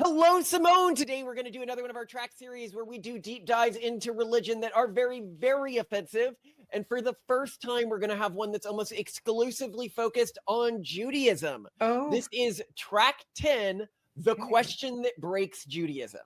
Hello, Simone. Today we're going to do another one of our track series where we do deep dives into religion that are very, very offensive. And for the first time, we're going to have one that's almost exclusively focused on Judaism. Oh, This is track 10, The Question That Breaks Judaism.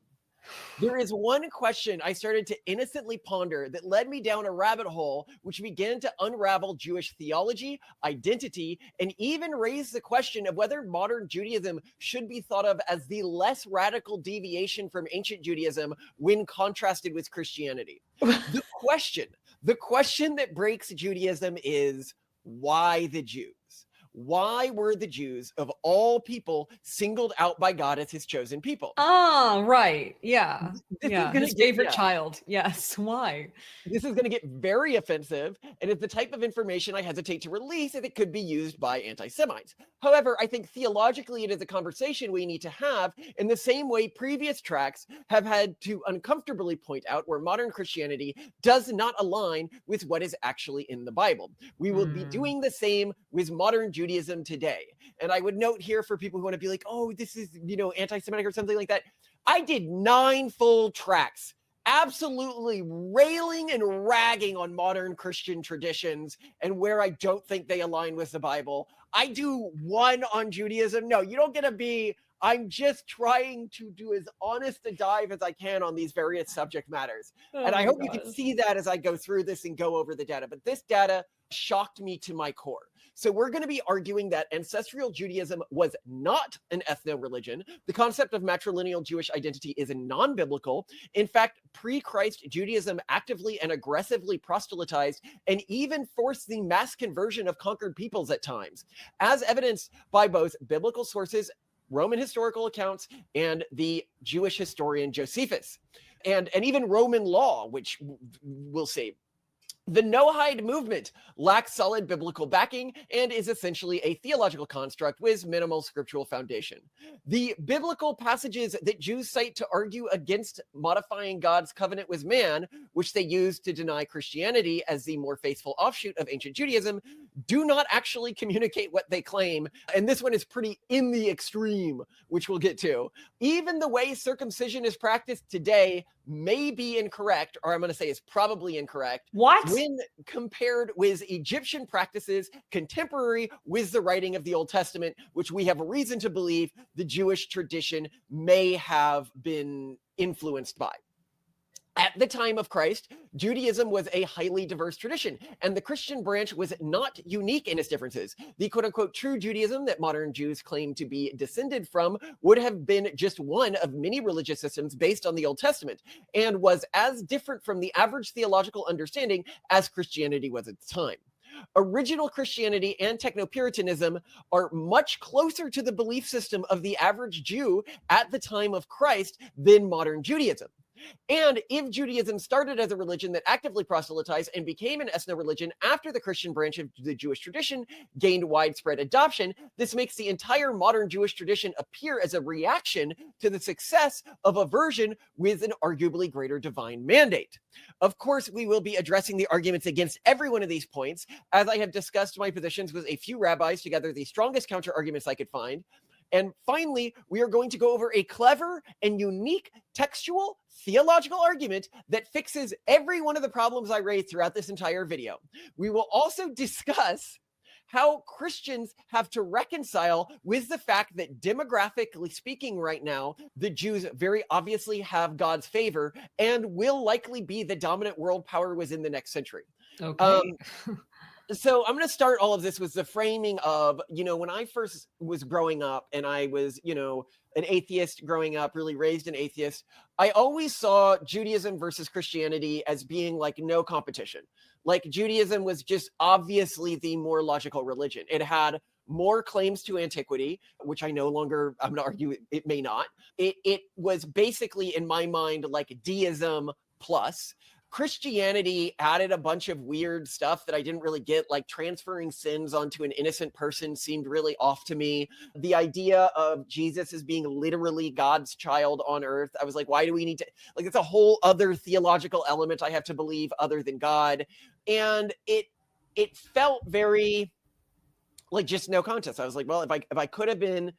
There is one question I started to innocently ponder that led me down a rabbit hole, which began to unravel Jewish theology, identity, and even raise the question of whether modern Judaism should be thought of as the less radical deviation from ancient Judaism when contrasted with Christianity. The question that breaks Judaism is, why the Jews? Why were the Jews, of all people, singled out by God as his chosen people? right. Yeah. This Yeah. is gonna His get, favorite child. Yes. Why? this is going to get very offensive, and it's the type of information I hesitate to release if it could be used by anti-Semites. However, I think theologically it is a conversation we need to have in the same way previous tracks have had to uncomfortably point out where modern Christianity does not align with what is actually in the Bible. We will be doing the same with modern Judaism today. And I would note here for people who want to be like, oh, this is, anti-Semitic or something like that. I did 9 full tracks absolutely railing and ragging on modern Christian traditions and where I don't think they align with the Bible. I do 1 on Judaism. No, you don't get to be, I'm just trying to do as honest a dive as I can on these various subject matters. And I hope you can see that as I go through this and go over the data. But this data shocked me to my core. So we're going to be arguing that ancestral Judaism was not an ethno-religion. The concept of matrilineal Jewish identity is non-biblical. In fact, pre-Christ Judaism actively and aggressively proselytized and even forced the mass conversion of conquered peoples at times, as evidenced by both biblical sources, Roman historical accounts, and the Jewish historian Josephus, and even Roman law, which we'll see. The Noahide movement lacks solid biblical backing and is essentially a theological construct with minimal scriptural foundation. The biblical passages that Jews cite to argue against modifying God's covenant with man, which they use to deny Christianity as the more faithful offshoot of ancient Judaism, do not actually communicate what they claim. And this one is pretty in the extreme, which we'll get to. Even the way circumcision is practiced today may be incorrect, or I'm going to say is probably incorrect. What? When compared with Egyptian practices contemporary with the writing of the Old Testament, which we have a reason to believe the Jewish tradition may have been influenced by. At the time of Christ, Judaism was a highly diverse tradition, and the Christian branch was not unique in its differences. The quote-unquote true Judaism that modern Jews claim to be descended from would have been just one of many religious systems based on the Old Testament, and was as different from the average theological understanding as Christianity was at the time. Original Christianity and Technopuritanism are much closer to the belief system of the average Jew at the time of Christ than modern Judaism. And if Judaism started as a religion that actively proselytized and became an ethno-religion after the Christian branch of the Jewish tradition gained widespread adoption, this makes the entire modern Jewish tradition appear as a reaction to the success of a version with an arguably greater divine mandate. Of course, we will be addressing the arguments against every one of these points, as I have discussed my positions with a few rabbis to gather the strongest counter arguments I could find. And finally, we are going to go over a clever and unique textual theological argument that fixes every one of the problems I raised throughout this entire video. We will also discuss how Christians have to reconcile with the fact that demographically speaking right now, the Jews very obviously have God's favor and will likely be the dominant world power within the next century. Okay. So I'm going to start all of this with the framing of, when I first was growing up and I was, an atheist growing up, really raised an atheist, I always saw Judaism versus Christianity as being like no competition. Like Judaism was just obviously the more logical religion. It had more claims to antiquity, which I no longer, I'm going to argue it may not. It was basically, in my mind, like deism plus. Christianity added a bunch of weird stuff that I didn't really get, like transferring sins onto an innocent person seemed really off to me. The idea of Jesus as being literally God's child on earth, I was like, why do we need to, like, it's a whole other theological element I have to believe other than God. And it felt very like just no contest. I was like, well, if I could have been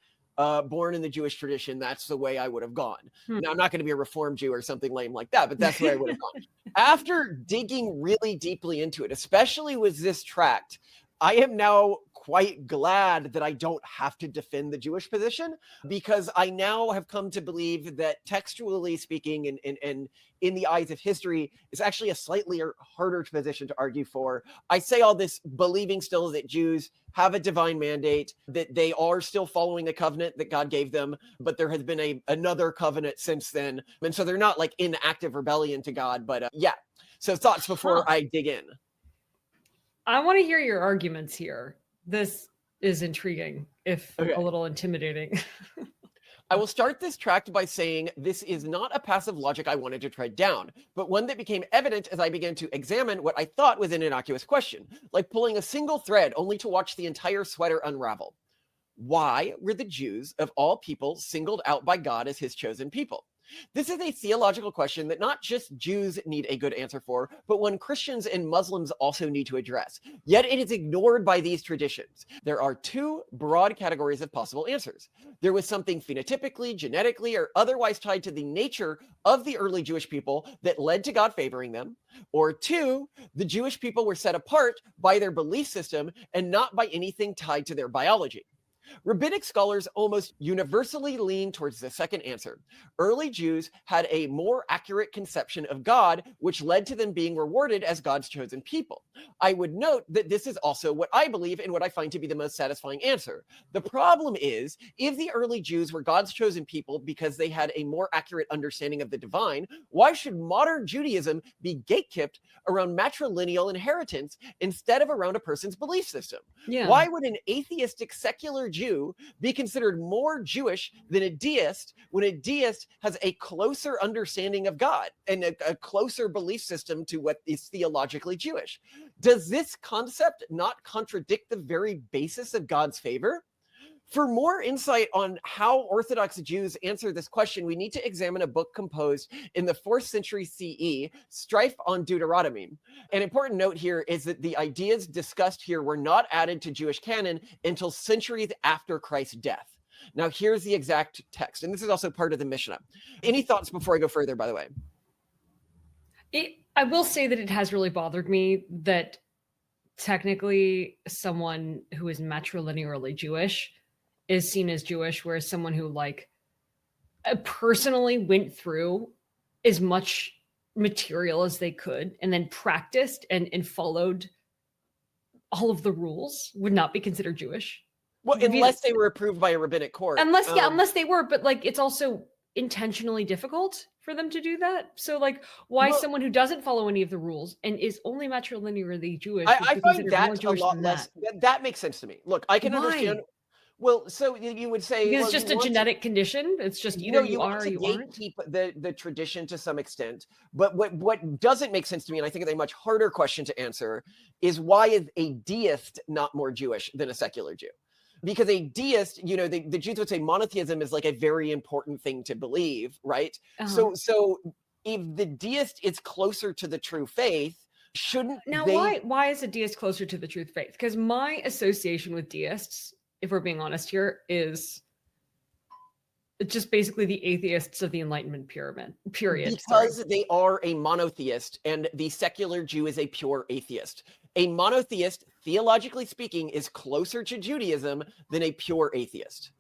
born in the Jewish tradition, that's the way I would have gone. Hmm. Now, I'm not going to be a Reformed Jew or something lame like that, but that's where I would have gone. After digging really deeply into it, especially with this tract, I am now quite glad that I don't have to defend the Jewish position, because I now have come to believe that textually speaking and in the eyes of history is actually a slightly harder position to argue for. I say all this believing still that Jews have a divine mandate, that they are still following the covenant that God gave them, but there has been another covenant since then. And so they're not like in active rebellion to God, but yeah. So thoughts before I dig in. I want to hear your arguments here. This is intriguing, if Okay. a little intimidating. I will start this tract by saying this is not a passive logic I wanted to tread down, but one that became evident as I began to examine what I thought was an innocuous question, like pulling a single thread only to watch the entire sweater unravel. Why were the Jews of all people singled out by God as his chosen people? This is a theological question that not just Jews need a good answer for, but one Christians and Muslims also need to address. Yet it is ignored by these traditions. There are two broad categories of possible answers. There was something phenotypically, genetically, or otherwise tied to the nature of the early Jewish people that led to God favoring them. Or two, the Jewish people were set apart by their belief system and not by anything tied to their biology. Rabbinic scholars almost universally lean towards the second answer. Early Jews had a more accurate conception of God, which led to them being rewarded as God's chosen people. I would note that this is also what I believe and what I find to be the most satisfying answer. The problem is, if the early Jews were God's chosen people because they had a more accurate understanding of the divine, why should modern Judaism be gatekept around matrilineal inheritance instead of around a person's belief system? Yeah. Why would an atheistic secular Jew be considered more Jewish than a deist when a deist has a closer understanding of God and a closer belief system to what is theologically Jewish? Does this concept not contradict the very basis of God's favor? For more insight on how Orthodox Jews answer this question, we need to examine a book composed in the 4th century CE, Strife on Deuteronomy. An important note here is that the ideas discussed here were not added to Jewish canon until centuries after Christ's death. Now, here's the exact text, and this is also part of the Mishnah. Any thoughts before I go further, by the way? I will say that it has really bothered me that technically someone who is matrilinearly Jewish is seen as Jewish, whereas someone who personally went through as much material as they could and then practiced and followed all of the rules would not be considered Jewish. Well, unless they were approved by a rabbinic court. Unless they were, but it's also intentionally difficult for them to do that. So why someone who doesn't follow any of the rules and is only matrilinearly Jewish I find that a lot less. That makes sense to me. Look, I can understand. Well, so you would say because it's just a genetic condition. It's just either you are or you aren't. Keep the tradition to some extent, but what doesn't make sense to me, and I think it's a much harder question to answer, is why is a deist not more Jewish than a secular Jew? Because a deist, the Jews would say monotheism is a very important thing to believe, right? Uh-huh. So if the deist is closer to the true faith, shouldn't why is a deist closer to the true faith? Because my association with deists, if we're being honest here, is just basically the atheists of the Enlightenment period. Because they are a monotheist and the secular Jew is a pure atheist. A monotheist, theologically speaking, is closer to Judaism than a pure atheist.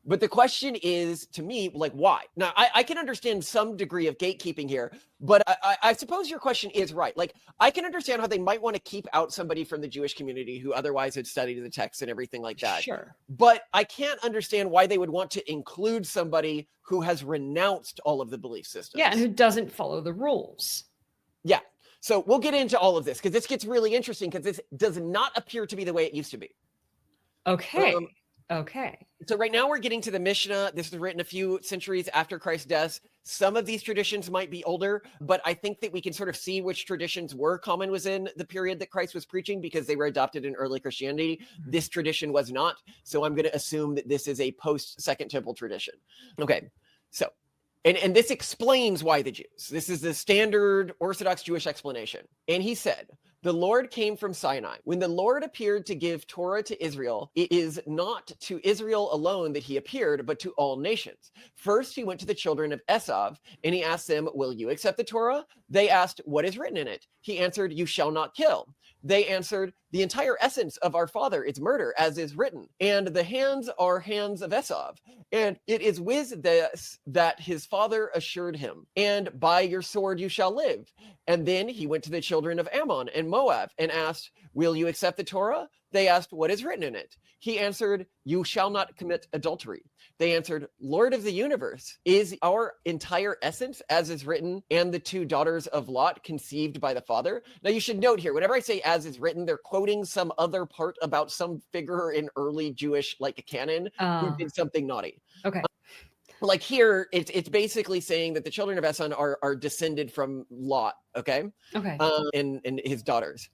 But the question is, to me, why? Now, I can understand some degree of gatekeeping here, but I suppose your question is right. I can understand how they might want to keep out somebody from the Jewish community who otherwise had studied the text and everything like that. Sure. But I can't understand why they would want to include somebody who has renounced all of the belief systems. Yeah, and who doesn't follow the rules. Yeah. So we'll get into all of this because this gets really interesting because this does not appear to be the way it used to be. Okay. Okay. So right now we're getting to the Mishnah. This was written a few centuries after Christ's death. Some of these traditions might be older, but I think that we can sort of see which traditions were common within the period that Christ was preaching because they were adopted in early Christianity. This tradition was not. So I'm going to assume that this is a post-Second Temple tradition. Okay. So, and this explains why the Jews. This is the standard Orthodox Jewish explanation. And he said, The Lord came from Sinai. When the Lord appeared to give Torah to Israel, it is not to Israel alone that he appeared, but to all nations. First, he went to the children of Esav, and he asked them, will you accept the Torah? They asked, what is written in it? He answered, you shall not kill. They answered, the entire essence of our father is murder, as is written, and the hands are hands of Esav. And it is with this that his father assured him, and by your sword you shall live. And then he went to the children of Ammon and Moab and asked, will you accept the Torah? They asked, what is written in it? He answered, you shall not commit adultery. They answered, Lord of the universe, is our entire essence, as is written, and the two daughters of Lot conceived by the father? Now you should note here, whenever I say as is written, they're quoting some other part about some figure in early Jewish canon who did something naughty. Okay. Like here, it's basically saying that the children of Esan are descended from Lot, okay? Okay. And his daughters.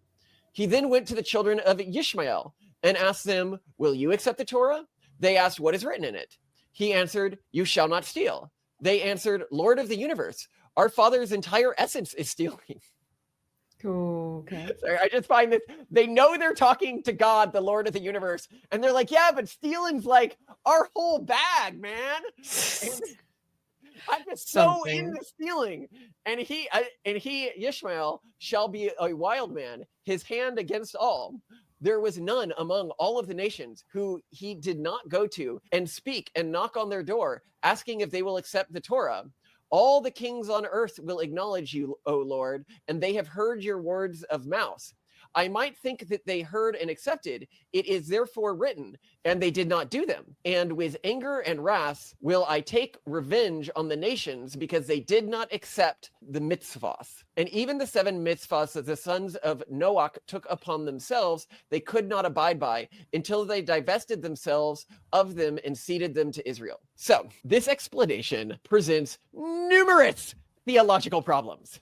He then went to the children of Ishmael and asked them, will you accept the Torah? They asked, what is written in it? He answered, you shall not steal. They answered, Lord of the universe, our father's entire essence is stealing. Okay. Sorry, I just find that they know they're talking to God, the Lord of the universe, and they're like, yeah, but stealing's like our whole bag, man. And I'm just so into stealing. And he, Ishmael, shall be a wild man, his hand against all. There was none among all of the nations who he did not go to and speak and knock on their door, asking if they will accept the Torah. All the kings on earth will acknowledge you, O Lord, and they have heard your words of mouth. I might think that they heard and accepted. It is therefore written, and they did not do them. And with anger and wrath will I take revenge on the nations, because they did not accept the mitzvahs. And even the 7 mitzvahs that the sons of Noach took upon themselves, they could not abide by until they divested themselves of them and ceded them to Israel. So this explanation presents numerous theological problems.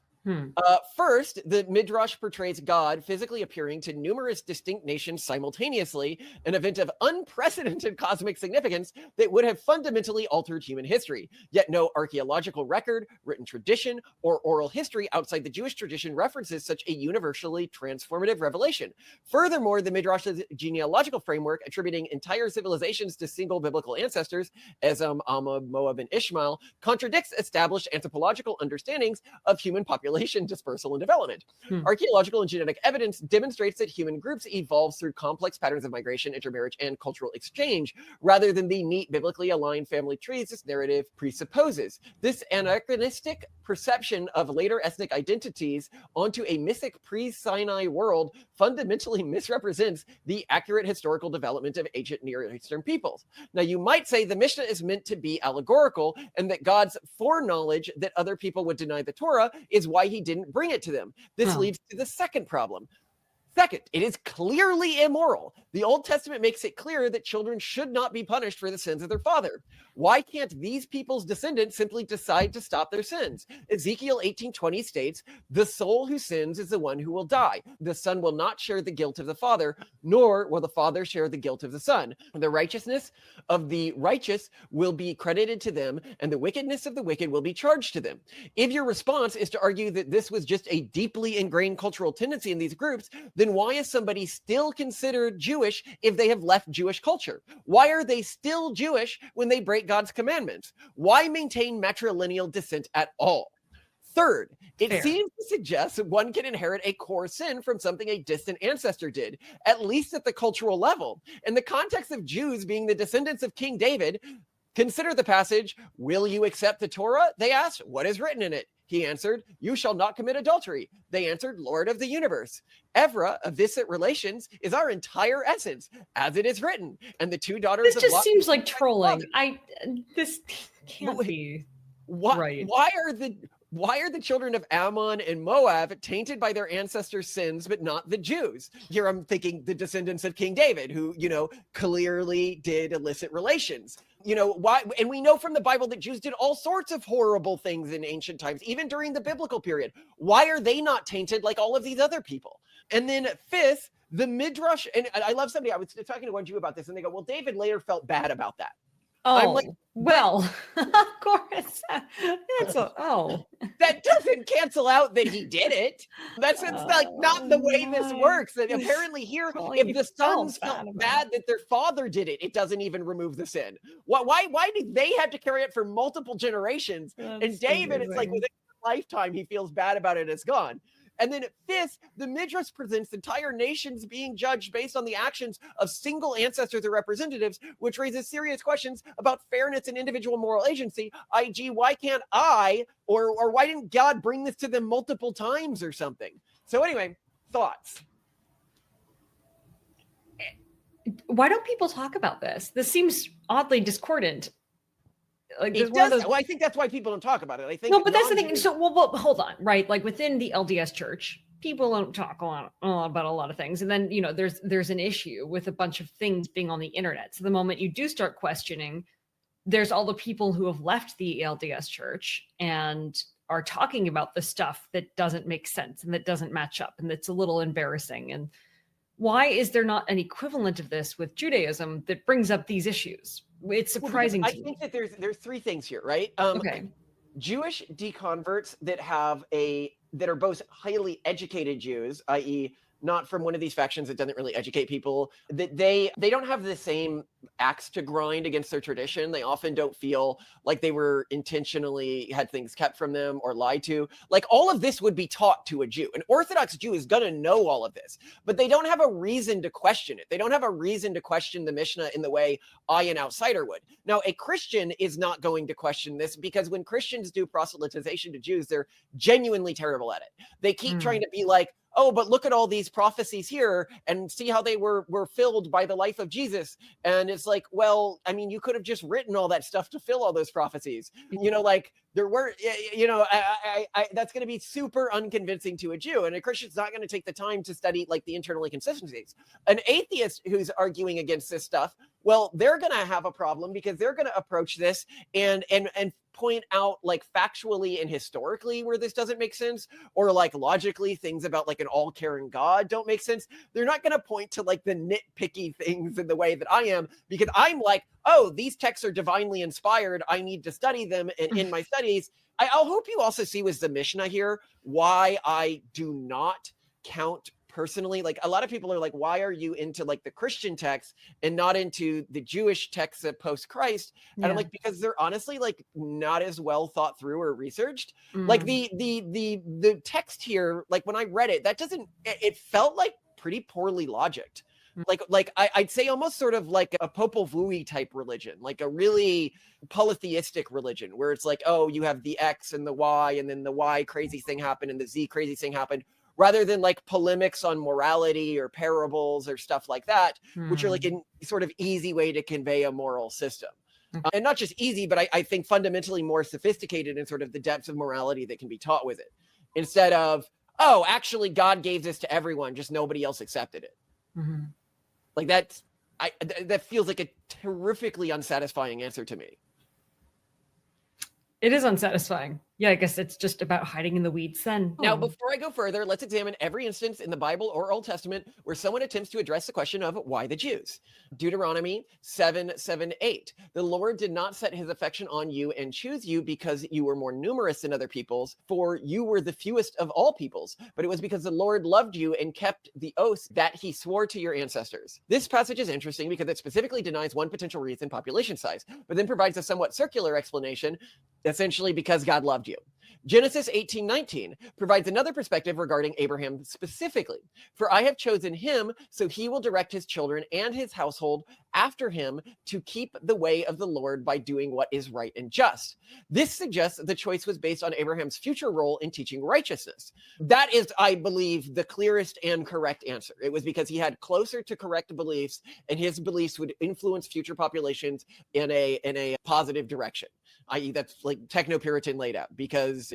First, the Midrash portrays God physically appearing to numerous distinct nations simultaneously, an event of unprecedented cosmic significance that would have fundamentally altered human history. Yet no archaeological record, written tradition, or oral history outside the Jewish tradition references such a universally transformative revelation. Furthermore, the Midrash's genealogical framework, attributing entire civilizations to single biblical ancestors, Ezam, Ammon, Moab, and Ishmael, contradicts established anthropological understandings of human population dispersal and development. Archaeological and genetic evidence demonstrates that human groups evolve through complex patterns of migration, intermarriage, and cultural exchange, rather than the neat biblically aligned family trees this narrative presupposes. This anachronistic perception of later ethnic identities onto a mythic pre-Sinai world fundamentally misrepresents the accurate historical development of ancient Near Eastern peoples. Now, you might say the Mishnah is meant to be allegorical, and that God's foreknowledge that other people would deny the Torah is why he didn't bring it to them. This leads to the second problem. Second, it is clearly immoral. The Old Testament makes it clear that children should not be punished for the sins of their father. Why can't these people's descendants simply decide to stop their sins? Ezekiel 18:20 states, the soul who sins is the one who will die. The son will not share the guilt of the father, nor will the father share the guilt of the son. The righteousness of the righteous will be credited to them, and the wickedness of the wicked will be charged to them. If your response is to argue that this was just a deeply ingrained cultural tendency in these groups, then why is somebody still considered Jewish if they have left Jewish culture? Why are they still Jewish when they break God's commandments? Why maintain matrilineal descent at all? Third, it seems to suggest that one can inherit a core sin from something a distant ancestor did, at least at the cultural level. In the context of Jews being the descendants of King David, consider the passage, will you accept the Torah? They asked, what is written in it? He answered, you shall not commit adultery. They answered, Lord of the universe. Evra, illicit relations, is our entire essence, as it is written. And the two daughters this of just Lot seems like trolling. This can't be right. Why are the children of Ammon and Moab tainted by their ancestors' sins, but not the Jews? Here I'm thinking the descendants of King David, who, clearly did illicit relations. Why? And we know from the Bible that Jews did all sorts of horrible things in ancient times, even during the biblical period. Why are they not tainted like all of these other people? And then fifth, the Midrash, and I love somebody, I was talking to one Jew about this, and they go, well, David later felt bad about that. I'm like, well, of course. that doesn't cancel out that he did it. It's like not the way this works. And apparently here, if the sons felt bad that their father did it, it doesn't even remove the sin. Why did they have to carry it for multiple generations? And David, it's like within a lifetime, he feels bad about it, it's gone. And then fifth, the Midrash presents entire nations being judged based on the actions of single ancestors or representatives, which raises serious questions about fairness and individual moral agency, i.e., why can't I, or why didn't God bring this to them multiple times or something? So anyway, thoughts? Why don't people talk about this? This seems oddly discordant. Like it does. Well, I think that's why people don't talk about it. I think no, but that's the thing. So, well, hold on, right? Like within the LDS Church, people don't talk a lot about a lot of things, and then there's an issue with a bunch of things being on the internet. So the moment you do start questioning, there's all the people who have left the LDS Church and are talking about the stuff that doesn't make sense and that doesn't match up, and that's a little embarrassing. And why is there not an equivalent of this with Judaism that brings up these issues? It's surprising to me. I think that there's three things here, right? Okay. Jewish deconverts that are both highly educated Jews, i.e., not from one of these factions that doesn't really educate people, that they don't have the same axe to grind against their tradition. They often don't feel like they were intentionally had things kept from them or lied to. Like all of this would be taught to a Jew. An Orthodox Jew is going to know all of this, but they don't have a reason to question it. They don't have a reason to question the Mishnah in the way I, an outsider, would. Now, a Christian is not going to question this because when Christians do proselytization to Jews, they're genuinely terrible at it. They keep trying to be like, oh, but look at all these prophecies here and see how they were filled by the life of Jesus. And it's like, well, I mean, you could have just written all that stuff to fill all those prophecies. Like there were, that's going to be super unconvincing to a Jew. And a Christian's not going to take the time to study like the internal inconsistencies. An atheist who's arguing against this stuff, well, they're going to have a problem because they're going to approach this and point out like factually and historically where this doesn't make sense, or like logically things about like an all-caring God don't make sense. They're not going to point to like the nitpicky things in the way that I am, because I'm like, oh, these texts are divinely inspired. I need to study them. And in my studies, I'll hope you also see with the Mishnah here why I do not count personally. Like a lot of people are like, why are you into like the Christian texts and not into the Jewish texts of post-Christ? And I'm like, because they're honestly like not as well thought through or researched. Like the text here, like when I read it, it felt like pretty poorly logicked. Like I'd say almost sort of like a Popol Vuh type religion, like a really polytheistic religion where it's like, oh, you have the X and the Y, and then the Y crazy thing happened and the Z crazy thing happened, rather than like polemics on morality or parables or stuff like that, which are like a sort of easy way to convey a moral system. And not just easy, but I think fundamentally more sophisticated in sort of the depths of morality that can be taught with it. Instead of, oh, actually God gave this to everyone, just nobody else accepted it. Like that feels like a terrifically unsatisfying answer to me. It is unsatisfying. Yeah, I guess it's just about hiding in the weeds then. Now, before I go further, let's examine every instance in the Bible or Old Testament where someone attempts to address the question of why the Jews. Deuteronomy 7:7-8. The Lord did not set his affection on you and choose you because you were more numerous than other peoples, for you were the fewest of all peoples, but it was because the Lord loved you and kept the oath that he swore to your ancestors. This passage is interesting because it specifically denies one potential reason, population size, but then provides a somewhat circular explanation, essentially because God loved you. Genesis 18:19 provides another perspective regarding Abraham specifically. For I have chosen him, so he will direct his children and his household after him to keep the way of the Lord by doing what is right and just. This suggests the choice was based on Abraham's future role in teaching righteousness. That is, I believe, the clearest and correct answer. It was because he had closer to correct beliefs, and his beliefs would influence future populations in a positive direction. I.e., that's like Technopuritan laid out, because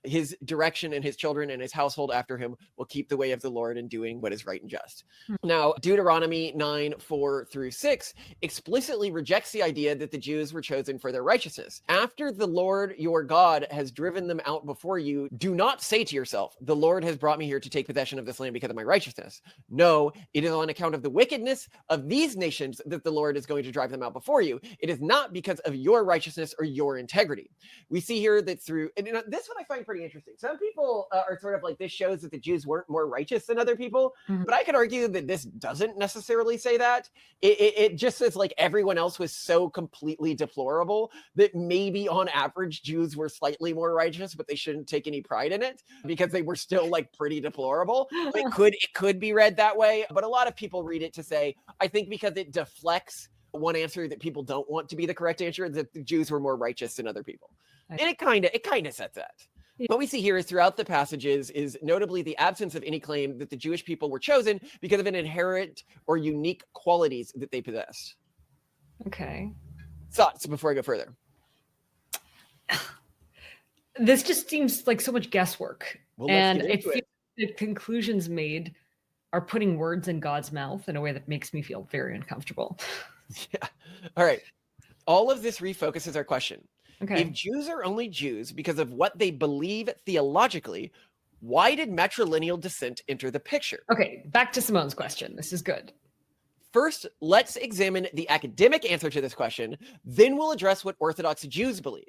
his direction and his children and his household after him will keep the way of the Lord and doing what is right and just. Now, Deuteronomy 9:4-6 explicitly rejects the idea that the Jews were chosen for their righteousness. After the Lord your God has driven them out before you, do not say to yourself, the Lord has brought me here to take possession of this land because of my righteousness. No, it is on account of the wickedness of these nations that the Lord is going to drive them out before you. It is not because of your righteousness or your integrity. We see here that through, and this one I find pretty interesting. Some people are sort of like, this shows that the Jews weren't more righteous than other people, but I could argue that this doesn't necessarily say that. It just says like everyone else was so completely deplorable that maybe on average Jews were slightly more righteous, but they shouldn't take any pride in it because they were still like pretty deplorable. It could be read that way, but a lot of people read it to say, I think because it deflects one answer that people don't want to be the correct answer, that the Jews were more righteous than other people. And it kind of says that. What we see here is throughout the passages is notably the absence of any claim that the Jewish people were chosen because of an inherent or unique qualities that they possessed. Okay. Thoughts before I go further? This just seems like so much guesswork. Well, and it feels the conclusions made are putting words in God's mouth in a way that makes me feel very uncomfortable. Yeah. All right. All of this refocuses our question. Okay. If Jews are only Jews because of what they believe theologically, why did matrilineal descent enter the picture? Okay, back to Simone's question. This is good. First, let's examine the academic answer to this question. Then we'll address what Orthodox Jews believe.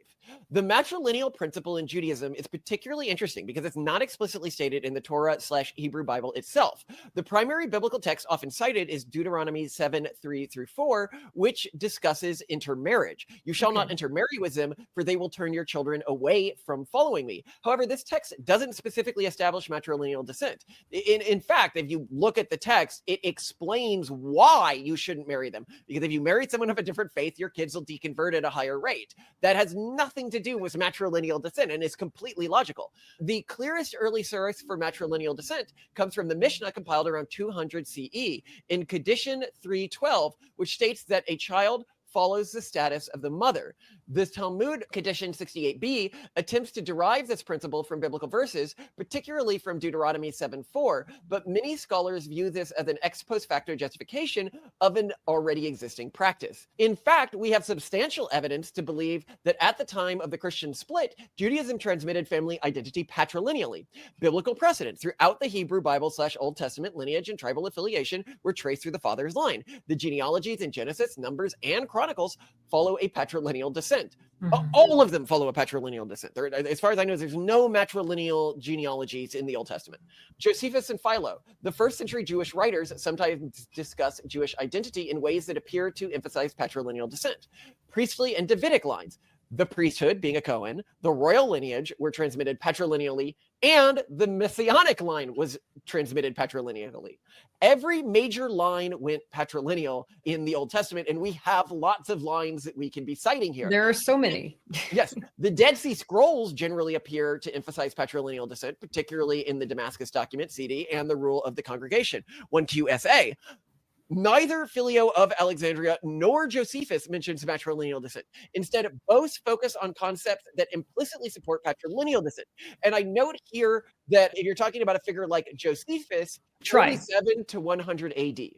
The matrilineal principle in Judaism is particularly interesting because it's not explicitly stated in the Torah/Hebrew Bible itself. The primary biblical text often cited is Deuteronomy 7:3-4, which discusses intermarriage. You shall not intermarry with them, for they will turn your children away from following me. However, this text doesn't specifically establish matrilineal descent. In fact, if you look at the text, it explains why you shouldn't marry them. Because if you marry someone of a different faith, your kids will deconvert at a higher rate. That has nothing to do with matrilineal descent and is completely logical. The clearest early source for matrilineal descent comes from the Mishnah compiled around 200 CE in Condition 3:12, which states that a child follows the status of the mother. The Talmud, Condition 68b, attempts to derive this principle from biblical verses, particularly from Deuteronomy 7:4, but many scholars view this as an ex post facto justification of an already existing practice. In fact, we have substantial evidence to believe that at the time of the Christian split, Judaism transmitted family identity patrilineally. Biblical precedent throughout the Hebrew Bible/Old Testament lineage and tribal affiliation were traced through the father's line. The genealogies in Genesis, Numbers, and Chronicles follow a patrilineal descent. All of them follow a patrilineal descent. As far as I know, there's no matrilineal genealogies in the Old Testament. Josephus and Philo, the first century Jewish writers, sometimes discuss Jewish identity in ways that appear to emphasize patrilineal descent. Priestly and Davidic lines. The priesthood, being a Cohen, the royal lineage were transmitted patrilineally, and the Messianic line was transmitted patrilineally. Every major line went patrilineal in the Old Testament, and we have lots of lines that we can be citing here. There are so many. Yes, the Dead Sea Scrolls generally appear to emphasize patrilineal descent, particularly in the Damascus document, CD, and the Rule of the Congregation, 1QSA. Neither Philo of Alexandria nor Josephus mentions matrilineal descent. Instead, both focus on concepts that implicitly support patrilineal descent. And I note here that if you're talking about a figure like Josephus, 47 to 100 AD.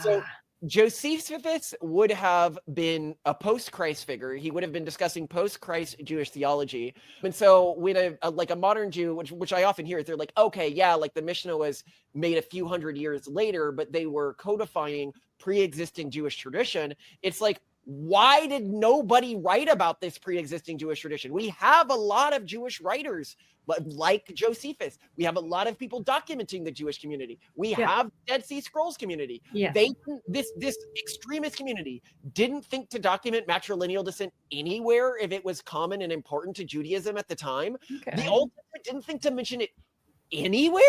So Josephus would have been a post-Christ figure. He would have been discussing post-Christ Jewish theology. And so when a modern Jew, which I often hear, they're like, okay, yeah, like the Mishnah was made a few hundred years later, but they were codifying pre-existing Jewish tradition. It's like, why did nobody write about this pre-existing Jewish tradition? We have a lot of Jewish writers like Josephus. We have a lot of people documenting the Jewish community. We have Dead Sea Scrolls community. This extremist community didn't think to document matrilineal descent anywhere if it was common and important to Judaism at the time. The Old Testament didn't think to mention it anywhere.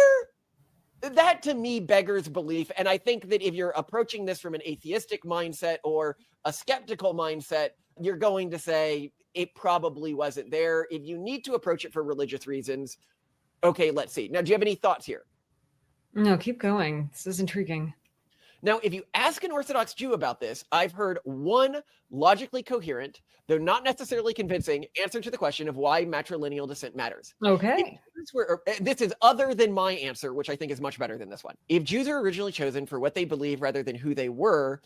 That to me beggars belief. And I think that if you're approaching this from an atheistic mindset or a skeptical mindset, you're going to say it probably wasn't there. If you need to approach it for religious reasons, okay, let's see. Now, do you have any thoughts here? No, keep going. This is intriguing. Now, if you ask an Orthodox Jew about this, I've heard one logically coherent, though not necessarily convincing, answer to the question of why matrilineal descent matters. Okay. This is other than my answer, which I think is much better than this one. If Jews are originally chosen for what they believe rather than who they were,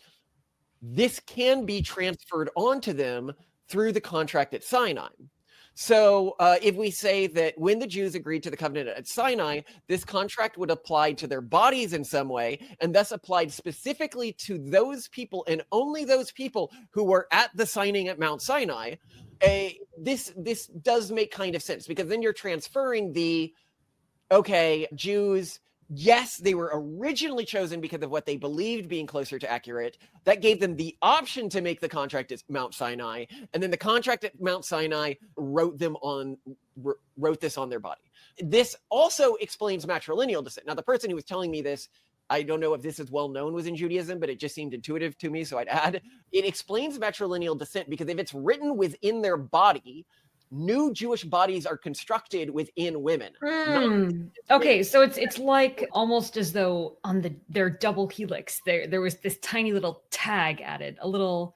this can be transferred onto them through the contract at Sinai. So if we say that when the Jews agreed to the covenant at Sinai, this contract would apply to their bodies in some way, and thus applied specifically to those people and only those people who were at the signing at Mount Sinai, this does make kind of sense, because then you're transferring Jews, yes, they were originally chosen because of what they believed being closer to accurate. That gave them the option to make the contract at Mount Sinai. And then the contract at Mount Sinai wrote this on their body. This also explains matrilineal descent. Now, the person who was telling me this, I don't know if this is well known within Judaism, but it just seemed intuitive to me, so I'd add. It explains matrilineal descent because if it's written within their body, new Jewish bodies are constructed within women. Okay, so it's like almost as though on their double helix there was this tiny little tag added, a little.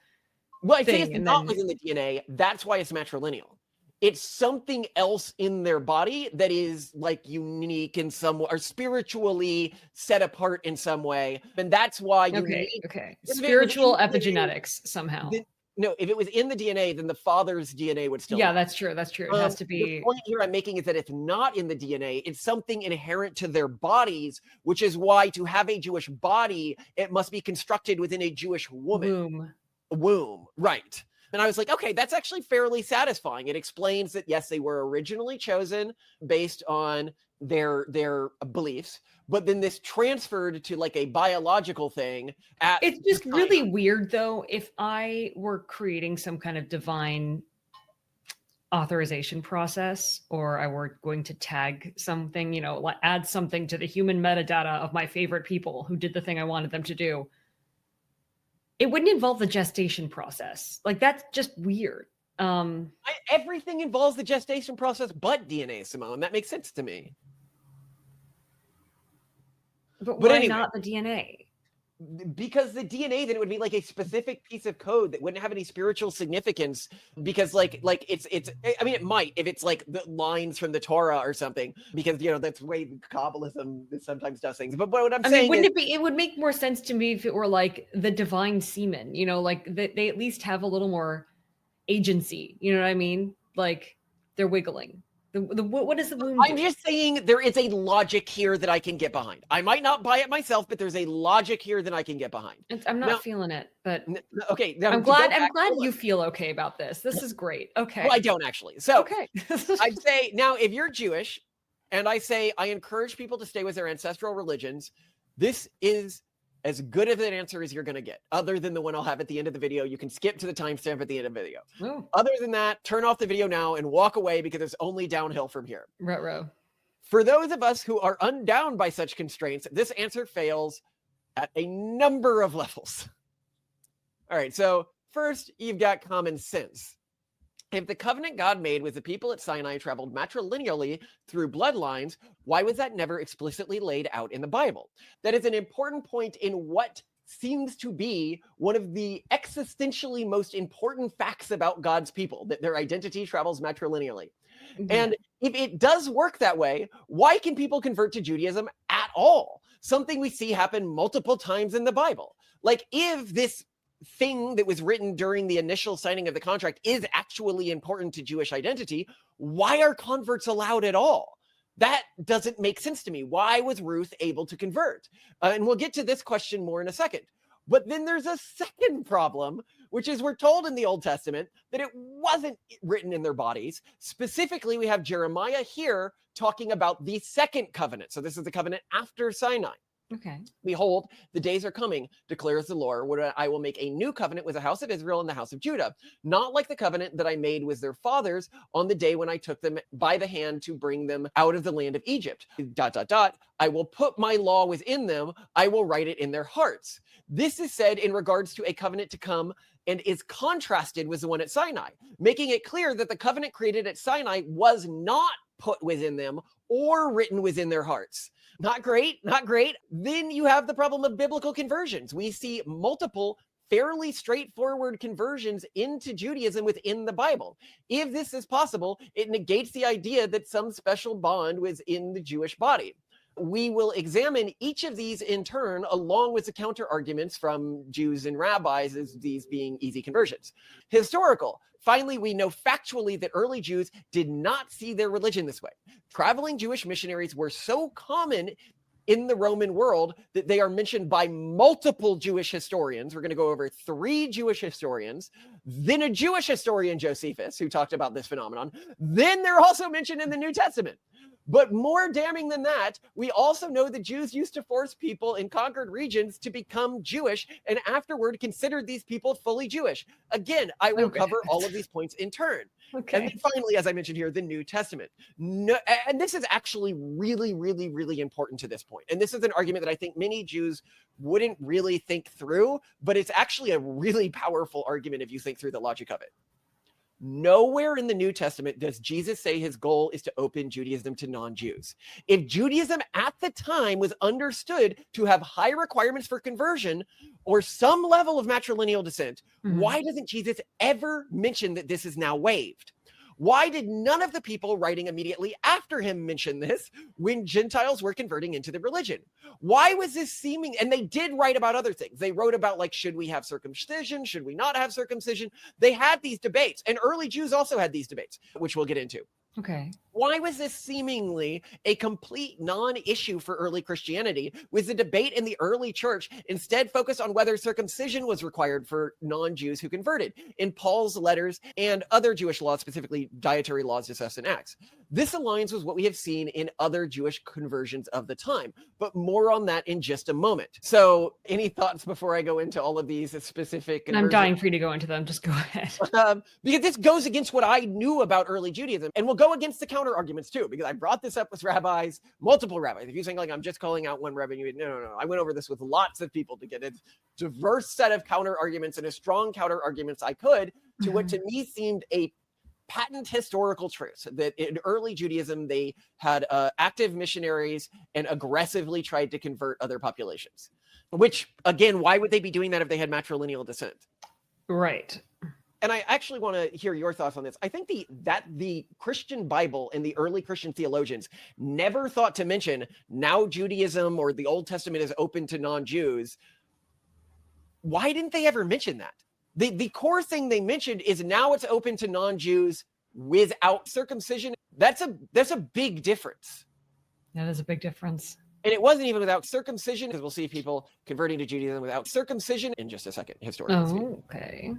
Well, I think it's not within the DNA. That's why it's matrilineal. It's something else in their body that is like unique in some way, or spiritually set apart in some way, and that's why you need spiritual epigenetics somehow. No, if it was in the DNA, then the father's DNA would still. Yeah, that's true. That's true. It has to be. The point here I'm making is that it's not in the DNA. It's something inherent to their bodies, which is why to have a Jewish body, it must be constructed within a Jewish woman. Womb. Right. And I was like, okay, that's actually fairly satisfying. It explains that, yes, they were originally chosen based on their beliefs, but then this transferred to like a biological thing. It's just really weird, though, if I were creating some kind of divine authorization process, or I were going to tag something, add something to the human metadata of my favorite people who did the thing I wanted them to do. It wouldn't involve the gestation process. Like, that's just weird. Everything involves the gestation process but DNA, Simone. That makes sense to me. But why anyway, not the DNA? Because the DNA, then it would be like a specific piece of code that wouldn't have any spiritual significance, because like it's I mean, it might if it's like the lines from the Torah or something, because that's the way Kabbalism sometimes does things. But what I'm saying wouldn't it would make more sense to me if it were like the divine semen, like they at least have a little more agency, you know what I mean? Like they're wiggling. What is the womb? I'm just saying there is a logic here that I can get behind. I might not buy it myself, but there's a logic here that I can get behind. I'm not feeling it, but okay. I'm glad you feel okay about this. This is great. Okay. Well, I don't actually. So okay. I'd say now, if you're Jewish, and I say I encourage people to stay with their ancestral religions, this is as good of an answer as you're going to get, other than the one I'll have at the end of the video. You can skip to the timestamp at the end of the video. Oh. Other than that, turn off the video now and walk away, because it's only downhill from here. Ruh-roh. For those of us who are unbound by such constraints, this answer fails at a number of levels. All right, so first, you've got common sense. If the covenant God made with the people at Sinai traveled matrilineally through bloodlines, why was that never explicitly laid out in the Bible? That is an important point in what seems to be one of the existentially most important facts about God's people, that their identity travels matrilineally. Mm-hmm. And if it does work that way, why can people convert to Judaism at all? Something we see happen multiple times in the Bible. Like, if this thing that was written during the initial signing of the contract is actually important to Jewish identity, why are converts allowed at all? That doesn't make sense to me. Why was Ruth able to convert? And we'll get to this question more in a second. But then there's a second problem, which is we're told in the Old Testament that it wasn't written in their bodies. Specifically, we have Jeremiah here talking about the second covenant. So this is the covenant after Sinai. Okay. Behold, the days are coming, declares the Lord, when I will make a new covenant with the house of Israel and the house of Judah, not like the covenant that I made with their fathers on the day when I took them by the hand to bring them out of the land of Egypt. ... I will put my law within them. I will write it in their hearts. This is said in regards to a covenant to come, and is contrasted with the one at Sinai, making it clear that the covenant created at Sinai was not put within them or written within their hearts. Not great, not great. Then you have the problem of biblical conversions. We see multiple fairly straightforward conversions into Judaism within the Bible. If this is possible, it negates the idea that some special bond was in the Jewish body. We will examine each of these in turn, along with the counter arguments from Jews and rabbis, as these being easy conversions. Historical. Finally, we know factually that early Jews did not see their religion this way. Traveling Jewish missionaries were so common in the Roman world that they are mentioned by multiple Jewish historians. We're going to go over 3 Jewish historians, then a Jewish historian, Josephus, who talked about this phenomenon. Then they're also mentioned in the New Testament. But more damning than that, we also know that Jews used to force people in conquered regions to become Jewish and afterward considered these people fully Jewish. Again, I will cover all of these points in turn. Okay. And then finally, as I mentioned here, the New Testament. No, and this is actually really, really, really important to this point. And this is an argument that I think many Jews wouldn't really think through, but it's actually a really powerful argument if you think through the logic of it. Nowhere in the New Testament does Jesus say his goal is to open Judaism to non-Jews. If Judaism at the time was understood to have high requirements for conversion or some level of matrilineal descent, why doesn't Jesus ever mention that this is now waived? Why did none of the people writing immediately after him mention this when Gentiles were converting into the religion? Why was this seeming? And they did write about other things. They wrote about, like, should we have circumcision? Should we not have circumcision? They had these debates. And early Jews also had these debates, which we'll get into. Okay. Why was this seemingly a complete non-issue for early Christianity? Was the debate in the early church instead focused on whether circumcision was required for non-Jews who converted in Paul's letters and other Jewish laws, specifically dietary laws discussed in Acts? This aligns with what we have seen in other Jewish conversions of the time, but more on that in just a moment. So any thoughts before I go into all of these specific conversions? I'm dying for you to go into them. Just go ahead. Because this goes against what I knew about early Judaism, and we'll go against the counter arguments too, because I brought this up with rabbis, multiple rabbis. If you think like I'm just calling out one rabbi, no. I went over this with lots of people to get a diverse set of counter arguments and as strong counter arguments I could to what to me seemed a patent historical truth that in early Judaism, they had active missionaries and aggressively tried to convert other populations, which again, why would they be doing that if they had matrilineal descent? Right. And I actually want to hear your thoughts on this. I think the Christian Bible and the early Christian theologians never thought to mention now Judaism or the Old Testament is open to non-Jews. Why didn't they ever mention that? The core thing they mentioned is now it's open to non-Jews without circumcision. That's a big difference. That is a big difference. And it wasn't even without circumcision, because we'll see people converting to Judaism without circumcision in just a second, historically. Oh, okay.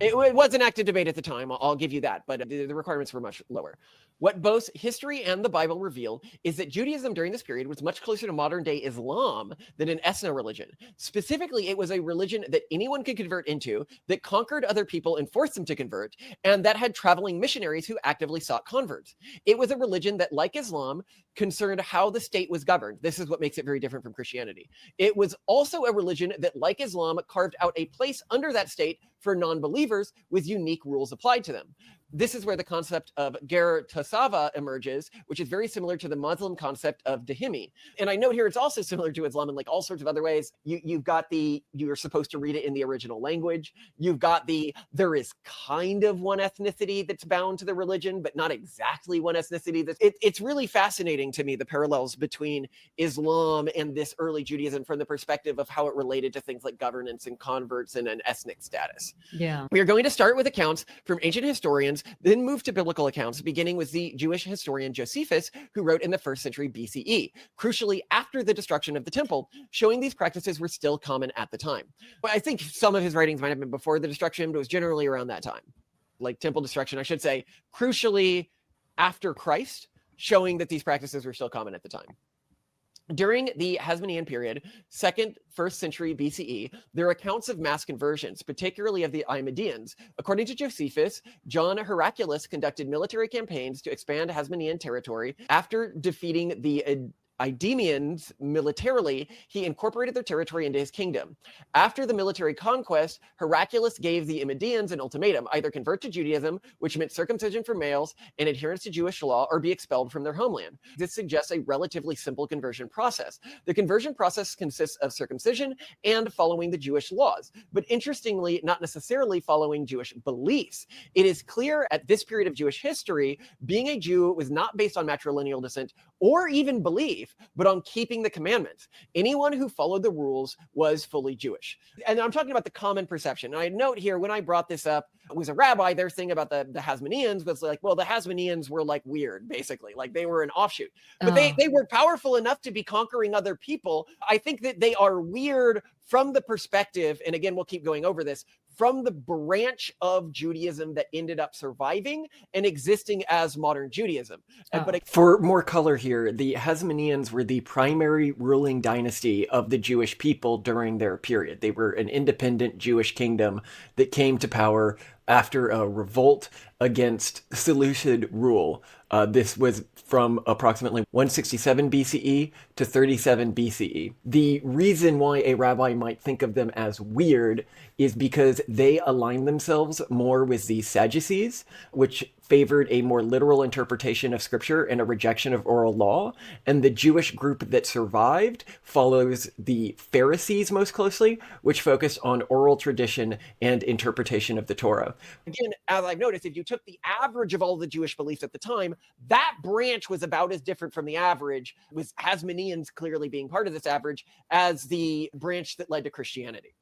It was an active debate at the time, I'll give you that, but the requirements were much lower. What both history and the Bible reveal is that Judaism during this period was much closer to modern-day Islam than an ethno religion. Specifically, it was a religion that anyone could convert into, that conquered other people and forced them to convert, and that had traveling missionaries who actively sought converts. It was a religion that, like Islam, concerned how the state was governed. This is what makes it very different from Christianity. It was also a religion that, like Islam, carved out a place under that state for non-believers with unique rules applied to them. This is where the concept of ger tasava emerges, which is very similar to the Muslim concept of dhimmi. And I note here it's also similar to Islam in like all sorts of other ways. You've got you're supposed to read it in the original language. You've got there is kind of one ethnicity that's bound to the religion, but not exactly one ethnicity. It's really fascinating to me, the parallels between Islam and this early Judaism from the perspective of how it related to things like governance and converts and an ethnic status. Yeah. We are going to start with accounts from ancient historians, then move to biblical accounts, beginning with the Jewish historian Josephus, who wrote in the 1st century BCE, crucially after the destruction of the temple, showing these practices were still common at the time. But I think some of his writings might have been before the destruction, but it was generally around that time. Like temple destruction, I should say, crucially after Christ, showing that these practices were still common at the time. During the Hasmonean period, 1st century BCE, there are accounts of mass conversions, particularly of the Idumeans. According to Josephus, John Heraclius conducted military campaigns to expand Hasmonean territory after defeating the Idumeans militarily, he incorporated their territory into his kingdom. After the military conquest, Heraclius gave the Idumeans an ultimatum: either convert to Judaism, which meant circumcision for males and adherence to Jewish law, or be expelled from their homeland. This suggests a relatively simple conversion process. The conversion process consists of circumcision and following the Jewish laws, but interestingly, not necessarily following Jewish beliefs. It is clear at this period of Jewish history, being a Jew was not based on matrilineal descent or even belief, but on keeping the commandments. Anyone who followed the rules was fully Jewish. And I'm talking about the common perception. And I note here, when I brought this up, it was a rabbi, their thing about the Hasmoneans was like, well, the Hasmoneans were like weird, basically. Like they were an offshoot. But they were powerful enough to be conquering other people. I think that they are weird from the perspective, and again, we'll keep going over this, from the branch of Judaism that ended up surviving and existing as modern Judaism. But for more color here, the Hasmoneans were the primary ruling dynasty of the Jewish people during their period. They were an independent Jewish kingdom that came to power after a revolt against Seleucid rule. This was from approximately 167 BCE to 37 BCE. The reason why a rabbi might think of them as weird is because they align themselves more with the Sadducees, which favored a more literal interpretation of scripture and a rejection of oral law. And the Jewish group that survived follows the Pharisees most closely, which focused on oral tradition and interpretation of the Torah. Again, as I've noticed, if you took the average of all the Jewish beliefs at the time, that branch was about as different from the average, with Hasmoneans clearly being part of this average, as the branch that led to Christianity.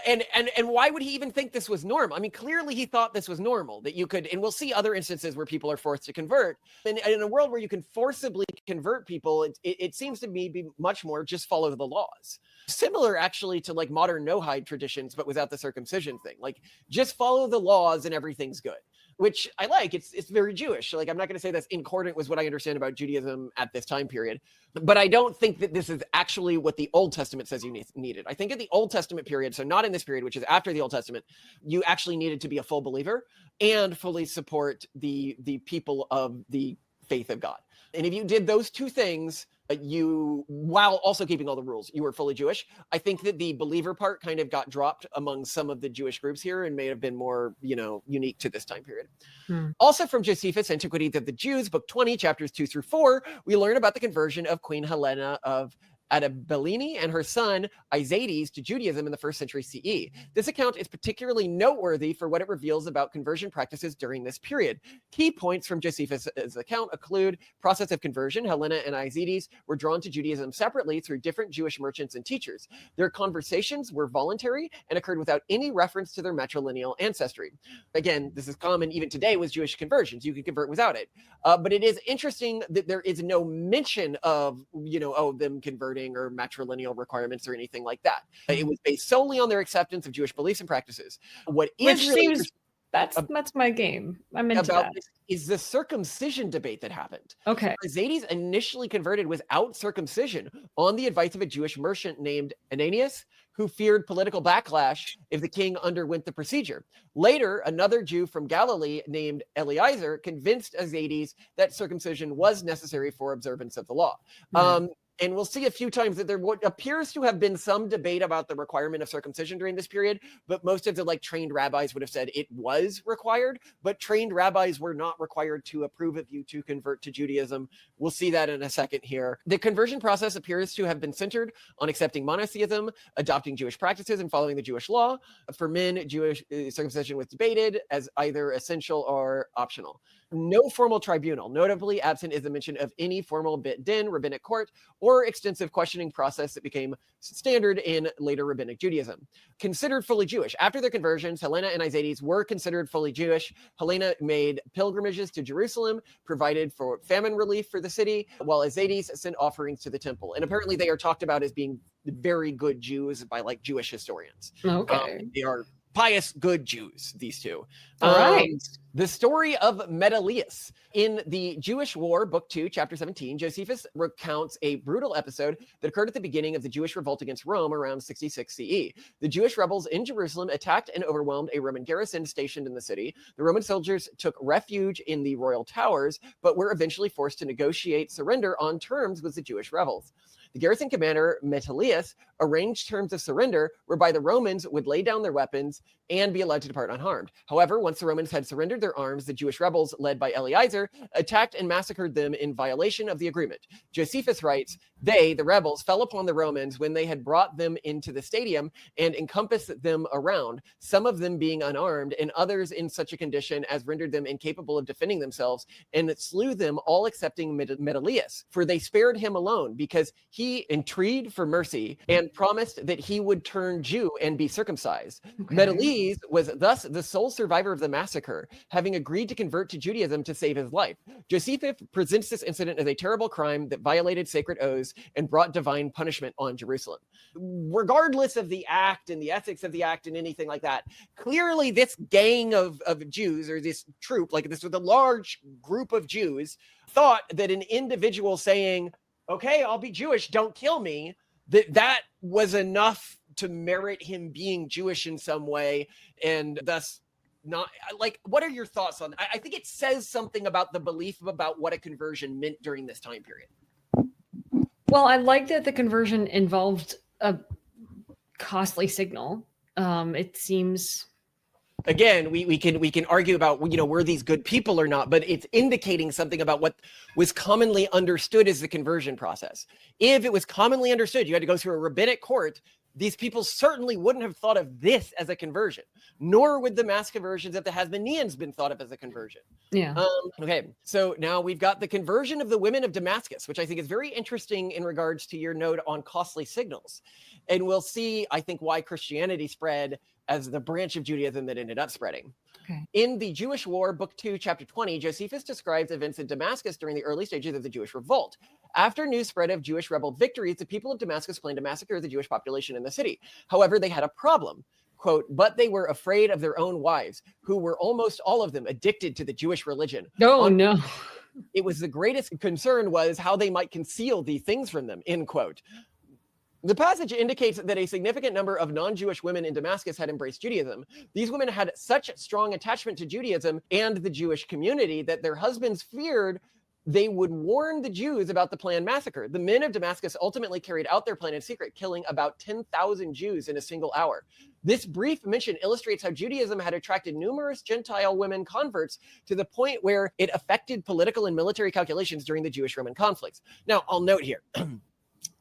And why would he even think this was normal? I mean, clearly he thought this was normal, that you could, and we'll see other instances where people are forced to convert. And in a world where you can forcibly convert people, it seems to me be much more just follow the laws. Similar actually to like modern Noahide traditions, but without the circumcision thing. Like just follow the laws and everything's good, which I like. It's very Jewish. Like I'm not going to say that's in accordance with what I understand about Judaism at this time period, but I don't think that this is actually what the Old Testament says you needed. I think in the Old Testament period, so not in this period, which is after the Old Testament, you actually needed to be a full believer and fully support the people of the faith of God. And if you did those two things, you, while also keeping all the rules, you were fully Jewish. I think that the believer part kind of got dropped among some of the Jewish groups here and may have been more, unique to this time period. Also from Josephus, Antiquities of the Jews, book 20, chapters 2 through 4, we learn about the conversion of Queen Helena of Adabelini and her son Isaides to Judaism in the 1st century CE. This account is particularly noteworthy for what it reveals about conversion practices during this period. Key points from Josephus' account include process of conversion. Helena and Isaides were drawn to Judaism separately through different Jewish merchants and teachers. Their conversations were voluntary and occurred without any reference to their matrilineal ancestry. Again, this is common even today with Jewish conversions. You can convert without it. But it is interesting that there is no mention of, them converting or matrilineal requirements or anything like that. It was based solely on their acceptance of Jewish beliefs and practices. What is Which really seems that's my game. I'm into about that. this is the circumcision debate that happened. Okay. Isaides initially converted without circumcision on the advice of a Jewish merchant named Ananias, who feared political backlash if the king underwent the procedure. Later, another Jew from Galilee named Eliezer convinced Isaides that circumcision was necessary for observance of the law. And we'll see a few times that there appears to have been some debate about the requirement of circumcision during this period, but most of the trained rabbis would have said it was required, but trained rabbis were not required to approve of you to convert to Judaism. We'll see that in a second here. The conversion process appears to have been centered on accepting monotheism, adopting Jewish practices, and following the Jewish law. For men, Jewish circumcision was debated as either essential or optional. No formal tribunal. Notably absent is the mention of any formal bit din, rabbinic court, or extensive questioning process that became standard in later rabbinic Judaism. Considered fully Jewish. After their conversions, Helena and Isaides were considered fully Jewish. Helena made pilgrimages to Jerusalem, provided for famine relief for the city, while Isaides sent offerings to the temple. And apparently they are talked about as being very good Jews by Jewish historians. Okay. They are pious, good Jews, these two. All right. The story of Matrilineal. In the Jewish War, Book 2, Chapter 17, Josephus recounts a brutal episode that occurred at the beginning of the Jewish revolt against Rome around 66 CE. The Jewish rebels in Jerusalem attacked and overwhelmed a Roman garrison stationed in the city. The Roman soldiers took refuge in the royal towers, but were eventually forced to negotiate surrender on terms with the Jewish rebels. The garrison commander, Matrilineal, arranged terms of surrender whereby the Romans would lay down their weapons and be allowed to depart unharmed. However, once the Romans had surrendered their arms, the Jewish rebels, led by Eleazar, attacked and massacred them in violation of the agreement. Josephus writes, they, the rebels, fell upon the Romans when they had brought them into the stadium and encompassed them around, some of them being unarmed and others in such a condition as rendered them incapable of defending themselves, and slew them all excepting Matrilineal. For they spared him alone because he entreated for mercy and promised that he would turn Jew and be circumcised. Okay. Matrilineal was thus the sole survivor of the massacre, having agreed to convert to Judaism to save his life. Josephus presents this incident as a terrible crime that violated sacred oaths and brought divine punishment on Jerusalem. Regardless of the act and the ethics of the act and anything like that, clearly this gang of Jews, or this troop, like this was a large group of Jews, thought that an individual saying, okay, I'll be Jewish, don't kill me, that was enough to merit him being Jewish in some way, and thus not, like, what are your thoughts on that? I think it says something about the belief about what a conversion meant during this time period. Well, I like that the conversion involved a costly signal. It seems... Again, we can argue about, were these good people or not, but it's indicating something about what was commonly understood as the conversion process. If it was commonly understood, you had to go through a rabbinic court, these people certainly wouldn't have thought of this as a conversion, nor would the mass conversions of the Hasmoneans been thought of as a conversion. Yeah. Okay, so now we've got the conversion of the women of Damascus, which I think is very interesting in regards to your note on costly signals. And we'll see, I think, why Christianity spread as the branch of Judaism that ended up spreading. Okay. In the Jewish War, Book 2, Chapter 20, Josephus describes events in Damascus during the early stages of the Jewish revolt. After news spread of Jewish rebel victories, the people of Damascus planned to massacre the Jewish population in the city. However, they had a problem. Quote, but they were afraid of their own wives, who were almost all of them addicted to the Jewish religion. Oh, no. It was the greatest concern was how they might conceal these things from them, end quote. The passage indicates that a significant number of non-Jewish women in Damascus had embraced Judaism. These women had such strong attachment to Judaism and the Jewish community that their husbands feared they would warn the Jews about the planned massacre. The men of Damascus ultimately carried out their plan in secret, killing about 10,000 Jews in a single hour. This brief mention illustrates how Judaism had attracted numerous Gentile women converts to the point where it affected political and military calculations during the Jewish-Roman conflicts. Now, I'll note here,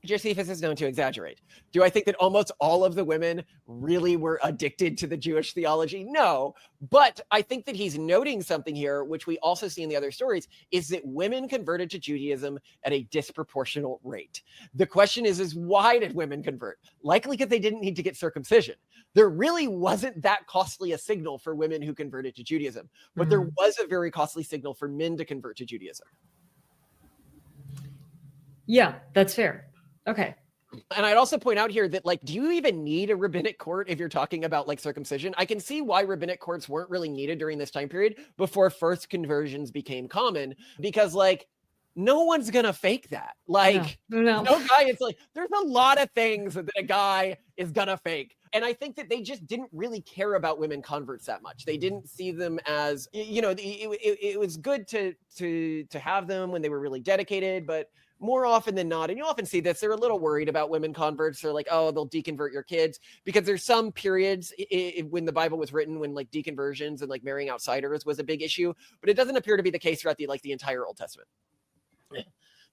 Josephus is known to exaggerate. Do I think that almost all of the women really were addicted to the Jewish theology? No, but I think that he's noting something here, which we also see in the other stories, is that women converted to Judaism at a disproportional rate. The question is why did women convert? Likely because they didn't need to get circumcision. There really wasn't that costly a signal for women who converted to Judaism, but there was a very costly signal for men to convert to Judaism. Yeah, that's fair. Okay. And I'd also point out here that, like, do you even need a rabbinic court if you're talking about, like, circumcision? I can see why rabbinic courts weren't really needed during this time period before first conversions became common, because, like, no one's gonna fake that. Like, no guy, it's like, there's a lot of things that a guy is gonna fake. And I think that they just didn't really care about women converts that much. They didn't see them as, it was good to have them when they were really dedicated, but more often than not, and you often see this, they're a little worried about women converts. They're like, oh, they'll deconvert your kids, because there's some periods when the Bible was written when, like, deconversions and, like, marrying outsiders was a big issue, but it doesn't appear to be the case throughout the entire Old Testament.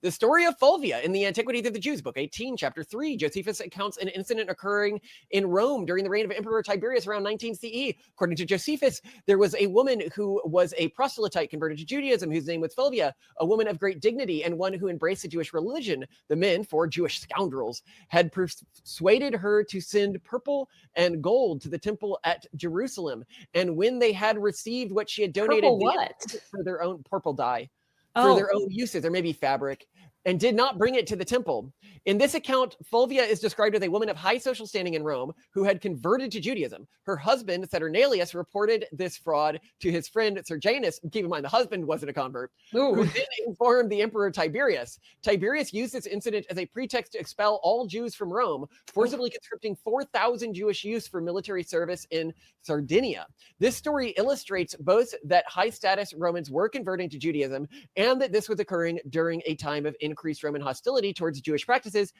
The story of Fulvia in the Antiquities of the Jews, Book 18, Chapter 3. Josephus accounts an incident occurring in Rome during the reign of Emperor Tiberius around 19 CE. According to Josephus, there was a woman who was a proselytite converted to Judaism, whose name was Fulvia, a woman of great dignity and one who embraced the Jewish religion. The men, 4 Jewish scoundrels, had persuaded her to send purple and gold to the temple at Jerusalem. And when they had received what she had donated, Purple what? For their own purple dye, for their own uses, or maybe fabric. and did not bring it to the temple. In this account, Fulvia is described as a woman of high social standing in Rome who had converted to Judaism. Her husband, Saturnalius, reported this fraud to his friend Sergianus. Keep in mind, the husband wasn't a convert, Ooh. who then informed the emperor Tiberius. Tiberius used this incident as a pretext to expel all Jews from Rome, forcibly conscripting 4,000 Jewish youths for military service in Sardinia. This story illustrates both that high-status Romans were converting to Judaism and that this was occurring during a time of increased Roman hostility towards Jewish practices,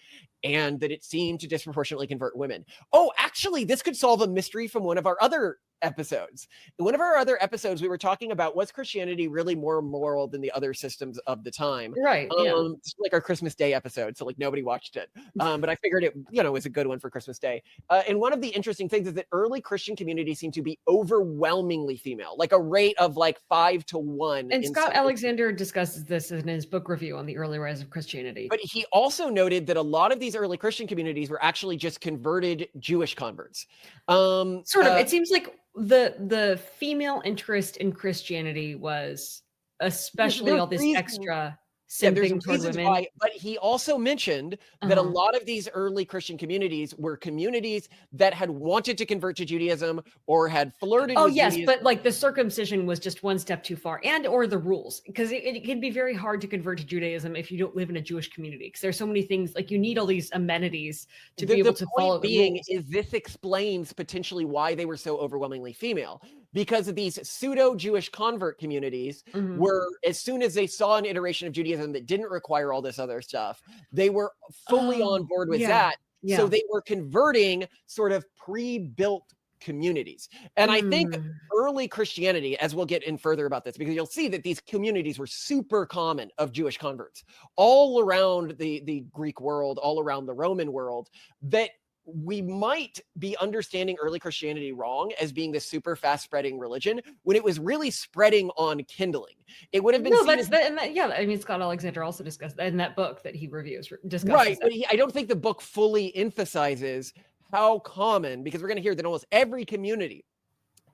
and that it seemed to disproportionately convert women. Oh, actually, this could solve a mystery from one of our other episodes. In one of our other episodes, we were talking about, was Christianity really more moral than the other systems of the time? Right. Yeah. Like our Christmas Day episode, so like nobody watched it. But I figured it, was a good one for Christmas Day. And one of the interesting things is that early Christian communities seem to be overwhelmingly female, like a rate of like 5 to 1. And Scott Alexander discusses this in his book review on the early rise of Christianity. But he also noted that a lot of these early Christian communities were actually just converted Jewish converts. Sort of. It seems like the female interest in Christianity was especially all this extra simping toward women. Why, but he also mentioned that a lot of these early Christian communities were communities that had wanted to convert to Judaism or had flirted with Judaism. But like the circumcision was just one step too far, and or the rules, because it can be very hard to convert to Judaism if you don't live in a Jewish community, because there's so many things, like you need all these amenities to be able to follow the rules. Is this explains potentially why they were so overwhelmingly female, because of these pseudo-Jewish convert communities were, as soon as they saw an iteration of Judaism that didn't require all this other stuff, they were fully on board with that. Yeah. So they were converting sort of pre-built communities. And I think early Christianity, as we'll get in further about this, because you'll see that these communities were super common of Jewish converts all around the Greek world, all around the Roman world, that we might be understanding early Christianity wrong as being this super fast spreading religion when it was really spreading on kindling. It would have been Scott Alexander also discussed that in that book that he reviews. Right, but I don't think the book fully emphasizes how common, because we're going to hear that almost every community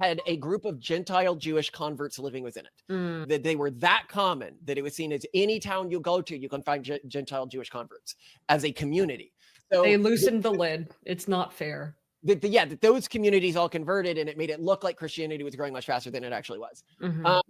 had a group of Gentile Jewish converts living within it. That they were that common that it was seen as any town you go to, you can find Gentile Jewish converts as a community. So they loosened the lid. It's not fair. That those communities all converted, and it made it look like Christianity was growing much faster than it actually was.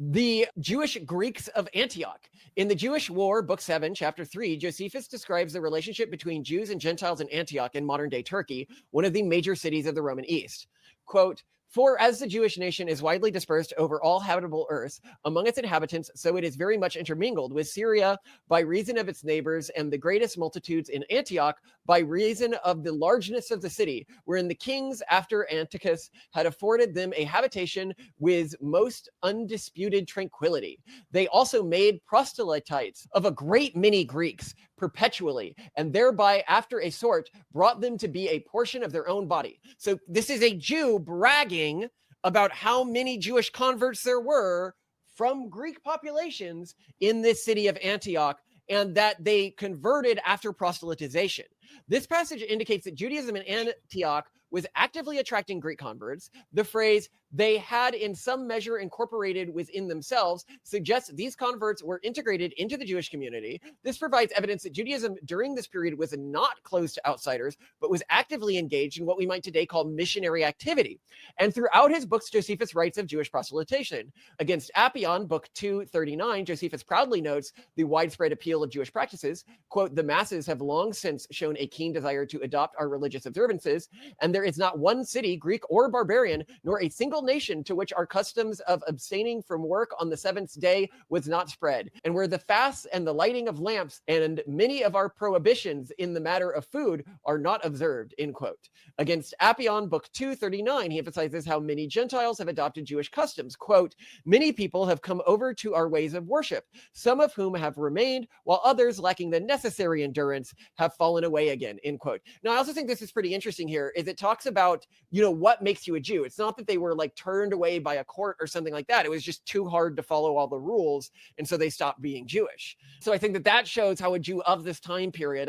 The Jewish Greeks of Antioch. In the Jewish War, Book 7, Chapter 3, Josephus describes the relationship between Jews and Gentiles in Antioch in modern-day Turkey, one of the major cities of the Roman East. Quote, "For as the Jewish nation is widely dispersed over all habitable earth among its inhabitants, so it is very much intermingled with Syria by reason of its neighbors, and the greatest multitudes in Antioch by reason of the largeness of the city, wherein the kings after Tacticus had afforded them a habitation with most undisputed tranquility. They also made proselytites of a great many Greeks perpetually, and thereby after a sort brought them to be a portion of their own body." So this is a Jew bragging about how many Jewish converts there were from Greek populations in this city of Antioch, and that they converted after proselytization. This passage indicates that Judaism in Antioch was actively attracting Greek converts. The phrase "they had in some measure incorporated within themselves" suggests these converts were integrated into the Jewish community. This provides evidence that Judaism during this period was not closed to outsiders, but was actively engaged in what we might today call missionary activity. And throughout his books, Josephus writes of Jewish proselytization. Against Apion, Book 239, Josephus proudly notes the widespread appeal of Jewish practices. Quote, "The masses have long since shown a keen desire to adopt our religious observances, and there is not one city, Greek or barbarian, nor a single nation to which our customs of abstaining from work on the seventh day was not spread, and where the fasts and the lighting of lamps and many of our prohibitions in the matter of food are not observed," end quote. Against Apion, Book 239, he emphasizes how many Gentiles have adopted Jewish customs. Quote, "Many people have come over to our ways of worship, some of whom have remained, while others, lacking the necessary endurance, have fallen away again," end quote. Now, I also think this is pretty interesting here, is it talks about, what makes you a Jew. It's not that they were like turned away by a court or something like that. It was just too hard to follow all the rules, and so they stopped being Jewish. So I think that shows how a Jew of this time period,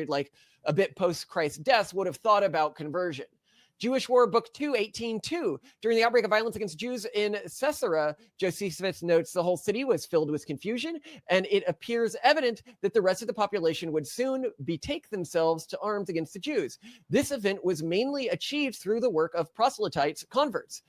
like a bit post Christ's death, would have thought about conversion. Jewish War, Book 2, 18:2. During the outbreak of violence against Jews in Caesarea, Josephus notes the whole city was filled with confusion, and it appears evident that the rest of the population would soon betake themselves to arms against the Jews. This event was mainly achieved through the work of proselytites, converts.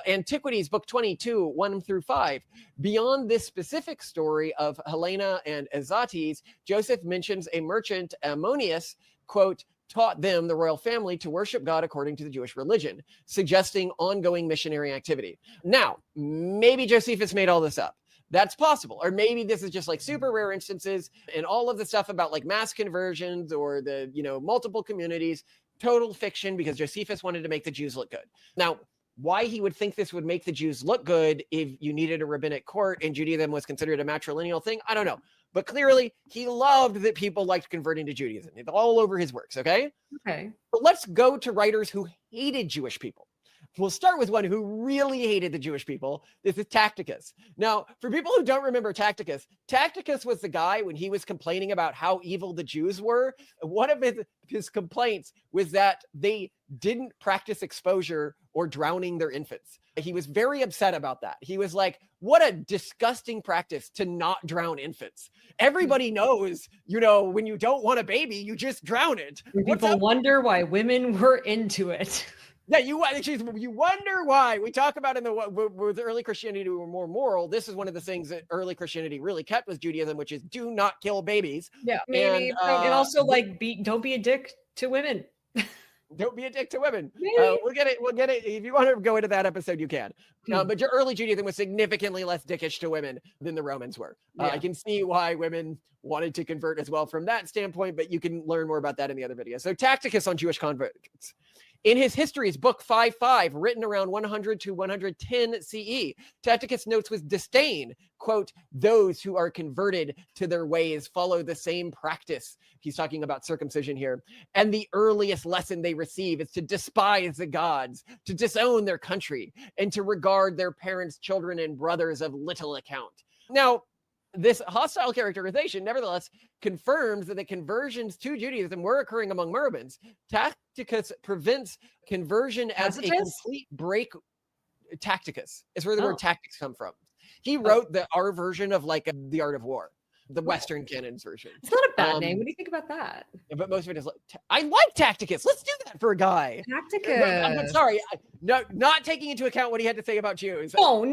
Antiquities, Book 22, 1 through 5. Beyond this specific story of Helena and Azates, Joseph mentions a merchant, Ammonius, quote, taught them, the royal family, to worship God according to the Jewish religion, suggesting ongoing missionary activity. Now, maybe Josephus made all this up. That's possible. Or maybe this is just like super rare instances, and all of the stuff about like mass conversions or the, multiple communities, total fiction, because Josephus wanted to make the Jews look good. Now, why he would think this would make the Jews look good if you needed a rabbinic court and Judaism was considered a matrilineal thing, I don't know. But clearly, he loved that people liked converting to Judaism. It's all over his works, okay? Okay. But let's go to writers who hated Jewish people. We'll start with one who really hated the Jewish people. This is Tacticus. Now, for people who don't remember Tacticus, Tacticus was the guy when he was complaining about how evil the Jews were. One of his complaints was that they didn't practice exposure or drowning their infants. He was very upset about that. He was like, what a disgusting practice to not drown infants. Everybody knows, when you don't want a baby, you just drown it. People wonder why women were into it. Yeah, you wonder why. We talk about with early Christianity were more moral. This is one of the things that early Christianity really kept with Judaism, which is do not kill babies. Yeah, maybe. And also don't be a dick to women. Don't be a dick to women. We'll get it. If you want to go into that episode, you can. But your early Judaism was significantly less dickish to women than the Romans were. I can see why women wanted to convert as well from that standpoint, but you can learn more about that in the other video. So Tacticus on Jewish converts. In his Histories, Book 5.5, written around 100 to 110 CE, Tacticus notes with disdain, quote, those who are converted to their ways follow the same practice. He's talking about circumcision here. And the earliest lesson they receive is to despise the gods, to disown their country, and to regard their parents, children, and brothers of little account. Now, this hostile characterization, nevertheless, confirms that the conversions to Judaism were occurring among Morabbins. Tacticus prevents conversion as a complete break. Tacticus is where the word tactics come from. He wrote our version of like The Art of War, the Western canon's version. It's not a bad name. What do you think about that? But most of it is like, I like Tacticus. Let's do that for a guy. Tacticus. I'm sorry. Not taking into account what he had to say about Jews. No.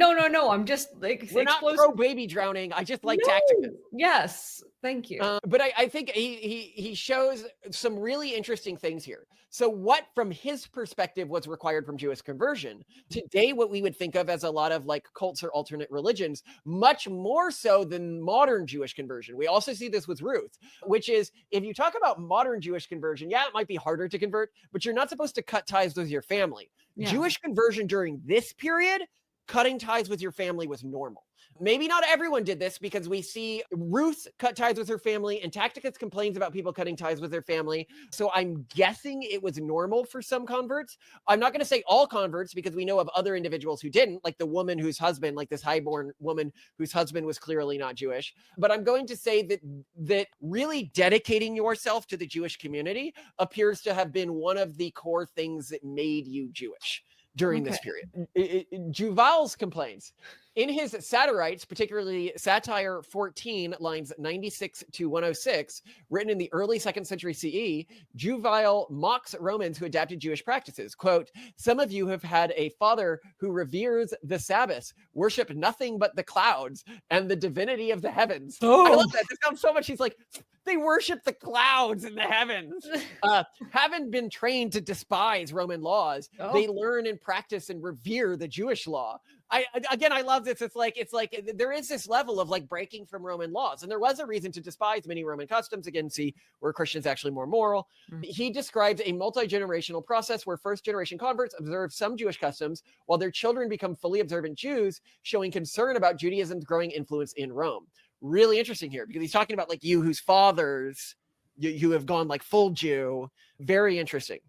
I'm just like, we're not pro baby drowning. I just like Tacticus. Yes. Thank you. But I think he shows some really interesting things here. So what, from his perspective, was required from Jewish conversion? Today, what we would think of as a lot of like cults or alternate religions, much more so than modern Jewish conversion. We also see this with Ruth, which is, if you talk about modern Jewish conversion, it might be harder to convert, but you're not supposed to cut ties with your family. Yeah. Jewish conversion during this period, cutting ties with your family was normal. Maybe not everyone did this, because we see Ruth cut ties with her family, and Tacticus complains about people cutting ties with their family. So I'm guessing it was normal for some converts. I'm not going to say all converts, because we know of other individuals who didn't, like the woman whose husband, like this highborn woman whose husband was clearly not Jewish. But I'm going to say that really dedicating yourself to the Jewish community appears to have been one of the core things that made you Jewish during this period. Juvenal's complaints. In his Satirites, particularly Satire 14, lines 96 to 106, written in the early 2nd century CE, Juvenal mocks Romans who adapted Jewish practices. Quote, some of you have had a father who reveres the Sabbath, worship nothing but the clouds and the divinity of the heavens. I love that. This sounds so much. He's like, they worship the clouds and the heavens. Having been trained to despise Roman laws, they learn and practice and revere the Jewish law. I love this. It's like there is this level of like breaking from Roman laws, and there was a reason to despise many Roman customs. Again, see where Christians actually more moral. He describes a multi-generational process where first-generation converts observe some Jewish customs while their children become fully observant Jews, showing concern about Judaism's growing influence in Rome. Really interesting here, because he's talking about like you whose fathers you have gone like full Jew. Very interesting.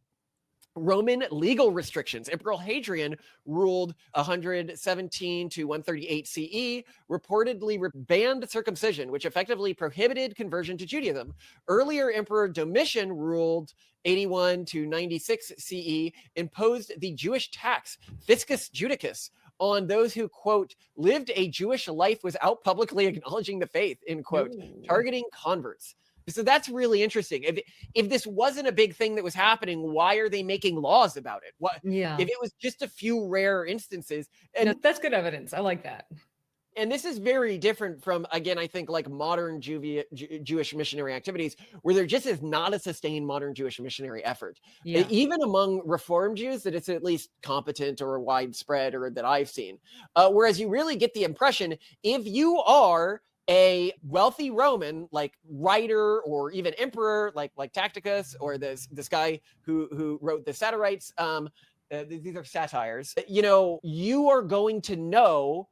Roman legal restrictions. Emperor Hadrian ruled 117 to 138 CE, reportedly banned circumcision, which effectively prohibited conversion to Judaism. Earlier Emperor Domitian ruled 81 to 96 CE, imposed the Jewish tax, fiscus judicus, on those who, quote, lived a Jewish life without publicly acknowledging the faith, end quote, targeting converts. So that's really interesting. If this wasn't a big thing that was happening, why are they making laws about it? What if it was just a few rare instances? And no, that's good evidence. I like that. And this is very different from, again, I think like modern Jewish missionary activities, where there just is not a sustained modern Jewish missionary effort. Yeah. Even among Reform Jews, that it's at least competent or widespread, or that I've seen. Whereas you really get the impression, if you are a wealthy Roman, like writer or even emperor, like Tacticus, or this guy who wrote the Satirites, these are satires, you are going to know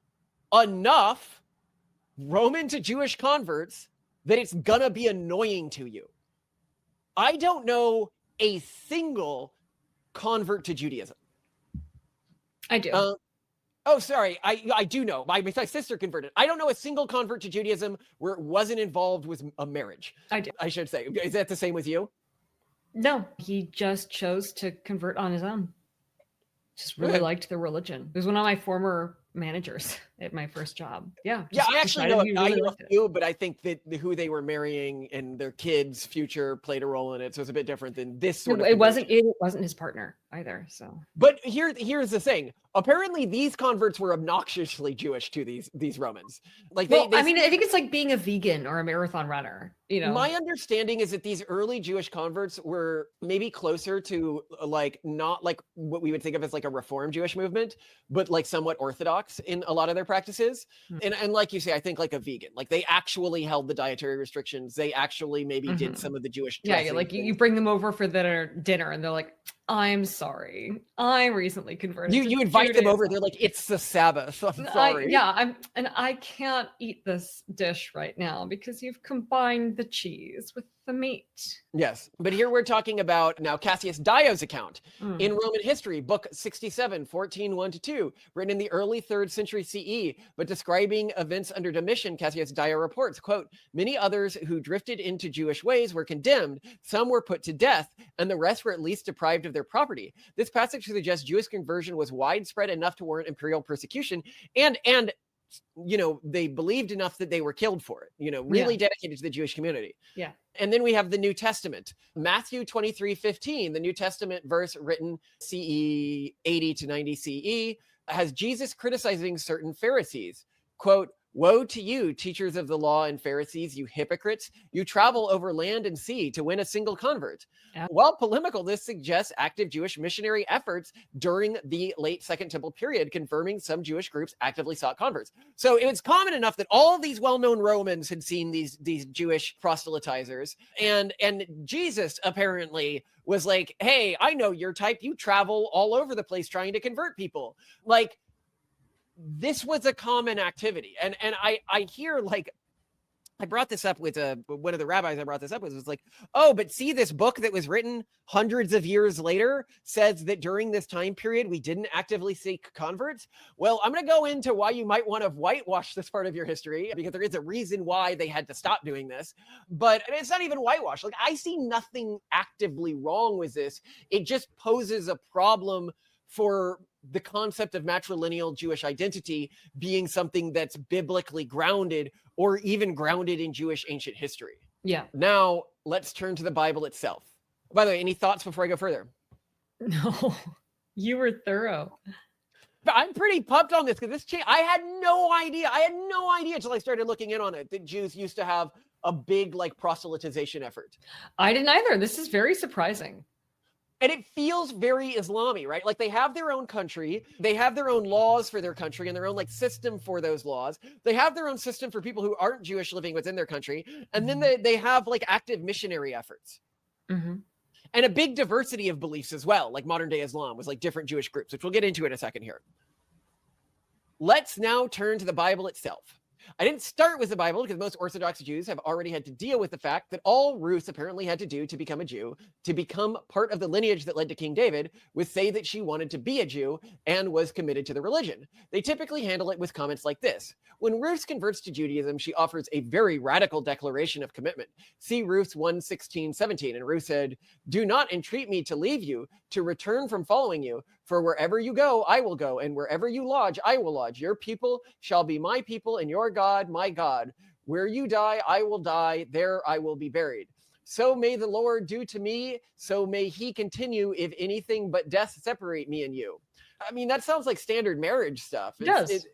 enough Roman to Jewish converts that it's gonna be annoying to you. I don't know a single convert to Judaism. I do. Oh, sorry. I do know. My sister converted. I don't know a single convert to Judaism where it wasn't involved with a marriage. I do. I should say. Is that the same with you? No, he just chose to convert on his own. Just really liked the religion. It was one of my former managers at my first job. Yeah. I actually know a few, but I think that who they were marrying and their kids' future played a role in it. So it's a bit different than this sort of. It wasn't his partner either. So, but here's the thing. Apparently, these converts were obnoxiously Jewish to these Romans. Like, I think it's like being a vegan or a marathon runner. My understanding is that these early Jewish converts were maybe closer to like not like what we would think of as like a Reform Jewish movement, but like somewhat Orthodox in a lot of their practices. And like you say, I think like a vegan, like they actually held the dietary restrictions. They actually maybe did some of the Jewish. Yeah, like you bring them over for dinner and they're like, I'm sorry, I recently converted. You invite them over. They're like, it's the Sabbath. I'm sorry. I can't eat this dish right now because you've combined the cheese with the meat. Yes, but here we're talking about now Cassius Dio's account in Roman history, book 67, 14, 1-2, written in the early 3rd century CE, but describing events under Domitian. Cassius Dio reports, quote, many others who drifted into Jewish ways were condemned, some were put to death, and the rest were at least deprived of their property. This passage suggests Jewish conversion was widespread enough to warrant imperial persecution, and they believed enough that they were killed for it, really dedicated to the Jewish community. Yeah. And then we have the New Testament, Matthew 23:15, the New Testament verse written CE 80 to 90 CE, has Jesus criticizing certain Pharisees. Quote, woe to you, teachers of the law and Pharisees, you hypocrites. You travel over land and sea to win a single convert. Yeah. While polemical, this suggests active Jewish missionary efforts during the late Second Temple period, confirming some Jewish groups actively sought converts. So it was common enough that all these well-known Romans had seen these Jewish proselytizers. And Jesus apparently was like, hey, I know your type. You travel all over the place trying to convert people. Like, this was a common activity. And I hear, like, I brought this up with one of the rabbis I brought this up with, was like, oh, but see, this book that was written hundreds of years later says that during this time period, we didn't actively seek converts. Well, I'm going to go into why you might want to whitewash this part of your history, because there is a reason why they had to stop doing this. But it's not even whitewash. Like, I see nothing actively wrong with this. It just poses a problem for the concept of matrilineal Jewish identity being something that's biblically grounded, or even grounded in Jewish ancient history. Yeah. Now let's turn to the Bible itself. By the way, any thoughts before I go further? No, you were thorough. But I'm pretty pumped on this, because this change, I had no idea until I started looking in on it, that Jews used to have a big like proselytization effort. I didn't either. This is very surprising. And it feels very Islami, right? Like, they have their own country, they have their own laws for their country, and their own like system for those laws. They have their own system for people who aren't Jewish living within their country. And then they have like active missionary efforts. And a big diversity of beliefs as well, like modern day Islam was like different Jewish groups, which we'll get into in a second here. Let's now turn to the Bible itself. I didn't start with the Bible because most Orthodox Jews have already had to deal with the fact that all Ruth apparently had to do to become a Jew, to become part of the lineage that led to King David, was say that she wanted to be a Jew and was committed to the religion. They typically handle it with comments like this. When Ruth converts to Judaism, she offers a very radical declaration of commitment. See Ruth 1:16-17. And Ruth said, "Do not entreat me to leave you, to return from following you. For wherever you go, I will go, and wherever you lodge, I will lodge. Your people shall be my people, and your God, my God. Where you die, I will die. There I will be buried. So may the Lord do to me, so may he continue, if anything but death separate me and you." I mean, that sounds like standard marriage stuff. It does.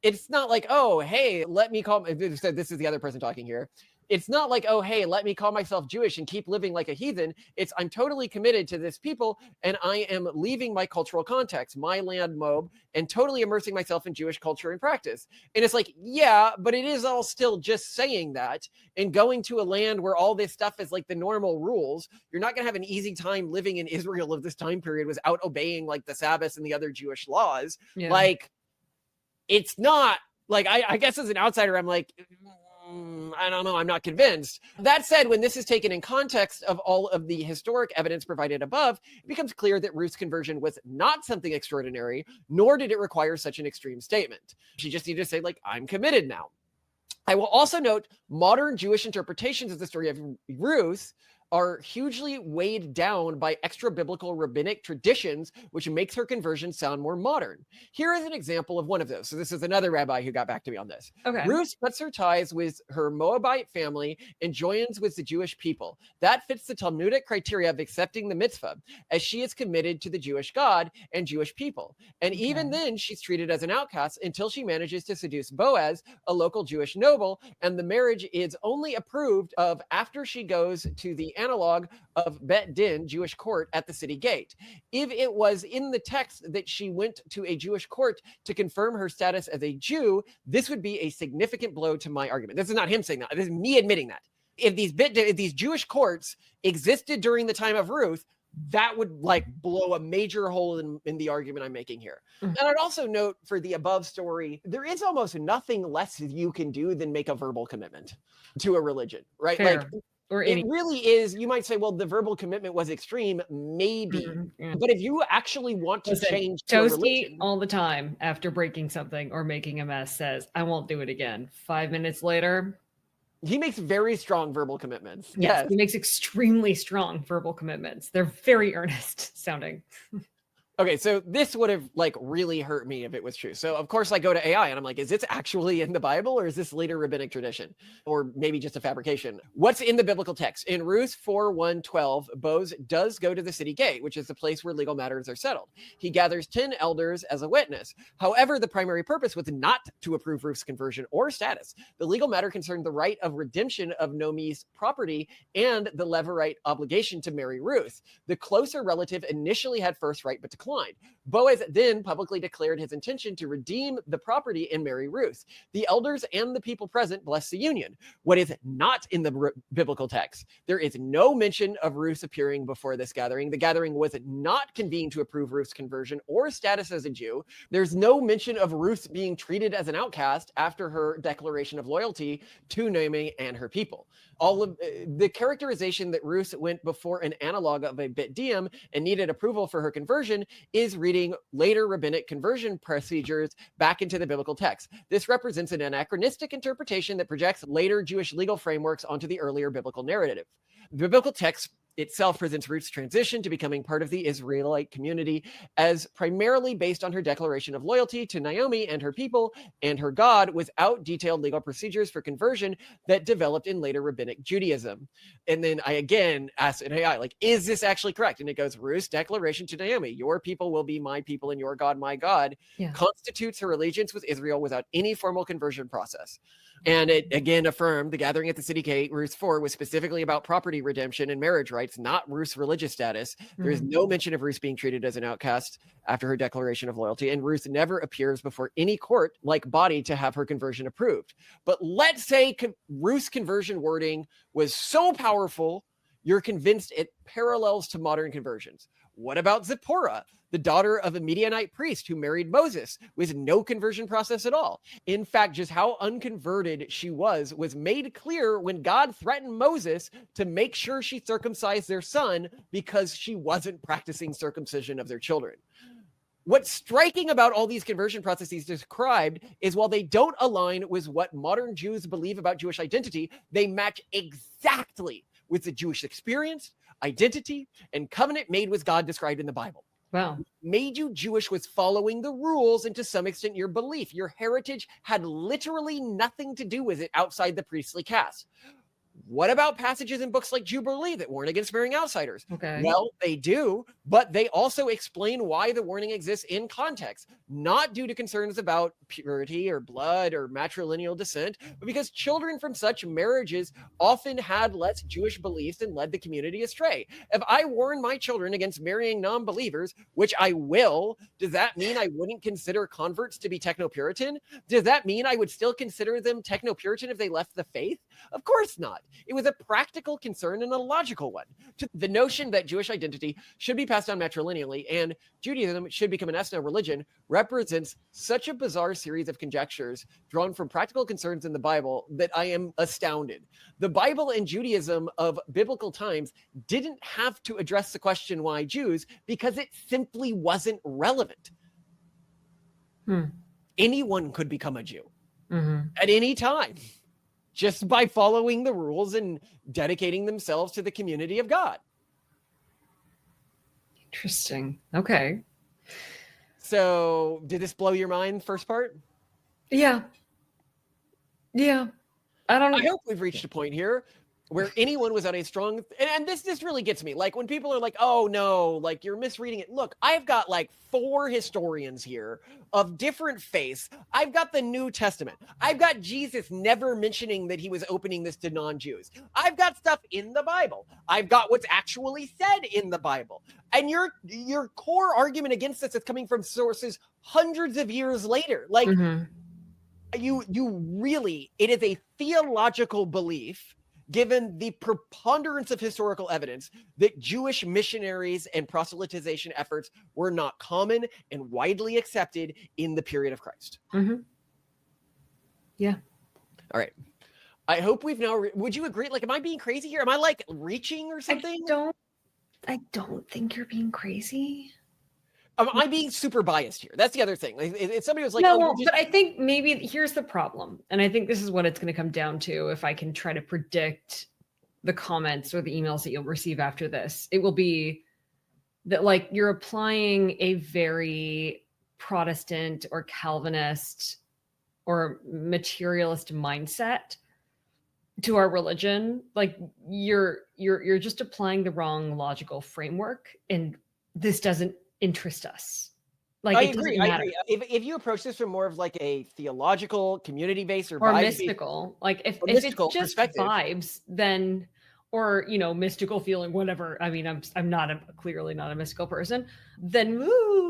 It's not like, oh, hey, let me call, this is the other person talking here. It's not like, oh, hey, let me call myself Jewish and keep living like a heathen. It's, I'm totally committed to this people, and I am leaving my cultural context, my land, Moab, and totally immersing myself in Jewish culture and practice. And it's like, yeah, but it is all still just saying that and going to a land where all this stuff is like the normal rules. You're not going to have an easy time living in Israel of this time period without obeying like the Sabbath and the other Jewish laws. Yeah. Like, it's not like, I guess as an outsider, I'm like, I don't know, I'm not convinced. That said, when this is taken in context of all of the historic evidence provided above, it becomes clear that Ruth's conversion was not something extraordinary, nor did it require such an extreme statement. She just needed to say, like, I'm committed now. I will also note modern Jewish interpretations of the story of Ruth are hugely weighed down by extra-biblical rabbinic traditions, which makes her conversion sound more modern. Here is an example of one of those. So this is another rabbi who got back to me on this. Okay. Ruth cuts her ties with her Moabite family and joins with the Jewish people. That fits the Talmudic criteria of accepting the mitzvah, as she is committed to the Jewish God and Jewish people. And even then, she's treated as an outcast until she manages to seduce Boaz, a local Jewish noble, and the marriage is only approved of after she goes to the analog of Bet Din, Jewish court, at the city gate. If it was in the text that she went to a Jewish court to confirm her status as a Jew, this would be a significant blow to my argument. This is not him saying that. This is me admitting that. If these Jewish courts existed during the time of Ruth, that would like blow a major hole in the argument I'm making here. And I'd also note for the above story, there is almost nothing less you can do than make a verbal commitment to a religion, right? Fair. Like, Or it really is. You might say, well, the verbal commitment was extreme, maybe. But if you actually want to change to a Toasty religion, all the time after breaking something or making a mess says, I won't do it again. 5 minutes later, he makes very strong verbal commitments. yes, he makes extremely strong verbal commitments. They're very earnest sounding. Okay, so this would have like really hurt me if it was true. So of course I go to AI and I'm like, is this actually in the Bible or is this later rabbinic tradition? Or maybe just a fabrication? What's in the biblical text? In Ruth 4:1-12, Boaz does go to the city gate, which is the place where legal matters are settled. He gathers 10 elders as a witness. However, the primary purpose was not to approve Ruth's conversion or status. The legal matter concerned the right of redemption of Naomi's property and the Levirate obligation to marry Ruth. The closer relative initially had first right but declined. Boaz then publicly declared his intention to redeem the property and marry Ruth. The elders and the people present blessed the union. What is not in the biblical text? There is no mention of Ruth appearing before this gathering. The gathering was not convened to approve Ruth's conversion or status as a Jew. There's no mention of Ruth being treated as an outcast after her declaration of loyalty to Naomi and her people. All of the characterization that Ruth went before an analog of a Bet Diem and needed approval for her conversion is reading later rabbinic conversion procedures back into the biblical text. This represents an anachronistic interpretation that projects later Jewish legal frameworks onto the earlier biblical narrative. The biblical text itself presents Ruth's transition to becoming part of the Israelite community as primarily based on her declaration of loyalty to Naomi and her people and her God, without detailed legal procedures for conversion that developed in later rabbinic Judaism. And then I again asked an AI, like, is this actually correct? And it goes, Ruth's declaration to Naomi, your people will be my people and your God my God, constitutes her allegiance with Israel without any formal conversion process. And it again affirmed the gathering at the city gate, Ruth 4, was specifically about property redemption and marriage rights, not Ruth's religious status. There is no mention of Ruth being treated as an outcast after her declaration of loyalty, and Ruth never appears before any court-like body to have her conversion approved. But let's say Ruth's conversion wording was so powerful, you're convinced it parallels to modern conversions. What about Zipporah? the daughter of a Midianite priest who married Moses with no conversion process at all. In fact, just how unconverted she was made clear when God threatened Moses to make sure she circumcised their son because she wasn't practicing circumcision of their children. What's striking about all these conversion processes described is while they don't align with what modern Jews believe about Jewish identity, they match exactly with the Jewish experience, identity, and covenant made with God described in the Bible. Wow. What made you Jewish was following the rules and to some extent your belief. Your heritage had literally nothing to do with it outside the priestly caste. What about passages in books like Jubilee that warn against marrying outsiders? Okay. Well, they do, but they also explain why the warning exists in context, not due to concerns about purity or blood or matrilineal descent, but because children from such marriages often had less Jewish beliefs and led the community astray. If I warn my children against marrying non-believers, which I will, does that mean I wouldn't consider converts to be Technopuritan? Does that mean I would still consider them Technopuritan if they left the faith? Of course not. It was a practical concern and a logical one. The notion that Jewish identity should be passed on matrilineally and Judaism should become an ethno religion represents such a bizarre series of conjectures drawn from practical concerns in the Bible that I am astounded. The Bible and Judaism of biblical times didn't have to address the question why Jews because it simply wasn't relevant. Anyone could become a Jew at any time, just by following the rules and dedicating themselves to the community of God. Interesting. Okay. So did this blow your mind, first part? Yeah. I don't know. I hope we've reached a point here where anyone was on a strong, and this really gets me. Like when people are like, oh no, like you're misreading it. Look, I've got like 4 historians here of different faiths. I've got the New Testament. I've got Jesus never mentioning that he was opening this to non-Jews. I've got stuff in the Bible. I've got what's actually said in the Bible. And your core argument against this is coming from sources hundreds of years later. Like you really, it is a theological belief given the preponderance of historical evidence that Jewish missionaries and proselytization efforts were not common and widely accepted in the period of Christ. Yeah. All right. I hope we've now, would you agree? Like, am I being crazy here? Am I like reaching or something? I don't think you're being crazy. Am I being super biased here? That's the other thing. Like, if somebody was like, no, but I think maybe here's the problem. And I think this is what it's going to come down to. If I can try to predict the comments or the emails that you'll receive after this, it will be that like you're applying a very Protestant or Calvinist or materialist mindset to our religion. Like you're just applying the wrong logical framework, and this doesn't interest us. Like I it agree. doesn't matter. If you approach this from more of like a theological, community-based or mystical, like if it's just vibes, then or mystical feeling, whatever. I mean, I'm clearly not a mystical person. Then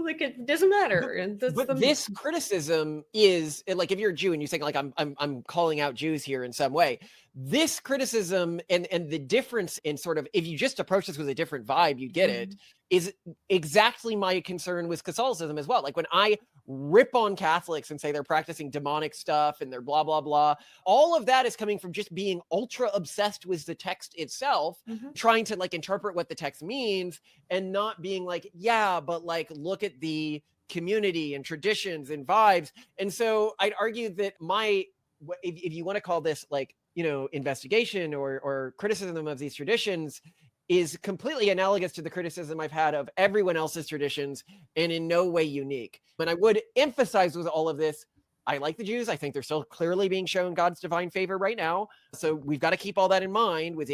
like it doesn't matter. And this criticism is like if you're a Jew and you're saying like I'm calling out Jews here in some way. This criticism and the difference in sort of if you just approach this with a different vibe, you get it. Is exactly my concern with Catholicism as well. Like when I rip on Catholics and say they're practicing demonic stuff and they're blah, blah, blah, all of that is coming from just being ultra obsessed with the text itself, trying to like interpret what the text means and not being like, yeah, but like, look at the community and traditions and vibes. And so I'd argue that if you want to call this like, investigation or criticism of these traditions, is completely analogous to the criticism I've had of everyone else's traditions and in no way unique. And I would emphasize with all of this, I like the Jews. I think they're still clearly being shown God's divine favor right now. So we've got to keep all that in mind with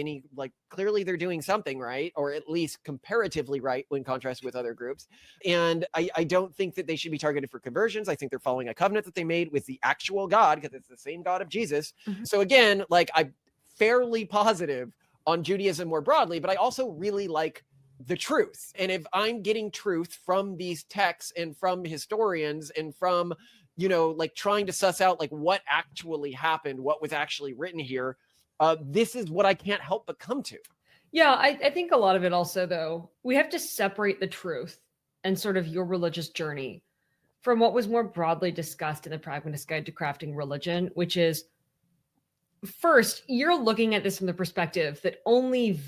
clearly they're doing something right, or at least comparatively right when contrasted with other groups. And I don't think that they should be targeted for conversions. I think they're following a covenant that they made with the actual God because it's the same God of Jesus. So again, like I'm fairly positive on Judaism more broadly, but I also really like the truth. And if I'm getting truth from these texts and from historians and from, like trying to suss out like what actually happened, what was actually written here, this is what I can't help but come to. Yeah, I think a lot of it also, though, we have to separate the truth and sort of your religious journey from what was more broadly discussed in the Pragmatist Guide to Crafting Religion, which is, first, you're looking at this from the perspective that only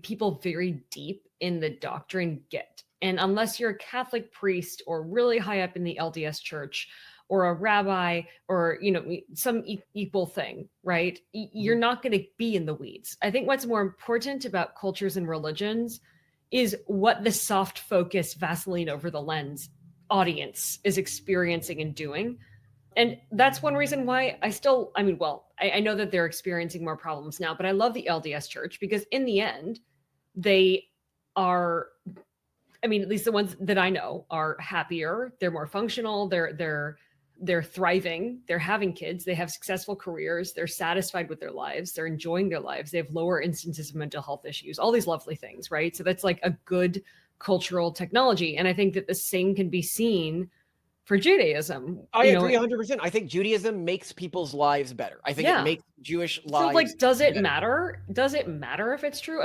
people very deep in the doctrine get. And unless you're a Catholic priest or really high up in the LDS church or a rabbi or, some equal thing, right? You're not going to be in the weeds. I think what's more important about cultures and religions is what the soft focus Vaseline over the lens audience is experiencing and doing. And that's one reason why I know that they're experiencing more problems now, but I love the LDS church because in the end, they are, at least the ones that I know are happier. They're more functional. They're thriving. They're having kids. They have successful careers. They're satisfied with their lives. They're enjoying their lives. They have lower instances of mental health issues, all these lovely things, right? So that's like a good cultural technology. And I think that the same can be seen for Judaism. I agree 100%. I think Judaism makes people's lives better. I think it makes Jewish lives better. Does it better. Matter? Does it matter if it's true?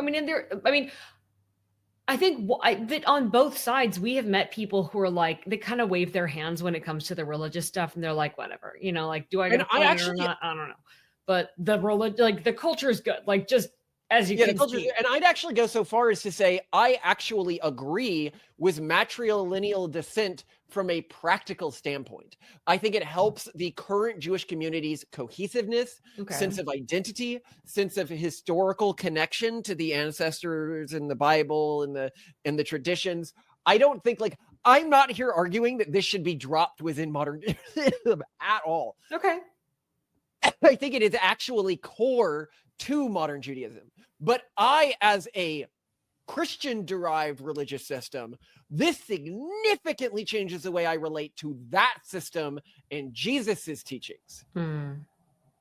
I think that on both sides, we have met people who are like, they kind of wave their hands when it comes to the religious stuff. And they're like, whatever, do I get a point or not? I don't know. But the culture is good. Like, just as you can see. And I'd actually go so far as to say, I actually agree with matrilineal descent from a practical standpoint. I think it helps the current Jewish community's cohesiveness, sense of identity, sense of historical connection to the ancestors in the Bible and the traditions. I don't think, I'm not here arguing that this should be dropped within modern Judaism at all. Okay. I think it is actually core to modern Judaism. But I, as a Christian-derived religious system, this significantly changes the way I relate to that system and Jesus's teachings.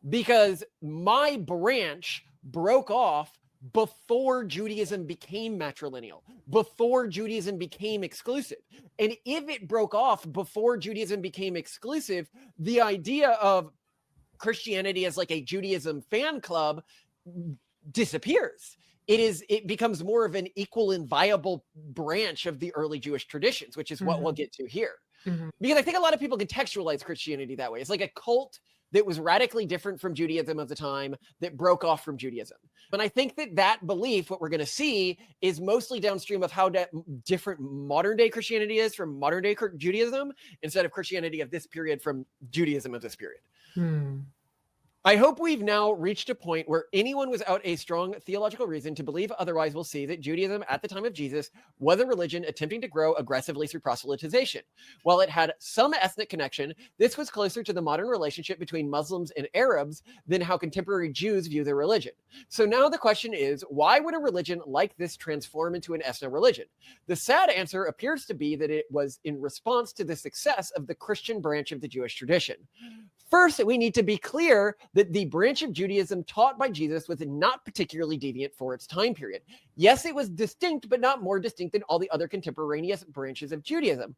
Because my branch broke off before Judaism became matrilineal, before Judaism became exclusive. And if it broke off before Judaism became exclusive, the idea of Christianity as like a Judaism fan club disappears. It becomes more of an equal and viable branch of the early Jewish traditions, which is what we'll get to here. Because I think a lot of people contextualize Christianity that way. It's like a cult that was radically different from Judaism of the time that broke off from Judaism. And I think that belief, what we're going to see, is mostly downstream of how different modern day Christianity is from modern day Judaism, instead of Christianity of this period from Judaism of this period. I hope we've now reached a point where anyone without a strong theological reason to believe otherwise will see that Judaism at the time of Jesus was a religion attempting to grow aggressively through proselytization. While it had some ethnic connection, this was closer to the modern relationship between Muslims and Arabs than how contemporary Jews view their religion. So now the question is, why would a religion like this transform into an ethno-religion? The sad answer appears to be that it was in response to the success of the Christian branch of the Jewish tradition. First, we need to be clear that the branch of Judaism taught by Jesus was not particularly deviant for its time period. Yes, it was distinct, but not more distinct than all the other contemporaneous branches of Judaism.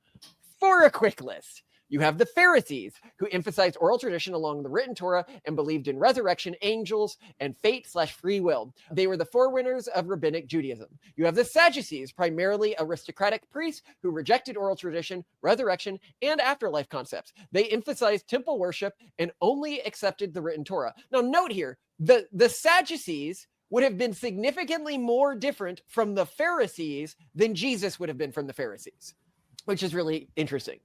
For a quick list, you have the Pharisees, who emphasized oral tradition along the written Torah and believed in resurrection, angels, and fate/free will. They were the forerunners of Rabbinic Judaism. You have the Sadducees, primarily aristocratic priests who rejected oral tradition, resurrection, and afterlife concepts. They emphasized temple worship and only accepted the written Torah. Now, note here, the Sadducees would have been significantly more different from the Pharisees than Jesus would have been from the Pharisees, which is really interesting,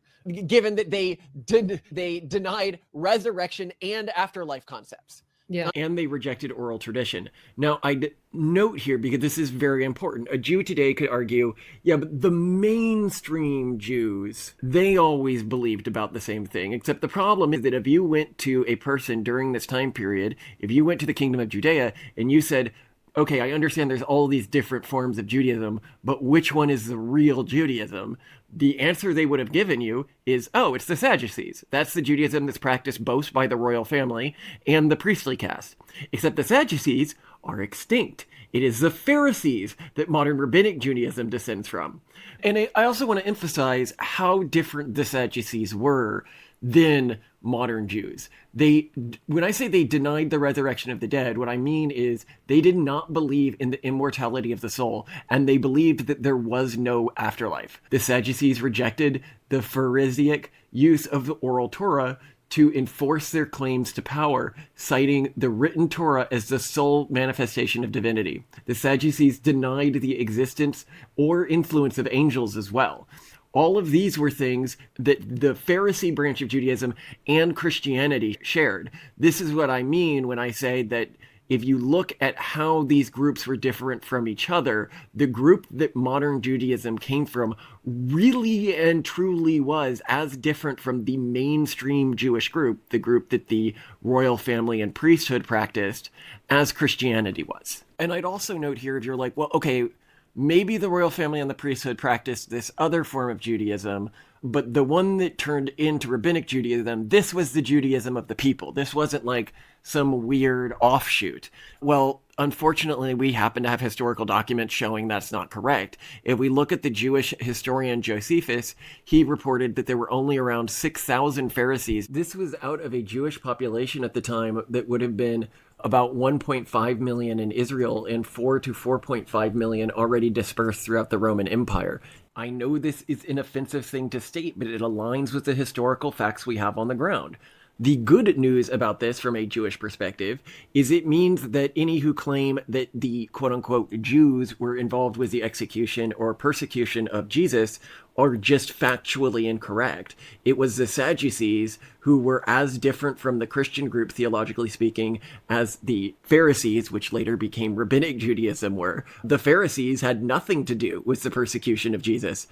given that they denied resurrection and afterlife concepts. Yeah. And they rejected oral tradition. Now, I'd note here, because this is very important, a Jew today could argue, yeah, but the mainstream Jews, they always believed about the same thing. Except the problem is that if you went to a person during this time period, if you went to the kingdom of Judea and you said, okay, I understand there's all these different forms of Judaism, but which one is the real Judaism? The answer they would have given you is, oh, it's the Sadducees. That's the Judaism that's practiced both by the royal family and the priestly caste. Except the Sadducees are extinct. It is the Pharisees that modern rabbinic Judaism descends from. And I also want to emphasize how different the Sadducees were than modern Jews. When I say they denied the resurrection of the dead, what I mean is they did not believe in the immortality of the soul, and they believed that there was no afterlife. The Sadducees rejected the Pharisaic use of the oral Torah to enforce their claims to power, citing the written Torah as the sole manifestation of divinity. The Sadducees denied the existence or influence of angels as well. All of these were things that the Pharisee branch of Judaism and Christianity shared. This is what I mean when I say that if you look at how these groups were different from each other, the group that modern Judaism came from really and truly was as different from the mainstream Jewish group, the group that the royal family and priesthood practiced, as Christianity was. And I'd also note here, if you're like, well, okay, maybe the royal family and the priesthood practiced this other form of Judaism, but the one that turned into rabbinic Judaism, this was the Judaism of the people. This wasn't like some weird offshoot. Well, unfortunately, we happen to have historical documents showing that's not correct. If we look at the Jewish historian Josephus, he reported that there were only around 6,000 Pharisees. This was out of a Jewish population at the time that would have been about 1.5 million in Israel and 4 to 4.5 million already dispersed throughout the Roman Empire. I know this is an offensive thing to state, but it aligns with the historical facts we have on the ground. The good news about this from a Jewish perspective is it means that any who claim that the quote-unquote Jews were involved with the execution or persecution of Jesus are just factually incorrect. It was the Sadducees who were as different from the Christian group, theologically speaking, as the Pharisees, which later became Rabbinic Judaism, were. The Pharisees had nothing to do with the persecution of Jesus.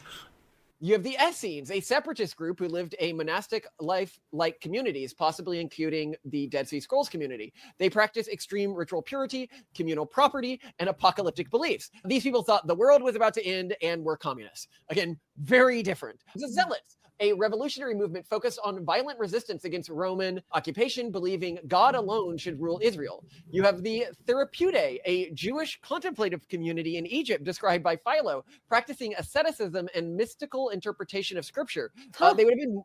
You have the Essenes, a separatist group who lived a monastic life like communities, possibly including the Dead Sea Scrolls community. They practice extreme ritual purity, communal property, and apocalyptic beliefs. These people thought the world was about to end and were communists. Again, very different. The Zealots, a revolutionary movement focused on violent resistance against Roman occupation, believing God alone should rule Israel. You have the Therapeutae, a Jewish contemplative community in Egypt described by Philo, practicing asceticism and mystical interpretation of scripture. They would have been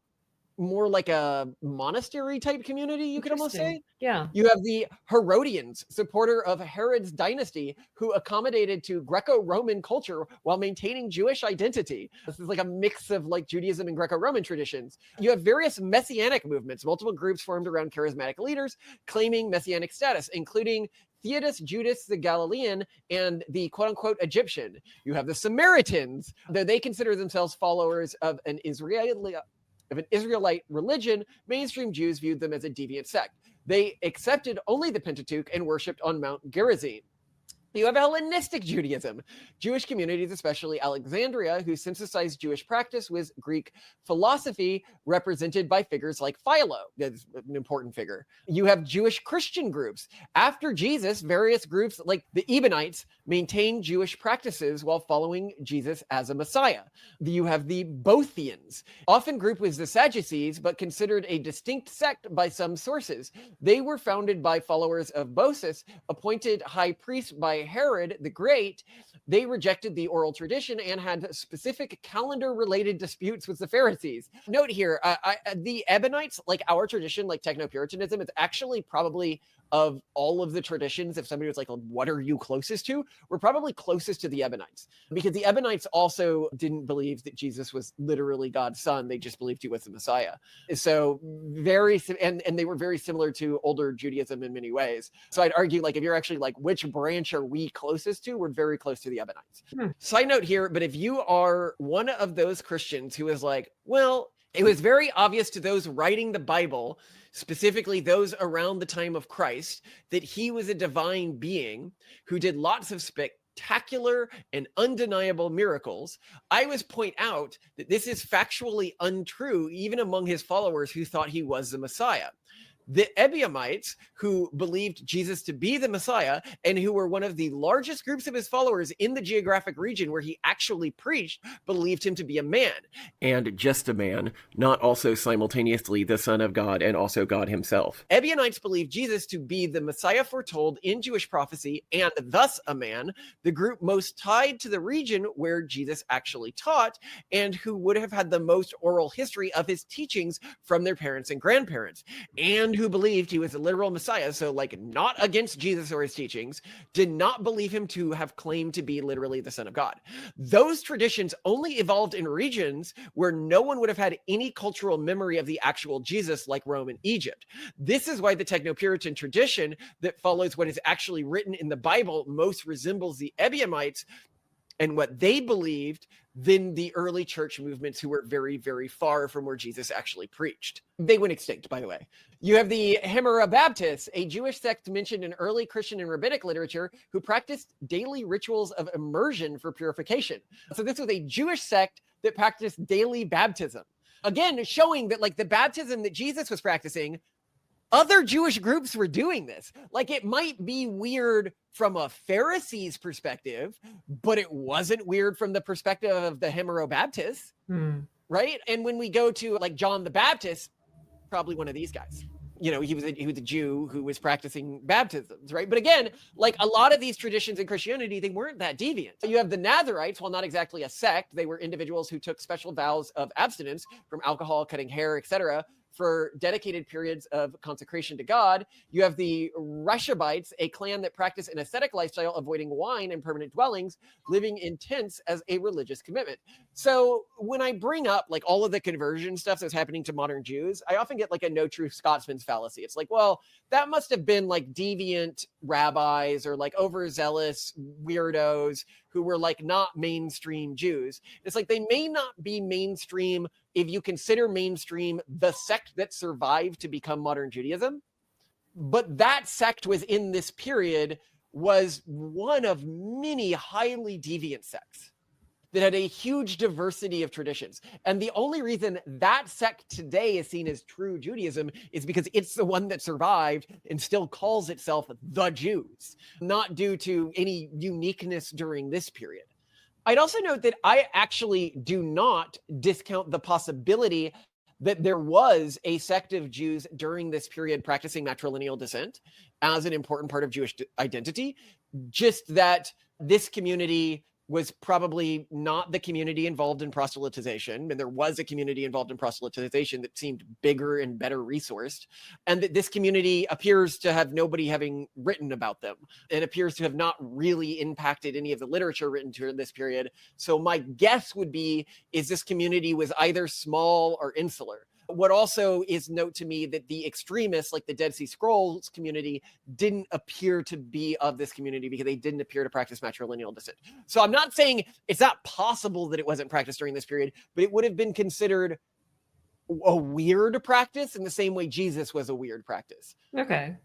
more like a monastery type community, you could almost say. Yeah. You have the Herodians, supporter of Herod's dynasty, who accommodated to Greco-Roman culture while maintaining Jewish identity. This is like a mix of like Judaism and Greco-Roman traditions. You have various Messianic movements, multiple groups formed around charismatic leaders claiming Messianic status, including Theodos, Judas the Galilean, and the quote-unquote Egyptian. You have the Samaritans, though they consider themselves followers of an Israelite religion, mainstream Jews viewed them as a deviant sect. They accepted only the Pentateuch and worshipped on Mount Gerizim. You have Hellenistic Judaism, Jewish communities, especially Alexandria, who synthesized Jewish practice with Greek philosophy, represented by figures like Philo. That's an important figure. You have Jewish Christian groups. After Jesus, various groups like the Ebionites maintained Jewish practices while following Jesus as a Messiah. You have the Boethians, often grouped with the Sadducees, but considered a distinct sect by some sources. They were founded by followers of Bosus, appointed high priest by Herod the Great. They rejected the oral tradition and had specific calendar-related disputes with the Pharisees. Note here, the Ebionites, like our tradition, like Technopuritanism, it's actually probably of all of the traditions, if somebody was like, what are you closest to? We're probably closest to the Ebionites, because the Ebionites also didn't believe that Jesus was literally God's son. They just believed he was the Messiah. So and they were very similar to older Judaism in many ways. So I'd argue, like, if you're actually like, which branch are we closest to? We're very close to the Ebionites. Side note here, but if you are one of those Christians who is like, well, it was very obvious to those writing the Bible, specifically those around the time of Christ, that he was a divine being who did lots of spectacular and undeniable miracles, I always point out that this is factually untrue, even among his followers who thought he was the Messiah. The Ebionites, who believed Jesus to be the Messiah and who were one of the largest groups of his followers in the geographic region where he actually preached, believed him to be a man. And just a man, not also simultaneously the Son of God and also God himself. Ebionites believed Jesus to be the Messiah foretold in Jewish prophecy and thus a man, the group most tied to the region where Jesus actually taught and who would have had the most oral history of his teachings from their parents and grandparents, and who believed he was the literal Messiah, so like not against Jesus or his teachings, did not believe him to have claimed to be literally the Son of God. Those traditions only evolved in regions where no one would have had any cultural memory of the actual Jesus like Rome and Egypt. This is why the Technopuritan tradition that follows what is actually written in the Bible most resembles the Ebionites and what they believed than the early church movements who were very, very far from where Jesus actually preached. They went extinct, by the way. You have the Baptists, a Jewish sect mentioned in early Christian and rabbinic literature who practiced daily rituals of immersion for purification. So this was a Jewish sect that practiced daily baptism. Again, showing that like the baptism that Jesus was practicing, other Jewish groups were doing this. Like it might be weird from a Pharisee's perspective, but it wasn't weird from the perspective of the Baptists, right? And when we go to like John the Baptist, probably one of these guys. You know, he was a Jew who was practicing baptisms, right? But again, like a lot of these traditions in Christianity, they weren't that deviant. You have the Nazarites, while not exactly a sect, they were individuals who took special vows of abstinence from alcohol, cutting hair, etc., for dedicated periods of consecration to God. You have the Reshabites, a clan that practiced an ascetic lifestyle, avoiding wine and permanent dwellings, living in tents as a religious commitment. So when I bring up like all of the conversion stuff that's happening to modern Jews, I often get like a no true Scotsman's fallacy. It's like, well, that must have been like deviant rabbis or like overzealous weirdos who were like not mainstream Jews. It's like they may not be mainstream if you consider mainstream the sect that survived to become modern Judaism, but that sect within this period was one of many highly deviant sects that had a huge diversity of traditions. And the only reason that sect today is seen as true Judaism is because it's the one that survived and still calls itself the Jews, not due to any uniqueness during this period. I'd also note that I actually do not discount the possibility that there was a sect of Jews during this period practicing matrilineal descent as an important part of Jewish identity, just that this community was probably not the community involved in proselytization, and there was a community involved in proselytization that seemed bigger and better resourced, and that this community appears to have nobody having written about them, and appears to have not really impacted any of the literature written during this period. So my guess would be, is this community was either small or insular. What also is note to me that the extremists, like the Dead Sea Scrolls community, didn't appear to be of this community because they didn't appear to practice matrilineal descent. So I'm not saying it's not possible that it wasn't practiced during this period, but it would have been considered a weird practice in the same way Jesus was a weird practice. Okay.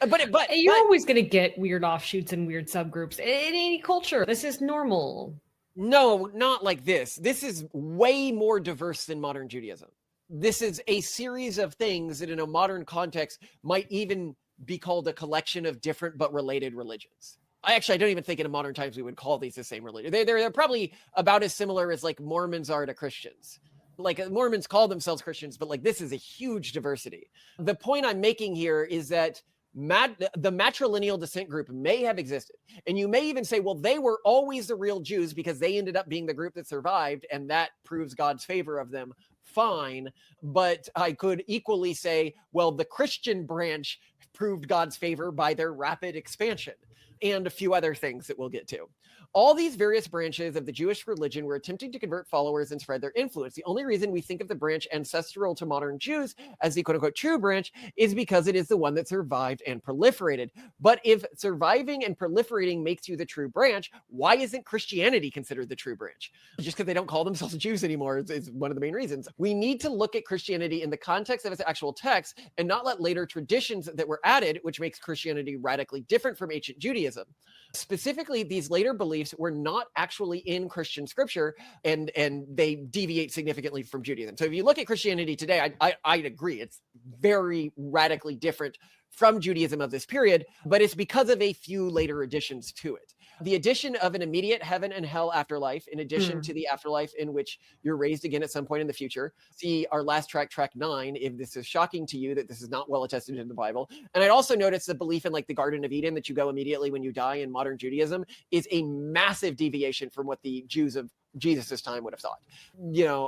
But you're always going to get weird offshoots and weird subgroups in any culture. This is normal. No, not like this. This is way more diverse than modern Judaism. This is a series of things that in a modern context might even be called a collection of different but related religions. I don't even think in modern times we would call these the same religion. They're probably about as similar as like Mormons are to Christians. Like Mormons call themselves Christians, but like this is a huge diversity. The point I'm making here is that the matrilineal descent group may have existed. And you may even say, well, they were always the real Jews because they ended up being the group that survived, and that proves God's favor of them. Fine. But I could equally say, well, the Christian branch proved God's favor by their rapid expansion, and a few other things that we'll get to. All these various branches of the Jewish religion were attempting to convert followers and spread their influence. The only reason we think of the branch ancestral to modern Jews as the quote-unquote true branch is because it is the one that survived and proliferated. But if surviving and proliferating makes you the true branch, why isn't Christianity considered the true branch? Just because they don't call themselves Jews anymore is one of the main reasons. We need to look at Christianity in the context of its actual text and not let later traditions that were added, which makes Christianity radically different from ancient Judaism, Judaism. Specifically, these later beliefs were not actually in Christian scripture, and they deviate significantly from Judaism. So if you look at Christianity today, I'd agree it's very radically different from Judaism of this period, but it's because of a few later additions to it. The addition of an immediate heaven and hell afterlife, in addition to the afterlife in which you're raised again at some point in the future. See our last track, track 9, if this is shocking to you that this is not well attested in the Bible. And I'd also notice the belief in like the Garden of Eden that you go immediately when you die in modern Judaism is a massive deviation from what the Jews of Jesus's time would have thought.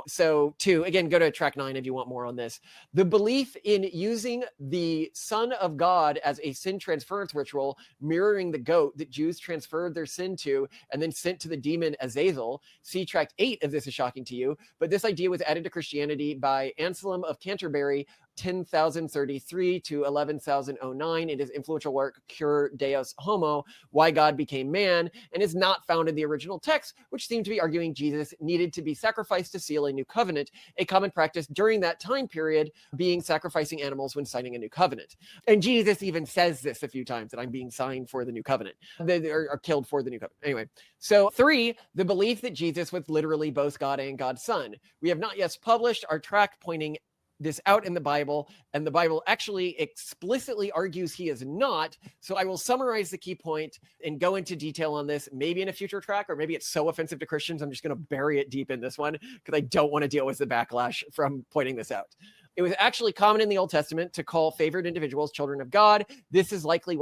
So again, go to track 9 if you want more on this. The belief in using the Son of God as a sin transference ritual, mirroring the goat that Jews transferred their sin to and then sent to the demon Azazel. See tract 8 if this is shocking to you. But this idea was added to Christianity by Anselm of Canterbury, 10,033 to 11,009 in his influential work Cur Deus Homo, Why God Became Man, and is not found in the original text, which seemed to be arguing Jesus needed to be sacrificed to seal a new covenant, a common practice during that time period being sacrificing animals when signing a new covenant. And Jesus even says this a few times, that I'm being signed for the new covenant, they are killed for the new covenant. Anyway, so 3, the belief that Jesus was literally both God and God's Son. We have not yet published our tract pointing this out in the Bible, and the Bible actually explicitly argues he is not. So I will summarize the key point and go into detail on this, maybe in a future track, or maybe it's so offensive to Christians, I'm just going to bury it deep in this one because I don't want to deal with the backlash from pointing this out. It was actually common in the Old Testament to call favored individuals children of God. This is likely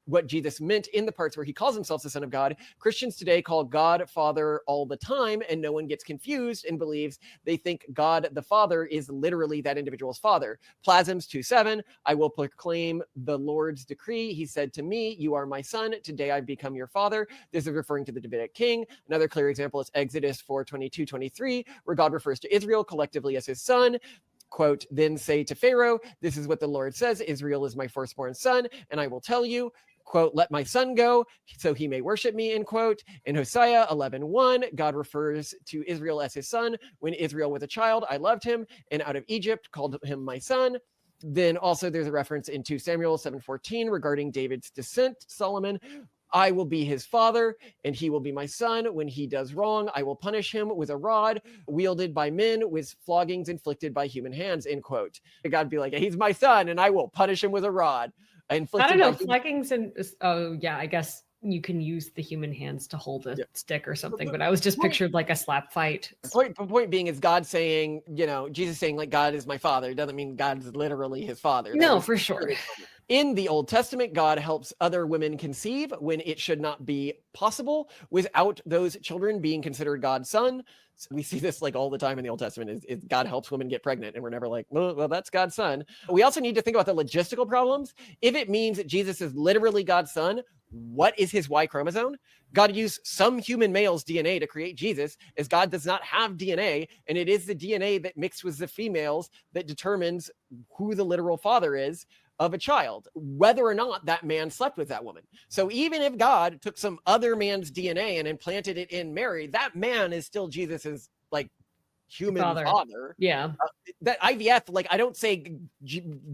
what Jesus meant in the parts where he calls himself the Son of God. Christians today call God Father all the time, and no one gets confused and believes they think God the Father is literally that individual's father. Plasms 2:7, I will proclaim the Lord's decree. He said to me, you are my son. Today I've become your father. This is referring to the Davidic king. Another clear example is Exodus 4:22-23, where God refers to Israel collectively as his son. Quote, then say to Pharaoh, this is what the Lord says, Israel is my firstborn son, and I will tell you, quote, let my son go so he may worship me, end quote. In Hosea 11:1, God refers to Israel as his son. When Israel was a child, I loved him, and out of Egypt called him my son. Then also there's a reference in 2 Samuel 7:14 regarding David's descent, Solomon. I will be his father, and he will be my son. When he does wrong, I will punish him with a rod wielded by men, with floggings inflicted by human hands, end quote. God be like, he's my son, and I will punish him with a rod. I don't know, floggings and, oh yeah, I guess you can use the human hands to hold a stick or something, but I was just pictured like a slap fight. Point being is God saying, Jesus saying like God is my father. It doesn't mean God's literally his father. No, for sure. In the Old Testament, God helps other women conceive when it should not be possible without those children being considered God's son. So we see this like all the time in the Old Testament is God helps women get pregnant, and we're never like, well, that's God's son. We also need to think about the logistical problems. If it means that Jesus is literally God's son, what is his Y chromosome? God used some human male's DNA to create Jesus, as God does not have DNA, and it is the DNA that mixed with the females that determines who the literal father is of a child, whether or not that man slept with that woman. So even if God took some other man's DNA and implanted it in Mary, that man is still Jesus's like human father. Yeah. That IVF, like I don't say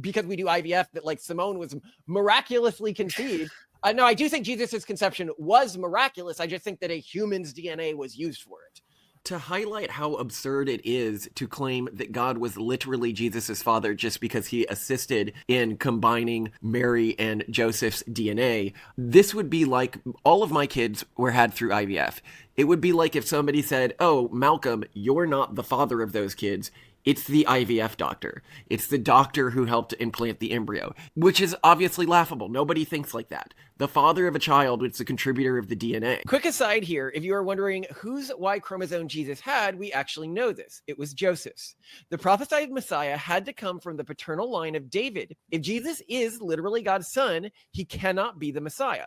because we do IVF that like Simone was miraculously conceived. No, I do think Jesus's conception was miraculous. I just think that a human's DNA was used for it. To highlight how absurd it is to claim that God was literally Jesus's father just because he assisted in combining Mary and Joseph's DNA, this would be like all of my kids were had through IVF. It would be like if somebody said, oh, Malcolm, you're not the father of those kids. It's the IVF doctor. It's the doctor who helped implant the embryo, which is obviously laughable. Nobody thinks like that. The father of a child is the contributor of the DNA. Quick aside here, if you are wondering whose Y chromosome Jesus had, we actually know this. It was Joseph's. The prophesied Messiah had to come from the paternal line of David. If Jesus is literally God's son, he cannot be the Messiah.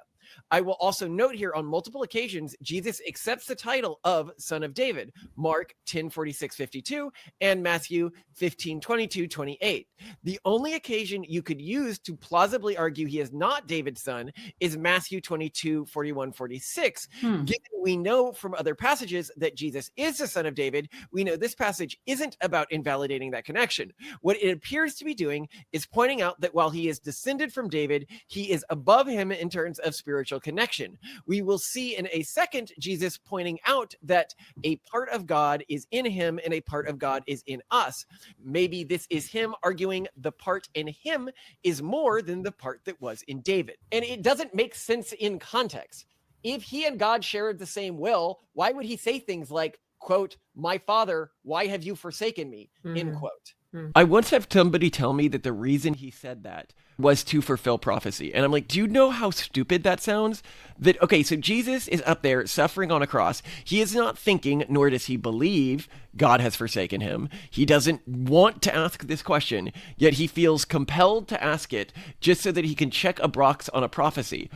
I will also note here on multiple occasions, Jesus accepts the title of Son of David, Mark 10:46-52 and Matthew 15:22-28. The only occasion you could use to plausibly argue he is not David's son is Matthew 22, 41, 46. Hmm. Given we know from other passages that Jesus is the son of David, we know this passage isn't about invalidating that connection. What it appears to be doing is pointing out that while he is descended from David, he is above him in terms of spiritual connection. We will see in a second Jesus pointing out that a part of God is in him and a part of God is in us. Maybe this is him arguing the part in him is more than the part that was in David. And it doesn't make sense in context. If he and God shared the same will, why would he say things like, quote, "My Father, why have you forsaken me?" End quote. I once had somebody tell me that the reason he said that was to fulfill prophecy. And I'm like, do you know how stupid that sounds? That, okay, so Jesus is up there suffering on a cross. He is not thinking, nor does he believe God has forsaken him. He doesn't want to ask this question, yet he feels compelled to ask it just so that he can check a box on a prophecy.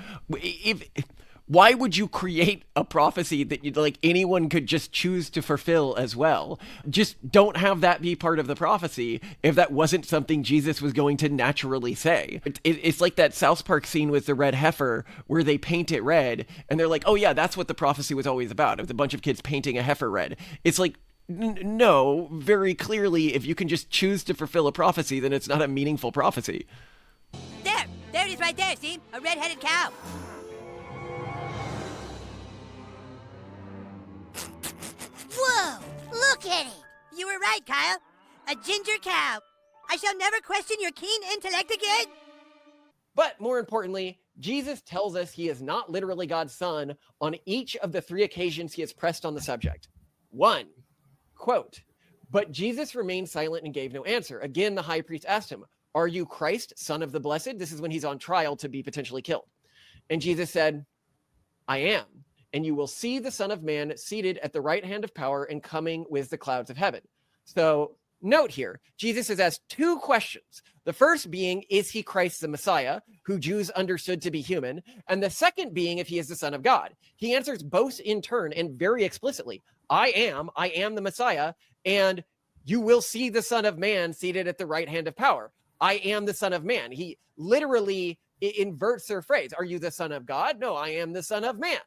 Why would you create a prophecy that like anyone could just choose to fulfill as well? Just don't have that be part of the prophecy if that wasn't something Jesus was going to naturally say. It's like that South Park scene with the red heifer where they paint it red and they're like, oh yeah, that's what the prophecy was always about. It was a bunch of kids painting a heifer red. It's like, no, very clearly, if you can just choose to fulfill a prophecy, then it's not a meaningful prophecy. There it is right there, see? A red-headed cow. Whoa, look at it. You were right, Kyle. A ginger cow. I shall never question your keen intellect again. But more importantly, Jesus tells us he is not literally God's son on each of the 3 occasions he has pressed on the subject. 1, quote, "But Jesus remained silent and gave no answer. Again, the high priest asked him, 'Are you Christ, son of the blessed?'" This is when he's on trial to be potentially killed. And Jesus said, "I am. And you will see the Son of Man seated at the right hand of power and coming with the clouds of heaven." So note here, Jesus has asked 2 questions. The first being, is he Christ the Messiah, who Jews understood to be human? And the second being, if he is the Son of God. He answers both in turn and very explicitly. I am the Messiah, and you will see the Son of Man seated at the right hand of power. I am the Son of Man. He literally inverts their phrase. Are you the Son of God? No, I am the Son of Man.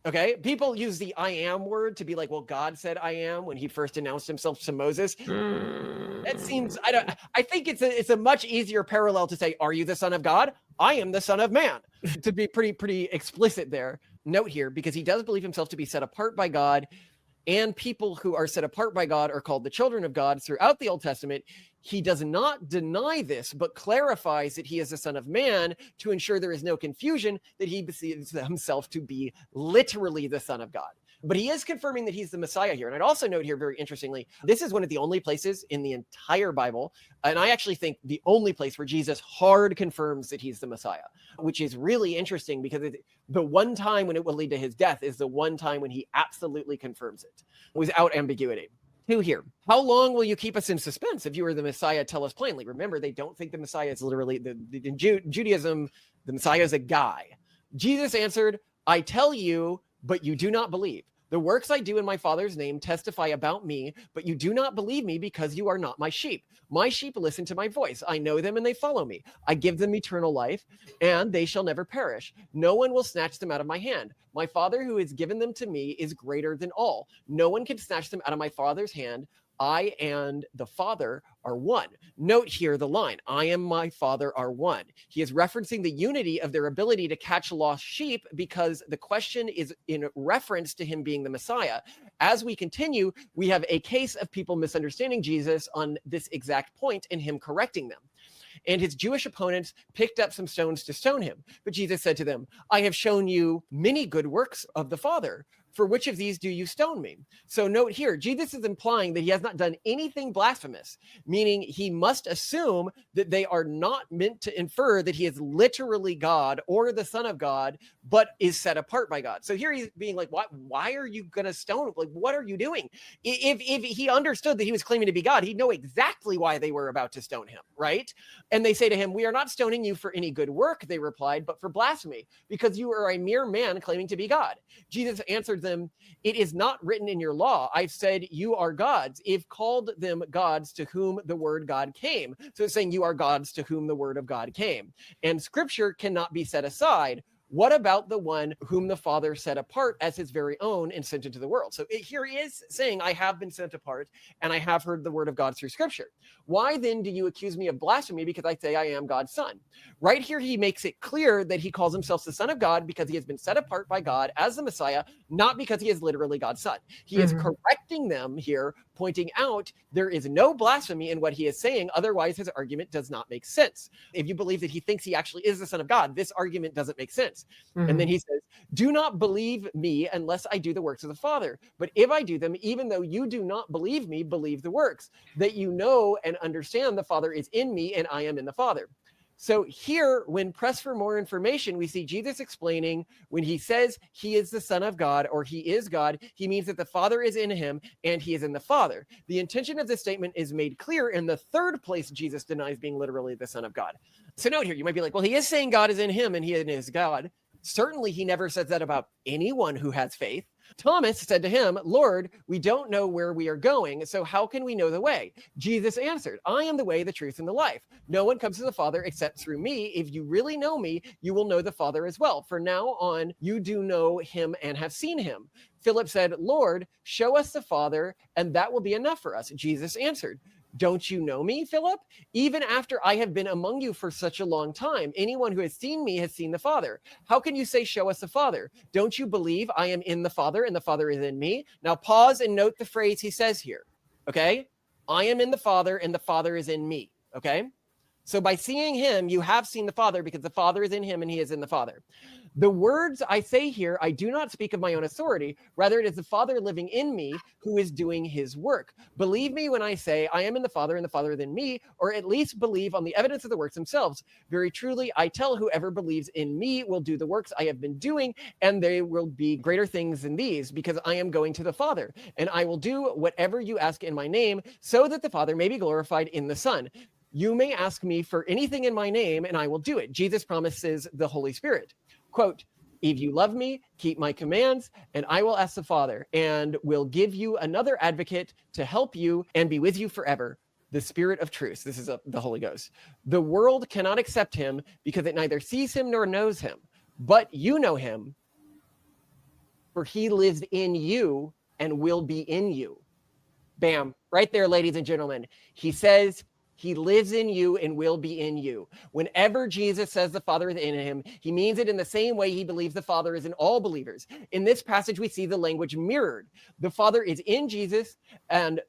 Okay, people use the I am word to be like, well, God said I am when he first announced himself to Moses. That seems, I think it's a much easier parallel to say, are you the Son of God? I am the Son of Man, to be pretty explicit there. Note here, because he does believe himself to be set apart by God, and people who are set apart by God are called the children of God throughout the Old Testament. He does not deny this, but clarifies that he is the Son of Man to ensure there is no confusion that he perceives himself to be literally the Son of God. But he is confirming that he's the Messiah here. And I'd also note here, very interestingly, this is one of the only places in the entire Bible, and I actually think the only place where Jesus hard confirms that he's the Messiah, which is really interesting because the one time when it will lead to his death is the one time when he absolutely confirms it without ambiguity. 2 here. How long will you keep us in suspense? If you are the Messiah, tell us plainly. Remember, they don't think the Messiah is literally, in Judaism, the Messiah is a guy. Jesus answered, I tell you, but you do not believe. The works I do in my Father's name testify about me, but you do not believe me because you are not my sheep. My sheep listen to my voice. I know them and they follow me. I give them eternal life, and they shall never perish. No one will snatch them out of my hand. My Father who has given them to me is greater than all. No one can snatch them out of my Father's hand. I and the Father are one. Note here the line, I and my Father are one. He is referencing the unity of their ability to catch lost sheep because the question is in reference to him being the Messiah. As we continue, we have a case of people misunderstanding Jesus on this exact point and him correcting them. And his Jewish opponents picked up some stones to stone him. But Jesus said to them, I have shown you many good works of the Father. For which of these do you stone me? So note here, Jesus is implying that he has not done anything blasphemous, meaning he must assume that they are not meant to infer that he is literally God or the Son of God, but is set apart by God. So here he's being like, why are you going to stone him? Like, what are you doing? If he understood that he was claiming to be God, he'd know exactly why they were about to stone him, right? And they say to him, we are not stoning you for any good work, they replied, but for blasphemy, because you are a mere man claiming to be God. Jesus answered answered them, it is not written in your law. I've said you are gods. If called them gods to whom the word God came. So it's saying you are gods to whom the word of God came. And scripture cannot be set aside. What about the one whom the Father set apart as his very own and sent into the world? So here he is saying, I have been sent apart and I have heard the word of God through scripture. Why then do you accuse me of blasphemy because I say I am God's son? Right here, he makes it clear that he calls himself the son of God because he has been set apart by God as the Messiah, not because he is literally God's son. He is correcting them here, pointing out there is no blasphemy in what he is saying. Otherwise, his argument does not make sense. If you believe that he thinks he actually is the son of God, this argument doesn't make sense. And then he says, do not believe me unless I do the works of the Father. But if I do them, even though you do not believe me, believe the works, that you know and understand the Father is in me and I am in the Father. So here, when pressed for more information, we see Jesus explaining when he says he is the Son of God or he is God, he means that the Father is in him and he is in the Father. The intention of this statement is made clear in the third place Jesus denies being literally the Son of God. So note here, you might be like, well, he is saying God is in him and he is God. Certainly, he never says that about anyone who has faith. Thomas said to him, Lord, we don't know where we are going, so how can we know the way? Jesus answered, I am the way, the truth, and the life. No one comes to the Father except through me. If you really know me, you will know the Father as well. From now on, you do know him and have seen him. Philip said, Lord, show us the Father, and that will be enough for us. Jesus answered, don't you know me, Philip? Even after I have been among you for such a long time, anyone who has seen me has seen the Father. How can you say, show us the Father? Don't you believe I am in the Father and the Father is in me? Now pause and note the phrase he says here, okay? I am in the Father and the Father is in me, okay? So by seeing him, you have seen the Father because the Father is in him and he is in the Father. The words I say here, I do not speak of my own authority. Rather, it is the Father living in me who is doing his work. Believe me when I say I am in the Father and the Father is in me, or at least believe on the evidence of the works themselves. Very truly, I tell whoever believes in me will do the works I have been doing, and they will be greater things than these, because I am going to the Father. And I will do whatever you ask in my name, so that the Father may be glorified in the Son. You may ask me for anything in my name, and I will do it. Jesus promises the Holy Spirit. Quote, if you love me, keep my commands, and I will ask the Father, and will give you another advocate to help you and be with you forever, the Spirit of truth. This is the Holy Ghost. The world cannot accept him because it neither sees him nor knows him, but you know him, for he lives in you and will be in you. Bam, right there, ladies and gentlemen. He says, he lives in you and will be in you. Whenever Jesus says the Father is in him, he means it in the same way he believes the Father is in all believers. In this passage, we see the language mirrored. The Father is in Jesus, and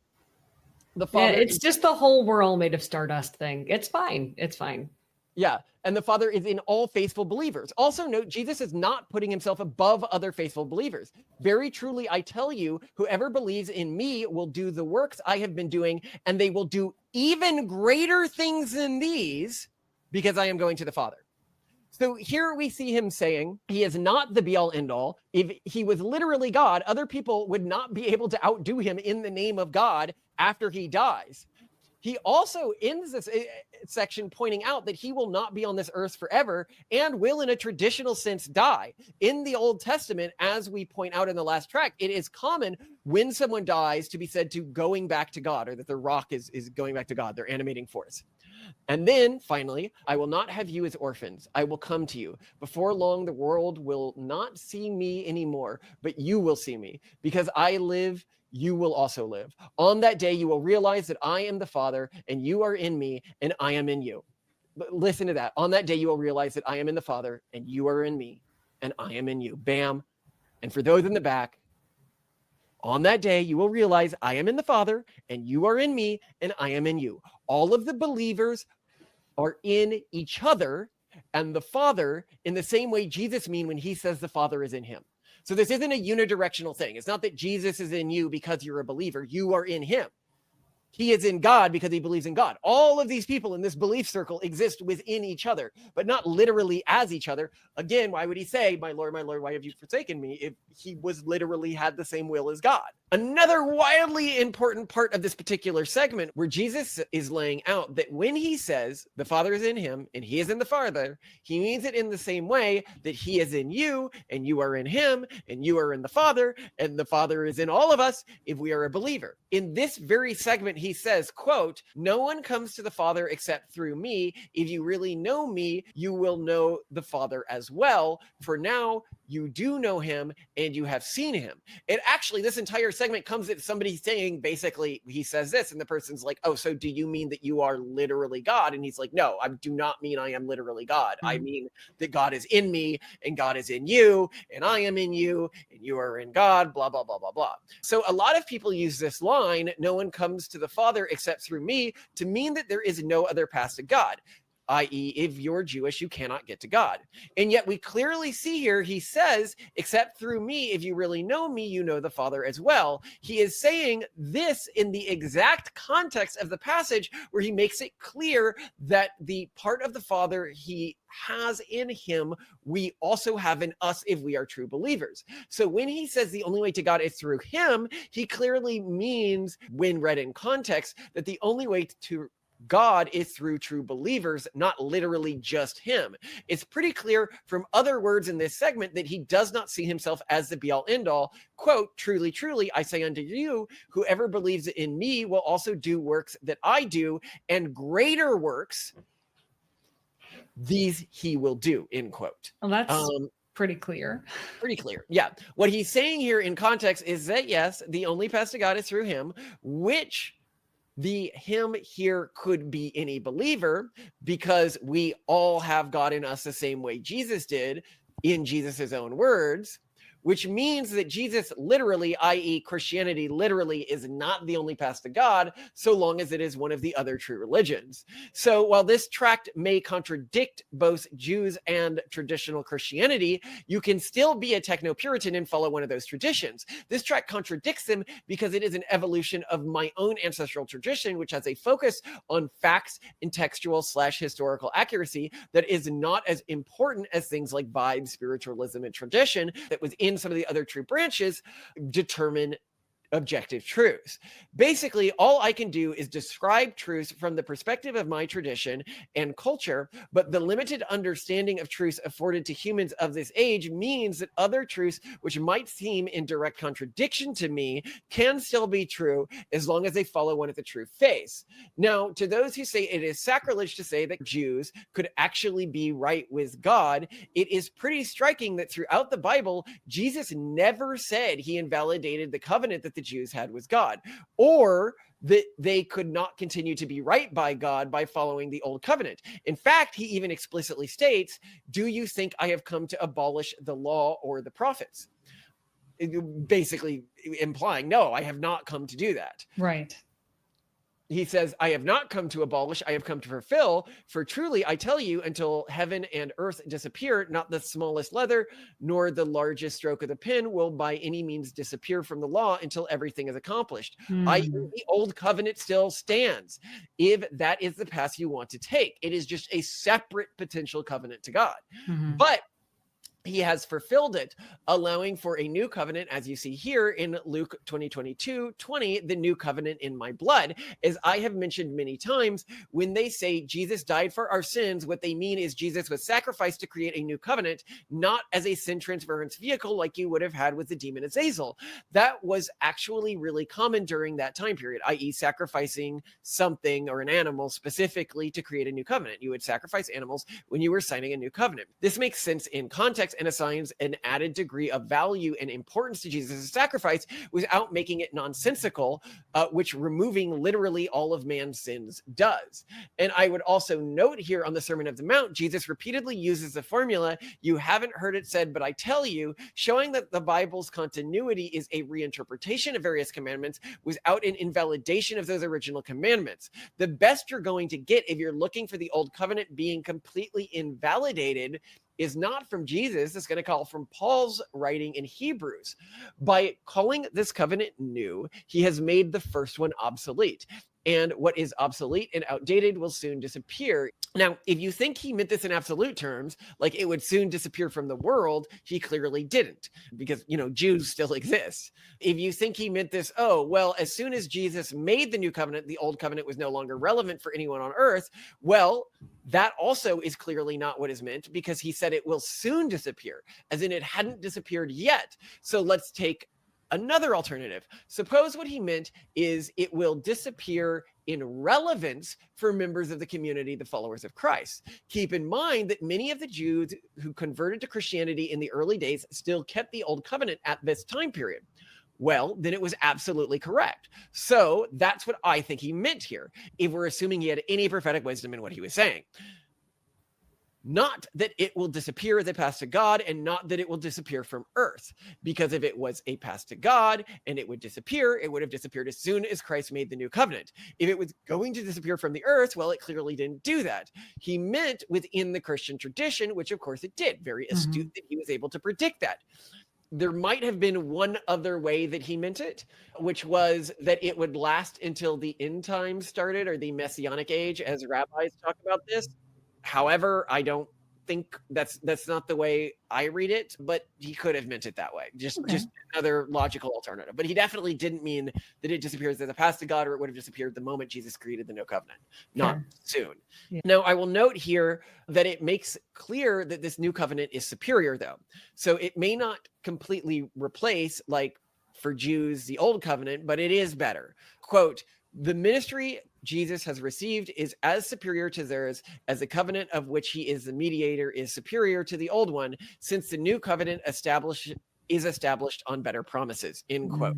the Father... Yeah, it's just the whole we're all made of stardust thing. It's fine. It's fine. Yeah, and the Father is in all faithful believers. Also note, Jesus is not putting himself above other faithful believers. Very truly, I tell you, whoever believes in me will do the works I have been doing, and they will do even greater things than these, because I am going to the Father. So here we see him saying he is not the be-all, end-all. If he was literally God, other people would not be able to outdo him in the name of God after he dies. He also ends this section pointing out that he will not be on this earth forever and will, in a traditional sense, die. In the Old Testament, as we point out in the last tract, it is common when someone dies to be said to going back to God, or that the rock is going back to God, their animating force. And then, finally, I will not have you as orphans. I will come to you. Before long, the world will not see me anymore, but you will see me. Because I live, you will also live. On that day, you will realize that I am the Father, and you are in me, and I am in you. But listen to that. On that day, you will realize that I am in the Father, and you are in me, and I am in you. Bam. And for those in the back, on that day, you will realize I am in the Father, and you are in me, and I am in you. All of the believers are in each other, and the Father, in the same way Jesus means when he says the Father is in him. So this isn't a unidirectional thing. It's not that Jesus is in you because you're a believer. You are in him. He is in God because he believes in God. All of these people in this belief circle exist within each other, but not literally as each other. Again, why would he say, my Lord, why have you forsaken me, if he was literally had the same will as God? Another wildly important part of this particular segment where Jesus is laying out that when he says the Father is in him and he is in the Father, he means it in the same way that he is in you and you are in him and you are in the Father and the Father is in all of us if we are a believer. In this very segment, he says, quote, "No one comes to the Father except through me. If you really know me, you will know the Father as well. For now, you do know him and you have seen him." It actually, this entire segment comes at somebody saying, basically, he says this, and the person's like, "Oh, so do you mean that you are literally God?" And he's like, "No, I do not mean I am literally God. I mean that God is in me and God is in you and I am in you and you are in God, blah, blah, blah, blah, blah." So a lot of people use this line, "No one comes to the Father except through me," to mean that there is no other path to God. I.e., if you're Jewish, you cannot get to God. And yet we clearly see here, he says, "Except through me, if you really know me, you know the Father as well." He is saying this in the exact context of the passage where he makes it clear that the part of the Father he has in him, we also have in us if we are true believers. So when he says the only way to God is through him, he clearly means, when read in context, that the only way to God is through true believers, not literally just him. It's pretty clear from other words in this segment that he does not see himself as the be-all end-all. Quote, "Truly, truly, I say unto you, whoever believes in me will also do works that I do, and greater works, these he will do," end quote. Well, that's pretty clear. Pretty clear. Yeah. What he's saying here in context is that, yes, the only path to God is through him, which the him here could be any believer, because we all have God in us the same way Jesus did, in Jesus's own words, which means that Jesus literally, i.e. Christianity literally, is not the only path to God, so long as it is one of the other true religions. So while this tract may contradict both Jews and traditional Christianity, you can still be a Technopuritan and follow one of those traditions. This tract contradicts them because it is an evolution of my own ancestral tradition, which has a focus on facts and textual/historical accuracy that is not as important as things like vibe, spiritualism, and tradition that was in some of the other true branches determine objective truths. Basically, all I can do is describe truths from the perspective of my tradition and culture, but the limited understanding of truths afforded to humans of this age means that other truths, which might seem in direct contradiction to me, can still be true as long as they follow one of the true faiths. Now, to those who say it is sacrilege to say that Jews could actually be right with God, it is pretty striking that throughout the Bible, Jesus never said he invalidated the covenant that the Jews had with God, or that they could not continue to be right by God by following the old covenant. In fact, he even explicitly states, "Do you think I have come to abolish the law or the prophets?" Basically implying, no, I have not come to do that. Right. He says, "I have not come to abolish, I have come to fulfill. For truly, I tell you, until heaven and earth disappear, not the smallest letter, nor the largest stroke of the pen will by any means disappear from the law until everything is accomplished." I.e., the old covenant still stands, if that is the path you want to take. It is just a separate potential covenant to God. But he has fulfilled it, allowing for a new covenant, as you see here in Luke 20:20, the new covenant in my blood. As I have mentioned many times, when they say Jesus died for our sins, what they mean is Jesus was sacrificed to create a new covenant, not as a sin transference vehicle like you would have had with the demon Azazel. That was actually really common during that time period, i.e. sacrificing something or an animal specifically to create a new covenant. You would sacrifice animals when you were signing a new covenant. This makes sense in context and assigns an added degree of value and importance to Jesus' sacrifice without making it nonsensical, which removing literally all of man's sins does. And I would also note here on the Sermon of the Mount, Jesus repeatedly uses the formula, "You haven't heard it said, but I tell you," showing that the Bible's continuity is a reinterpretation of various commandments without an invalidation of those original commandments. The best you're going to get if you're looking for the old covenant being completely invalidated is not from Jesus. It's going to call from Paul's writing in Hebrews. By calling this covenant new, he has made the first one obsolete. and what is obsolete and outdated will soon disappear. Now, if you think he meant this in absolute terms, like it would soon disappear from the world, he clearly didn't, because, Jews still exist. If you think he meant this, oh, well, as soon as Jesus made the new covenant, the old covenant was no longer relevant for anyone on earth, well, that also is clearly not what is meant, because he said it will soon disappear, as in it hadn't disappeared yet. So let's take another alternative. Suppose what he meant is it will disappear in relevance for members of the community, the followers of Christ. Keep in mind that many of the Jews who converted to Christianity in the early days still kept the old covenant at this time period. Well, then it was absolutely correct. So that's what I think he meant here, if we're assuming he had any prophetic wisdom in what he was saying. Not that it will disappear as a path to God, and not that it will disappear from earth. Because if it was a path to God and it would disappear, it would have disappeared as soon as Christ made the new covenant. If it was going to disappear from the earth, well, it clearly didn't do that. He meant within the Christian tradition, which of course it did. Very astute that he was able to predict that. There might have been one other way that he meant it, which was that it would last until the end times started, or the Messianic age, as rabbis talk about this. However, I don't think that's not the way I read it, but he could have meant it that way. Just another logical alternative. But he definitely didn't mean that it disappears as a path to God, or it would have disappeared the moment Jesus created the new covenant. Not soon. Yeah. Now, I will note here that it makes clear that this new covenant is superior, though. So it may not completely replace, like for Jews, the old covenant, but it is better. Quote, "The ministry Jesus has received is as superior to theirs as the covenant of which he is the mediator is superior to the old one, since the new covenant is established on better promises," end quote.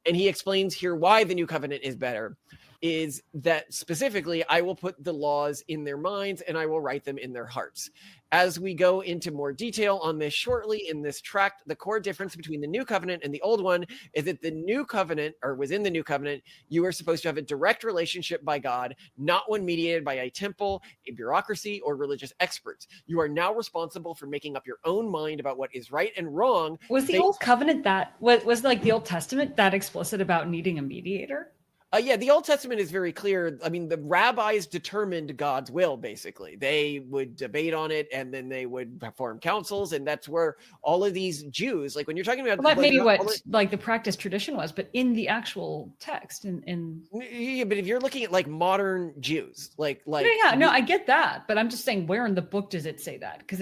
And he explains here why the new covenant is better, is that specifically, I will put the laws in their minds and I will write them in their hearts. As we go into more detail on this shortly in this tract, the core difference between the new covenant and the old one is that the new covenant, or within the new covenant, you are supposed to have a direct relationship by God, not one mediated by a temple, a bureaucracy, or religious experts. You are now responsible for making up your own mind about what is right and wrong. Was the old covenant was like the Old Testament that explicit about needing a mediator? Yeah, the Old Testament is very clear. I mean, the rabbis determined God's will, basically. They would debate on it, and then they would form councils, and that's where all of these Jews, like when you're talking about... Well, that may be what like the practice tradition was, but in the actual text, Yeah, but if you're looking at like modern Jews, like... No, I get that, but I'm just saying, where in the book does it say that? Because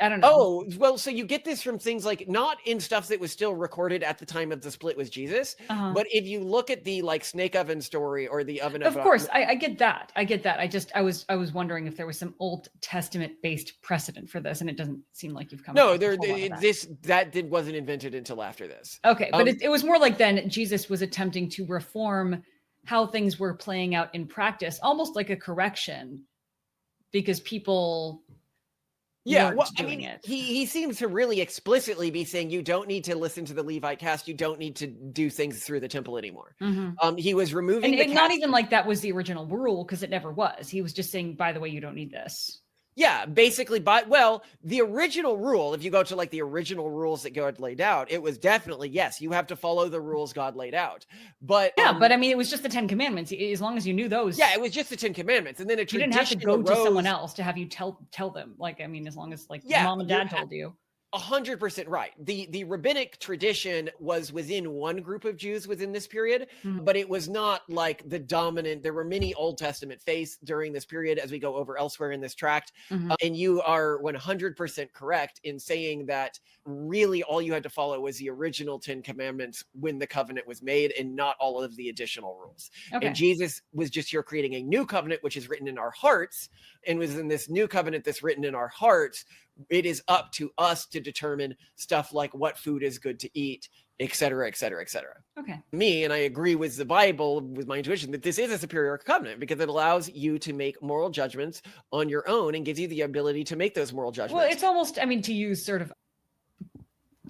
I don't know. Oh, well, so you get this from things like, not in stuff that was still recorded at the time of the split with Jesus, but if you look at the like snake oven story or the oven of... Of course, I get that. I was wondering if there was some Old Testament based precedent for this, and it doesn't seem like you've come. No, wasn't invented until after this. Okay, but it was more like then Jesus was attempting to reform how things were playing out in practice, almost like a correction, because people... Yeah, well, I mean, he seems to really explicitly be saying you don't need to listen to the Levite caste. You don't need to do things through the temple anymore. He was removing and not even like that was the original rule, because it never was. He was just saying, by the way, you don't need this. Yeah, basically, the original rule, if you go to like the original rules that God laid out, it was definitely, yes, you have to follow the rules God laid out. But but I mean, it was just the 10 Commandments. As long as you knew those. Yeah, it was just the 10 Commandments. And then you didn't have to go to someone else to have you tell them. Like, I mean, as long as like mom and dad told you. 100% right. The rabbinic tradition was within one group of Jews within this period, but it was not like the dominant. There were many Old Testament faiths during this period, as we go over elsewhere in this tract. And you are 100% correct in saying that really all you had to follow was the original 10 Commandments when the covenant was made, and not all of the additional rules. Okay. And Jesus was just here creating a new covenant, which is written in our hearts. And within this new covenant that's written in our hearts, it is up to us to determine stuff like what food is good to eat, et cetera, et cetera, et cetera. Okay. And I agree with the Bible, with my intuition, that this is a superior covenant, because it allows you to make moral judgments on your own and gives you the ability to make those moral judgments. Well, it's almost, I mean, to use sort of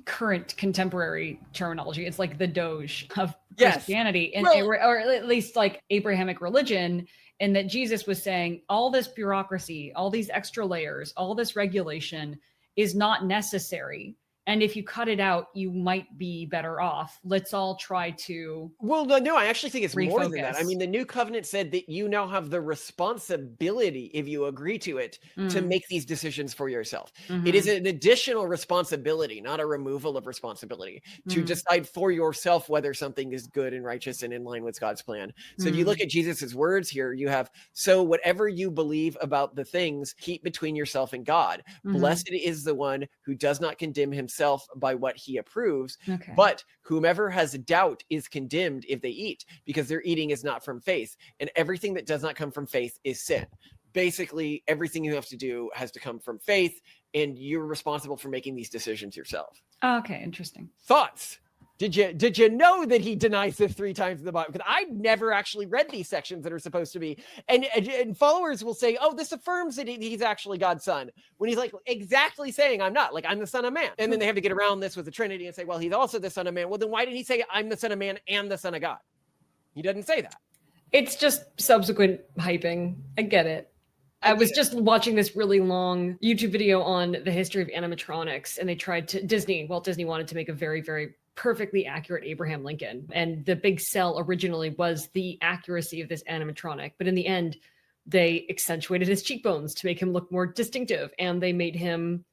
current contemporary terminology, it's like the Doge of Christianity, or at least like Abrahamic religion. And that Jesus was saying all this bureaucracy, all these extra layers, all this regulation is not necessary. And if you cut it out, you might be better off. Let's all try to Well, no, I actually think it's more than that. I refocus. mean, the new covenant said that you now have the responsibility, if you agree to it, to make these decisions for yourself. It is an additional responsibility, not a removal of responsibility, to decide for yourself whether something is good and righteous and in line with God's plan. So if you look at Jesus's words here, you have, so whatever you believe about the things, keep between yourself and God. Blessed is the one who does not condemn himself by what he approves, Okay. but whomever has doubt is condemned if they eat, because their eating is not from faith, and everything that does not come from faith is sin. Basically, everything you have to do has to come from faith, and you're responsible for making these decisions yourself. Okay, interesting. Thoughts? Did you know that he denies this 3 times in the Bible? Because I've never actually read these sections that are supposed to be, and followers will say, "Oh, this affirms that he's actually God's son," when he's like exactly saying, "I'm not. Like, I'm the Son of Man." And then they have to get around this with the Trinity and say, "Well, he's also the Son of Man." Well, then why did he say, "I'm the Son of Man and the Son of God"? He doesn't say that. It's just subsequent hyping. I get it. I was just watching this really long YouTube video on the history of animatronics, and they tried to Disney wanted to make a very, very perfectly accurate Abraham Lincoln. And the big sell originally was the accuracy of this animatronic. But in the end, they accentuated his cheekbones to make him look more distinctive. And they made him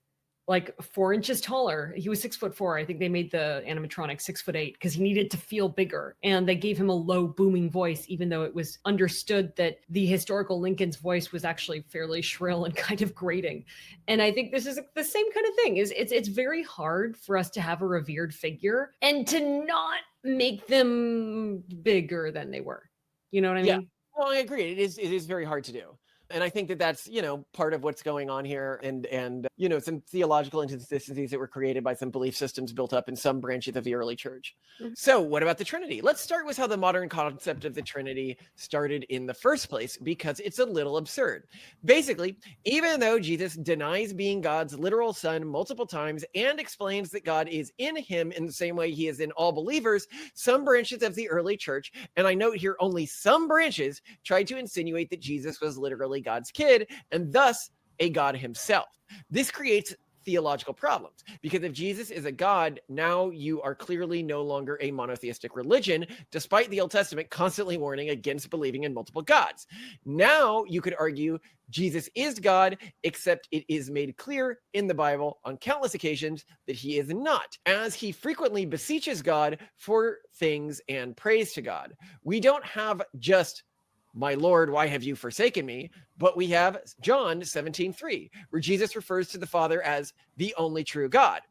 like 4 inches taller. He was 6'4". I think they made the animatronic 6'8" because he needed to feel bigger. And they gave him a low booming voice, even though it was understood that the historical Lincoln's voice was actually fairly shrill and kind of grating. And I think this is the same kind of thing. It's very hard for us to have a revered figure and to not make them bigger than they were. You know what I mean? Yeah. Well, I agree. It is very hard to do. And I think that that's, part of what's going on here, and some theological inconsistencies that were created by some belief systems built up in some branches of the early church. So what about the Trinity? Let's start with how the modern concept of the Trinity started in the first place, because it's a little absurd. Basically, even though Jesus denies being God's literal son multiple times and explains that God is in him in the same way he is in all believers, some branches of the early church, and I note here only some branches, tried to insinuate that Jesus was literally God's kid and thus a God himself. This creates theological problems, because if Jesus is a God, now you are clearly no longer a monotheistic religion, despite the Old Testament constantly warning against believing in multiple gods. Now you could argue Jesus is God, except it is made clear in the Bible on countless occasions that he is not, as he frequently beseeches God for things and prays to God. We don't have just "My Lord, why have you forsaken me?" But we have John 17:3, where Jesus refers to the Father as the only true God,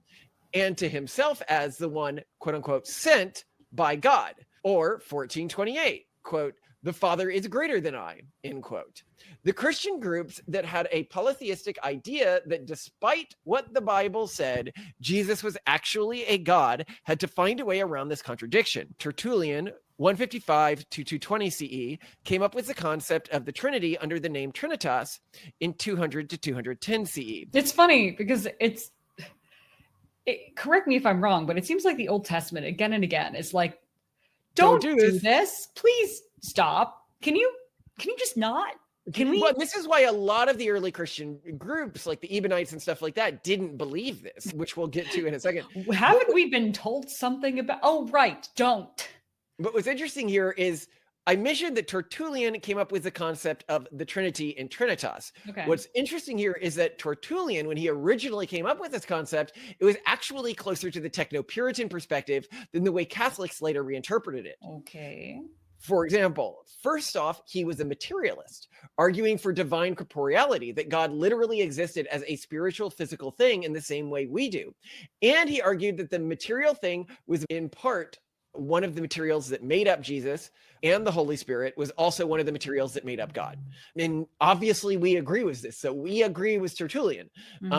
and to himself as the one, quote unquote, sent by God. Or 14:28, quote, "The Father is greater than I," end quote. The Christian groups that had a polytheistic idea that despite what the Bible said, Jesus was actually a God, had to find a way around this contradiction. Tertullian, 155 to 220 CE, came up with the concept of the Trinity under the name Trinitas in 200 to 210 CE. It's funny because correct me if I'm wrong, but it seems like the Old Testament again and again is like, don't do this. Please stop. Can you just not? Can we? Well, this is why a lot of the early Christian groups, like the Ebionites and stuff like that, didn't believe this, which we'll get to in a second. Haven't we been told something about? Oh, right. Don't. But what's interesting here is I mentioned that Tertullian came up with the concept of the Trinity in Trinitas. Okay. What's interesting here is that Tertullian, when he originally came up with this concept, it was actually closer to the Technopuritan perspective than the way Catholics later reinterpreted it. Okay. For example, first off, he was a materialist, arguing for divine corporeality, that God literally existed as a spiritual, physical thing in the same way we do. And he argued that the material thing was in part one of the materials that made up Jesus, and the Holy Spirit was also one of the materials that made up God. And obviously we agree with this. So we agree with Tertullian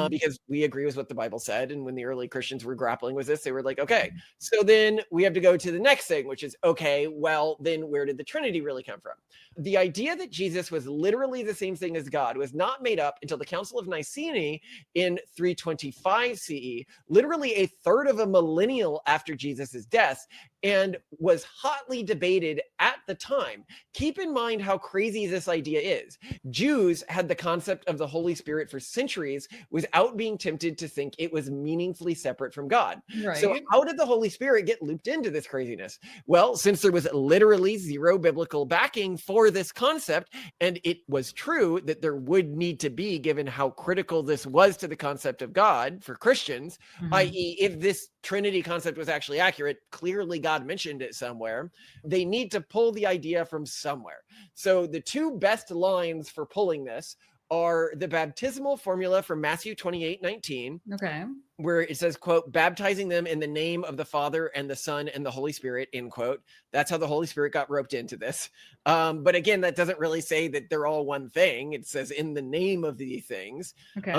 because we agree with what the Bible said. And when the early Christians were grappling with this, they were like, okay, so then we have to go to the next thing, which is, okay, well, then where did the Trinity really come from? The idea that Jesus was literally the same thing as God was not made up until the Council of Nicene in 325 CE, literally a third of a millennial after Jesus's death, and was hotly debated at at the time, keep in mind how crazy this idea is. Jews had the concept of the Holy Spirit for centuries without being tempted to think it was meaningfully separate from God. So Right. how did the Holy Spirit get looped into this craziness? Well, since there was literally zero biblical backing for this concept, and it was true that there would need to be, given how critical this was to the concept of God for Christians, i.e., if this Trinity concept was actually accurate, clearly God mentioned it somewhere, they need to pull the idea from somewhere. So the two best lines for pulling this are the baptismal formula from Matthew 28:19, Okay. where it says, quote, baptizing them in the name of the Father and the Son and the Holy Spirit, end quote. That's how the Holy Spirit got roped into this. But again, that doesn't really say that they're all one thing. It says in the name of these things. Okay.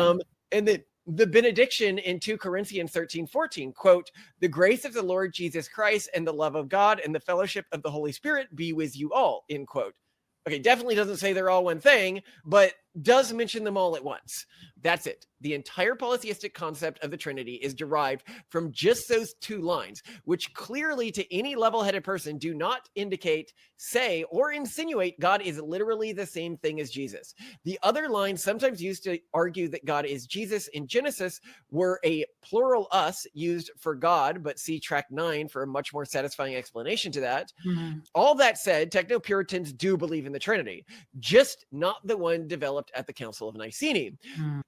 And the benediction in 2 Corinthians 13:14, quote, the grace of the Lord Jesus Christ and the love of God and the fellowship of the Holy Spirit be with you all, end quote. Okay, definitely doesn't say they're all one thing, but does mention them all at once. That's it. The entire polytheistic concept of the Trinity is derived from just those two lines, which clearly to any level-headed person do not indicate, say, or insinuate God is literally the same thing as Jesus. The other lines sometimes used to argue that God is Jesus in Genesis were a plural us used for God, but see Tract 9 for a much more satisfying explanation to that. All that said, Technopuritans do believe in the Trinity, just not the one developed at the Council of Nicene.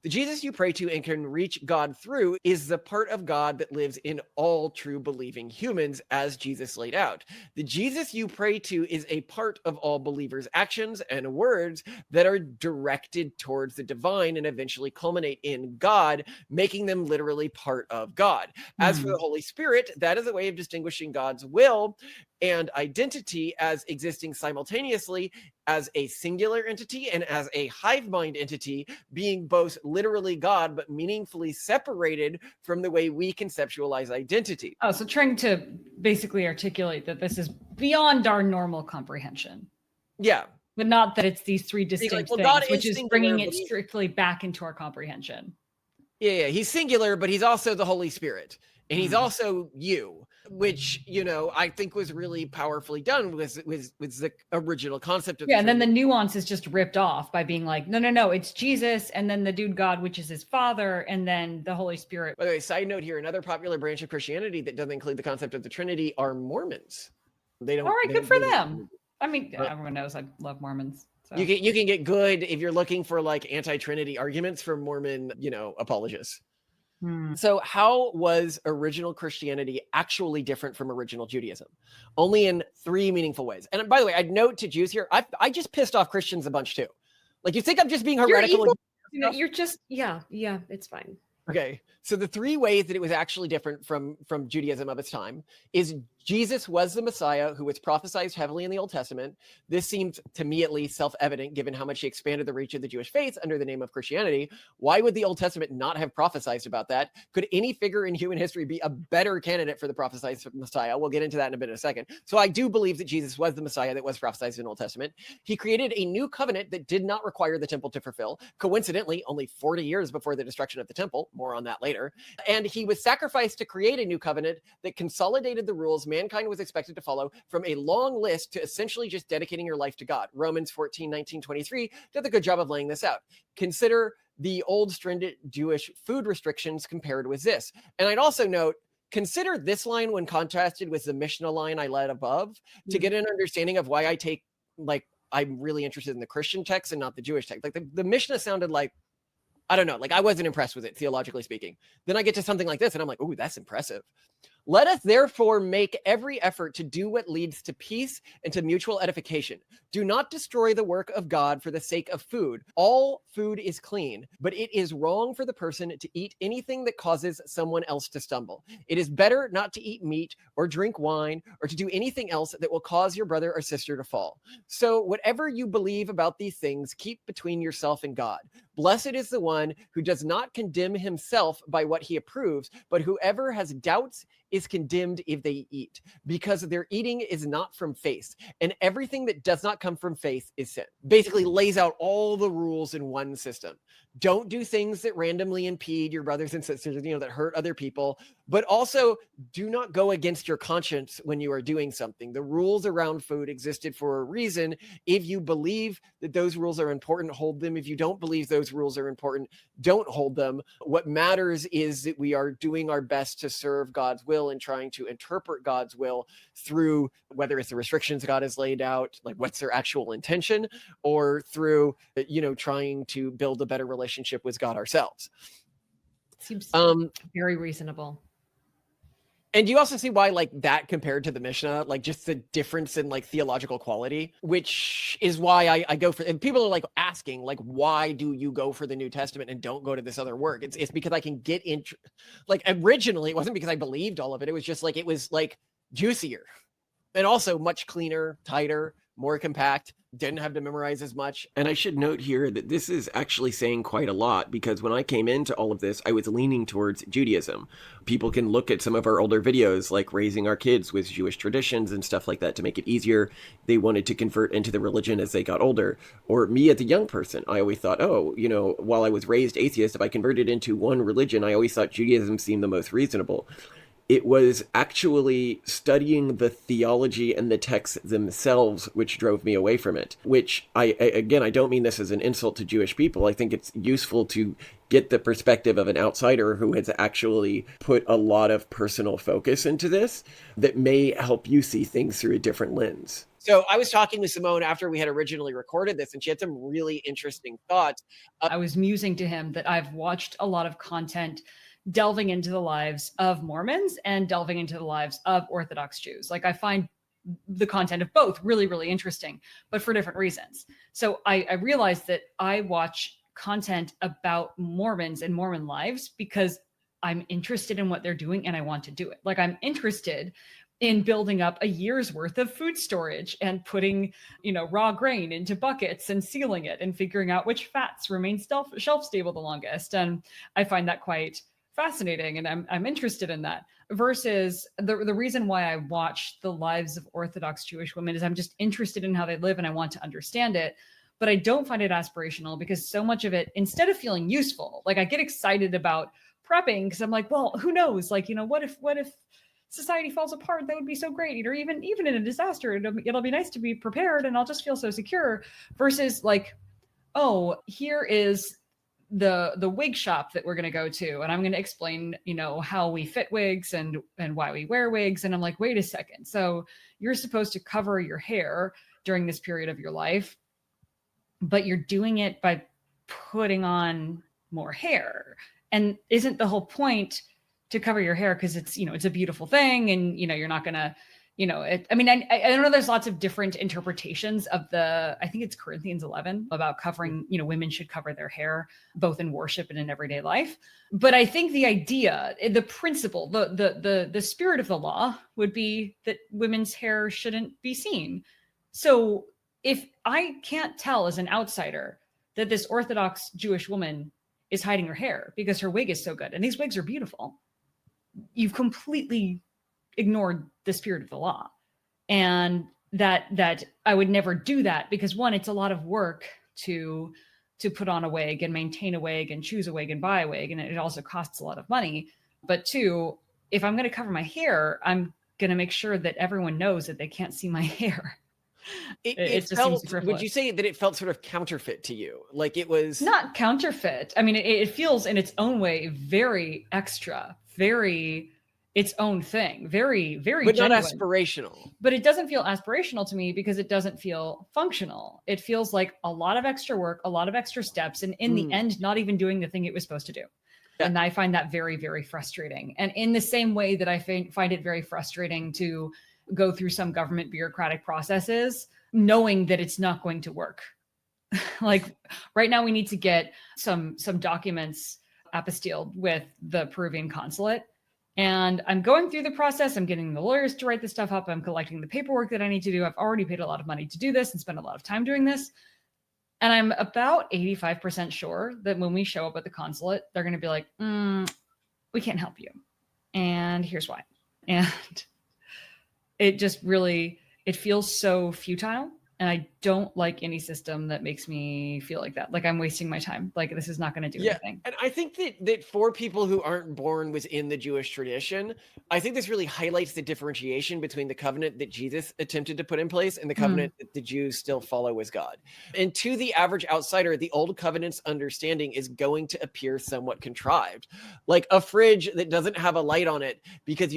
The Jesus you pray to and can reach God through is the part of God that lives in all true believing humans, as Jesus laid out. The Jesus you pray to is a part of all believers' actions and words that are directed towards the divine and eventually culminate in God, making them literally part of God. As for the Holy Spirit, that is a way of distinguishing God's will and identity as existing simultaneously as a singular entity and as a hive mind entity, being both literally God, but meaningfully separated from the way we conceptualize identity. Oh, so trying to basically articulate that this is beyond our normal comprehension. Yeah. But not that it's these three distinct well, things, God which is is singular, bringing but it strictly back into our comprehension. Yeah, he's singular, but he's also the Holy Spirit. And he's also you, which, you know, I think was really powerfully done with the original concept of Yeah, and then the Trinity. nuance is just ripped off by being like, no, it's Jesus, and then the dude God, which is his father, and then the Holy Spirit. By the way, side note here, another popular branch of Christianity that doesn't include the concept of the Trinity are Mormons. They don't. All right, they good don't for believe- them. I mean, everyone knows I love Mormons. So. You can get good if you're looking for like anti-Trinity arguments from Mormon, apologists. So how was original Christianity actually different from original Judaism? Only in three meaningful ways. And by the way, I'd note to Jews here, I just pissed off Christians a bunch too. Like, you think I'm just being heretical? You're just, yeah, it's fine. Okay, so the three ways that it was actually different from Judaism of its time is Jesus was the Messiah who was prophesied heavily in the Old Testament. This seems, to me at least, self-evident given how much he expanded the reach of the Jewish faith under the name of Christianity. Why would the Old Testament not have prophesied about that? Could any figure in human history be a better candidate for the prophesied Messiah? We'll get into that in a bit in a second. So I do believe that Jesus was the Messiah that was prophesied in the Old Testament. He created a new covenant that did not require the temple to fulfill. Coincidentally, only 40 years before the destruction of the temple. More on that later. And he was sacrificed to create a new covenant that consolidated the rules mankind was expected to follow from a long list to essentially just dedicating your life to God. Romans 14:19-23 did a good job of laying this out. Consider the old stringent Jewish food restrictions compared with this. And I'd also note, consider this line when contrasted with the Mishnah line I led above to get an understanding of why I'm really interested in the Christian text and not the Jewish text. Like the Mishnah sounded like, I don't know, like I wasn't impressed with it, theologically speaking. Then I get to something like this and I'm like, ooh, that's impressive. Let us therefore make every effort to do what leads to peace and to mutual edification. Do not destroy the work of God for the sake of food. All food is clean, but it is wrong for the person to eat anything that causes someone else to stumble. It is better not to eat meat or drink wine or to do anything else that will cause your brother or sister to fall. So whatever you believe about these things, keep between yourself and God. Blessed is the one who does not condemn himself by what he approves, but whoever has doubts is condemned if they eat, because their eating is not from faith, and everything that does not come from faith is sin. Basically lays out all the rules in one system. Don't do things that randomly impede your brothers and sisters, that hurt other people, but also do not go against your conscience when you are doing something. The rules around food existed for a reason. If you believe that those rules are important, hold them. If you don't believe those rules are important, don't hold them. What matters is that we are doing our best to serve God's will and trying to interpret God's will through whether it's the restrictions God has laid out, like what's their actual intention, or through, trying to build a better relationship with God ourselves. Seems very reasonable. And you also see why, like, that compared to the Mishnah, like just the difference in like theological quality, which is why I go for, and people are like asking, like, why do you go for the New Testament and don't go to this other work? It's because I can get in, like, originally it wasn't because I believed all of it. It was just like, it was like juicier and also much cleaner, tighter, more compact, didn't have to memorize as much. And I should note here that this is actually saying quite a lot, because when I came into all of this, I was leaning towards Judaism. People can look at some of our older videos, like raising our kids with Jewish traditions and stuff like that to make it easier. They wanted to convert into the religion as they got older. Or me as a young person, I always thought, while I was raised atheist, if I converted into one religion, I always thought Judaism seemed the most reasonable. It was actually studying the theology and the texts themselves which drove me away from it, which I don't mean this as an insult to Jewish people. I think it's useful to get the perspective of an outsider who has actually put a lot of personal focus into this that may help you see things through a different lens. So I was talking with Simone after we had originally recorded this, and she had some really interesting thoughts. I was musing to him that I've watched a lot of content delving into the lives of Mormons and delving into the lives of Orthodox Jews. Like, I find the content of both really, really interesting, but for different reasons. So I realized that I watch content about Mormons and Mormon lives because I'm interested in what they're doing and I want to do it. Like, I'm interested in building up a year's worth of food storage and putting, raw grain into buckets and sealing it and figuring out which fats remain shelf stable the longest. And I find that quite fascinating, and I'm interested in that. Versus the reason why I watch the lives of Orthodox Jewish women is I'm just interested in how they live and I want to understand it. But I don't find it aspirational, because so much of it, instead of feeling useful, like, I get excited about prepping because I'm like, well, who knows? Like, what if society falls apart? That would be so great. Or even in a disaster, it'll be nice to be prepared and I'll just feel so secure. Versus like, oh, here is the wig shop that we're going to go to, and I'm going to explain, how we fit wigs and why we wear wigs. And I'm like, wait a second. So you're supposed to cover your hair during this period of your life, but you're doing it by putting on more hair. And isn't the whole point to cover your hair because it's, it's a beautiful thing, and, you're not going to, I know there's lots of different interpretations of I think it's Corinthians 11 about covering, women should cover their hair both in worship and in everyday life. But I think the idea, the principle, the spirit of the law would be that women's hair shouldn't be seen. So if I can't tell as an outsider that this Orthodox Jewish woman is hiding her hair because her wig is so good, and these wigs are beautiful, you've completely ignored the spirit of the law. And that I would never do that, because one, it's a lot of work to put on a wig and maintain a wig and choose a wig and buy a wig, and it also costs a lot of money. But two, if I'm going to cover my hair, I'm going to make sure that everyone knows that they can't see my hair. It just felt, seems would you say that it felt sort of counterfeit to you? Like, it was not counterfeit. I mean, it feels in its own way very extra, very its own thing, very, very but genuine. Not aspirational. But it doesn't feel aspirational to me because it doesn't feel functional. It feels like a lot of extra work, a lot of extra steps, and in the end, not even doing the thing it was supposed to do. Yeah. And I find that very, very frustrating. And in the same way that I find it very frustrating to go through some government bureaucratic processes, knowing that it's not going to work. Like, right now we need to get some documents apostilled with the Peruvian consulate. And I'm going through the process. I'm getting the lawyers to write this stuff up. I'm collecting the paperwork that I need to do. I've already paid a lot of money to do this and spent a lot of time doing this. And I'm about 85% sure that when we show up at the consulate, they're going to be like, we can't help you. And here's why. And it just really, it feels so futile. And I don't like any system that makes me feel like that. Like I'm wasting my time. Like this is not going to do anything. And I think that for people who aren't born within the Jewish tradition, I think this really highlights the differentiation between the covenant that Jesus attempted to put in place and the covenant that the Jews still follow as God. And to the average outsider, the old covenant's understanding is going to appear somewhat contrived. Like a fridge that doesn't have a light on it because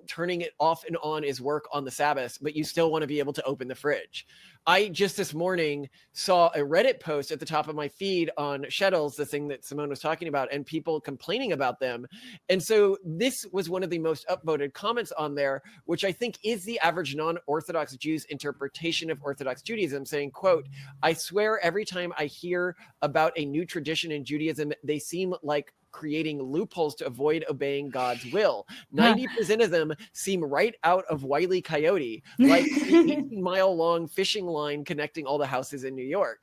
turning it off and on is work on the Sabbath, but you still want to be able to open the fridge. I just this morning saw a Reddit post at the top of my feed on Shettles, the thing that Simone was talking about, and people complaining about them. And so this was one of the most upvoted comments on there, which I think is the average non-Orthodox Jew's interpretation of Orthodox Judaism, saying, quote, "I swear every time I hear about a new tradition in Judaism, they seem like creating loopholes to avoid obeying God's will. 90% of them seem right out of Wile E. Coyote, like the 18-mile-long fishing line connecting all the houses in New York."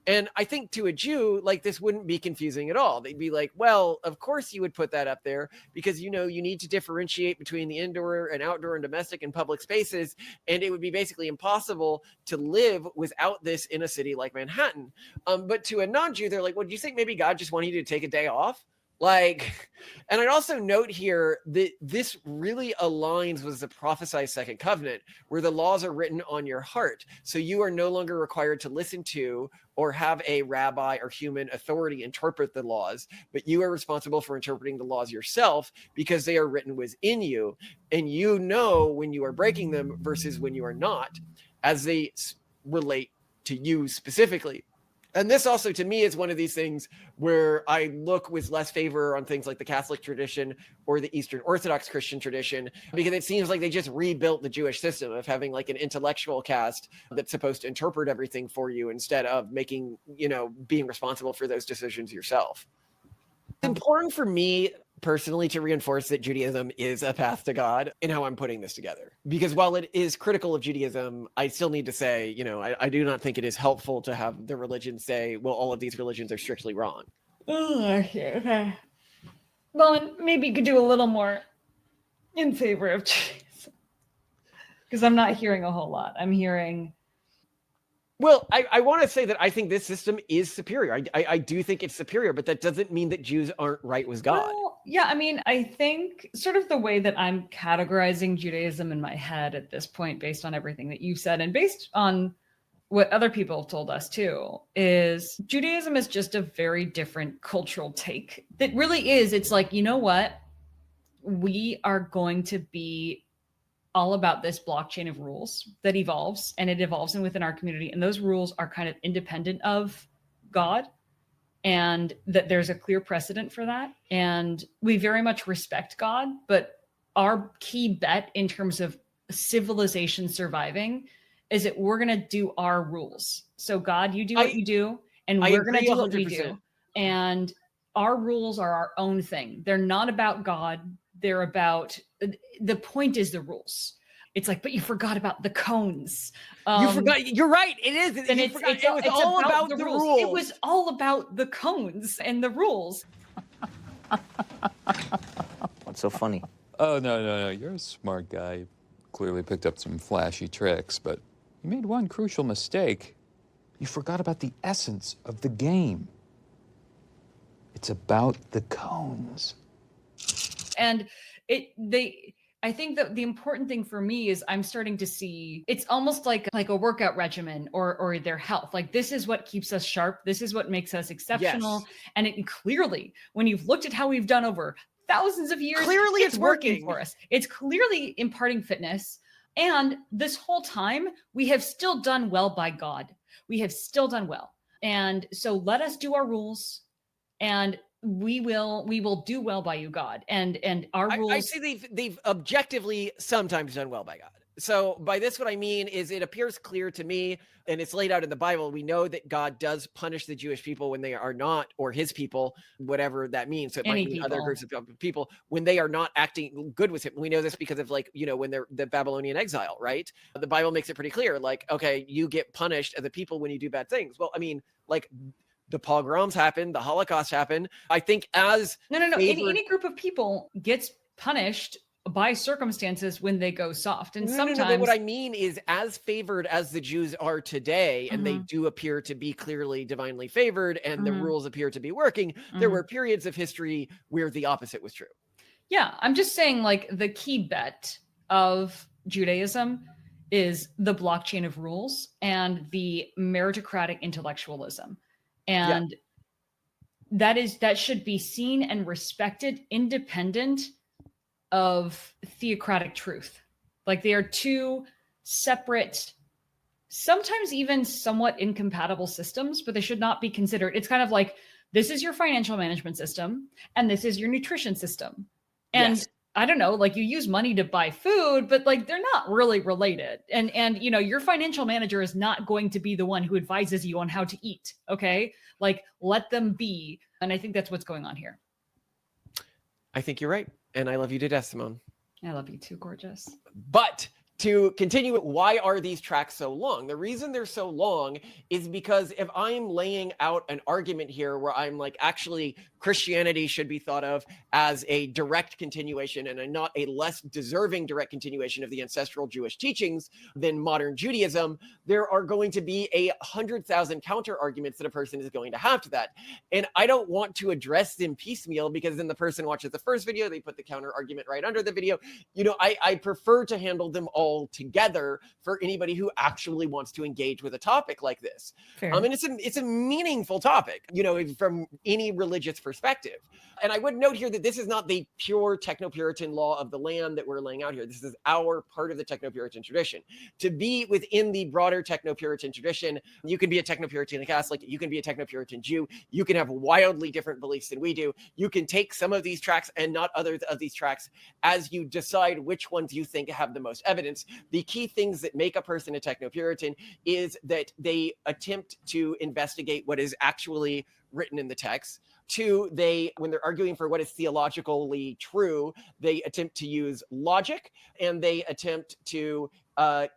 And I think to a Jew, like this wouldn't be confusing at all. They'd be like, well, of course you would put that up there because, you need to differentiate between the indoor and outdoor and domestic and public spaces. And it would be basically impossible to live without this in a city like Manhattan. But to a non-Jew, they're like, well, do you think maybe God just wanted you to take a day off? And I'd also note here that this really aligns with the prophesied second covenant, where the laws are written on your heart. So you are no longer required to listen to or have a rabbi or human authority interpret the laws, but you are responsible for interpreting the laws yourself because they are written within you. And you know when you are breaking them versus when you are not, as they relate to you specifically. And this also, to me, is one of these things where I look with less favor on things like the Catholic tradition or the Eastern Orthodox Christian tradition, because it seems like they just rebuilt the Jewish system of having like an intellectual caste that's supposed to interpret everything for you instead of making, being responsible for those decisions yourself. It's important for me personally to reinforce that Judaism is a path to God in how I'm putting this together. Because while it is critical of Judaism, I still need to say, I do not think it is helpful to have the religion say, well, all of these religions are strictly wrong. Oh, okay. Well, and maybe you could do a little more in favor of Judaism. Because I'm not hearing a whole lot. I'm hearing... Well, I want to say that I think this system is superior. I do think it's superior, but that doesn't mean that Jews aren't right with God. Well, yeah, I mean, I think sort of the way that I'm categorizing Judaism in my head at this point, based on everything that you've said and based on what other people have told us too, is Judaism is just a very different cultural take. That really is. It's like, you know what? We are going to be all about this blockchain of rules that evolves, and it evolves within our community. And those rules are kind of independent of God, and that there's a clear precedent for that. And we very much respect God, but our key bet in terms of civilization surviving is that we're going to do our rules. So God, you do what you do, and we're going to do what we do. And our rules are our own thing. They're not about God. They're about, the point is the rules. It's like, but you forgot about the cones. You forgot. You're right. It is. And it was all about the rules. It was all about the cones and the rules. What's so funny? Oh, no. You're a smart guy. You clearly picked up some flashy tricks, but you made one crucial mistake. You forgot about the essence of the game. It's about the cones. And I think that the important thing for me is I'm starting to see it's almost like a workout regimen or their health. Like, this is what keeps us sharp. This is what makes us exceptional. Yes. And it clearly, when you've looked at how we've done over thousands of years, clearly it's working for us. It's clearly imparting fitness. And this whole time, we have still done well by God. We have still done well. And so let us do our rules, and we will do well by you, God. And our rules. I say they've objectively sometimes done well by God. So by this, what I mean is it appears clear to me, and it's laid out in the Bible. We know that God does punish the Jewish people when they are not, or his people, whatever that means. So it might mean other groups of people when they are not acting good with him. We know this because of when they're the Babylonian exile, right? The Bible makes it pretty clear. Like, okay, you get punished as a people when you do bad things. Well, I mean, like, the pogroms happened, the Holocaust happened. I think as no. Any group of people gets punished by circumstances when they go soft. And sometimes but what I mean is, as favored as the Jews are today, and they do appear to be clearly divinely favored, and the rules appear to be working, there were periods of history where the opposite was true. Yeah, I'm just saying, like, the key bet of Judaism is the blockchain of rules and the meritocratic intellectualism. And that should be seen and respected independent of theocratic truth. Like, they are two separate, sometimes even somewhat incompatible systems, but they should not be considered. It's kind of like, this is your financial management system and this is your nutrition system. And I don't know, like, you use money to buy food, but like, they're not really related. And you know, your financial manager is not going to be the one who advises you on how to eat. Okay. Like, let them be. And I think that's what's going on here. I think you're right. And I love you to death, Simone. I love you too, gorgeous. But to continue, why are these tracts so long? The reason they're so long is because if I'm laying out an argument here where I'm like, actually, Christianity should be thought of as a direct continuation and not a less deserving direct continuation of the ancestral Jewish teachings than modern Judaism, there are going to be 100,000 counter arguments that a person is going to have to that. And I don't want to address them piecemeal, because then the person watches the first video, they put the counter argument right under the video. You know, I prefer to handle them all together for anybody who actually wants to engage with a topic like this. And it's a meaningful topic, you know, from any religious perspective. And I would note here that this is not the pure Technopuritan law of the land that we're laying out here. This is our part of the Technopuritan tradition. To be within the broader Technopuritan tradition, you can be a Technopuritan Catholic, you can be a Technopuritan Jew, you can have wildly different beliefs than we do. You can take some of these tracts and not others of these tracts as you decide which ones you think have the most evidence. The key things that make a person a Technopuritan is that they attempt to investigate what is actually written in the text. Two, when they're arguing for what is theologically true, they attempt to use logic, and they attempt to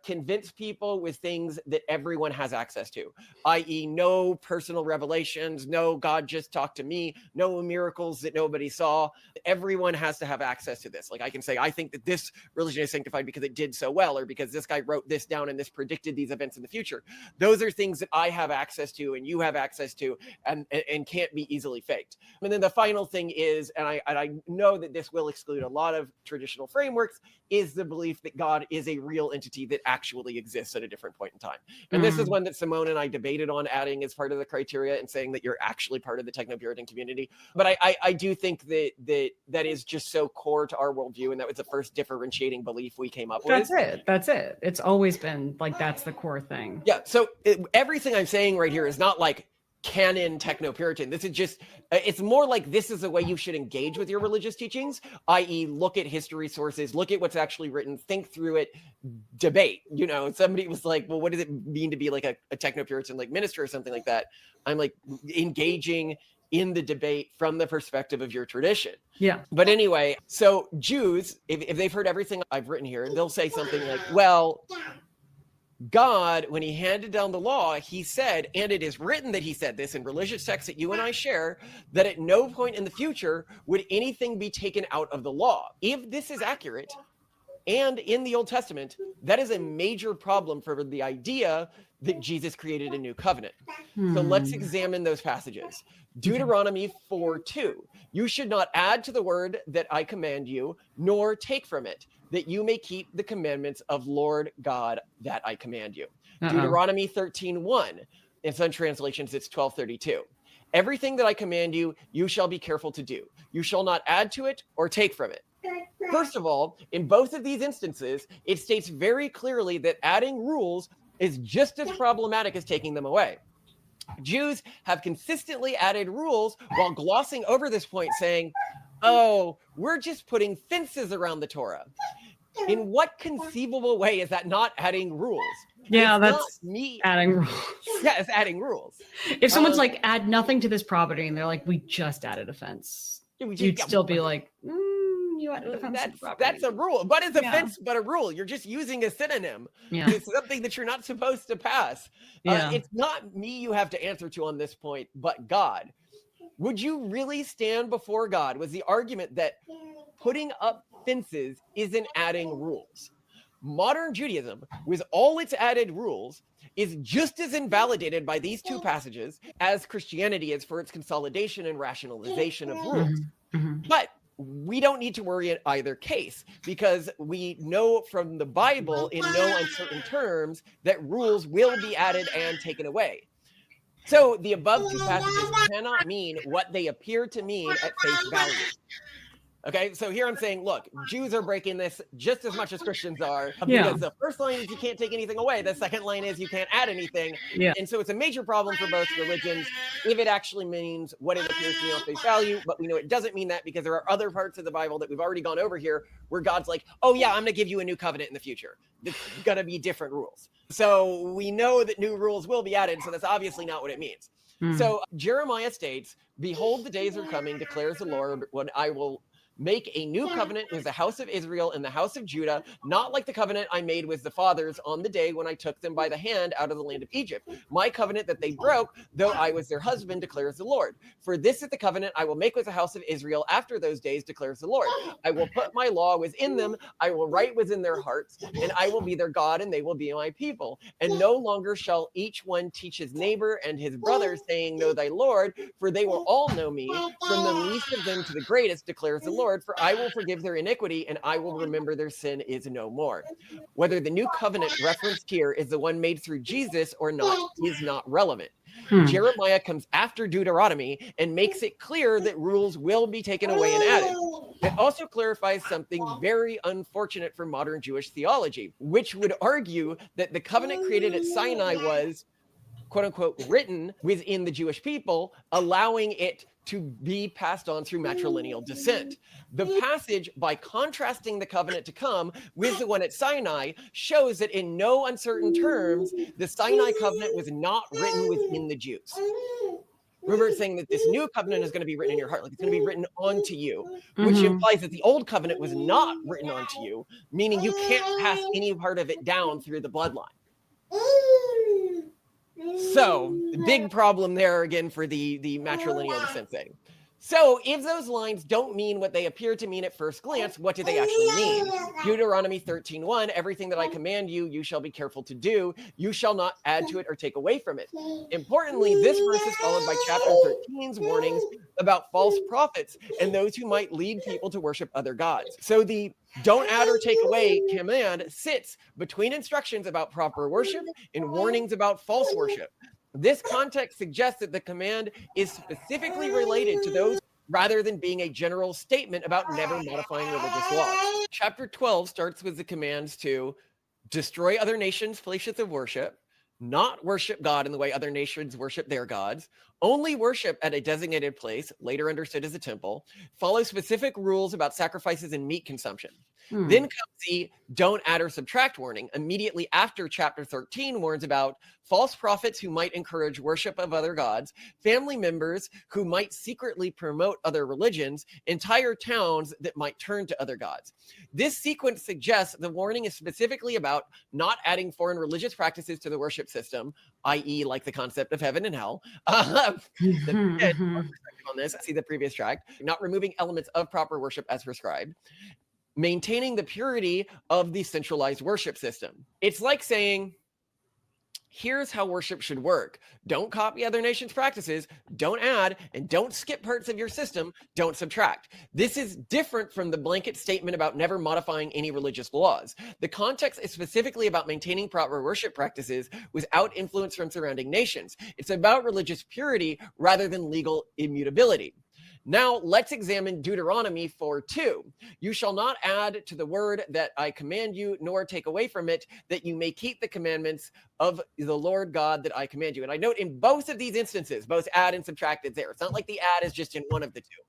convince people with things that everyone has access to, i.e. no personal revelations, no God just talked to me, no miracles that nobody saw. Everyone has to have access to this. Like, I can say, I think that this religion is sanctified because it did so well, or because this guy wrote this down and this predicted these events in the future. Those are things that I have access to and you have access to, and can't be easily faked. And then the final thing is, and I know that this will exclude a lot of traditional frameworks, is the belief that God is a real entity that actually exists at a different point in time. And this is one that Simone and I debated on adding as part of the criteria and saying that you're actually part of the Technopuritan community. But I do think that is just so core to our worldview, and that was the first differentiating belief we came up with. That's it. It's always been like, that's the core thing. Yeah. So everything I'm saying right here is not like canon Technopuritan. This is just, it's more like this is the way you should engage with your religious teachings, i.e. look at history sources, look at what's actually written, think through it, debate. You know, somebody was like, well, what does it mean to be like a Technopuritan like minister or something like that? I'm like, engaging in the debate from the perspective of your tradition. Yeah. But anyway, so Jews, if they've heard everything I've written here, they'll say something like, well, God, when he handed down the law, he said, and it is written that he said this in religious texts that you and I share, that at no point in the future would anything be taken out of the law. If this is accurate, and in the Old Testament, that is a major problem for the idea that Jesus created a new covenant. So let's examine those passages. Deuteronomy 4:2. You should not add to the word that I command you, nor take from it, that you may keep the commandments of Lord God that I command you. Deuteronomy 13:1. In some translations, it's 12:32. Everything that I command you, you shall be careful to do. You shall not add to it or take from it. First of all, in both of these instances, it states very clearly that adding rules is just as problematic as taking them away. Jews have consistently added rules while glossing over this point, saying, oh, we're just putting fences around the Torah. In what conceivable way is that not adding rules? Yeah, It's that's not me adding rules. Yeah, it's adding rules. If someone's like, add nothing to this property, and they're like, we just added a fence, you'd still be like, you added a fence to the property. That's a rule. What is a fence but a rule? You're just using a synonym. Yeah. It's something that you're not supposed to pass. It's not me you have to answer to on this point, but God. Would you really stand before God? Was the argument that putting up offenses isn't adding rules. Modern Judaism, with all its added rules, is just as invalidated by these two passages as Christianity is for its consolidation and rationalization of rules. But we don't need to worry in either case, because we know from the Bible in no uncertain terms that rules will be added and taken away. So the above two passages cannot mean what they appear to mean at face value. Okay, so here I'm saying, look, Jews are breaking this just as much as Christians are, because the first line is you can't take anything away. The second line is you can't add anything. Yeah. And so it's a major problem for both religions if it actually means what it appears to be on face value. But we know it doesn't mean that, because there are other parts of the Bible that we've already gone over here where God's like, oh yeah, I'm going to give you a new covenant in the future. It's going to be different rules. So we know that new rules will be added. So that's obviously not what it means. So Jeremiah states, behold, the days are coming, declares the Lord, when I will make a new covenant with the house of Israel and the house of Judah, not like the covenant I made with the fathers on the day when I took them by the hand out of the land of Egypt. My covenant that they broke, though I was their husband, declares the Lord. For this is the covenant I will make with the house of Israel after those days, declares the Lord. I will put my law within them, I will write within their hearts, and I will be their God, and they will be my people. And no longer shall each one teach his neighbor and his brother, saying, know thy Lord, for they will all know me, from the least of them to the greatest, declares the Lord. For I will forgive their iniquity, and I will remember their sin is no more. Whether the new covenant referenced here is the one made through Jesus or not is not relevant. Jeremiah comes after Deuteronomy and makes it clear that rules will be taken away and added. It also clarifies something very unfortunate for modern Jewish theology, which would argue that the covenant created at Sinai was, quote unquote, written within the Jewish people, allowing it to be passed on through matrilineal descent. The passage, by contrasting the covenant to come with the one at Sinai, shows that in no uncertain terms, the Sinai covenant was not written within the Jews. Remember, it's saying that this new covenant is going to be written in your heart, like it's going to be written onto you, which implies that the old covenant was not written onto you, meaning you can't pass any part of it down through the bloodline. So, big problem there again for the matrilineal descent thing. So, if those lines don't mean what they appear to mean at first glance, what do they actually mean? Deuteronomy 13:1, everything that I command you, you shall be careful to do. You shall not add to it or take away from it. Importantly, this verse is followed by chapter 13's warnings about false prophets and those who might lead people to worship other gods. So the don't add or take away command sits between instructions about proper worship and warnings about false worship. This context suggests that the command is specifically related to those rather than being a general statement about never modifying religious laws. Chapter 12 starts with the commands to destroy other nations' places of worship, not worship God in the way other nations worship their gods, only worship at a designated place, later understood as a temple, follow specific rules about sacrifices and meat consumption. Then comes the don't add or subtract warning. Immediately after chapter 13 warns about false prophets who might encourage worship of other gods, family members who might secretly promote other religions, entire towns that might turn to other gods. This sequence suggests the warning is specifically about not adding foreign religious practices to the worship system, i.e. like the concept of heaven and hell. On this, see the previous tract, not removing elements of proper worship as prescribed, maintaining the purity of the centralized worship system. It's like saying, here's how worship should work. Don't copy other nations' practices, don't add, and don't skip parts of your system, don't subtract. This is different from the blanket statement about never modifying any religious laws. The context is specifically about maintaining proper worship practices without influence from surrounding nations. It's about religious purity rather than legal immutability. Now let's examine Deuteronomy 4:2. You shall not add to the word that I command you, nor take away from it, that you may keep the commandments of the Lord God that I command you. And I note in both of these instances, both add and subtract is there. It's not like the add is just in one of the two.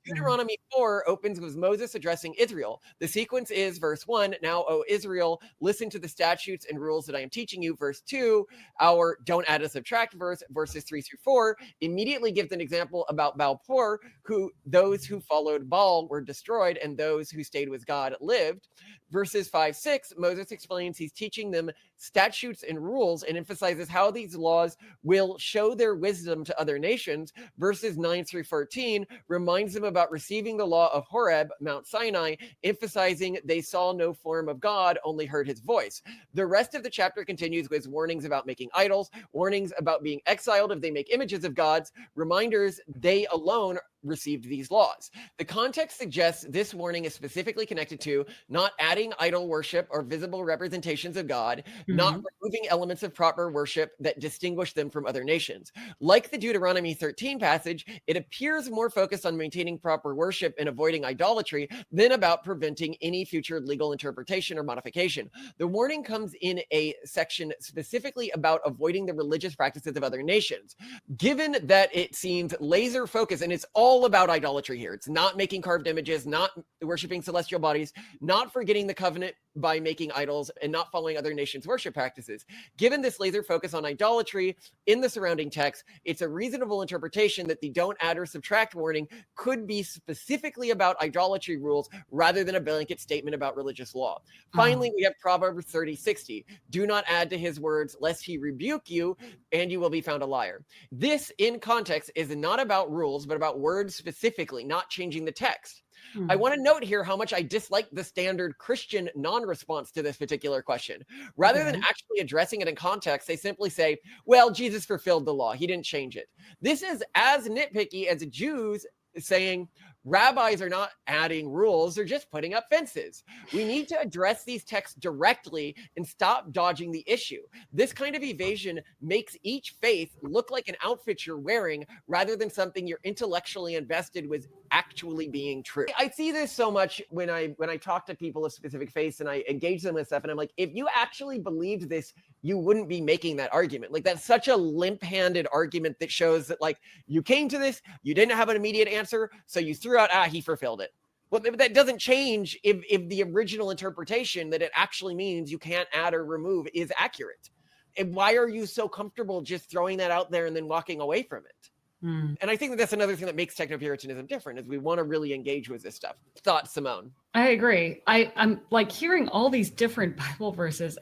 Deuteronomy 4 opens with Moses addressing Israel. The sequence is verse 1, now, O Israel, listen to the statutes and rules that I am teaching you. Verse 2, our don't add and subtract verse, verses 3 through 4, immediately gives an example about Baal-Por, who those who followed Baal were destroyed and those who stayed with God lived. Verses 5-6, Moses explains he's teaching them statutes and rules and emphasizes how these laws will show their wisdom to other nations. Verses 9-14 reminds them about receiving the law of Horeb, Mount Sinai, emphasizing they saw no form of God, only heard his voice. The rest of the chapter continues with warnings about making idols, warnings about being exiled if they make images of gods, reminders they alone received these laws. The context suggests this warning is specifically connected to not adding idol worship or visible representations of God, not removing elements of proper worship that distinguish them from other nations. Like the Deuteronomy 13 passage, it appears more focused on maintaining proper worship and avoiding idolatry than about preventing any future legal interpretation or modification. The warning comes in a section specifically about avoiding the religious practices of other nations. Given that it seems laser focused, and it's all about idolatry here. It's not making carved images, not worshiping celestial bodies, not forgetting the covenant by making idols, and not following other nations' worship practices. Given this laser focus on idolatry in the surrounding text, it's a reasonable interpretation that the don't add or subtract warning could be specifically about idolatry rules rather than a blanket statement about religious law. Finally, we have Proverbs 30:60. Do not add to his words, lest he rebuke you, and you will be found a liar. This, in context, is not about rules, but about words specifically, not changing the text. I want to note here how much I dislike the standard Christian non-response to this particular question. Rather than actually addressing it in context, they simply say, well, Jesus fulfilled the law. He didn't change it. This is as nitpicky as Jews saying, rabbis are not adding rules, they're just putting up fences. We need to address these texts directly and stop dodging the issue. This kind of evasion makes each faith look like an outfit you're wearing rather than something you're intellectually invested with actually being true. I see this so much when I talk to people of specific faiths and I engage them with stuff, and I'm like, if you actually believed this, you wouldn't be making that argument. Like, that's such a limp-handed argument that shows that, like, you came to this, you didn't have an immediate answer, so you threw out, he fulfilled it. Well, that doesn't change if the original interpretation that it actually means you can't add or remove is accurate. And why are you so comfortable just throwing that out there and then walking away from it? And I think that's another thing that makes Technopuritanism different, is we want to really engage with this stuff. Thoughts, Simone? I agree. I'm like hearing all these different Bible verses.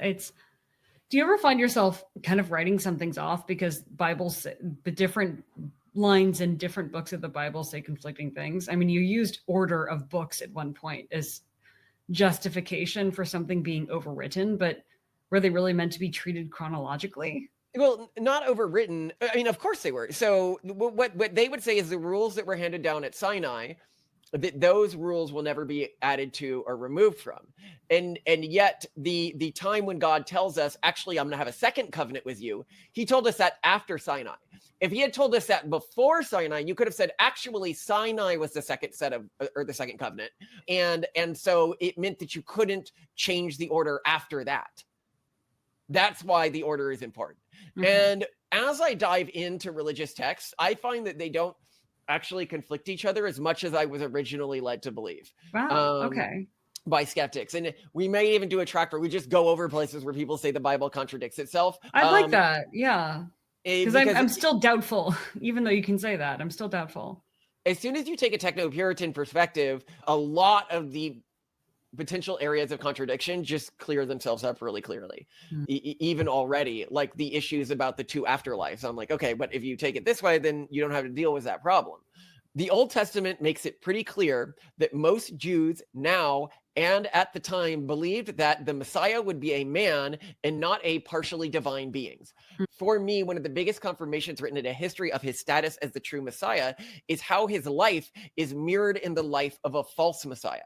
Do you ever find yourself kind of writing some things off because the different lines in different books of the Bible say conflicting things? I mean, you used order of books at one point as justification for something being overwritten, but were they really meant to be treated chronologically? Well, not overwritten. I mean, of course they were. So what they would say is the rules that were handed down at Sinai, that those rules will never be added to or removed from. And yet the time when God tells us, actually, I'm going to have a second covenant with you, he told us that after Sinai. If he had told us that before Sinai, you could have said, actually, Sinai was the second set of, or the second covenant. And so it meant that you couldn't change the order after that. That's why the order is important. And as I dive into religious texts, I find that they don't actually conflict each other as much as I was originally led to believe. Wow. Okay. By skeptics. And we may even do a track where we just go over places where people say the Bible contradicts itself. I'd like that. Yeah. Because I'm still doubtful, even though you can say that, I'm still doubtful. As soon as you take a techno-Puritan perspective, a lot of the potential areas of contradiction just clear themselves up really clearly. Even already, like the issues about the two afterlives. I'm like, okay, but if you take it this way, then you don't have to deal with that problem. The Old Testament makes it pretty clear that most Jews now and at the time believed that the Messiah would be a man and not a partially divine being. For me, one of the biggest confirmations written in a history of his status as the true Messiah is how his life is mirrored in the life of a false Messiah.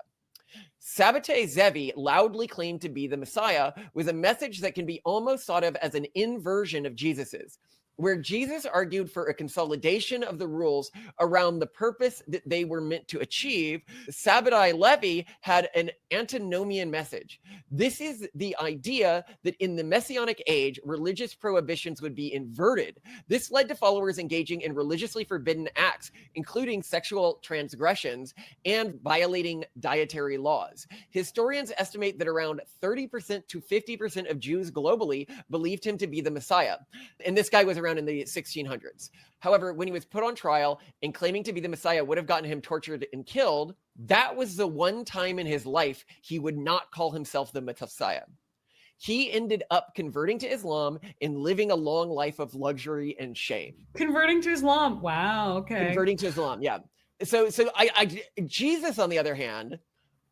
Sabbatai Zevi loudly claimed to be the Messiah with a message that can be almost thought of as an inversion of Jesus's, where Jesus argued for a consolidation of the rules around the purpose that they were meant to achieve. Sabbatai Levi had an antinomian message. This is the idea that in the Messianic age, religious prohibitions would be inverted. This led to followers engaging in religiously forbidden acts, including sexual transgressions and violating dietary laws. Historians estimate that around 30% to 50% of Jews globally believed him to be the Messiah. And this guy was around around in the 1600s. However, when he was put on trial and claiming to be the Messiah would have gotten him tortured and killed, that was the one time in his life he would not call himself the Messiah. He ended up converting to Islam and living a long life of luxury and shame. Converting to Islam. Wow. Okay. Converting to Islam. Yeah. So Jesus, on the other hand,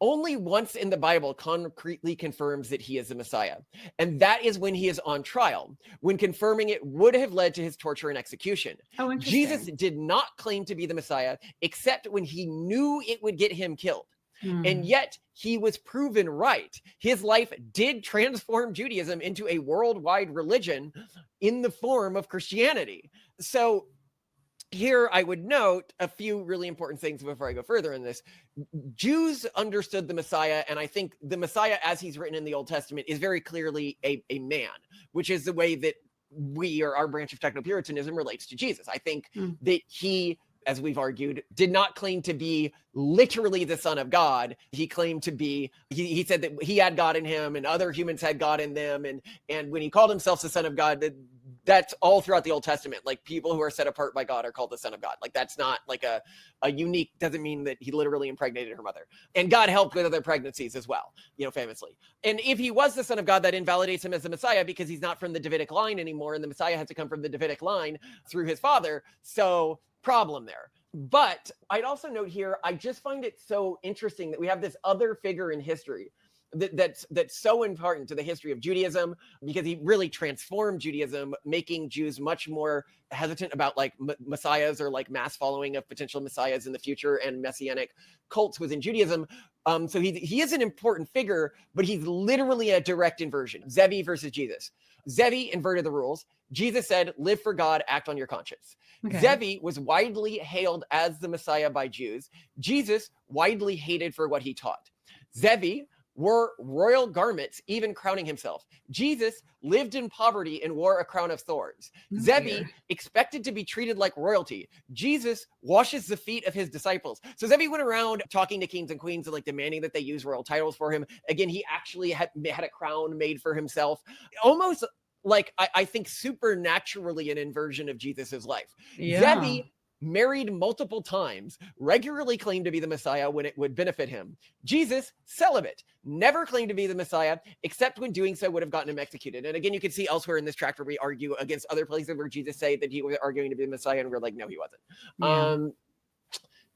only once in the Bible concretely confirms that he is the Messiah. And that is when he is on trial, when confirming it would have led to his torture and execution. Oh, interesting. Jesus did not claim to be the Messiah, except when he knew it would get him killed. And yet he was proven right. His life did transform Judaism into a worldwide religion in the form of Christianity. So here I would note a few really important things before I go further in this. Jews understood the Messiah, and I think the Messiah as he's written in the Old Testament is very clearly a man, which is the way that we, or our branch of Technopuritanism, relates to Jesus. I think that he, as we've argued, did not claim to be literally the Son of God. He claimed to be, he said that he had God in him and other humans had God in them. And when he called himself the Son of God, that's all throughout the Old Testament. Like, people who are set apart by God are called the Son of God. Like, that's not like a unique, doesn't mean that he literally impregnated her mother. And God helped with other pregnancies as well, famously. And if he was the Son of God, that invalidates him as the Messiah, because he's not from the Davidic line anymore. And the Messiah has to come from the Davidic line through his father. So problem there. But I'd also note here, I just find it so interesting that we have this other figure in history that's so important to the history of Judaism, because he really transformed Judaism, making Jews much more hesitant about like messiahs or like mass following of potential messiahs in the future and messianic cults within Judaism. So he is an important figure, but he's literally a direct inversion. Zevi versus Jesus. Zevi inverted the rules. Jesus said, live for God, act on your conscience. Okay. Zevi was widely hailed as the Messiah by Jews. Jesus widely hated for what he taught. Zevi wore royal garments, even crowning himself. Jesus lived in poverty and wore a crown of thorns. Zevi expected to be treated like royalty. Jesus washes the feet of his disciples. So Zevi went around talking to kings and queens and like demanding that they use royal titles for him. Again, he actually had a crown made for himself. Almost like, I think supernaturally an inversion of Jesus's life. Yeah. Zevi married multiple times, regularly claimed to be the Messiah when it would benefit him. Jesus, celibate, never claimed to be the Messiah, except when doing so would have gotten him executed. And again, you can see elsewhere in this tract where we argue against other places where Jesus say that he was arguing to be the Messiah, and we're like, no, he wasn't. Yeah.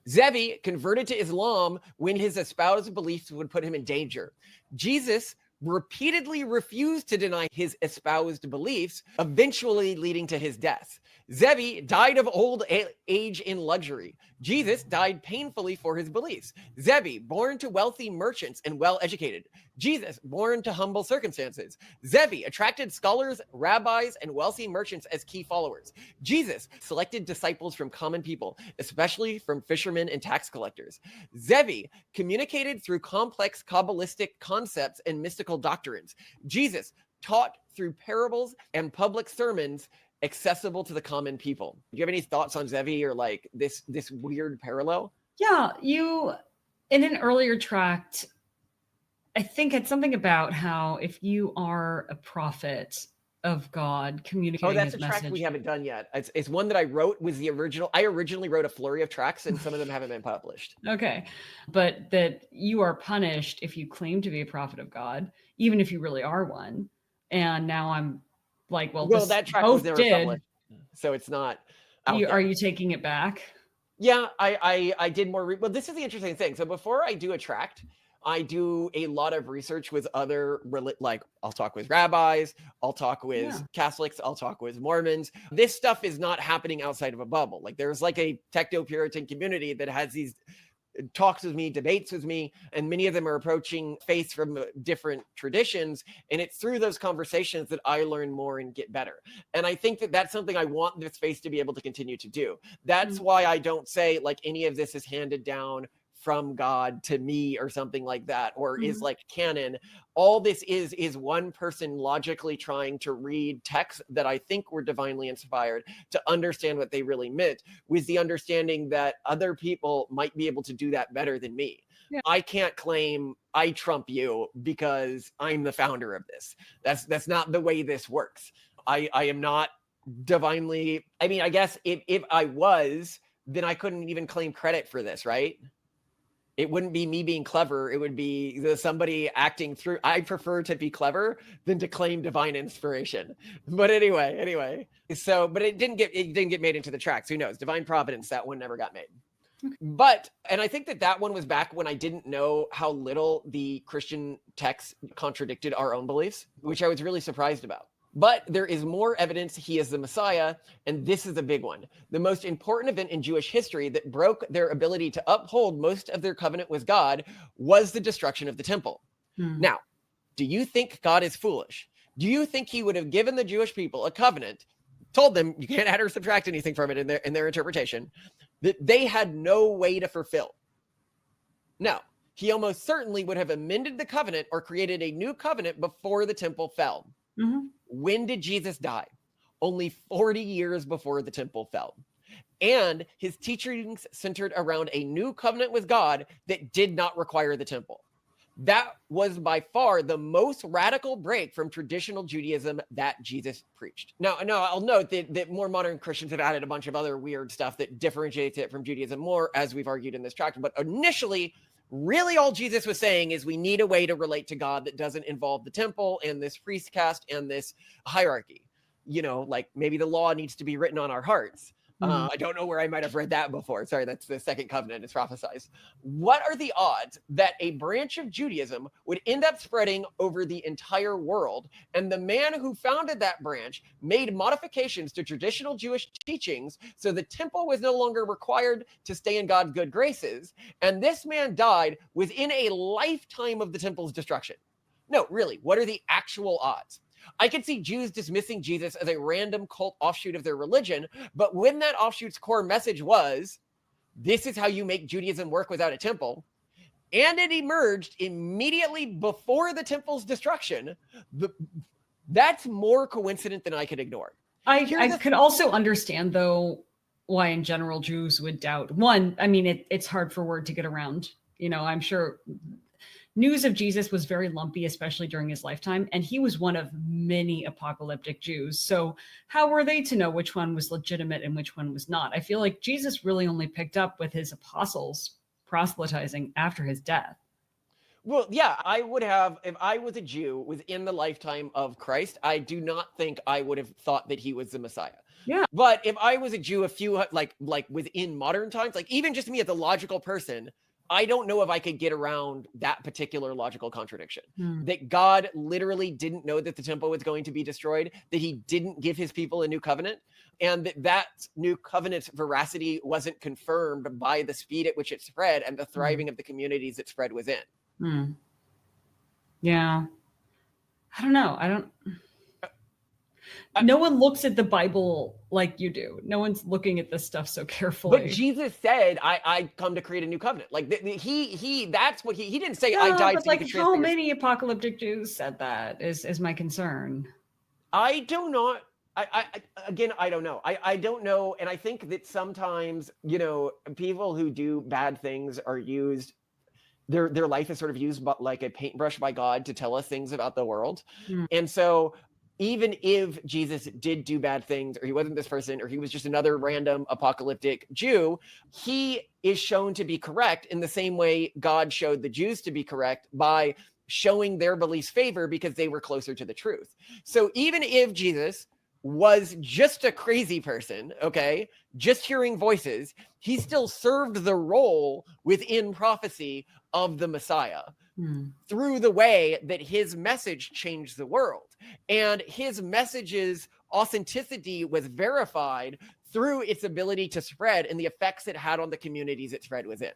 Zevi converted to Islam when his espoused beliefs would put him in danger. Jesus repeatedly refused to deny his espoused beliefs, eventually leading to his death. Zevi died of old age in luxury. Jesus died painfully for his beliefs. Zevi, born to wealthy merchants and well-educated. Jesus, born to humble circumstances. Zevi attracted scholars, rabbis, and wealthy merchants as key followers. Jesus selected disciples from common people, especially from fishermen and tax collectors. Zevi communicated through complex Kabbalistic concepts and mystical doctrines. Jesus taught through parables and public sermons accessible to the common people. Do you have any thoughts on Zevi or like this weird parallel? Yeah, you, in an earlier tract, I think it's something about how if you are a prophet of God communicating his message. Oh, that's a tract we haven't done yet. It's one that I wrote, was the original. I originally wrote a flurry of tracts, and some of them haven't been published. Okay. But that you are punished if you claim to be a prophet of God, even if you really are one. And now I'm like, well, that tract was never published, so it's not out there. Are you taking it back? Yeah, I did more. Well, this is the interesting thing. So before I do a tract, I do a lot of research with other, like I'll talk with rabbis, I'll talk with Catholics, I'll talk with Mormons. This stuff is not happening outside of a bubble. Like there's like a Techno-Puritan community that has these talks with me, debates with me, and many of them are approaching faith from different traditions. And it's through those conversations that I learn more and get better. And I think that that's something I want this space to be able to continue to do. That's why I don't say like any of this is handed down from God to me or something like that, or is like canon. All this is one person logically trying to read texts that I think were divinely inspired to understand what they really meant, with the understanding that other people might be able to do that better than me. Yeah. I can't claim I trump you because I'm the founder of this. That's not the way this works. I am not divinely, I mean, I guess if I was, then I couldn't even claim credit for this, right? It wouldn't be me being clever. It would be somebody acting through. I prefer to be clever than to claim divine inspiration. But anyway. So, but it didn't get made into the tracts. Who knows? Divine providence, that one never got made. But, and I think that one was back when I didn't know how little the Christian texts contradicted our own beliefs, which I was really surprised about. But there is more evidence he is the Messiah, and this is a big one. The most important event in Jewish history that broke their ability to uphold most of their covenant with God was the destruction of the temple. Now, do you think God is foolish? Do you think he would have given the Jewish people a covenant, told them you can't add or subtract anything from it in their interpretation, that they had no way to fulfill? No. He almost certainly would have amended the covenant or created a new covenant before the temple fell. When did Jesus die? Only 40 years before the temple fell. And his teachings centered around a new covenant with God that did not require the temple. That was by far the most radical break from traditional Judaism that Jesus preached. Now, I'll note that more modern Christians have added a bunch of other weird stuff that differentiates it from Judaism more, as we've argued in this tract. But initially, really all Jesus was saying is we need a way to relate to God that doesn't involve the temple and this priest caste and this hierarchy. Like maybe the law needs to be written on our hearts. I don't know where I might have read that before. Sorry, that's the second covenant. It's prophesied. What are the odds that a branch of Judaism would end up spreading over the entire world? And the man who founded that branch made modifications to traditional Jewish teachings so the temple was no longer required to stay in God's good graces. And this man died within a lifetime of the temple's destruction. No, really, what are the actual odds? I could see Jews dismissing Jesus as a random cult offshoot of their religion, but when that offshoot's core message was, this is how you make Judaism work without a temple, and it emerged immediately before the temple's destruction, that's more coincident than I could ignore. I could also understand, though, why in general Jews would doubt. One, I mean, it's hard for word to get around. I'm sure news of Jesus was very lumpy, especially during his lifetime, and he was one of many apocalyptic Jews. So how were they to know which one was legitimate and which one was not? I feel like Jesus really only picked up with his apostles proselytizing after his death. Well, yeah, I would have, if I was a Jew within the lifetime of Christ, I do not think I would have thought that he was the Messiah. Yeah. But if I was a Jew a few, like within modern times, like even just me as a logical person, I don't know if I could get around that particular logical contradiction. That God literally didn't know that the temple was going to be destroyed, that he didn't give his people a new covenant, and that new covenant's veracity wasn't confirmed by the speed at which it spread and the thriving of the communities it spread within. Yeah. I don't know. No one looks at the Bible like you do. No one's looking at this stuff so carefully. But Jesus said, I come to create a new covenant. Like that's what he didn't say, I died. But like how many apocalyptic Jews said that is my concern. I do not. I don't know. I don't know. And I think that sometimes, people who do bad things are used, their life is sort of used like a paintbrush by God to tell us things about the world. And so even if Jesus did do bad things, or he wasn't this person, or he was just another random apocalyptic Jew, he is shown to be correct in the same way God showed the Jews to be correct by showing their beliefs favor because they were closer to the truth. So even if Jesus was just a crazy person, okay, just hearing voices, he still served the role within prophecy of the Messiah through the way that his message changed the world. And his message's authenticity was verified through its ability to spread and the effects it had on the communities it spread within.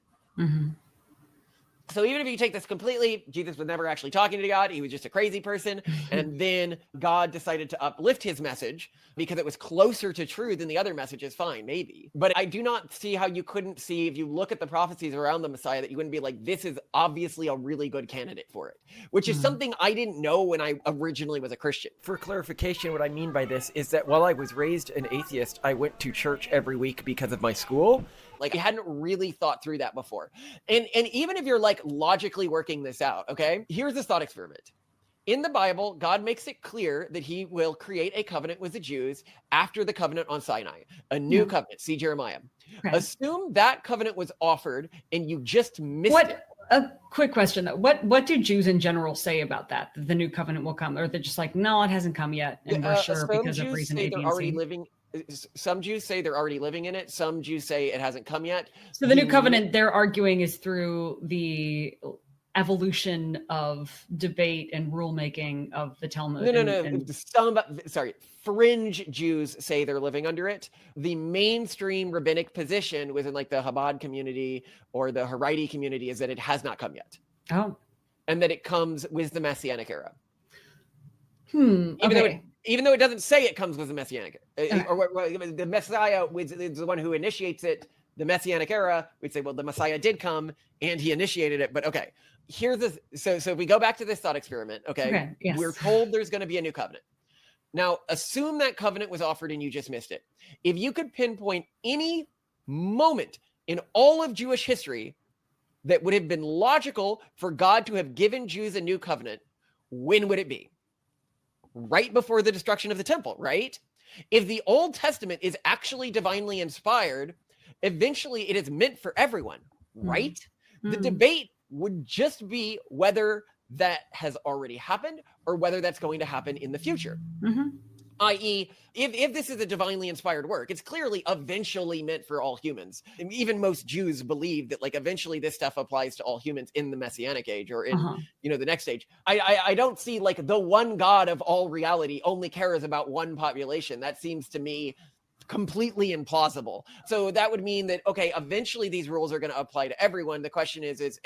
So even if you take this completely, Jesus was never actually talking to God. He was just a crazy person. And then God decided to uplift his message because it was closer to truth than the other messages. Fine, maybe. But I do not see how you couldn't see, if you look at the prophecies around the Messiah, that you wouldn't be like, this is obviously a really good candidate for it, which is something I didn't know when I originally was a Christian. For clarification, what I mean by this is that while I was raised an atheist, I went to church every week because of my school. Like I hadn't really thought through that before. And even if you're like logically working this out, okay, here's this thought experiment. In the Bible, God makes it clear that he will create a covenant with the Jews after the covenant on Sinai, a new covenant. See Jeremiah. Okay. Assume that covenant was offered and you just missed it. What a quick question though. What do Jews in general say about that? The new covenant will come, or they're just like, no, it hasn't come yet, and we're sure Some because of Jews reason say A, B, they're and already C. living. Some Jews say they're already living in it. Some Jews say it hasn't come yet. So the new covenant they're arguing is through the evolution of debate and rulemaking of the Talmud. No. Fringe Jews say they're living under it. The mainstream rabbinic position within like the Chabad community or the Haredi community is that it has not come yet. Oh. And that it comes with the Messianic era. Okay. Even though it doesn't say it comes with the Messianic or the Messiah is the one who initiates it, the Messianic era, we'd say, well, the Messiah did come and he initiated it. But okay, here's this. So if we go back to this thought experiment, okay, yes. We're told there's going to be a new covenant. Now, assume that covenant was offered and you just missed it. If you could pinpoint any moment in all of Jewish history that would have been logical for God to have given Jews a new covenant, when would it be? Right before the destruction of the temple, right? If the Old Testament is actually divinely inspired, eventually it is meant for everyone, right? The debate would just be whether that has already happened or whether that's going to happen in the future. I.e., if this is a divinely inspired work, it's clearly eventually meant for all humans. And even most Jews believe that like eventually this stuff applies to all humans in the Messianic age or in the next age. I don't see like the one God of all reality only cares about one population. That seems to me completely implausible. So that would mean that, okay, eventually these rules are going to apply to everyone. The question is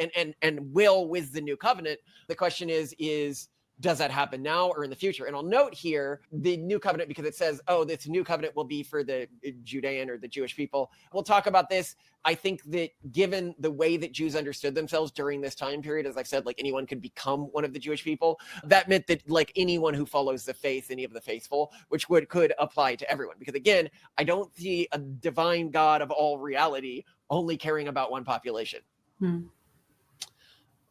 will with the new covenant, the question is, does that happen now or in the future? And I'll note here the new covenant because it says, oh, this new covenant will be for the Judean or the Jewish people. We'll talk about this. I think that given the way that Jews understood themselves during this time period, as I've said, like anyone could become one of the Jewish people. That meant that like anyone who follows the faith, any of the faithful, which could apply to everyone. Because again, I don't see a divine God of all reality only caring about one population.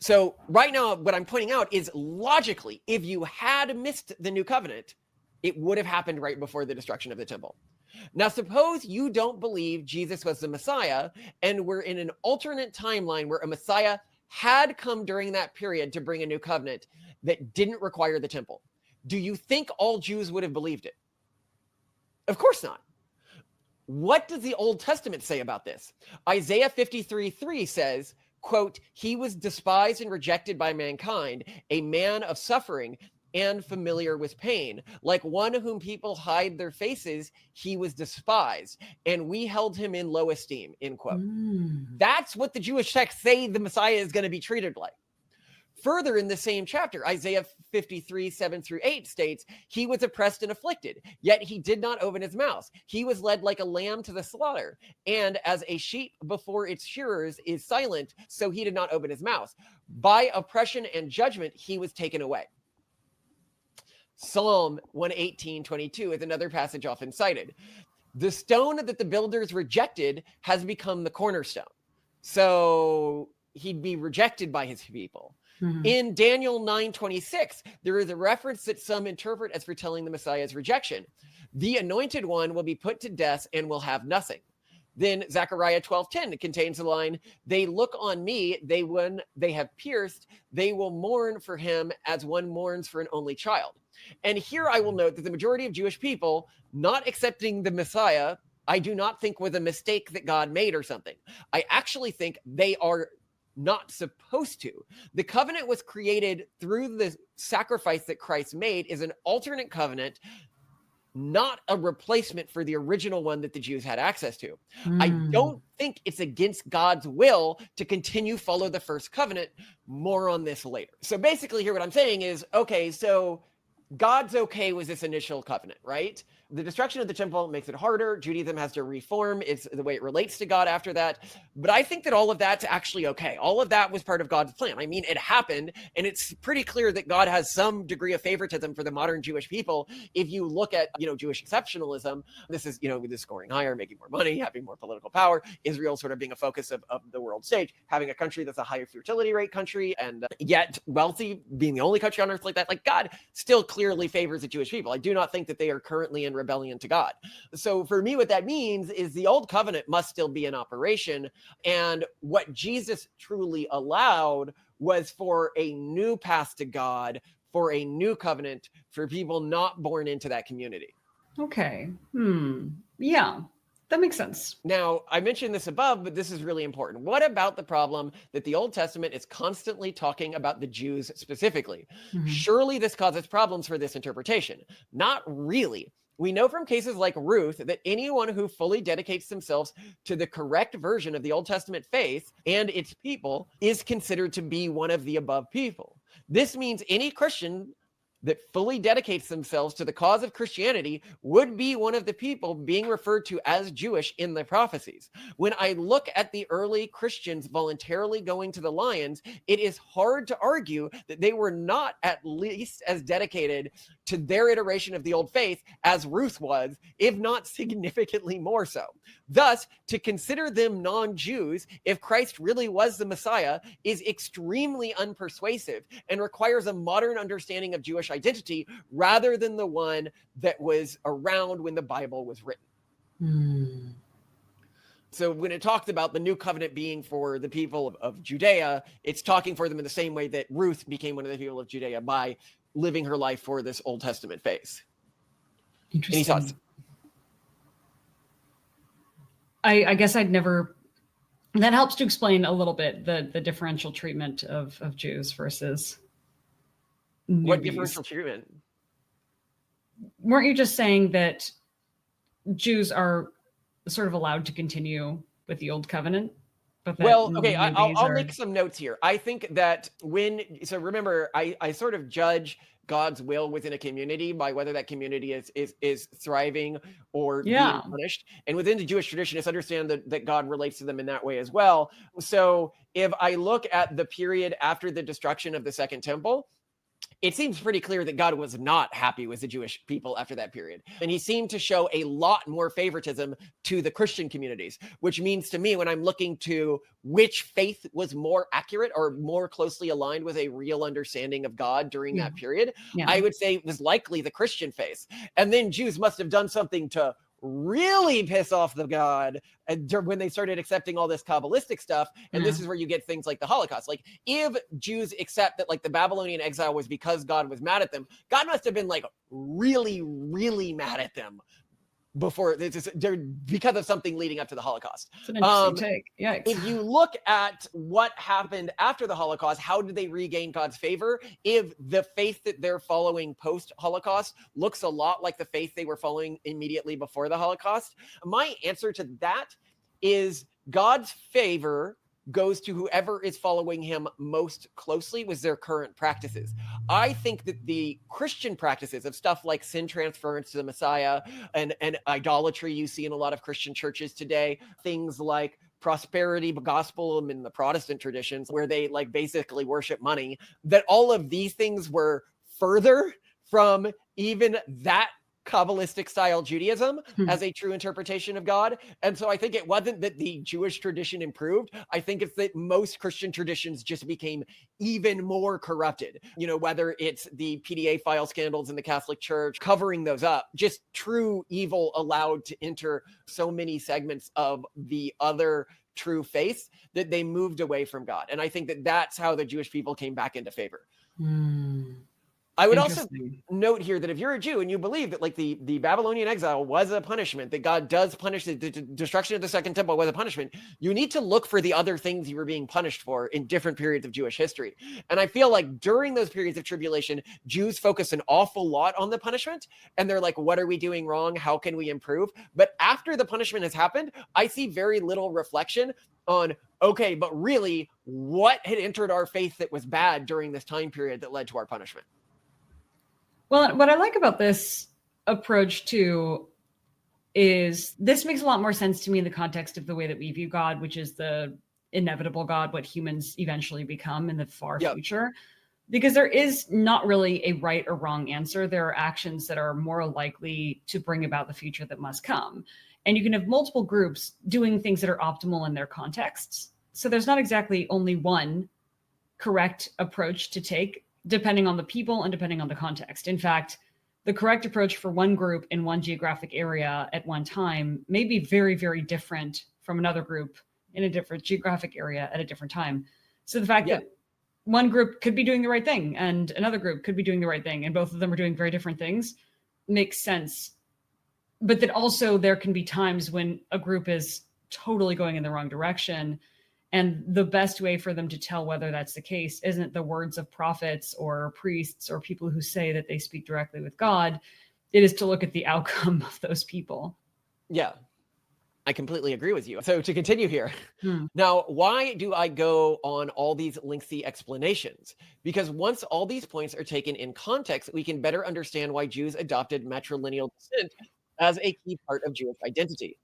So right now, what I'm pointing out is logically, if you had missed the new covenant, it would have happened right before the destruction of the temple. Now, suppose you don't believe Jesus was the Messiah, and we're in an alternate timeline where a Messiah had come during that period to bring a new covenant that didn't require the temple. Do you think all Jews would have believed it? Of course not. What does the Old Testament say about this? Isaiah 53:3 says, quote, he was despised and rejected by mankind, a man of suffering and familiar with pain. Like one whom people hide their faces, he was despised, and we held him in low esteem, end quote. That's what the Jewish texts say the Messiah is going to be treated like. Further in the same chapter, Isaiah 53:7-8 states, he was oppressed and afflicted, yet he did not open his mouth. He was led like a lamb to the slaughter, and as a sheep before its shearers is silent, so he did not open his mouth. By oppression and judgment, he was taken away. Psalm 118:22 is another passage often cited. The stone that the builders rejected has become the cornerstone. So he'd be rejected by his people. In Daniel 9:26, there is a reference that some interpret as foretelling the Messiah's rejection. The anointed one will be put to death and will have nothing. Then Zechariah 12:10 contains the line, they look on me, they have pierced, they will mourn for him as one mourns for an only child. And here I will note that the majority of Jewish people not accepting the Messiah, I do not think was a mistake that God made or something. I actually think they are not supposed to. The covenant was created through the sacrifice that Christ made is an alternate covenant, not a replacement for the original one that the Jews had access to. I don't think it's against God's will to continue follow the first covenant. More on this later. So basically here what I'm saying is, okay, so God's okay with this initial covenant, right? The destruction of the temple makes it harder. Judaism has to reform it's the way it relates to God after that. But I think that all of that's actually okay. All of that was part of God's plan. I mean, it happened, and it's pretty clear that God has some degree of favoritism for the modern Jewish people. If you look at, Jewish exceptionalism, this is, with this scoring higher, making more money, having more political power, Israel sort of being a focus of the world stage, having a country that's a higher fertility rate country, and yet wealthy, being the only country on earth like that. Like, God still clearly favors the Jewish people. I do not think that they are currently in rebellion to God. So for me, what that means is the old covenant must still be in operation. And what Jesus truly allowed was for a new path to God, for a new covenant, for people not born into that community. Okay. Yeah, that makes sense. Now, I mentioned this above, but this is really important. What about the problem that the Old Testament is constantly talking about the Jews specifically? Surely this causes problems for this interpretation. Not really. We know from cases like Ruth that anyone who fully dedicates themselves to the correct version of the Old Testament faith and its people is considered to be one of the above people. This means any Christian that fully dedicates themselves to the cause of Christianity would be one of the people being referred to as Jewish in the prophecies. When I look at the early Christians voluntarily going to the lions, it is hard to argue that they were not at least as dedicated to their iteration of the old faith as Ruth was, if not significantly more so. Thus, to consider them non-Jews, if Christ really was the Messiah, is extremely unpersuasive and requires a modern understanding of Jewish identity rather than the one that was around when the Bible was written. So when it talks about the new covenant being for the people of Judea, it's talking for them in the same way that Ruth became one of the people of Judea by living her life for this Old Testament faith. Any thoughts? I guess I'd never. That helps to explain a little bit the differential treatment of Jews versus newbies. What differential treatment? Weren't you just saying that Jews are sort of allowed to continue with the old covenant? But well, okay, I'll make some notes here. I think that remember, I sort of judge God's will within a community by whether that community is thriving or being punished. And within the Jewish tradition, it's understand that God relates to them in that way as well. So if I look at the period after the destruction of the Second Temple, it seems pretty clear that God was not happy with the Jewish people after that period. And he seemed to show a lot more favoritism to the Christian communities, which means to me, when I'm looking to which faith was more accurate or more closely aligned with a real understanding of God during that period, I would say it was likely the Christian faith. And then Jews must have done something to really piss off the God when they started accepting all this Kabbalistic stuff. And this is where you get things like the Holocaust. Like, if Jews accept that like the Babylonian exile was because God was mad at them, God must have been like really, really mad at them before because of something leading up to the Holocaust. It's an interesting take. Yikes. If you look at what happened after the Holocaust, how did they regain God's favor? If the faith that they're following post-Holocaust looks a lot like the faith they were following immediately before the Holocaust, my answer to that is God's favor goes to whoever is following him most closely with their current practices. I think that the Christian practices of stuff like sin transference to the Messiah and idolatry you see in a lot of Christian churches today, things like prosperity gospel in the Protestant traditions where they like basically worship money, that all of these things were further from even that Kabbalistic style Judaism as a true interpretation of God. And so I think it wasn't that the Jewish tradition improved. I think it's that most Christian traditions just became even more corrupted. Whether it's the PDA file scandals in the Catholic Church, covering those up, just true evil allowed to enter so many segments of the other true faith that they moved away from God. And I think that that's how the Jewish people came back into favor. I would also note here that if you're a Jew and you believe that like the Babylonian exile was a punishment, that God does punish the destruction of the Second Temple was a punishment, you need to look for the other things you were being punished for in different periods of Jewish history. And I feel like during those periods of tribulation, Jews focus an awful lot on the punishment. And they're like, what are we doing wrong? How can we improve? But after the punishment has happened, I see very little reflection on, okay, but really what had entered our faith that was bad during this time period that led to our punishment? Well, what I like about this approach to is, this makes a lot more sense to me in the context of the way that we view God, which is the inevitable God, what humans eventually become in the far future. Because there is not really a right or wrong answer. There are actions that are more likely to bring about the future that must come. And you can have multiple groups doing things that are optimal in their contexts. So there's not exactly only one correct approach to take, depending on the people and depending on the context. In fact, the correct approach for one group in one geographic area at one time may be very, very different from another group in a different geographic area at a different time. So the fact that one group could be doing the right thing and another group could be doing the right thing, and both of them are doing very different things, makes sense. But that also there can be times when a group is totally going in the wrong direction. And the best way for them to tell whether that's the case isn't the words of prophets or priests or people who say that they speak directly with God. It is to look at the outcome of those people. Yeah, I completely agree with you. So to continue here, now, why do I go on all these lengthy explanations? Because once all these points are taken in context, we can better understand why Jews adopted matrilineal descent as a key part of Jewish identity.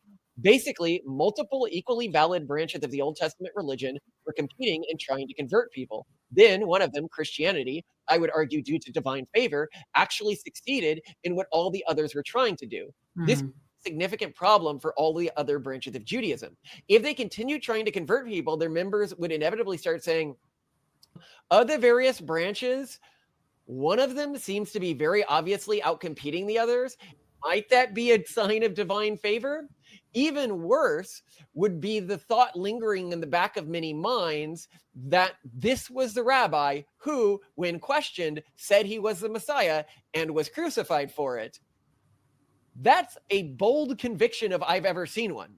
Basically, multiple equally valid branches of the Old Testament religion were competing and trying to convert people. Then one of them, Christianity, I would argue due to divine favor, actually succeeded in what all the others were trying to do. This is a significant problem for all the other branches of Judaism. If they continued trying to convert people, their members would inevitably start saying, of the various branches, one of them seems to be very obviously outcompeting the others. Might that be a sign of divine favor? Even worse would be the thought lingering in the back of many minds that this was the rabbi who, when questioned, said he was the Messiah and was crucified for it. That's a bold conviction if I've ever seen one.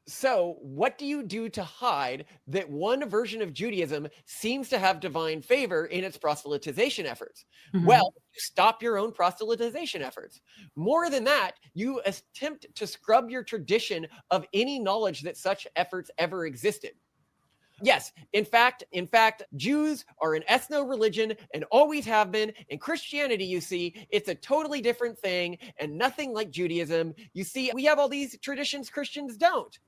So what do you do to hide that one version of Judaism seems to have divine favor in its proselytization efforts? Well, you stop your own proselytization efforts. More than that, you attempt to scrub your tradition of any knowledge that such efforts ever existed. Yes, in fact, Jews are an ethno-religion and always have been. In Christianity, you see, it's a totally different thing and nothing like Judaism. You see, we have all these traditions Christians don't.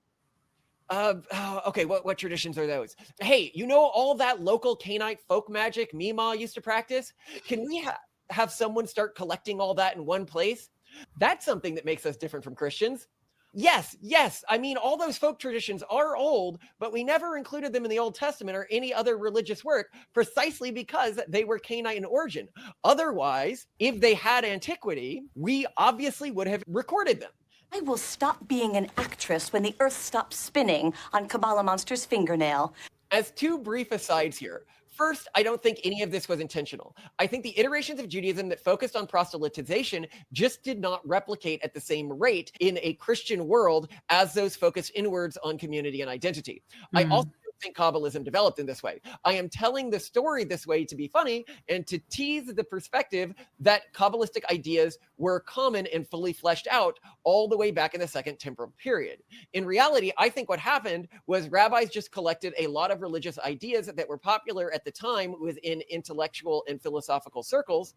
Okay, what traditions are those? Hey, you know all that local Canaanite folk magic Mima used to practice? Can we have someone start collecting all that in one place? That's something that makes us different from Christians. Yes. I mean, all those folk traditions are old, but we never included them in the Old Testament or any other religious work precisely because they were Canaanite in origin. Otherwise, if they had antiquity, we obviously would have recorded them. I will stop being an actress when the earth stops spinning on Kabbalah Monster's fingernail. As two brief asides here. First, I don't think any of this was intentional. I think the iterations of Judaism that focused on proselytization just did not replicate at the same rate in a Christian world as those focused inwards on community and identity. I also think Kabbalism developed in this way. I am telling the story this way to be funny and to tease the perspective that Kabbalistic ideas were common and fully fleshed out all the way back in the Second Temporal period. In reality, I think what happened was rabbis just collected a lot of religious ideas that were popular at the time within intellectual and philosophical circles,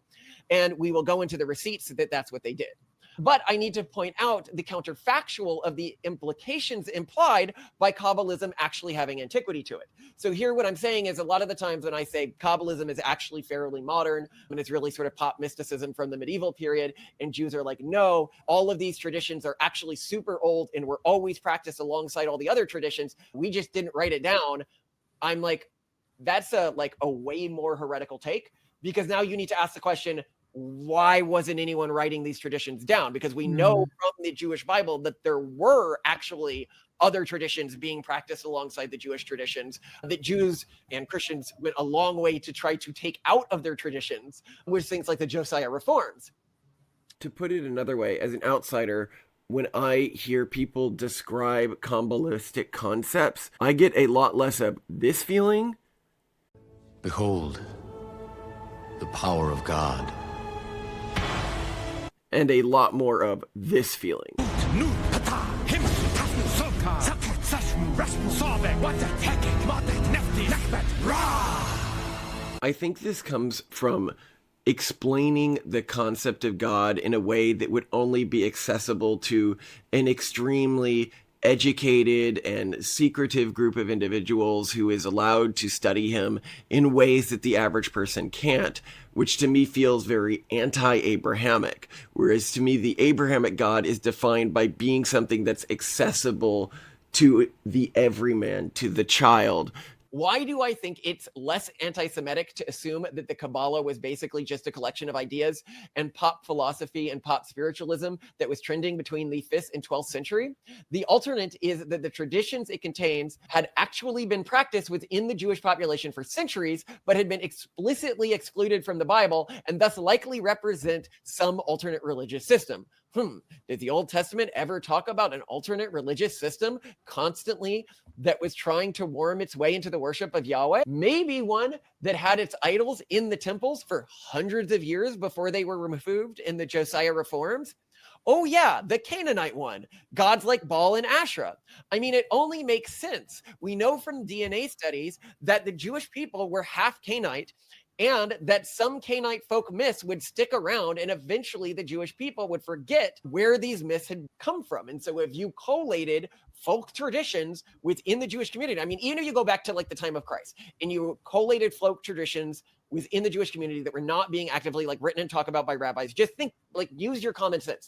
and we will go into the receipts that that's what they did. But I need to point out the counterfactual of the implications implied by Kabbalism actually having antiquity to it. So here what I'm saying is a lot of the times when I say Kabbalism is actually fairly modern, and it's really sort of pop mysticism from the medieval period, and Jews are like, no, all of these traditions are actually super old and were always practiced alongside all the other traditions. We just didn't write it down. I'm like, that's a way more heretical take, because now you need to ask the question, why wasn't anyone writing these traditions down? Because we know from the Jewish Bible that there were actually other traditions being practiced alongside the Jewish traditions, that Jews and Christians went a long way to try to take out of their traditions, with things like the Josiah reforms. To put it another way, as an outsider, when I hear people describe Kabbalistic concepts, I get a lot less of this feeling. Behold, the power of God. And a lot more of this feeling. I think this comes from explaining the concept of God in a way that would only be accessible to an extremely educated and secretive group of individuals who is allowed to study him in ways that the average person can't, which to me feels very anti-Abrahamic. Whereas to me, the Abrahamic God is defined by being something that's accessible to the everyman, to the child. Why do I think it's less anti-Semitic to assume that the Kabbalah was basically just a collection of ideas and pop philosophy and pop spiritualism that was trending between the 5th and 12th century? The alternate is that the traditions it contains had actually been practiced within the Jewish population for centuries, but had been explicitly excluded from the Bible and thus likely represent some alternate religious system. Did the Old Testament ever talk about an alternate religious system constantly that was trying to worm its way into the worship of Yahweh? Maybe one that had its idols in the temples for hundreds of years before they were removed in the Josiah reforms? Oh yeah, the Canaanite one, gods like Baal and Asherah. I mean, it only makes sense. We know from DNA studies that the Jewish people were half Canaanite, and that some Canaanite folk myths would stick around, and eventually the Jewish people would forget where these myths had come from. And so if you collated folk traditions within the Jewish community, I mean, even if you go back to like the time of Christ and you collated folk traditions within the Jewish community that were not being actively like written and talked about by rabbis, just think, like, use your common sense.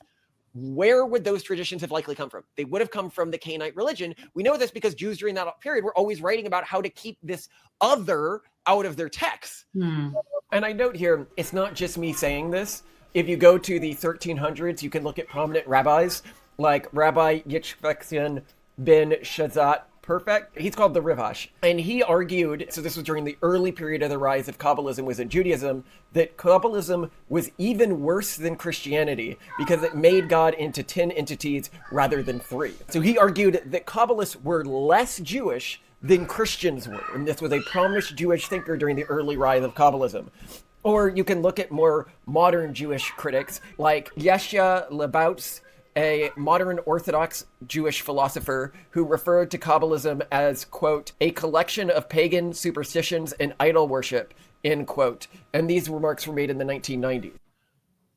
Where would those traditions have likely come from? They would have come from the Canaanite religion. We know this because Jews during that period were always writing about how to keep this other out of their texts. And I note here, it's not just me saying this. If you go to the 1300s, you can look at prominent rabbis like Rabbi Yitzchak ben Shazat Perfect. He's called the Rivash. And he argued, so this was during the early period of the rise of Kabbalism within Judaism, that Kabbalism was even worse than Christianity because it made God into 10 entities rather than 3. So he argued that Kabbalists were less Jewish than Christians were. And this was a prominent Jewish thinker during the early rise of Kabbalism. Or you can look at more modern Jewish critics like Yeshua Leibowitz, a modern Orthodox Jewish philosopher who referred to Kabbalism as, quote, a collection of pagan superstitions and idol worship, end quote. And these remarks were made in the 1990s.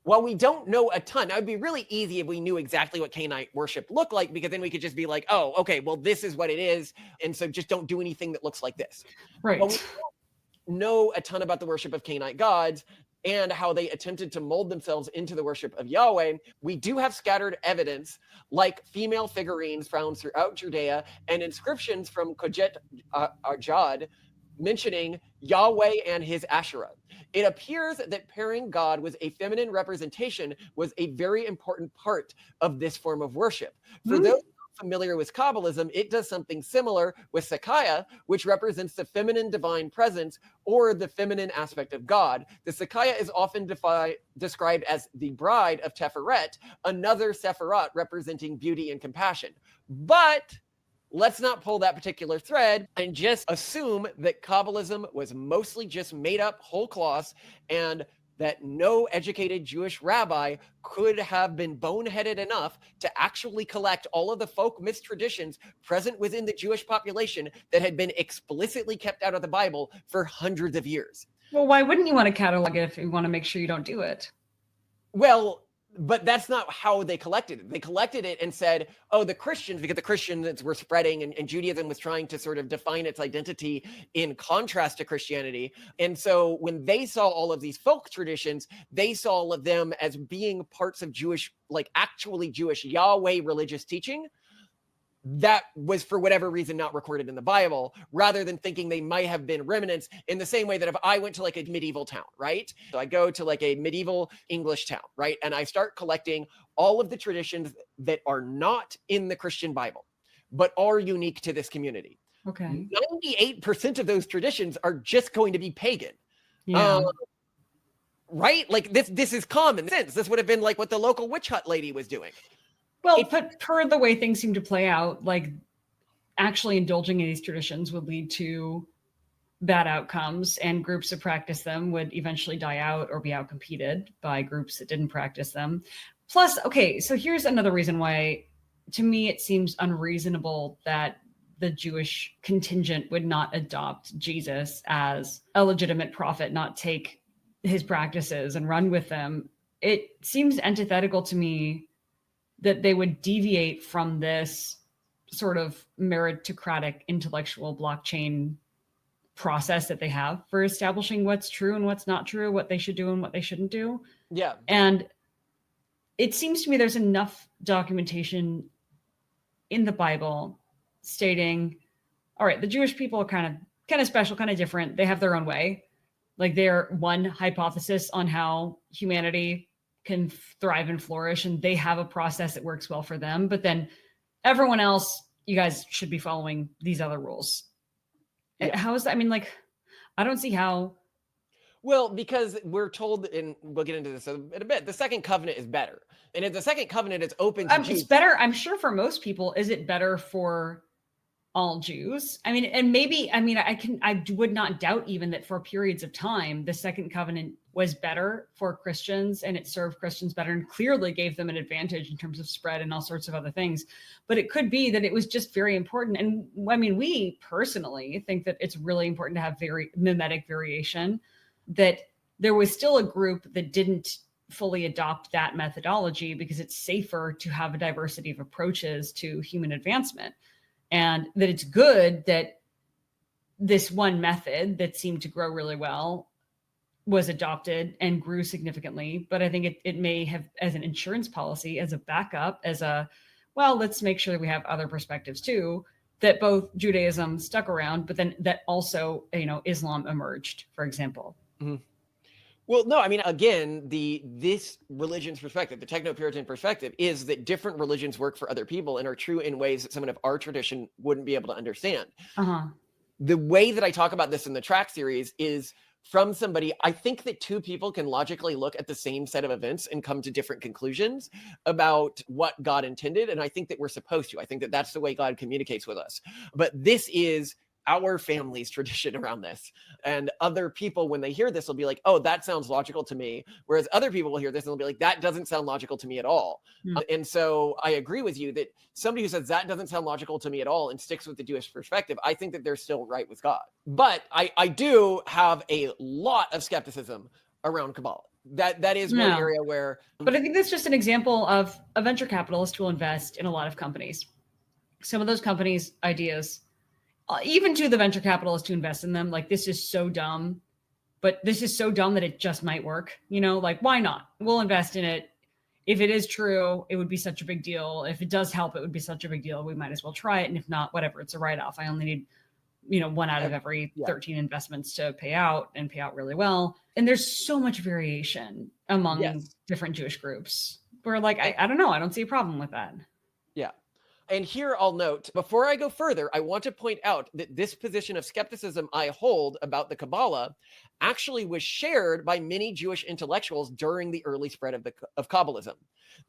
While we don't know a ton, it would be really easy if we knew exactly what Canaanite worship looked like, because then we could just be like, oh, okay, well, this is what it is. And so just don't do anything that looks like this. Right. But we don't know a ton about the worship of Canaanite gods and how they attempted to mold themselves into the worship of Yahweh. We do have scattered evidence, like female figurines found throughout Judea and inscriptions from Kojet Arjad mentioning Yahweh and his Asherah. It appears that pairing God with a feminine representation was a very important part of this form of worship. For those familiar with Kabbalism, it does something similar with Sakaya, which represents the feminine divine presence or the feminine aspect of God. The Sakaya is often described as the bride of Teferet, another Sephirot representing beauty and compassion. But let's not pull that particular thread and just assume that Kabbalism was mostly just made up whole cloth and that no educated Jewish rabbi could have been boneheaded enough to actually collect all of the folk myth traditions present within the Jewish population that had been explicitly kept out of the Bible for hundreds of years. Well, why wouldn't you want to catalog it if you want to make sure you don't do it? Well, but that's not how they collected it. They collected it and said, oh, the Christians, because the Christians were spreading and Judaism was trying to sort of define its identity in contrast to Christianity. And so when they saw all of these folk traditions, they saw all of them as being parts of Jewish, like actually Jewish Yahweh religious teaching that was for whatever reason not recorded in the Bible, rather than thinking they might have been remnants, in the same way that if I went to like a medieval town, right? So I go to like a medieval English town, right? And I start collecting all of the traditions that are not in the Christian Bible, but are unique to this community. Okay. 98% of those traditions are just going to be pagan. Yeah. Right? Like this is common sense. This would have been like what the local witch hut lady was doing. Well, but per the way things seem to play out, like actually indulging in these traditions would lead to bad outcomes, and groups that practice them would eventually die out or be outcompeted by groups that didn't practice them. Plus, okay, so here's another reason why, to me, it seems unreasonable that the Jewish contingent would not adopt Jesus as a legitimate prophet, not take his practices and run with them, it seems antithetical to me that they would deviate from this sort of meritocratic intellectual blockchain process that they have for establishing what's true and what's not true, what they should do and what they shouldn't do. Yeah. And it seems to me there's enough documentation in the Bible stating, all right, the Jewish people are kind of special, kind of different. They have their own way. Like they're one hypothesis on how humanity can thrive and flourish, and they have a process that works well for them. But then everyone else, you guys should be following these other rules. Yeah. How is that? I mean, like, I don't see how. Well, because we're told, and we'll get into this in a bit, the second covenant is better. And if the second covenant is open to Jews. It's better, I'm sure, for most people. Is it better for all Jews? I mean, and maybe, I mean, I would not doubt even that for periods of time, the second covenant was better for Christians and it served Christians better and clearly gave them an advantage in terms of spread and all sorts of other things. But it could be that it was just very important. And I mean, we personally think that it's really important to have very mimetic variation, that there was still a group that didn't fully adopt that methodology because it's safer to have a diversity of approaches to human advancement. And that it's good that this one method that seemed to grow really well was adopted and grew significantly. But I think it may have, as an insurance policy, as a backup, as a, well, let's make sure that we have other perspectives too, that both Judaism stuck around, but then that also, Islam emerged, for example. Mm-hmm. Well, no, I mean, again, this religion's perspective, the Technopuritan perspective, is that different religions work for other people and are true in ways that someone of our tradition wouldn't be able to understand. Uh-huh. The way that I talk about this in the Tract series is from somebody, I think that two people can logically look at the same set of events and come to different conclusions about what God intended. And I think that we're supposed to. I think that that's the way God communicates with us. But this is our family's tradition around this. And other people, when they hear this, will be like, oh, that sounds logical to me. Whereas other people will hear this and they'll be like, that doesn't sound logical to me at all. And so I agree with you that somebody who says that doesn't sound logical to me at all and sticks with the Jewish perspective, I think that they're still right with God. But I do have a lot of skepticism around Kabbalah. That is one area where... But I think that's just an example of a venture capitalist will invest in a lot of companies. Some of those companies' ideas, even to the venture capitalists who invest in them, like, this is so dumb, but this is so dumb that it just might work. Like, why not? We'll invest in it. If it is true, it would be such a big deal. If it does help, it would be such a big deal. We might as well try it. And if not, whatever, it's a write-off. I only need, 1 out of every 13 investments to pay out and pay out really well. And there's so much variation among different Jewish groups. We're like, I don't know. I don't see a problem with that. Yeah. And here I'll note, before I go further, I want to point out that this position of skepticism I hold about the Kabbalah actually was shared by many Jewish intellectuals during the early spread of Kabbalism.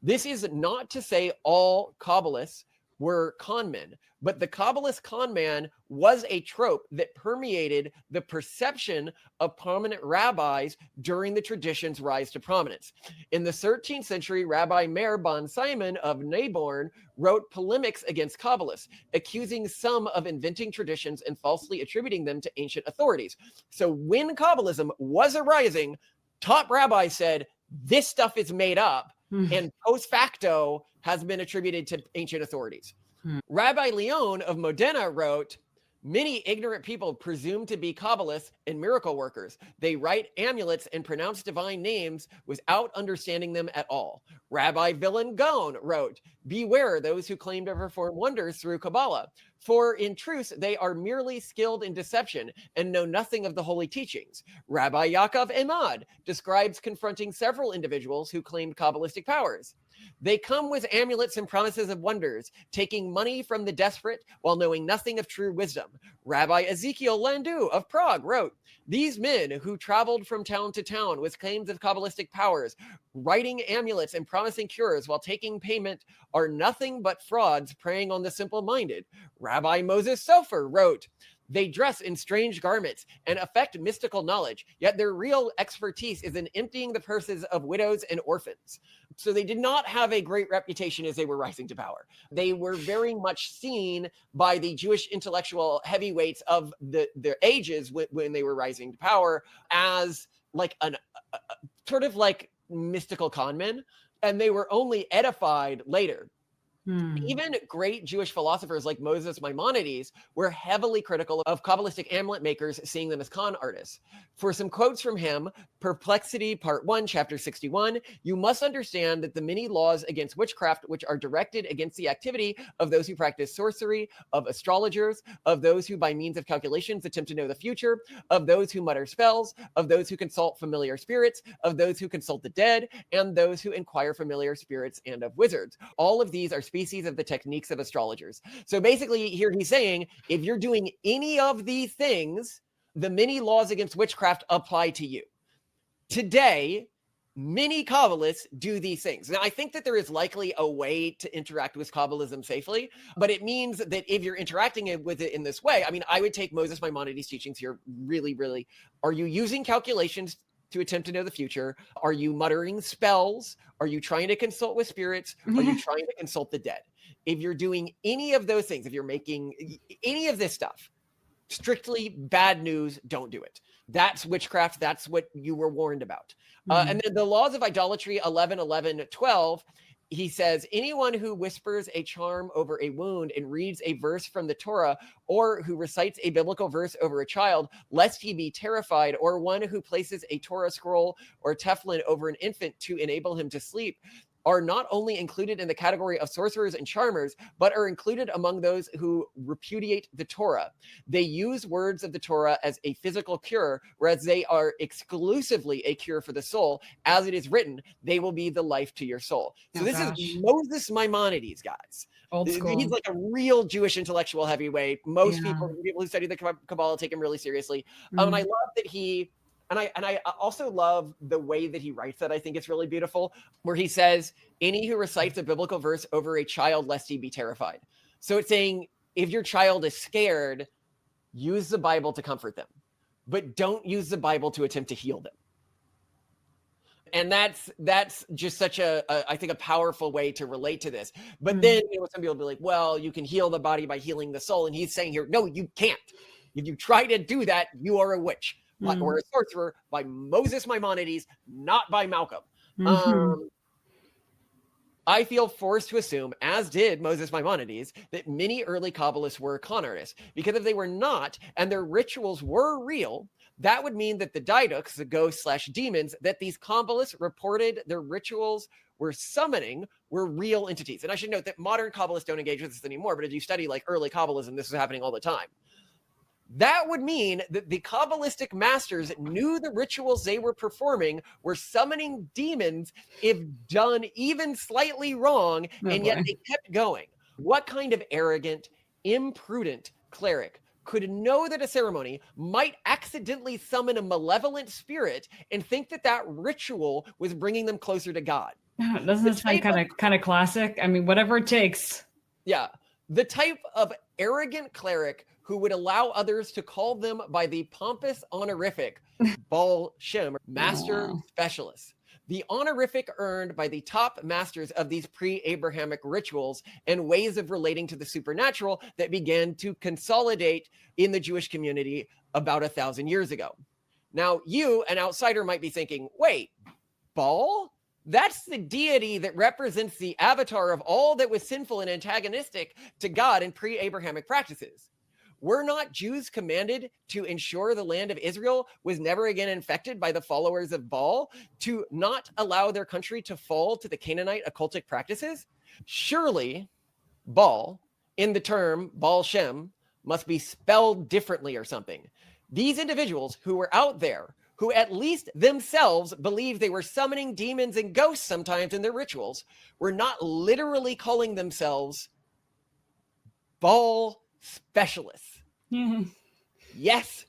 This is not to say all Kabbalists were con men, but the Kabbalist con man was a trope that permeated the perception of prominent rabbis during the tradition's rise to prominence. In the 13th century, Rabbi Meir ben Simon of Naborn wrote polemics against Kabbalists, accusing some of inventing traditions and falsely attributing them to ancient authorities. So when Kabbalism was arising, top rabbis said, this stuff is made up, and post facto has been attributed to ancient authorities. Rabbi Leon of Modena wrote, many ignorant people presume to be Kabbalists and miracle workers. They write amulets and pronounce divine names without understanding them at all. Rabbi Villan Gaon wrote, beware those who claim to perform wonders through Kabbalah, for in truth they are merely skilled in deception and know nothing of the holy teachings. Rabbi Yaakov Emad describes confronting several individuals who claimed Kabbalistic powers. They come with amulets and promises of wonders, taking money from the desperate while knowing nothing of true wisdom. Rabbi Ezekiel Landau of Prague wrote, these men who traveled from town to town with claims of Kabbalistic powers, writing amulets and promising cures while taking payment, are nothing but frauds preying on the simple-minded. Rabbi Moses Sofer wrote, they dress in strange garments and affect mystical knowledge, yet their real expertise is in emptying the purses of widows and orphans. So they did not have a great reputation as they were rising to power. They were very much seen by the Jewish intellectual heavyweights of their ages when they were rising to power as like sort of like mystical conmen, and they were only edified later. Even great Jewish philosophers like Moses Maimonides were heavily critical of Kabbalistic amulet makers, seeing them as con artists. For some quotes from him, Perplexity, Part 1, Chapter 61, you must understand that the many laws against witchcraft, which are directed against the activity of those who practice sorcery, of astrologers, of those who by means of calculations attempt to know the future, of those who mutter spells, of those who consult familiar spirits, of those who consult the dead, and those who inquire familiar spirits and of wizards. All of these are species of the techniques of astrologers. So basically here he's saying, if you're doing any of these things, the many laws against witchcraft apply to you. Today, many Kabbalists do these things. Now, I think that there is likely a way to interact with Kabbalism safely, but it means that if you're interacting with it in this way, I mean, I would take Moses Maimonides' teachings here really, are you using calculations to attempt to know the future? Are you muttering spells? Are you trying to consult with spirits? Are you trying to consult the dead? If you're doing any of those things, if you're making any of this stuff, strictly bad news, don't do it. That's witchcraft. That's what you were warned about. And then the laws of idolatry, 11:11:12, he says, anyone who whispers a charm over a wound and reads a verse from the Torah, or who recites a biblical verse over a child, lest he be terrified, or one who places a Torah scroll or tefillin over an infant to enable him to sleep, are not only included in the category of sorcerers and charmers, but are included among those who repudiate the Torah. They use words of the Torah as a physical cure, whereas they are exclusively a cure for the soul. As it is written, they will be the life to your soul. So this is Moses Maimonides, guys. Old school. He's like a real Jewish intellectual heavyweight. Most people who study the Kabbalah take him really seriously. And I love that he... And I also love the way that he writes that. I think it's really beautiful, where he says, any who recites a biblical verse over a child, lest he be terrified. So it's saying, if your child is scared, use the Bible to comfort them, but don't use the Bible to attempt to heal them. And that's just such I think a powerful way to relate to this. But then, some people will be like, well, you can heal the body by healing the soul. And he's saying here, no, you can't. If you try to do that, you are a witch. Or a sorcerer, by Moses Maimonides, not by Malcolm. I feel forced to assume, as did Moses Maimonides, that many early Kabbalists were con artists, because if they were not, and their rituals were real, that would mean that the Diadoques, the ghosts/demons, that these Kabbalists reported their rituals were summoning were real entities. And I should note that modern Kabbalists don't engage with this anymore, but if you study like early Kabbalism, this is happening all the time. That would mean that the Kabbalistic masters knew the rituals they were performing were summoning demons if done even slightly wrong, and yet they kept going. What kind of arrogant, imprudent cleric could know that a ceremony might accidentally summon a malevolent spirit and think that that ritual was bringing them closer to God? Doesn't this sound kind of classic? I mean, whatever it takes. Yeah. The type of arrogant cleric who would allow others to call them by the pompous honorific Baal Shem, master specialist. The honorific earned by the top masters of these pre-Abrahamic rituals and ways of relating to the supernatural that began to consolidate in the Jewish community about 1,000 years ago. Now, you, an outsider, might be thinking, wait, Baal? That's the deity that represents the avatar of all that was sinful and antagonistic to God in pre-Abrahamic practices. Were not Jews commanded to ensure the land of Israel was never again infected by the followers of Baal, to not allow their country to fall to the Canaanite occultic practices? Surely Baal, in the term Baal Shem, must be spelled differently or something. These individuals who were out there, who at least themselves believed they were summoning demons and ghosts sometimes in their rituals, were not literally calling themselves Baal specialists. Yes,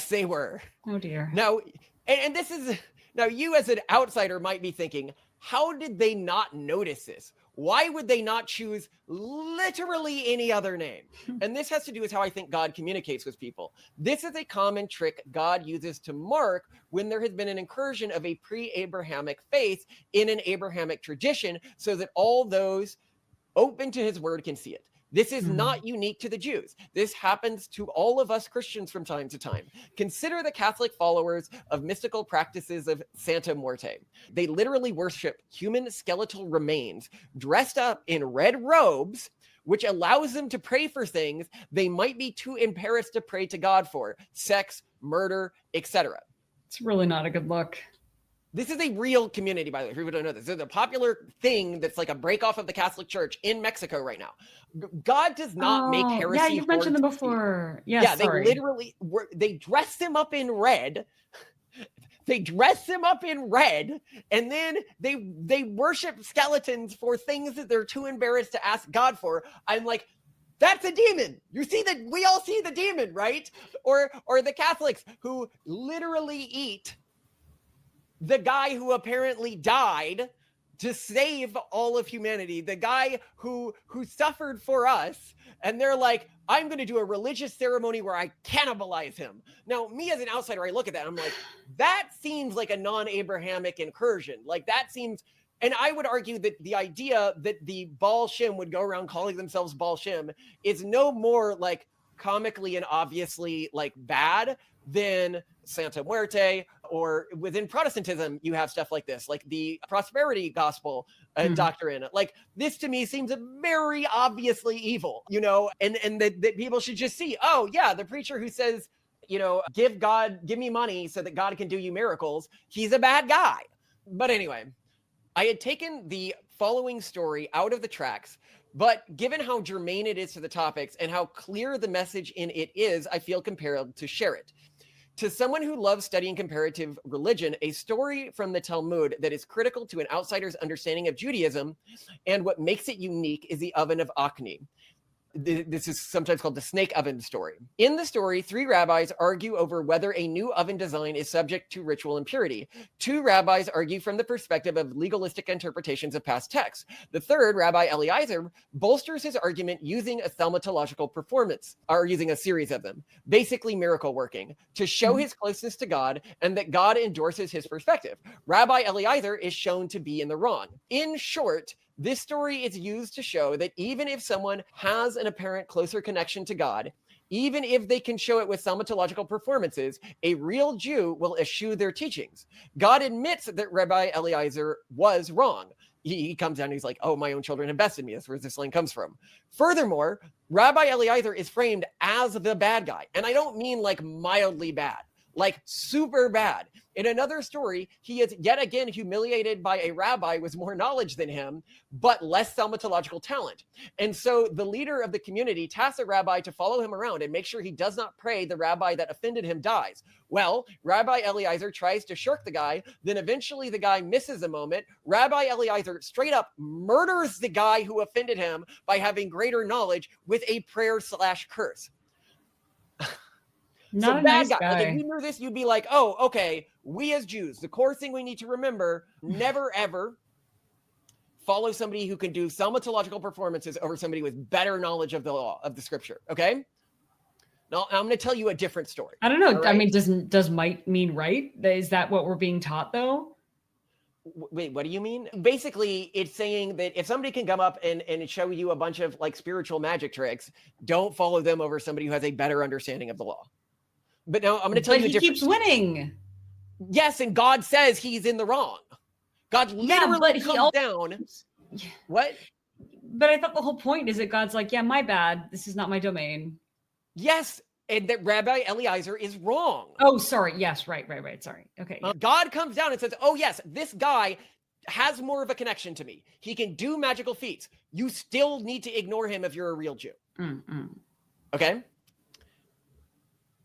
they were. Oh dear. Now, and this is, now you as an outsider might be thinking, how did they not notice this? Why would they not choose literally any other name? And this has to do with how I think God communicates with people. This is a common trick God uses to mark when there has been an incursion of a pre-Abrahamic faith in an Abrahamic tradition, so that all those open to his word can see it. This is not unique to the Jews. This happens to all of us Christians from time to time. Consider the Catholic followers of mystical practices of Santa Muerte. They literally worship human skeletal remains dressed up in red robes, which allows them to pray for things they might be too embarrassed to pray to God for: sex, murder, etc. It's really not a good look. This is a real community, by the way, if people don't know this. This is a popular thing that's like a break off of the Catholic Church in Mexico right now. God does not make heresy. Yeah, you've mentioned them before. Yeah, sorry. They literally they dress them up in red. They dress them up in red, and then they worship skeletons for things that they're too embarrassed to ask God for. I'm like, that's a demon. You see that? We all see the demon, right? Or the Catholics who literally eat the guy who apparently died to save all of humanity, the guy who suffered for us, and they're like, I'm going to do a religious ceremony where I cannibalize him. Now, me as an outsider, I look at that, I'm like, that seems like a non-Abrahamic incursion. Like, that seems, and I would argue that the idea that the Baal Shem would go around calling themselves Baal Shem is no more like comically and obviously like bad than Santa Muerte, or within Protestantism, you have stuff like this, like the prosperity gospel doctrine. Like, this to me seems very obviously evil, you know, and that people should just see, oh yeah, the preacher who says, you know, give me money so that God can do you miracles, he's a bad guy. But anyway, I had taken the following story out of the tracts, but given how germane it is to the topics and how clear the message in it is, I feel compelled to share it. To someone who loves studying comparative religion, a story from the Talmud that is critical to an outsider's understanding of Judaism and what makes it unique is the oven of Acne. This is sometimes called the snake oven story. In the story, 3 rabbis argue over whether a new oven design is subject to ritual impurity. 2 rabbis argue from the perspective of legalistic interpretations of past texts. The third, Rabbi Eliezer, bolsters his argument using a thaumatological performance, or using a series of them, basically miracle working, to show his closeness to God and that God endorses his perspective. Rabbi Eliezer is shown to be in the wrong. In short, this story is used to show that even if someone has an apparent closer connection to God, even if they can show it with thaumatological performances, a real Jew will eschew their teachings. God admits that Rabbi Eliezer was wrong. He comes down and he's like, oh, my own children have bested me. That's where this line comes from. Furthermore, Rabbi Eliezer is framed as the bad guy. And I don't mean like mildly bad, like super bad. In another story, he is yet again humiliated by a rabbi with more knowledge than him, but less thaumatological talent. And so the leader of the community tasks a rabbi to follow him around and make sure he does not pray the rabbi that offended him dies. Well, Rabbi Eliezer tries to shirk the guy, then eventually the guy misses a moment. Rabbi Eliezer straight up murders the guy who offended him by having greater knowledge with a prayer/curse. Not so a bad nice guy. guy. Like, if you knew this, you'd be like, oh, okay, we as Jews, the core thing we need to remember, never ever follow somebody who can do thaumatological performances over somebody with better knowledge of the law, of the scripture, okay? Now, I'm going to tell you a different story. I don't know. Right? I mean, does might mean right? Is that what we're being taught, though? Wait, what do you mean? Basically, it's saying that if somebody can come up and show you a bunch of like spiritual magic tricks, don't follow them over somebody who has a better understanding of the law. But now I'm going to tell you the difference. He keeps winning. Yes, and God says he's in the wrong. God literally comes down. What? But I thought the whole point is that God's like, yeah, my bad. This is not my domain. Yes, and that Rabbi Eliezer is wrong. Oh, sorry. Yes, right. Sorry. Okay. Yeah. God comes down and says, oh, yes, this guy has more of a connection to me. He can do magical feats. You still need to ignore him if you're a real Jew. Okay?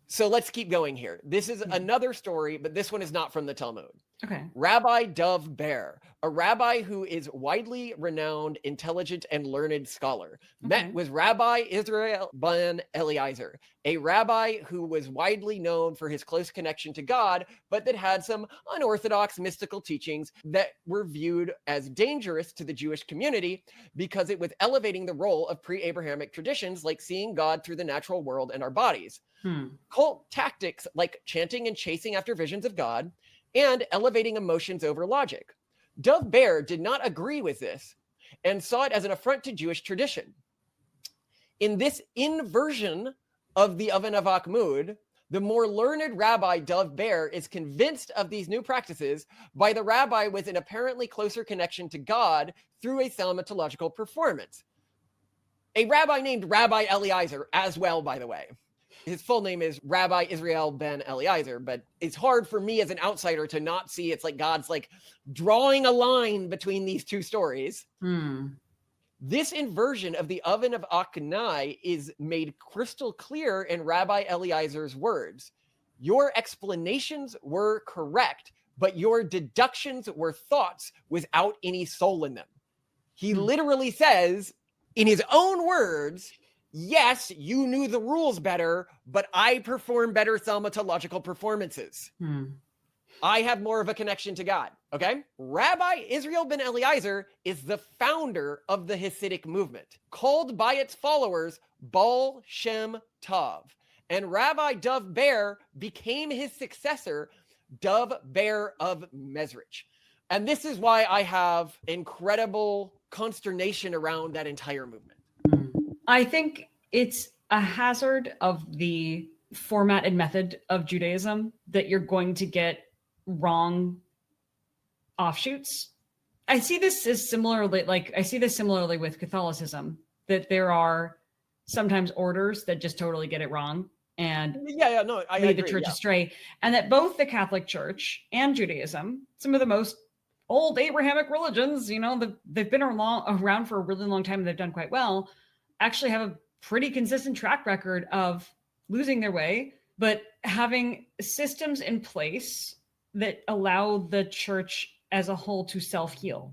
So let's keep going here. This is another story, but this one is not from the Talmud. Okay. Rabbi Dov Ber, a rabbi who is widely renowned, intelligent, and learned scholar, met with Rabbi Israel ben Eliezer, a rabbi who was widely known for his close connection to God, but that had some unorthodox mystical teachings that were viewed as dangerous to the Jewish community because it was elevating the role of pre-Abrahamic traditions like seeing God through the natural world and our bodies. Cult tactics like chanting and chasing after visions of God, and elevating emotions over logic. Dov Ber did not agree with this and saw it as an affront to Jewish tradition. In this inversion of the oven of Achmud, the more learned rabbi Dov Ber is convinced of these new practices by the rabbi with an apparently closer connection to God through a thaumatological performance. A rabbi named Rabbi Eliezer as well, by the way. His full name is Rabbi Israel ben Eliezer, but it's hard for me as an outsider to not see it's like God's like drawing a line between these two stories. This inversion of the oven of Achnai is made crystal clear in Rabbi Eliezer's words. Your explanations were correct, but your deductions were thoughts without any soul in them. He literally says, in his own words, yes, you knew the rules better, but I perform better thaumatological performances. I have more of a connection to God, okay? Rabbi Israel ben Eliezer is the founder of the Hasidic movement, called by its followers Baal Shem Tov. And Rabbi Dov Ber became his successor, Dov Ber of Mezrich. And this is why I have incredible consternation around that entire movement. I think it's a hazard of the format and method of Judaism that you're going to get wrong offshoots. I see this similarly with Catholicism, that there are sometimes orders that just totally get it wrong and I lead agree, the church astray. And that both the Catholic Church and Judaism, some of the most old Abrahamic religions, they've been around for a really long time and they've done quite well, actually have a pretty consistent track record of losing their way, but having systems in place that allow the church as a whole to self-heal.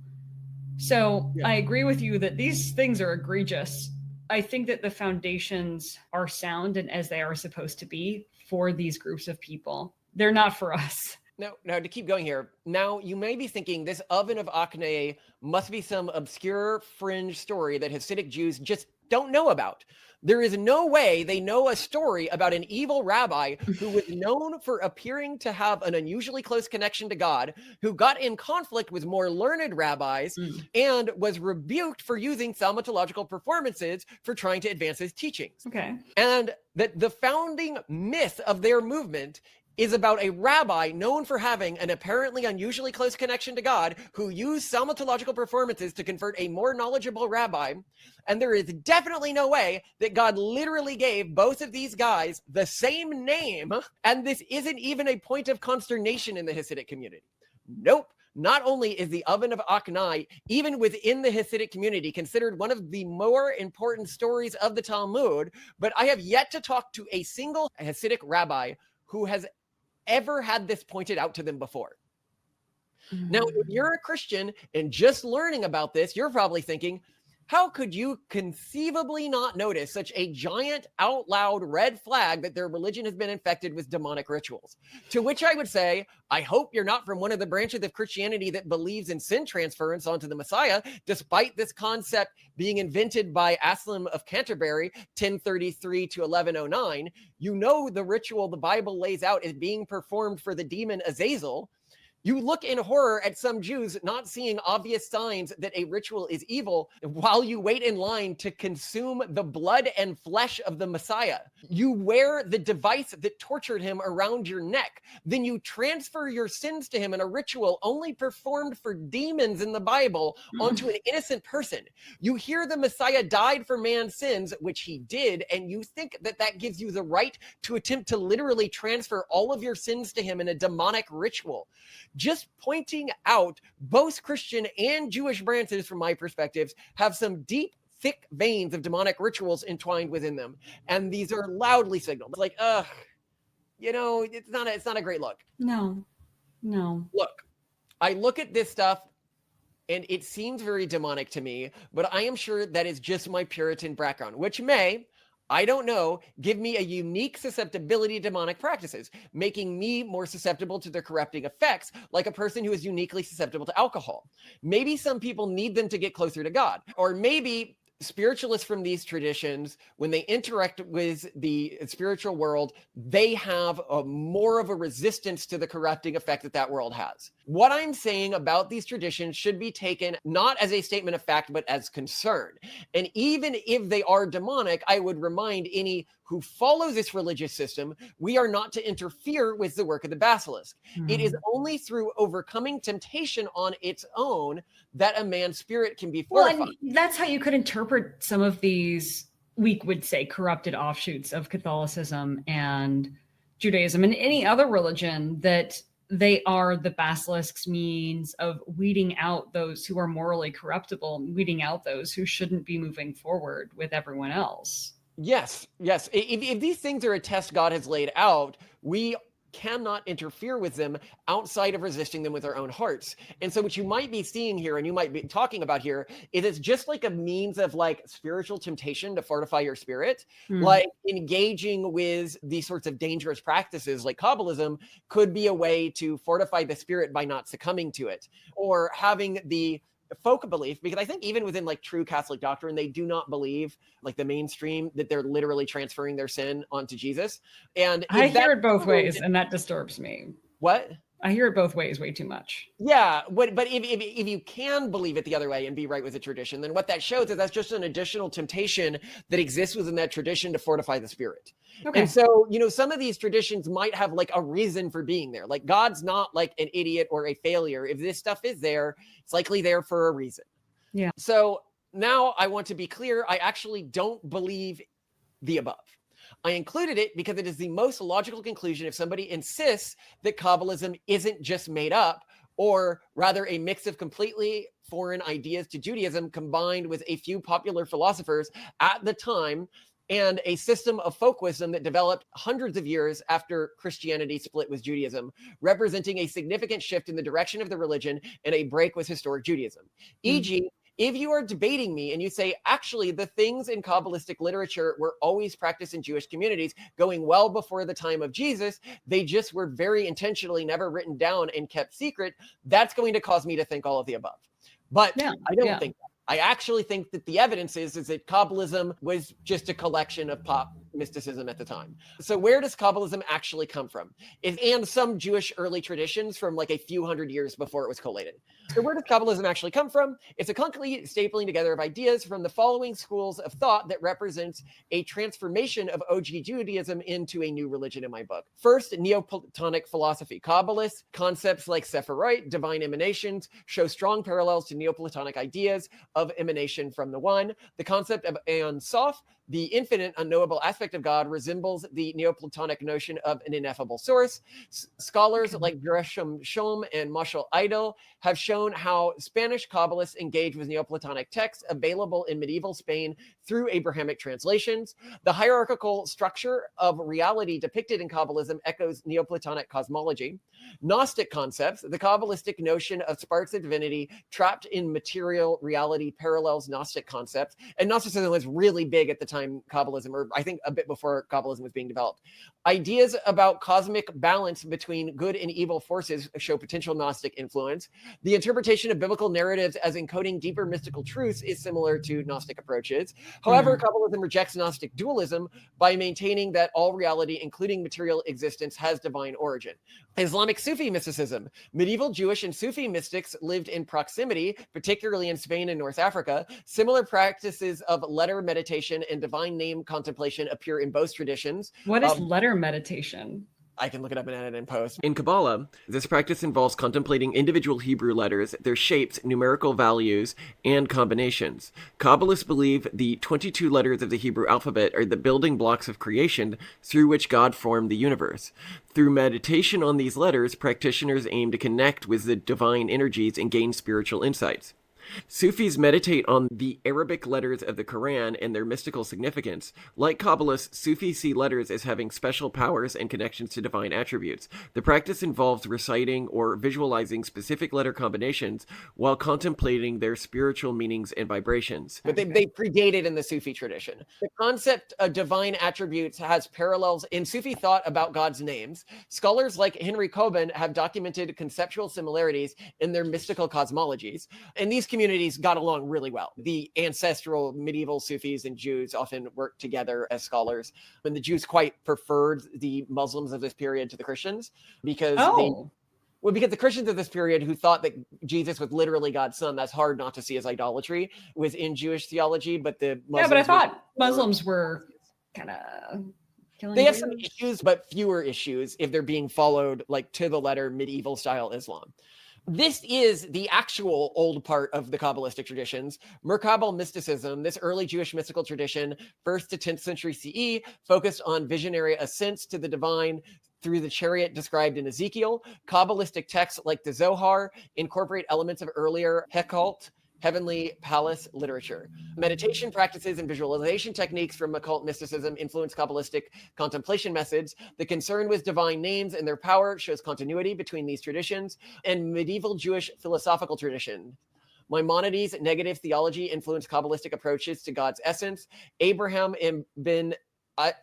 So I agree with you that these things are egregious. I think that the foundations are sound and as they are supposed to be for these groups of people. They're not for us. Now, to keep going here, now you may be thinking this oven of Achnai must be some obscure fringe story that Hasidic Jews just don't know about. There is no way they know a story about an evil rabbi who was known for appearing to have an unusually close connection to God, who got in conflict with more learned rabbis and was rebuked for using thaumatological performances for trying to advance his teachings. Okay. And that the founding myth of their movement is about a rabbi known for having an apparently unusually close connection to God who used thaumatological performances to convert a more knowledgeable rabbi. And there is definitely no way that God literally gave both of these guys the same name. And this isn't even a point of consternation in the Hasidic community. Nope. Not only is the oven of Achnai, even within the Hasidic community, considered one of the more important stories of the Talmud, but I have yet to talk to a single Hasidic rabbi who has ever had this pointed out to them before. Now, if you're a Christian and just learning about this, you're probably thinking, how could you conceivably not notice such a giant out loud red flag that their religion has been infected with demonic rituals? To which I would say, I hope you're not from one of the branches of Christianity that believes in sin transference onto the Messiah, despite this concept being invented by Aslam of Canterbury, 1033 to 1109. You know the ritual the Bible lays out is being performed for the demon Azazel. You look in horror at some Jews not seeing obvious signs that a ritual is evil while you wait in line to consume the blood and flesh of the Messiah. You wear the device that tortured him around your neck. Then you transfer your sins to him in a ritual only performed for demons in the Bible onto an innocent person. You hear the Messiah died for man's sins, which he did, and you think that that gives you the right to attempt to literally transfer all of your sins to him in a demonic ritual. Just pointing out both Christian and Jewish branches, from my perspectives, have some deep, thick veins of demonic rituals entwined within them. And these are loudly signaled. Like, it's not a great look. No. Look, I look at this stuff and it seems very demonic to me, but I am sure that is just my Puritan background, which may, I don't know, give me a unique susceptibility to demonic practices, making me more susceptible to their corrupting effects, like a person who is uniquely susceptible to alcohol. Maybe some people need them to get closer to God, or maybe spiritualists from these traditions, when they interact with the spiritual world, they have more of a resistance to the corrupting effect that that world has. What I'm saying about these traditions should be taken not as a statement of fact, but as concern. And even if they are demonic, I would remind any who follow this religious system, we are not to interfere with the work of the basilisk. It is only through overcoming temptation on its own that a man's spirit can be fortified. Well, and that's how you could interpret some of these, we would say, corrupted offshoots of Catholicism and Judaism and any other religion, that they are the basilisk's means of weeding out those who are morally corruptible, weeding out those who shouldn't be moving forward with everyone else. Yes. If these things are a test God has laid out, we cannot interfere with them outside of resisting them with our own hearts. And so what you might be seeing here, and you might be talking about here, is it's just like a means of like spiritual temptation to fortify your spirit. Like engaging with these sorts of dangerous practices like Kabbalism could be a way to fortify the spirit by not succumbing to it, or having the folk belief, because I think even within like true Catholic doctrine, they do not believe, like the mainstream, that they're literally transferring their sin onto Jesus. And I hear it both ways, and that disturbs me. What? I hear it both ways way too much. Yeah, but if you can believe it the other way and be right with the tradition, then what that shows is that's just an additional temptation that exists within that tradition to fortify the spirit. Okay. And so, some of these traditions might have like a reason for being there. Like God's not like an idiot or a failure. If this stuff is there, it's likely there for a reason. Yeah. So now I want to be clear. I actually don't believe the above. I included it because it is the most logical conclusion if somebody insists that Kabbalism isn't just made up, or rather a mix of completely foreign ideas to Judaism combined with a few popular philosophers at the time and a system of folk wisdom that developed hundreds of years after Christianity split with Judaism, representing a significant shift in the direction of the religion and a break with historic Judaism. E.g., if you are debating me and you say, actually, the things in Kabbalistic literature were always practiced in Jewish communities going well before the time of Jesus, they just were very intentionally never written down and kept secret, that's going to cause me to think all of the above. But I don't think that. I actually think that the evidence is that Kabbalism was just a collection of pop mysticism at the time. So where does Kabbalism actually come from? And some Jewish early traditions from like a few hundred years before it was collated. So where does Kabbalism actually come from? It's a concrete stapling together of ideas from the following schools of thought that represents a transformation of OG Judaism into a new religion in my book. First, Neoplatonic philosophy. Kabbalists, concepts like Sephirite, divine emanations, show strong parallels to Neoplatonic ideas of emanation from the one. The concept of Ein Sof, the infinite, unknowable aspect of God, resembles the Neoplatonic notion of an ineffable source. Scholars like Gresham Shom and Marshall Idle have shown how Spanish Kabbalists engage with Neoplatonic texts available in medieval Spain through Abrahamic translations. The hierarchical structure of reality depicted in Kabbalism echoes Neoplatonic cosmology. Gnostic concepts, the Kabbalistic notion of sparks of divinity trapped in material reality parallels Gnostic concepts. And Gnosticism was really big at the time Kabbalism, or I think a bit before Kabbalism was being developed. Ideas about cosmic balance between good and evil forces show potential Gnostic influence. The interpretation of biblical narratives as encoding deeper mystical truths is similar to Gnostic approaches. However, Kabbalism rejects Gnostic dualism by maintaining that all reality, including material existence, has divine origin. Islamic Sufi mysticism. Medieval Jewish and Sufi mystics lived in proximity, particularly in Spain and North Africa. Similar practices of letter meditation and divine name contemplation appear in both traditions. What is letter meditation? I can look it up and edit in post. In Kabbalah, this practice involves contemplating individual Hebrew letters, their shapes, numerical values, and combinations. Kabbalists believe the 22 letters of the Hebrew alphabet are the building blocks of creation through which God formed the universe. Through meditation on these letters, practitioners aim to connect with the divine energies and gain spiritual insights. Sufis meditate on the Arabic letters of the Quran and their mystical significance. Like Kabbalists, Sufis see letters as having special powers and connections to divine attributes. The practice involves reciting or visualizing specific letter combinations while contemplating their spiritual meanings and vibrations. But they predated in the Sufi tradition. The concept of divine attributes has parallels in Sufi thought about God's names. Scholars like Henry Coben have documented conceptual similarities in their mystical cosmologies. And these communities got along really well. The ancestral medieval Sufis and Jews often worked together as scholars. And the Jews quite preferred the Muslims of this period to the Christians because because the Christians of this period who thought that Jesus was literally God's son, that's hard not to see as idolatry, was in Jewish theology. But the Muslims but I thought Muslims were kind of killing. They have some issues, but fewer issues if they're being followed like to the letter medieval style Islam. This is the actual old part of the Kabbalistic traditions. Merkabal mysticism, this early Jewish mystical tradition, 1st to 10th century CE, focused on visionary ascents to the divine through the chariot described in Ezekiel. Kabbalistic texts like the Zohar incorporate elements of earlier Hekalt, heavenly palace literature. Meditation practices and visualization techniques from occult mysticism influence Kabbalistic contemplation methods. The concern with divine names and their power shows continuity between these traditions and medieval Jewish philosophical tradition. Maimonides' negative theology influenced Kabbalistic approaches to God's essence. Abraham ibn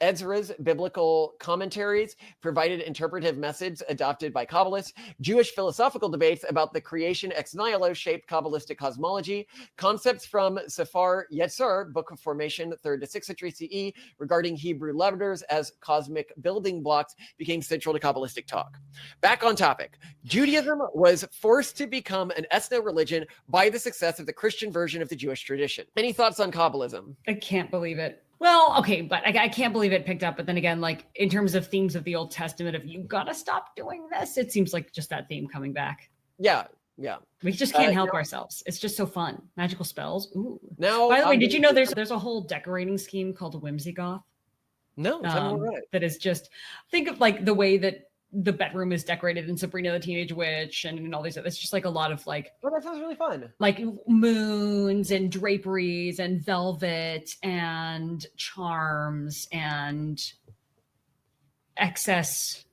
Ezra's biblical commentaries provided interpretive methods adopted by Kabbalists. Jewish philosophical debates about the creation ex nihilo shaped Kabbalistic cosmology. Concepts from Sefer Yetzir, Book of Formation, 3rd to 6th century CE, regarding Hebrew letters as cosmic building blocks became central to Kabbalistic talk. Back on topic. Judaism was forced to become an ethno-religion by the success of the Christian version of the Jewish tradition. Any thoughts on Kabbalism? I can't believe it. Well, okay, but I can't believe it picked up. But then again, like in terms of themes of the Old Testament, if you gotta stop doing this, it seems like just that theme coming back. Yeah. We just can't help ourselves. It's just so fun. Magical spells. Ooh. Now, by the way, did you know there's a whole decorating scheme called Whimsy Goth? No, that is just, think of like the way that the bedroom is decorated in Sabrina the Teenage Witch and all these. It's just like a lot of like. Oh, that sounds really fun. Like moons and draperies and velvet and charms and excess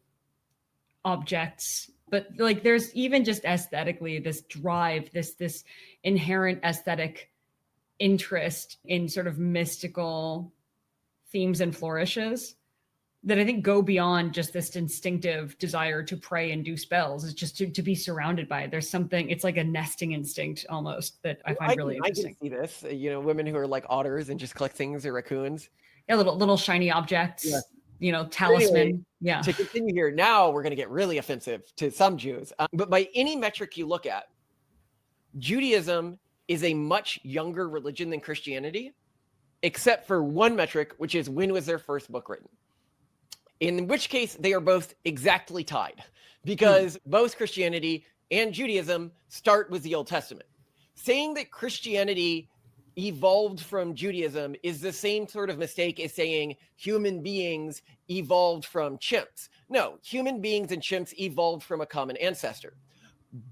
objects. But like there's even just aesthetically this drive, this inherent aesthetic interest in sort of mystical themes and flourishes that I think go beyond just this instinctive desire to pray and do spells. It's just to be surrounded by it. There's something, it's like a nesting instinct almost that I find really interesting. I can see this, women who are like otters and just collect things or raccoons. Yeah, little shiny objects, talisman. Anyway, yeah. To continue here, now we're going to get really offensive to some Jews. But by any metric you look at, Judaism is a much younger religion than Christianity, except for one metric, which is when was their first book written? In which case, they are both exactly tied because both Christianity and Judaism start with the Old Testament. Saying that Christianity evolved from Judaism is the same sort of mistake as saying human beings evolved from chimps. No, human beings and chimps evolved from a common ancestor.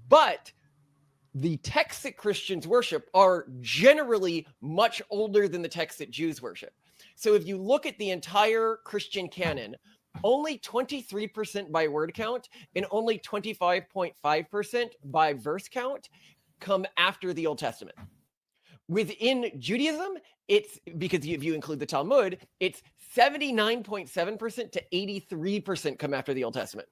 But the texts that Christians worship are generally much older than the texts that Jews worship. So if you look at the entire Christian canon, only 23% by word count and only 25.5% by verse count come after the Old Testament. Within Judaism, it's because if you include the Talmud, it's 79.7% to 83% come after the Old Testament.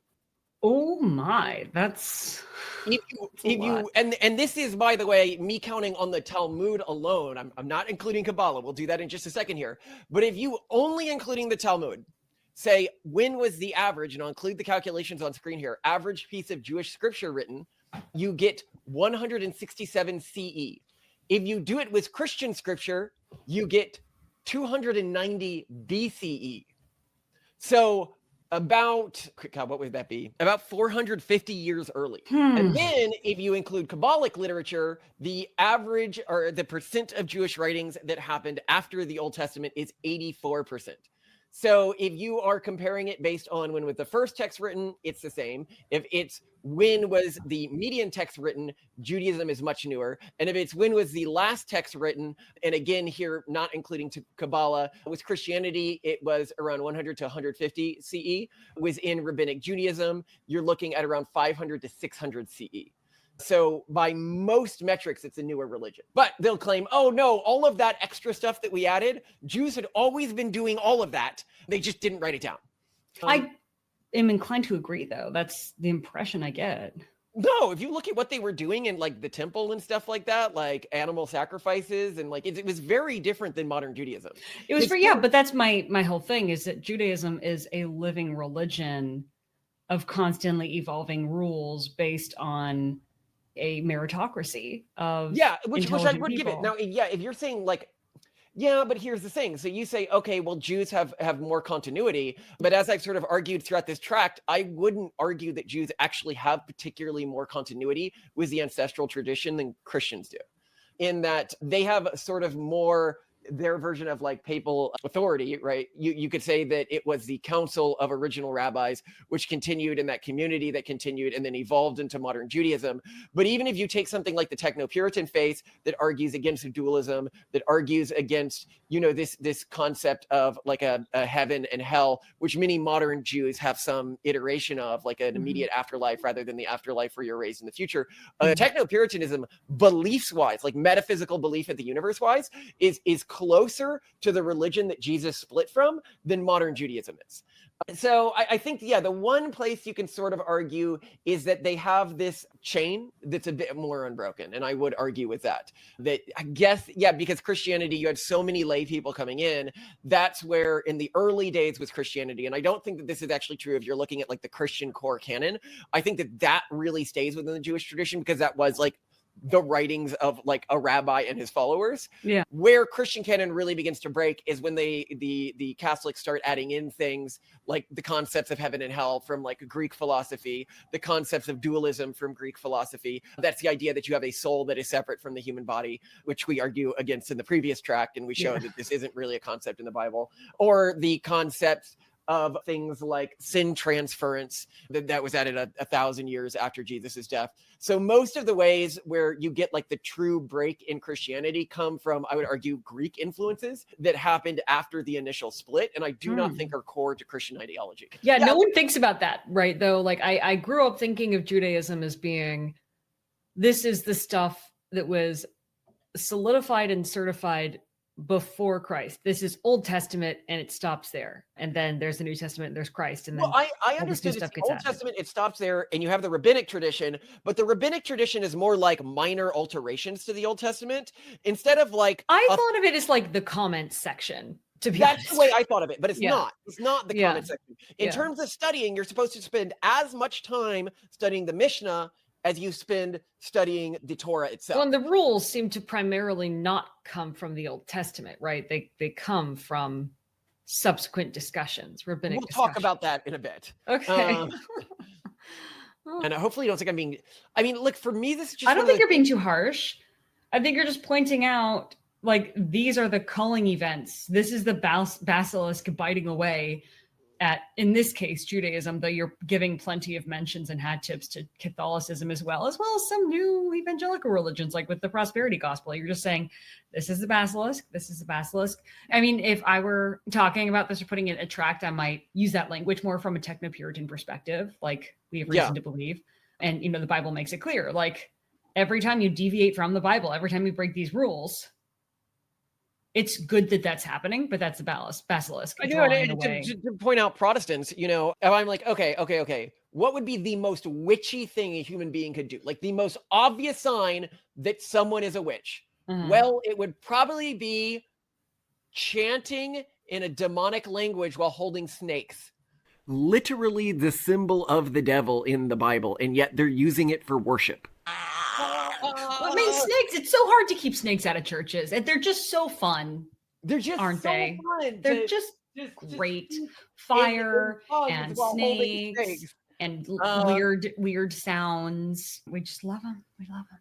Oh my, that's and this is, by the way, me counting on the Talmud alone. I'm not including Kabbalah. We'll do that in just a second here. But if you only including the Talmud, say when was the average, and I'll include the calculations on screen here, average piece of Jewish scripture written, you get 167 CE. If you do it with Christian scripture, you get 290 BCE. So about, God, what would that be? About 450 years early. And then if you include Kabbalic literature, the average or the percent of Jewish writings that happened after the Old Testament is 84%. So if you are comparing it based on when was the first text written, it's the same. If it's when was the median text written, Judaism is much newer. And if it's when was the last text written, and again here, not including Kabbalah, with Christianity, it was around 100 to 150 CE. Within Rabbinic Judaism, you're looking at around 500 to 600 CE. So by most metrics, it's a newer religion. But they'll claim, oh no, all of that extra stuff that we added, Jews had always been doing all of that. They just didn't write it down. I am inclined to agree, though. That's the impression I get. No, if you look at what they were doing in like the temple and stuff like that, like animal sacrifices and like it was very different than modern Judaism. It was It's for, yeah, but that's my whole thing is that Judaism is a living religion of constantly evolving rules based on a meritocracy of yeah, which I intelligent would give it. people. Now, yeah, if you're saying like, yeah, but here's the thing. So you say, okay, well, Jews have more continuity, but as I've sort of argued throughout this tract, I wouldn't argue that Jews actually have particularly more continuity with the ancestral tradition than Christians do, in that they have sort of more their version of like papal authority, right? You could say that it was the council of original rabbis, which continued in that community that continued and then evolved into modern Judaism. But even if you take something like the Techno-Puritan faith that argues against dualism, that argues against, this concept of like a heaven and hell, which many modern Jews have some iteration of, like an immediate afterlife rather than the afterlife where you're raised in the future. Techno-Puritanism, beliefs-wise, like metaphysical belief at the universe-wise, is closer to the religion that Jesus split from than modern Judaism is. So I think, yeah, the one place you can sort of argue is that they have this chain that's a bit more unbroken. And I would argue with that I guess, yeah, because Christianity, you had so many lay people coming in. That's where in the early days was Christianity. And I don't think that this is actually true if you're looking at like the Christian core canon. I think that really stays within the Jewish tradition because that was like the writings of like a rabbi and his followers. Yeah. Where Christian canon really begins to break is when the Catholics start adding in things like the concepts of heaven and hell from like Greek philosophy, the concepts of dualism from Greek philosophy. That's the idea that you have a soul that is separate from the human body, which we argue against in the previous tract, and we show that this isn't really a concept in the Bible. Or the concepts of things like sin transference that was added 1,000 years after Jesus's death. So most of the ways where you get like the true break in Christianity come from, I would argue, Greek influences that happened after the initial split, and I do not think are core to Christian ideology. Yeah, no one thinks about that, right? Though, like I grew up thinking of Judaism as being, this is the stuff that was solidified and certified before Christ. This is Old Testament and it stops there. And then there's the New Testament and there's Christ. And then I understood it's the Old Testament, it stops there, and you have the rabbinic tradition, but the rabbinic tradition is more like minor alterations to the Old Testament instead of like I thought of it as like the comments section. That's honest. The way I thought of it, but it's not. It's not the comment section. In terms of studying, you're supposed to spend as much time studying the Mishnah as you spend studying the Torah itself. Well, and the rules seem to primarily not come from the Old Testament, right? They come from subsequent discussions, rabbinic We'll discussions. talk about that in a bit. Okay. And hopefully you don't think I'm being, look, for me, this is just, I don't think you're being too harsh. I think you're just pointing out, like, these are the culling events. This is the basilisk biting away at, in this case, Judaism, though you're giving plenty of mentions and hat tips to Catholicism as well as some new evangelical religions, like with the prosperity gospel. You're just saying, this is the basilisk, this is the basilisk. I mean, if I were talking about this or putting it in a tract, I might use that language more from a Techno-Puritan perspective, like we have reason to believe. And, the Bible makes it clear, like, every time you deviate from the Bible, every time you break these rules, it's good that that's happening, but that's the basilisk. I do. To point out Protestants, if I'm like, okay, what would be the most witchy thing a human being could do? Like the most obvious sign that someone is a witch? Well, it would probably be chanting in a demonic language while holding snakes. Literally the symbol of the devil in the Bible, and yet they're using it for worship. I mean, snakes, it's so hard to keep snakes out of churches. And they're just so fun. They're just aren't so they? Fun. They're just great. Fire and snakes and weird sounds. We just love them. We love them.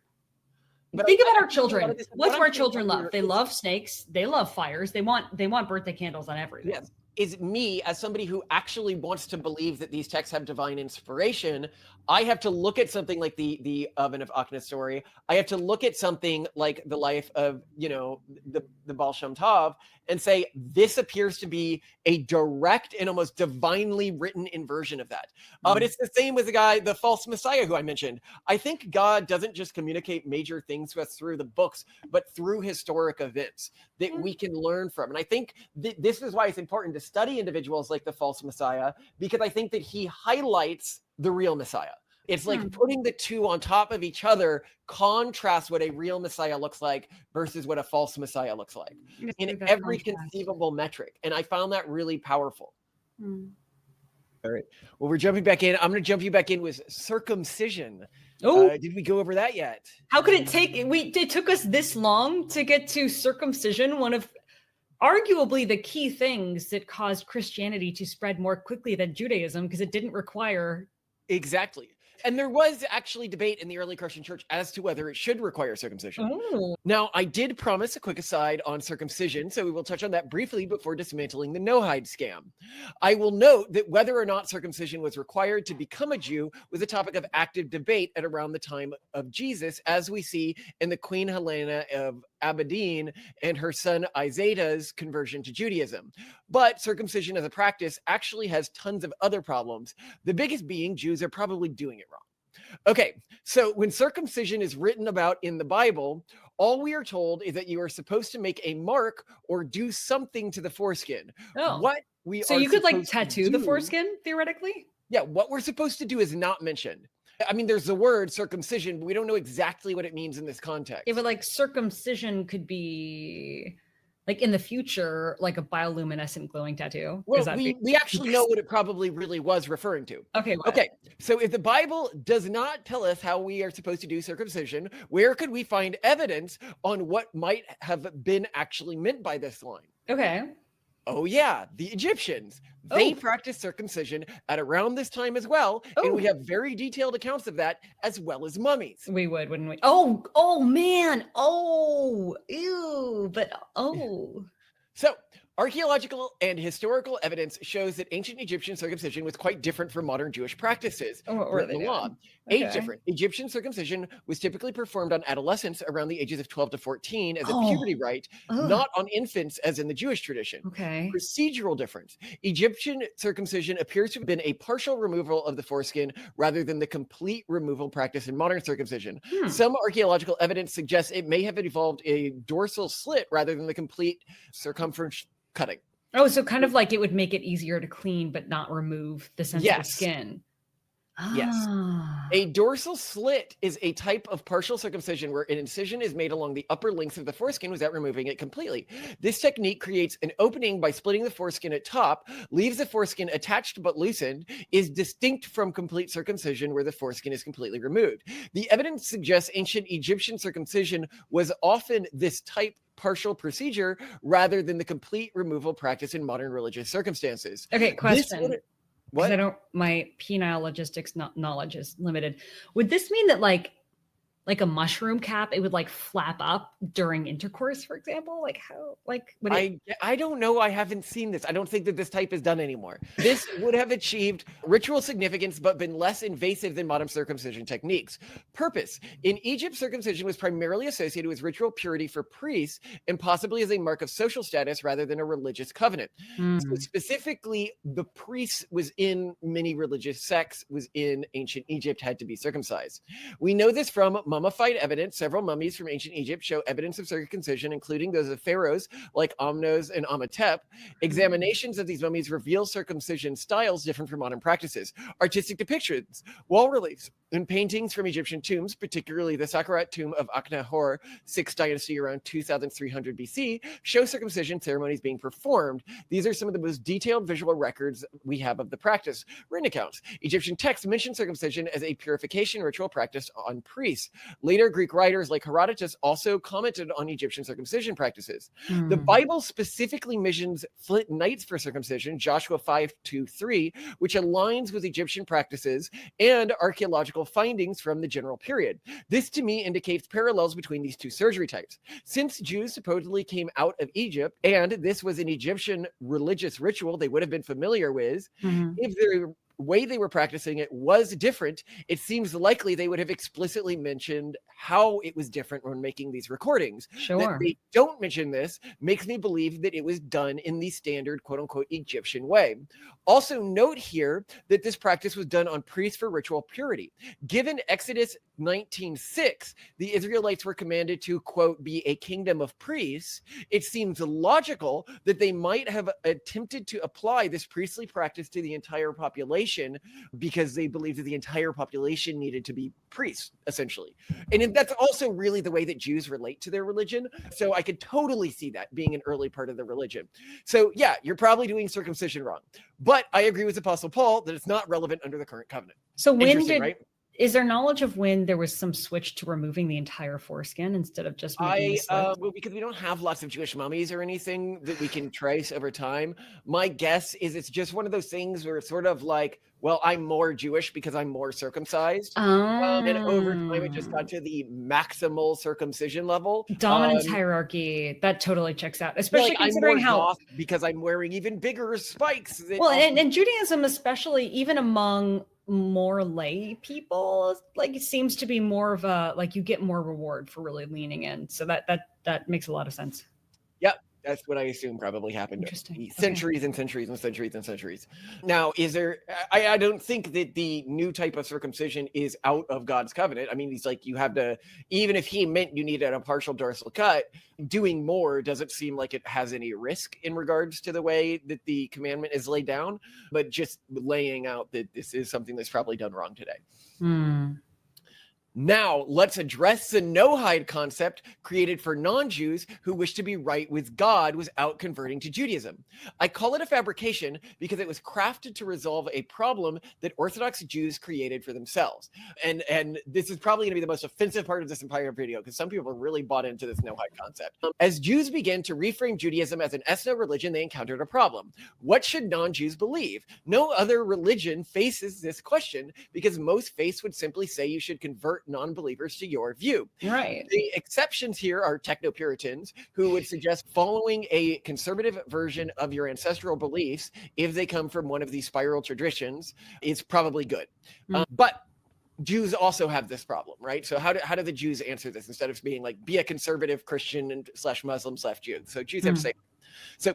But think about our children. What do our children love? They love snakes. They love fires. They want birthday candles on everything. Yes. Is me, as somebody who actually wants to believe that these texts have divine inspiration, I have to look at something like the Oven of Akhn's story. I have to look at something like the life of, the Baal Shem Tov and say, this appears to be a direct and almost divinely written inversion of that. But it's the same with the false Messiah who I mentioned. I think God doesn't just communicate major things to us through the books, but through historic events that we can learn from. And I think this is why it's important to study individuals like the false Messiah, because I think that he highlights the real Messiah. It's like putting the two on top of each other contrasts what a real Messiah looks like versus what a false Messiah looks like in every conceivable metric. And I found that really powerful. All right. Well, we're jumping back in. I'm going to jump you back in with circumcision. Oh, did we go over that yet? How could it take? It took us this long to get to circumcision, one of arguably the key things that caused Christianity to spread more quickly than Judaism, because it didn't require. Exactly. And there was actually debate in the early Christian church as to whether it should require circumcision. Oh. Now, I did promise a quick aside on circumcision, so we will touch on that briefly before dismantling the Noahide scam. I will note that whether or not circumcision was required to become a Jew was a topic of active debate at around the time of Jesus, as we see in the Queen Helena of Aberdeen and her son Isaiah's conversion to Judaism. But circumcision as a practice actually has tons of other problems, the biggest being Jews are probably doing it wrong. Okay, so when circumcision is written about in the Bible, all we are told is that you are supposed to make a mark or do something to the foreskin. Oh, so you could like tattoo the foreskin theoretically? Yeah, what we're supposed to do is not mentioned. I mean, there's the word circumcision, but we don't know exactly what it means in this context. Yeah, but like circumcision could be like in the future, like a bioluminescent glowing tattoo. Well, we actually know what it probably really was referring to. Okay. Okay. So if the Bible does not tell us how we are supposed to do circumcision, where could we find evidence on what might have been actually meant by this line? Okay. Oh, yeah, the Egyptians. They practiced circumcision at around this time as well. And we have very detailed accounts of that, as well as mummies. We would, wouldn't we? Oh, man. Oh, ew. But, So, archaeological and historical evidence shows that ancient Egyptian circumcision was quite different from modern Jewish practices. What were they The law. doing? Age different. Egyptian circumcision was typically performed on adolescents around the ages of 12 to 14 as a puberty rite, not on infants as in the Jewish tradition. Okay. Procedural difference. Egyptian circumcision appears to have been a partial removal of the foreskin rather than the complete removal practice in modern circumcision. Some archaeological evidence suggests it may have involved a dorsal slit rather than the complete circumference cutting. Oh, so kind of like it would make it easier to clean, but not remove the sensitive skin. Yes. A dorsal slit is a type of partial circumcision where an incision is made along the upper length of the foreskin without removing it completely. This technique creates an opening by splitting the foreskin at top, leaves the foreskin attached but loosened, is distinct from complete circumcision where the foreskin is completely removed. The evidence suggests ancient Egyptian circumcision was often this type partial procedure rather than the complete removal practice in modern religious circumstances. Okay, question. What? My penile logistics knowledge is limited. Would this mean that like a mushroom cap, it would like flap up during intercourse, for example? Like how, like would it... I don't know. I haven't seen this. I don't think that this type is done anymore. This would have achieved ritual significance, but been less invasive than modern circumcision techniques. Purpose. In Egypt, circumcision was primarily associated with ritual purity for priests and possibly as a mark of social status rather than a religious covenant. So specifically, the priests was in many religious sects, was in ancient Egypt, had to be circumcised. We know this from mummified evidence. Several mummies from ancient Egypt show evidence of circumcision, including those of pharaohs like Amnos and Amenhotep. Examinations of these mummies reveal circumcision styles different from modern practices. Artistic depictions, wall reliefs, and paintings from Egyptian tombs, particularly the Saqqarat tomb of Akhenaten, 6th dynasty around 2300 BC, show circumcision ceremonies being performed. These are some of the most detailed visual records we have of the practice. Written accounts. Egyptian texts mention circumcision as a purification ritual practice on priests. Later, Greek writers like Herodotus also commented on Egyptian circumcision practices. The Bible specifically mentions flint knights for circumcision, Joshua 5:2-3, which aligns with Egyptian practices and archaeological findings from the general period. This, to me, indicates parallels between these two surgery types. Since Jews supposedly came out of Egypt, and this was an Egyptian religious ritual they would have been familiar with, if the way they were practicing it was different, it seems likely they would have explicitly mentioned how it was different when making these recordings. Sure. That they don't mention this makes me believe that it was done in the standard quote-unquote Egyptian way. Also note here that this practice was done on priests for ritual purity. Given Exodus 19:6, the Israelites were commanded to, quote, be a kingdom of priests, it seems logical that they might have attempted to apply this priestly practice to the entire population population because they believed that the entire population needed to be priests, essentially. And that's also really the way that Jews relate to their religion. So I could totally see that being an early part of the religion. So yeah, you're probably doing circumcision wrong. But I agree with Apostle Paul that it's not relevant under the current covenant. So right? Is there knowledge of when there was some switch to removing the entire foreskin instead of just making the slit? Well, because we don't have lots of Jewish mummies or anything that we can trace over time. My guess is it's just one of those things where it's sort of like, well, I'm more Jewish because I'm more circumcised. And over time, it just got to the maximal circumcision level. Dominance hierarchy. That totally checks out, especially considering I'm more how... goth because I'm wearing even bigger spikes. Well, and Judaism, especially, even among more lay people, like it seems to be more of a, like you get more reward for really leaning in. So that makes a lot of sense. Yep. That's what I assume probably happened. Interesting. Centuries and centuries and centuries and centuries. Now, I don't think that the new type of circumcision is out of God's covenant. I mean, he's like, you have to, even if he meant you needed a partial dorsal cut, doing more doesn't seem like it has any risk in regards to the way that the commandment is laid down, but just laying out that this is something that's probably done wrong today. Now, let's address the Noahide concept created for non-Jews who wish to be right with God without converting to Judaism. I call it a fabrication because it was crafted to resolve a problem that Orthodox Jews created for themselves. And this is probably going to be the most offensive part of this entire video because some people are really bought into this Noahide concept. As Jews began to reframe Judaism as an ethno religion, they encountered a problem. What should non-Jews believe? No other religion faces this question because most faiths would simply say you should convert non-believers to your view. Right. The exceptions here are Technopuritans who would suggest following a conservative version of your ancestral beliefs if they come from one of these spiral traditions is probably good. But Jews also have this problem, right? So how do the Jews answer this instead of being like, be a conservative Christian and / Muslim / Jew? So Jews have to say, so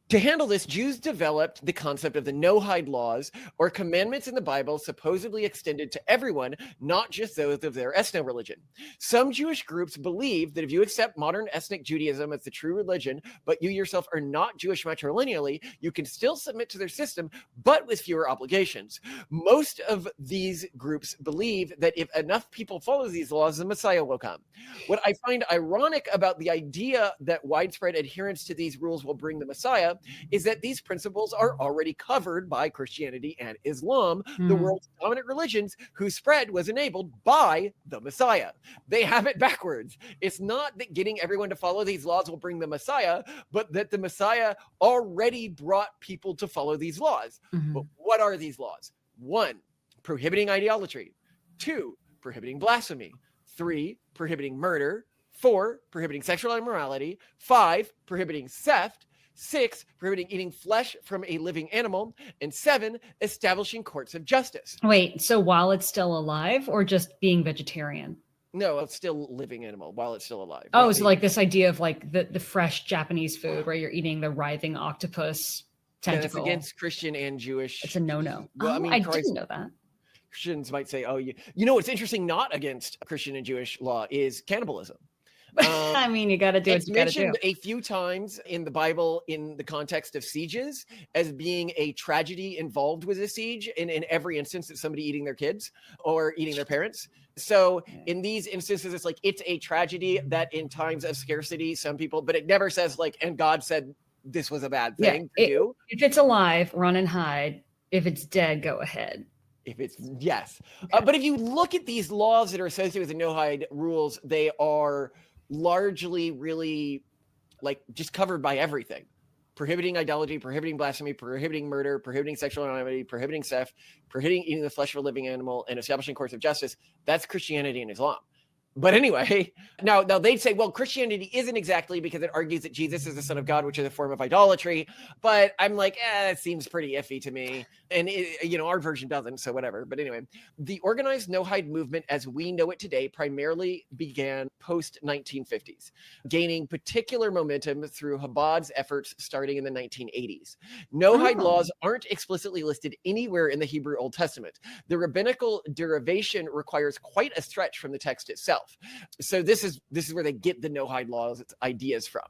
to handle this, Jews developed the concept of the Noahide laws, or commandments in the Bible supposedly extended to everyone, not just those of their ethno religion. Some Jewish groups believe that if you accept modern ethnic Judaism as the true religion, but you yourself are not Jewish matrilineally, you can still submit to their system, but with fewer obligations. Most of these groups believe that if enough people follow these laws, the Messiah will come. What I find ironic about the idea that widespread adherence to these rules will bring the Messiah is that these principles are already covered by Christianity and Islam, the world's dominant religions whose spread was enabled by the Messiah. They have it backwards. It's not that getting everyone to follow these laws will bring the Messiah, but that the Messiah already brought people to follow these laws. But what are these laws? 1, prohibiting idolatry. 2, prohibiting blasphemy. 3, prohibiting murder. 4, prohibiting sexual immorality. 5, prohibiting theft. 6, prohibiting eating flesh from a living animal. And 7, establishing courts of justice. Wait, so while it's still alive or just being vegetarian? No, it's still a living animal while it's still alive. Oh, so like this idea of like the fresh Japanese food where you're eating the writhing octopus tentacle. Yeah, it's against Christian and Jewish. It's a no-no. Well, I mean, I didn't know that. Christians might say, oh, you know what's interesting not against Christian and Jewish law is cannibalism. I mean, you got to do what it's you got to do. mentioned a few times in the Bible in the context of sieges as being a tragedy involved with a siege in every instance it's somebody eating their kids or eating their parents. So in these instances, it's like, it's a tragedy that in times of scarcity, some people, but it never says like, and God said this was a bad thing for you. If it's alive, run and hide. If it's dead, go ahead. If it's, yes. But if you look at these laws that are associated with the Noahide rules, they are largely really like just covered by everything. Prohibiting idolatry, prohibiting blasphemy, prohibiting murder, prohibiting sexual immorality, prohibiting theft, prohibiting eating the flesh of a living animal, and establishing courts of justice. That's Christianity and Islam. But anyway, now they'd say, well, Christianity isn't exactly, because it argues that Jesus is the Son of God, which is a form of idolatry. But I'm like, it seems pretty iffy to me. And, our version doesn't, so whatever. But anyway, the organized Noahide movement as we know it today primarily began post-1950s, gaining particular momentum through Chabad's efforts starting in the 1980s. Noahide laws aren't explicitly listed anywhere in the Hebrew Old Testament. The rabbinical derivation requires quite a stretch from the text itself. So this is where they get the Noahide laws ideas from.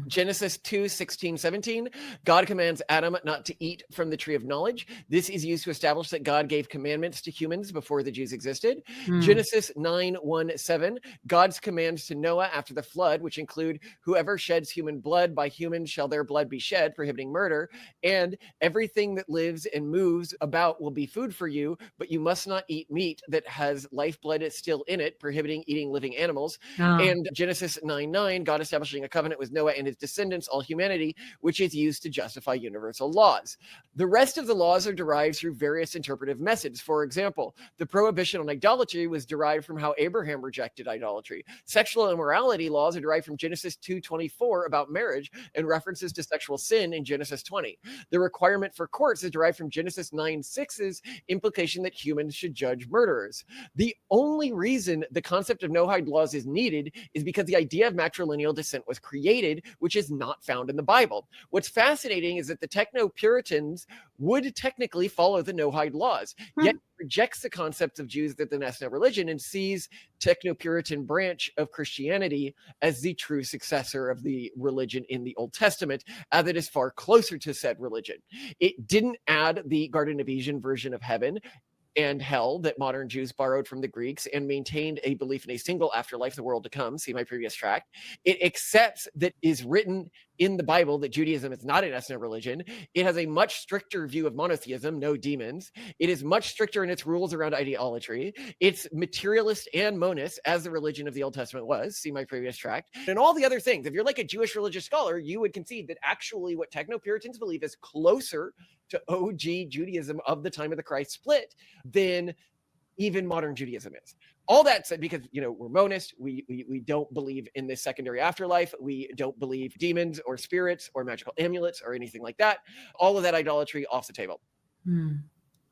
Genesis 2:16-17, God commands Adam not to eat from the tree of knowledge. This is used to establish that God gave commandments to humans before the Jews existed. Genesis 9:1-7, God's commands to Noah after the flood, which include whoever sheds human blood, by humans shall their blood be shed, prohibiting murder, and everything that lives and moves about will be food for you, but you must not eat meat that has lifeblood still in it, prohibiting eating living animals. And Genesis 9:9, God establishing a covenant with Noah and his descendants, all humanity, which is used to justify universal laws. The rest of the laws are derived through various interpretive methods. For example, the prohibition on idolatry was derived from how Abraham rejected idolatry. Sexual immorality laws are derived from Genesis 2:24 about marriage and references to sexual sin in Genesis 20. The requirement for courts is derived from Genesis 9:6's implication that humans should judge murderers. The only reason the concept of Noahide laws is needed is because the idea of matrilineal descent was created, which is not found in the Bible. What's fascinating is that the Technopuritans would technically follow the Noahide laws, yet rejects the concept of Jews that the national religion and sees Technopuritan branch of Christianity as the true successor of the religion in the Old Testament, as it is far closer to said religion. It didn't add the Garden of Eden version of heaven and hell that modern Jews borrowed from the Greeks and maintained a belief in a single afterlife, the world to come. See my previous tract. It accepts that is written in the Bible that Judaism is not an ethnic religion. It has a much stricter view of monotheism, no demons. It is much stricter in its rules around idolatry. It's materialist and monist, as the religion of the Old Testament was. See my previous tract. And all the other things. If you're like a Jewish religious scholar, you would concede that actually what Technopuritans believe is closer to OG Judaism of the time of the Christ split than even modern Judaism is. All that said, because we're monist, we don't believe in this secondary afterlife. We don't believe demons or spirits or magical amulets or anything like that. All of that idolatry off the table.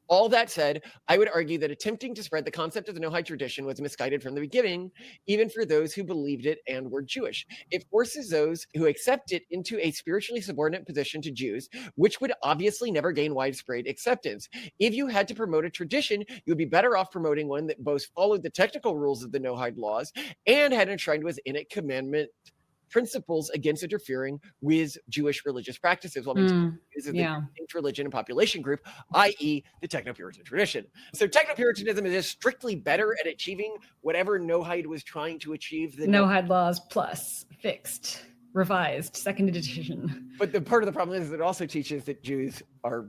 All that said, I would argue that attempting to spread the concept of the Noahide tradition was misguided from the beginning, even for those who believed it and were Jewish. It forces those who accept it into a spiritually subordinate position to Jews, which would obviously never gain widespread acceptance. If you had to promote a tradition, you would be better off promoting one that both followed the technical rules of the Noahide laws and had enshrined within it commandment principles against interfering with Jewish religious practices while maintaining the distinct religion and population group, i.e. the Technopuritan tradition. So Technopuritanism is strictly better at achieving whatever Noahide was trying to achieve. The Noahide laws plus fixed, revised, second edition. But the part of the problem is it also teaches that Jews are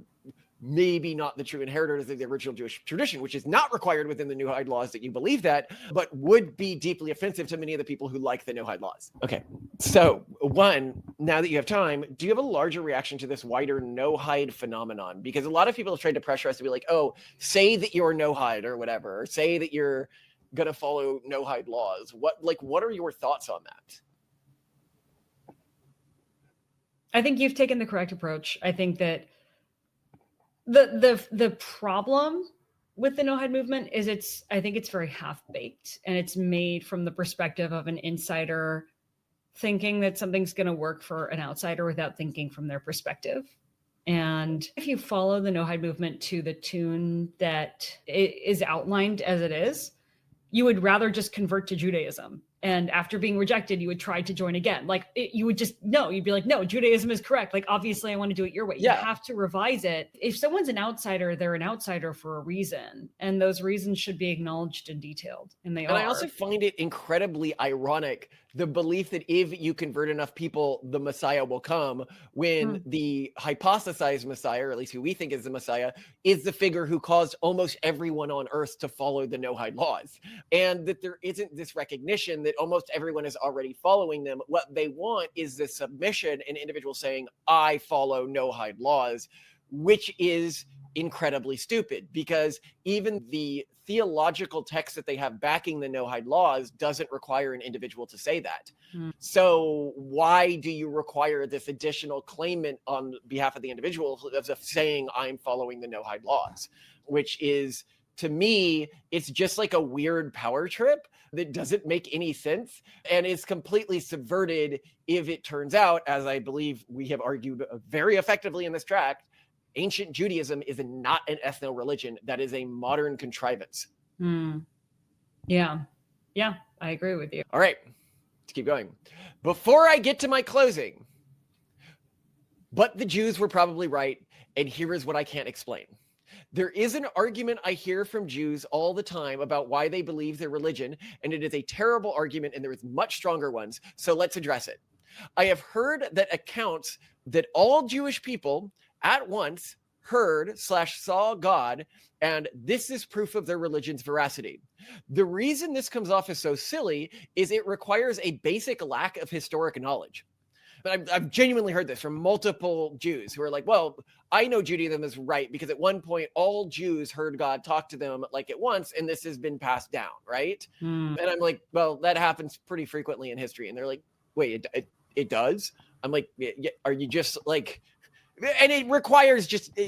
maybe not the true inheritors of the original Jewish tradition, which is not required within the Noahide laws that you believe that, but would be deeply offensive to many of the people who like the Noahide laws. Okay, so one, now that you have time, do you have a larger reaction to this wider Noahide phenomenon? Because a lot of people have tried to pressure us to be like, oh, say that you're Noahide or whatever, or say that you're going to follow Noahide laws. What are your thoughts on that? I think you've taken the correct approach. I think that the problem with the Noahide movement is I think it's very half-baked, and it's made from the perspective of an insider thinking that something's going to work for an outsider without thinking from their perspective. And if you follow the Noahide movement to the tune that is outlined as it is, you would rather just convert to Judaism. And after being rejected, you would try to join again. You would just, you'd be like, no, Judaism is correct. Obviously I want to do it your way. Yeah. You have to revise it. If someone's an outsider, they're an outsider for a reason. And those reasons should be acknowledged and detailed. And they are. And I also find it incredibly ironic, the belief that if you convert enough people, the Messiah will come, when the hypothesized Messiah, or at least who we think is the Messiah, is the figure who caused almost everyone on earth to follow the Noahide laws. And that there isn't this recognition that almost everyone is already following them. What they want is the submission, an individual saying, I follow Noahide laws, which is incredibly stupid, because even the theological text that they have backing the Noahide laws doesn't require an individual to say that. So why do you require this additional claimant on behalf of the individual of saying I'm following the Noahide laws, which is, to me, it's just like a weird power trip that doesn't make any sense and is completely subverted if it turns out, as I believe we have argued very effectively in this tract, ancient Judaism is not an ethno religion. That is a modern contrivance. Yeah, I agree with you. All right. Let's keep going. Before I get to my closing, but the Jews were probably right, and here is what I can't explain. There is an argument I hear from Jews all the time about why they believe their religion, and it is a terrible argument, and there is much stronger ones, so let's address it. I have heard that accounts that all Jewish people at once heard/saw God, and this is proof of their religion's veracity. The reason this comes off as so silly is it requires a basic lack of historic knowledge. But I've genuinely heard this from multiple Jews who are like, well, I know Judaism is right because at one point all Jews heard God talk to them like at once, and this has been passed down, right? And I'm like, well, that happens pretty frequently in history. And they're like, wait, it does? I'm like, yeah, are you just like... And it requires just,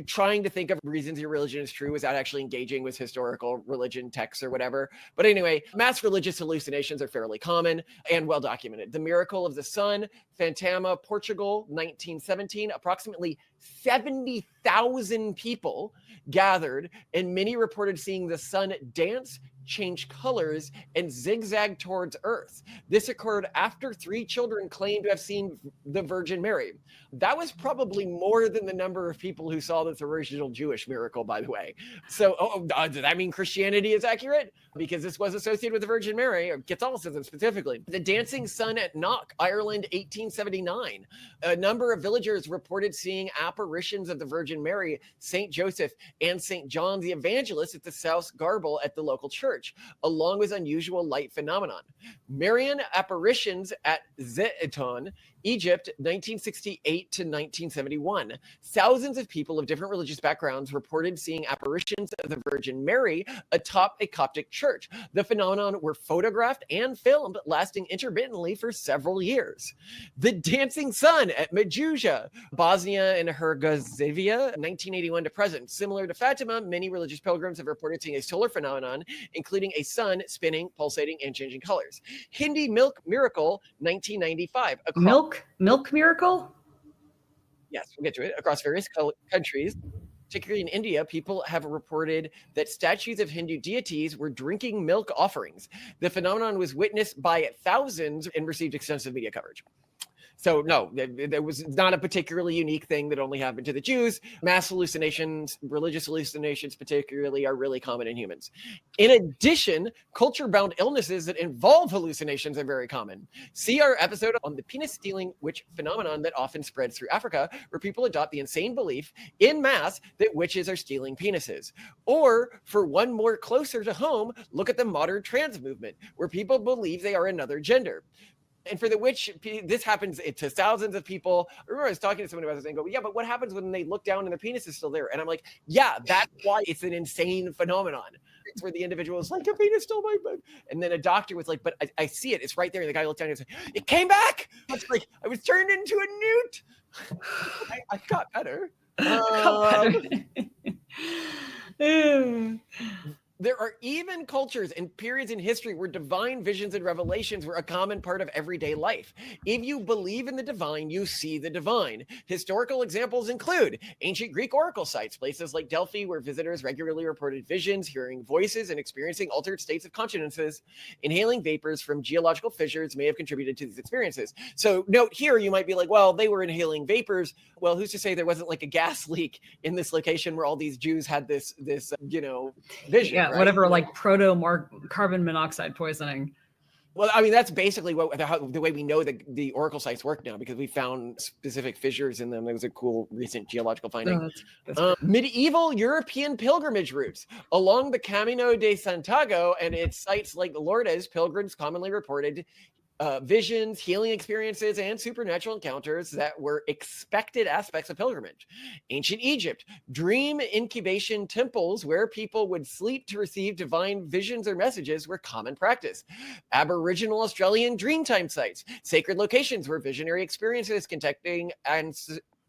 trying to think of reasons your religion is true without actually engaging with historical religion texts or whatever. But anyway, mass religious hallucinations are fairly common and well documented. The Miracle of the Sun, Fantama, Portugal, 1917, approximately 70,000 people gathered, and many reported seeing the sun dance, change colors, and zigzag towards Earth. This occurred after 3 children claimed to have seen the Virgin Mary. That was probably more than the number of people who saw this original Jewish miracle, by the way. So, does that mean Christianity is accurate? Because this was associated with the Virgin Mary, or Catholicism specifically. The Dancing Sun at Knock, Ireland, 1879. A number of villagers reported seeing apparitions of the Virgin Mary, St. Joseph, and St. John the Evangelist at the South Gable at the local church, along with unusual light phenomenon. Marian apparitions at Zeton, Egypt, 1968 to 1971. Thousands of people of different religious backgrounds reported seeing apparitions of the Virgin Mary atop a Coptic church. The phenomenon were photographed and filmed, lasting intermittently for several years. The Dancing Sun at Medjugorje, Bosnia and Herzegovina, 1981 to present. Similar to Fatima, many religious pilgrims have reported seeing a solar phenomenon, including a sun spinning, pulsating, and changing colors. Hindi milk miracle, 1995. Milk miracle? Yes, we'll get to it. Across various countries, particularly in India, people have reported that statues of Hindu deities were drinking milk offerings. The phenomenon was witnessed by thousands and received extensive media coverage. So no, there was not a particularly unique thing that only happened to the Jews. Mass hallucinations, religious hallucinations particularly, are really common in humans. In addition, culture-bound illnesses that involve hallucinations are very common. See our episode on the penis-stealing witch phenomenon that often spreads through Africa, where people adopt the insane belief in mass that witches are stealing penises. Or, for one more closer to home, look at the modern trans movement, where people believe they are another gender. And for the witch, this happens to thousands of people. I remember I was talking to someone about this and go, yeah, but what happens when they look down and their penis is still there? And I'm like, yeah, that's why it's an insane phenomenon. It's where the individual is like, a penis stole my butt. And then a doctor was like, but I see it. It's right there. And the guy looked down and was like, it came back. It's like, I was turned into a newt. I got better. There are even cultures and periods in history where divine visions and revelations were a common part of everyday life. If you believe in the divine, you see the divine. Historical examples include ancient Greek oracle sites, places like Delphi, where visitors regularly reported visions, hearing voices, and experiencing altered states of consciousness. Inhaling vapors from geological fissures may have contributed to these experiences. So note here, you might be like, well, they were inhaling vapors. Well, who's to say there wasn't like a gas leak in this location where all these Jews had this vision? Yeah. Right? Whatever, like carbon monoxide poisoning. Well, I mean, that's basically the way we know that the oracle sites work now, because we found specific fissures in them. It was a cool recent geological finding. Medieval European pilgrimage routes along the Camino de Santiago and its sites like Lourdes, pilgrims commonly reported visions, healing experiences, and supernatural encounters that were expected aspects of pilgrimage. Ancient Egypt, dream incubation temples where people would sleep to receive divine visions or messages were common practice. Aboriginal Australian dreamtime sites, sacred locations where visionary experiences contacting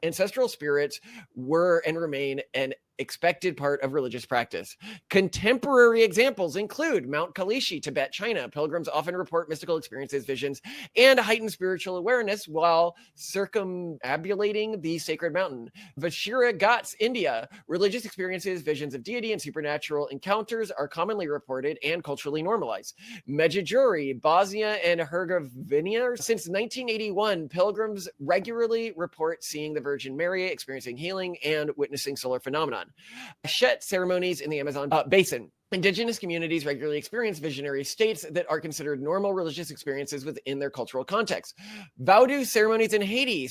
ancestral spirits were and remain an expected part of religious practice. Contemporary examples include Mount Kalishi, Tibet, China. Pilgrims often report mystical experiences, visions, and heightened spiritual awareness while circumambulating the sacred mountain. Vashira Ghats, India. Religious experiences, visions of deity, and supernatural encounters are commonly reported and culturally normalized. Medjugorje, Bosnia and Herzegovina. Since 1981, pilgrims regularly report seeing the Virgin Mary, experiencing healing, and witnessing solar phenomenon. Shet ceremonies in the Amazon basin. Indigenous communities regularly experience visionary states that are considered normal religious experiences within their cultural context. Voodoo ceremonies in Haiti.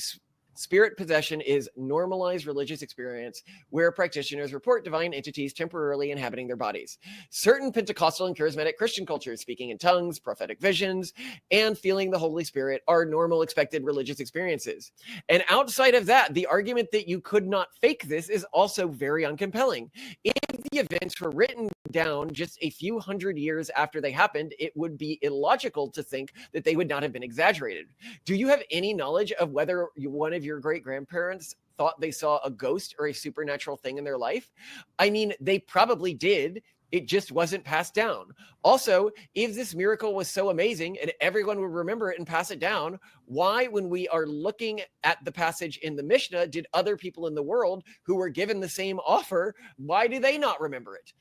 Spirit possession is normalized religious experience where practitioners report divine entities temporarily inhabiting their bodies. Certain Pentecostal and charismatic Christian cultures, speaking in tongues, prophetic visions, and feeling the Holy Spirit are normal expected religious experiences. And outside of that, the argument that you could not fake this is also very uncompelling. If the events were written down just a few hundred years after they happened, it would be illogical to think that they would not have been exaggerated. Do you have any knowledge of whether one of your great-grandparents thought they saw a ghost or a supernatural thing in their life? I mean, they probably did. It just wasn't passed down. Also, if this miracle was so amazing and everyone would remember it and pass it down, why, when we are looking at the passage in the Mishnah, did other people in the world who were given the same offer, why do they not remember it?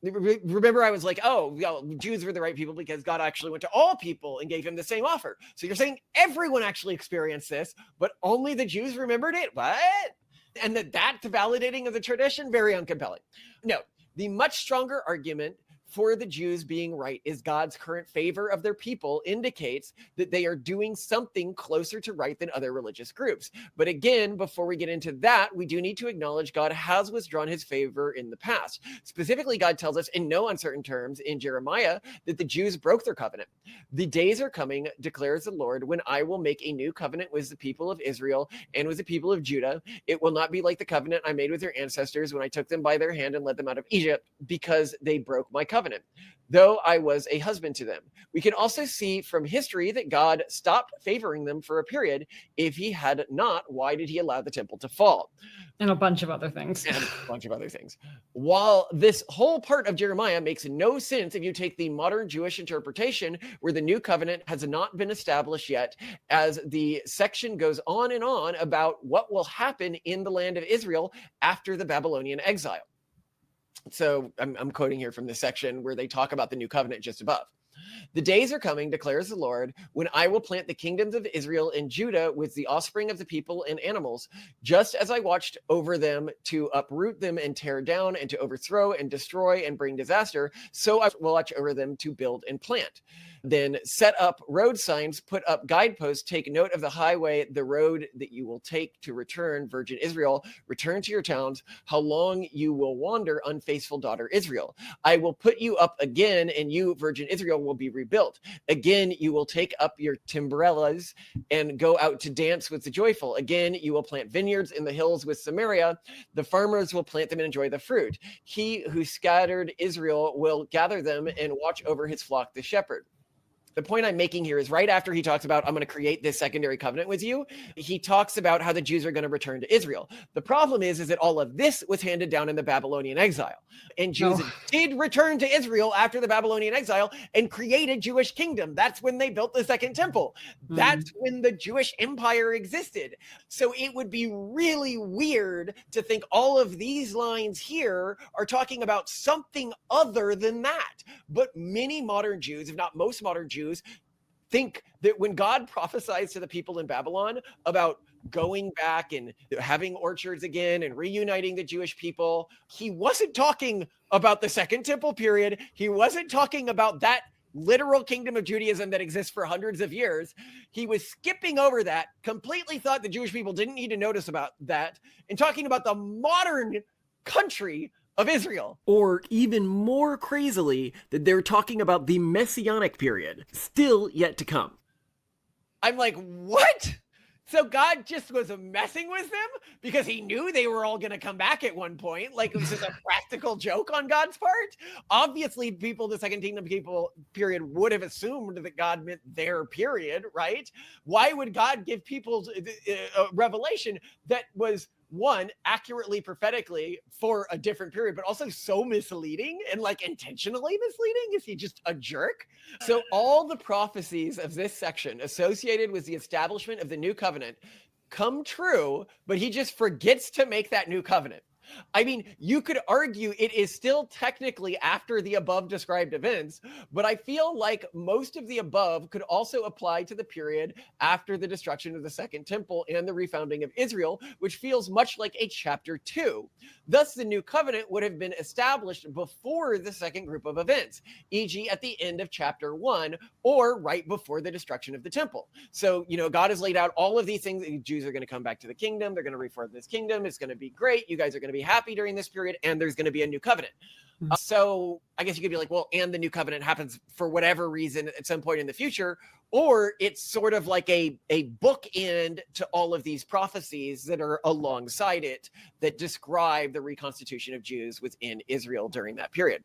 Remember, I was like, oh, Jews were the right people because God actually went to all people and gave him the same offer. So you're saying everyone actually experienced this, but only the Jews remembered it? What? And that's validating of the tradition? Very uncompelling. No, the much stronger argument for the Jews being right is God's current favor of their people indicates that they are doing something closer to right than other religious groups. But again, before we get into that, we do need to acknowledge God has withdrawn his favor in the past. Specifically, God tells us in no uncertain terms in Jeremiah that the Jews broke their covenant. The days are coming, declares the Lord, when I will make a new covenant with the people of Israel and with the people of Judah. It will not be like the covenant I made with their ancestors when I took them by their hand and led them out of Egypt, because they broke my covenant, though I was a husband to them. We can also see from history that God stopped favoring them for a period. If he had not, why did he allow the temple to fall? And a bunch of other things. While this whole part of Jeremiah makes no sense if you take the modern Jewish interpretation, where the new covenant has not been established yet, as the section goes on and on about what will happen in the land of Israel after the Babylonian exile. So I'm quoting here from this section where they talk about the new covenant just above. The days are coming, declares the Lord, when I will plant the kingdoms of Israel and Judah with the offspring of the people and animals, just as I watched over them to uproot them and tear down and to overthrow and destroy and bring disaster, so I will watch over them to build and plant. Then set up road signs, put up guideposts, take note of the highway, the road that you will take to return, Virgin Israel, return to your towns, how long you will wander, unfaithful daughter Israel. I will put you up again, and you, Virgin Israel, will be rebuilt. Again, you will take up your timbrellas and go out to dance with the joyful. Again, you will plant vineyards in the hills with Samaria. The farmers will plant them and enjoy the fruit. He who scattered Israel will gather them and watch over his flock, the shepherd. The point I'm making here is right after he talks about, I'm going to create this secondary covenant with you, he talks about how the Jews are going to return to Israel. The problem is that all of this was handed down in the Babylonian exile. And Jews did return to Israel after the Babylonian exile and create a Jewish kingdom. That's when they built the second temple. That's when the Jewish empire existed. So it would be really weird to think all of these lines here are talking about something other than that. But many modern Jews, if not most modern Jews, think that when God prophesies to the people in Babylon about going back and having orchards again and reuniting the Jewish people, he wasn't talking about the Second Temple period. He wasn't talking about that literal kingdom of Judaism that exists for hundreds of years. He was skipping over that, completely thought the Jewish people didn't need to notice about that, and talking about the modern country of Israel. Or even more crazily, that they're talking about the Messianic period, still yet to come. I'm like, what? So God just was messing with them because he knew they were all going to come back at one point. Like, it was just a practical joke on God's part. Obviously, people in the Second Kingdom people period would have assumed that God meant their period, right? Why would God give people a revelation that was one, accurately prophetically for a different period, but also so misleading and like intentionally misleading. Is he just a jerk? So all the prophecies of this section associated with the establishment of the new covenant come true, but he just forgets to make that new covenant. I mean, you could argue it is still technically after the above described events, but I feel like most of the above could also apply to the period after the destruction of the Second Temple and the refounding of Israel, which feels much like a chapter 2. Thus, the new covenant would have been established before the second group of events, e.g., at the end of chapter 1 or right before the destruction of the temple. So, God has laid out all of these things. The Jews are going to come back to the kingdom. They're going to reform this kingdom. It's going to be great. You guys are going to be happy during this period, and there's going to be a new covenant. So I guess you could be like, well, and the new covenant happens for whatever reason at some point in the future, or it's sort of like a bookend to all of these prophecies that are alongside it that describe the reconstitution of Jews within Israel during that period.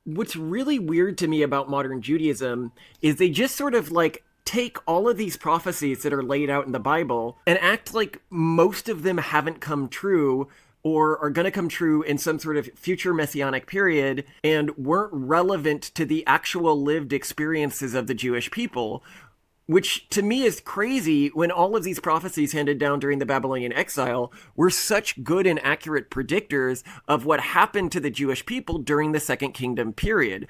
What's really weird to me about modern Judaism is they just sort of like take all of these prophecies that are laid out in the Bible and act like most of them haven't come true or are going to come true in some sort of future messianic period and weren't relevant to the actual lived experiences of the Jewish people, which to me is crazy when all of these prophecies handed down during the Babylonian exile were such good and accurate predictors of what happened to the Jewish people during the Second Kingdom period.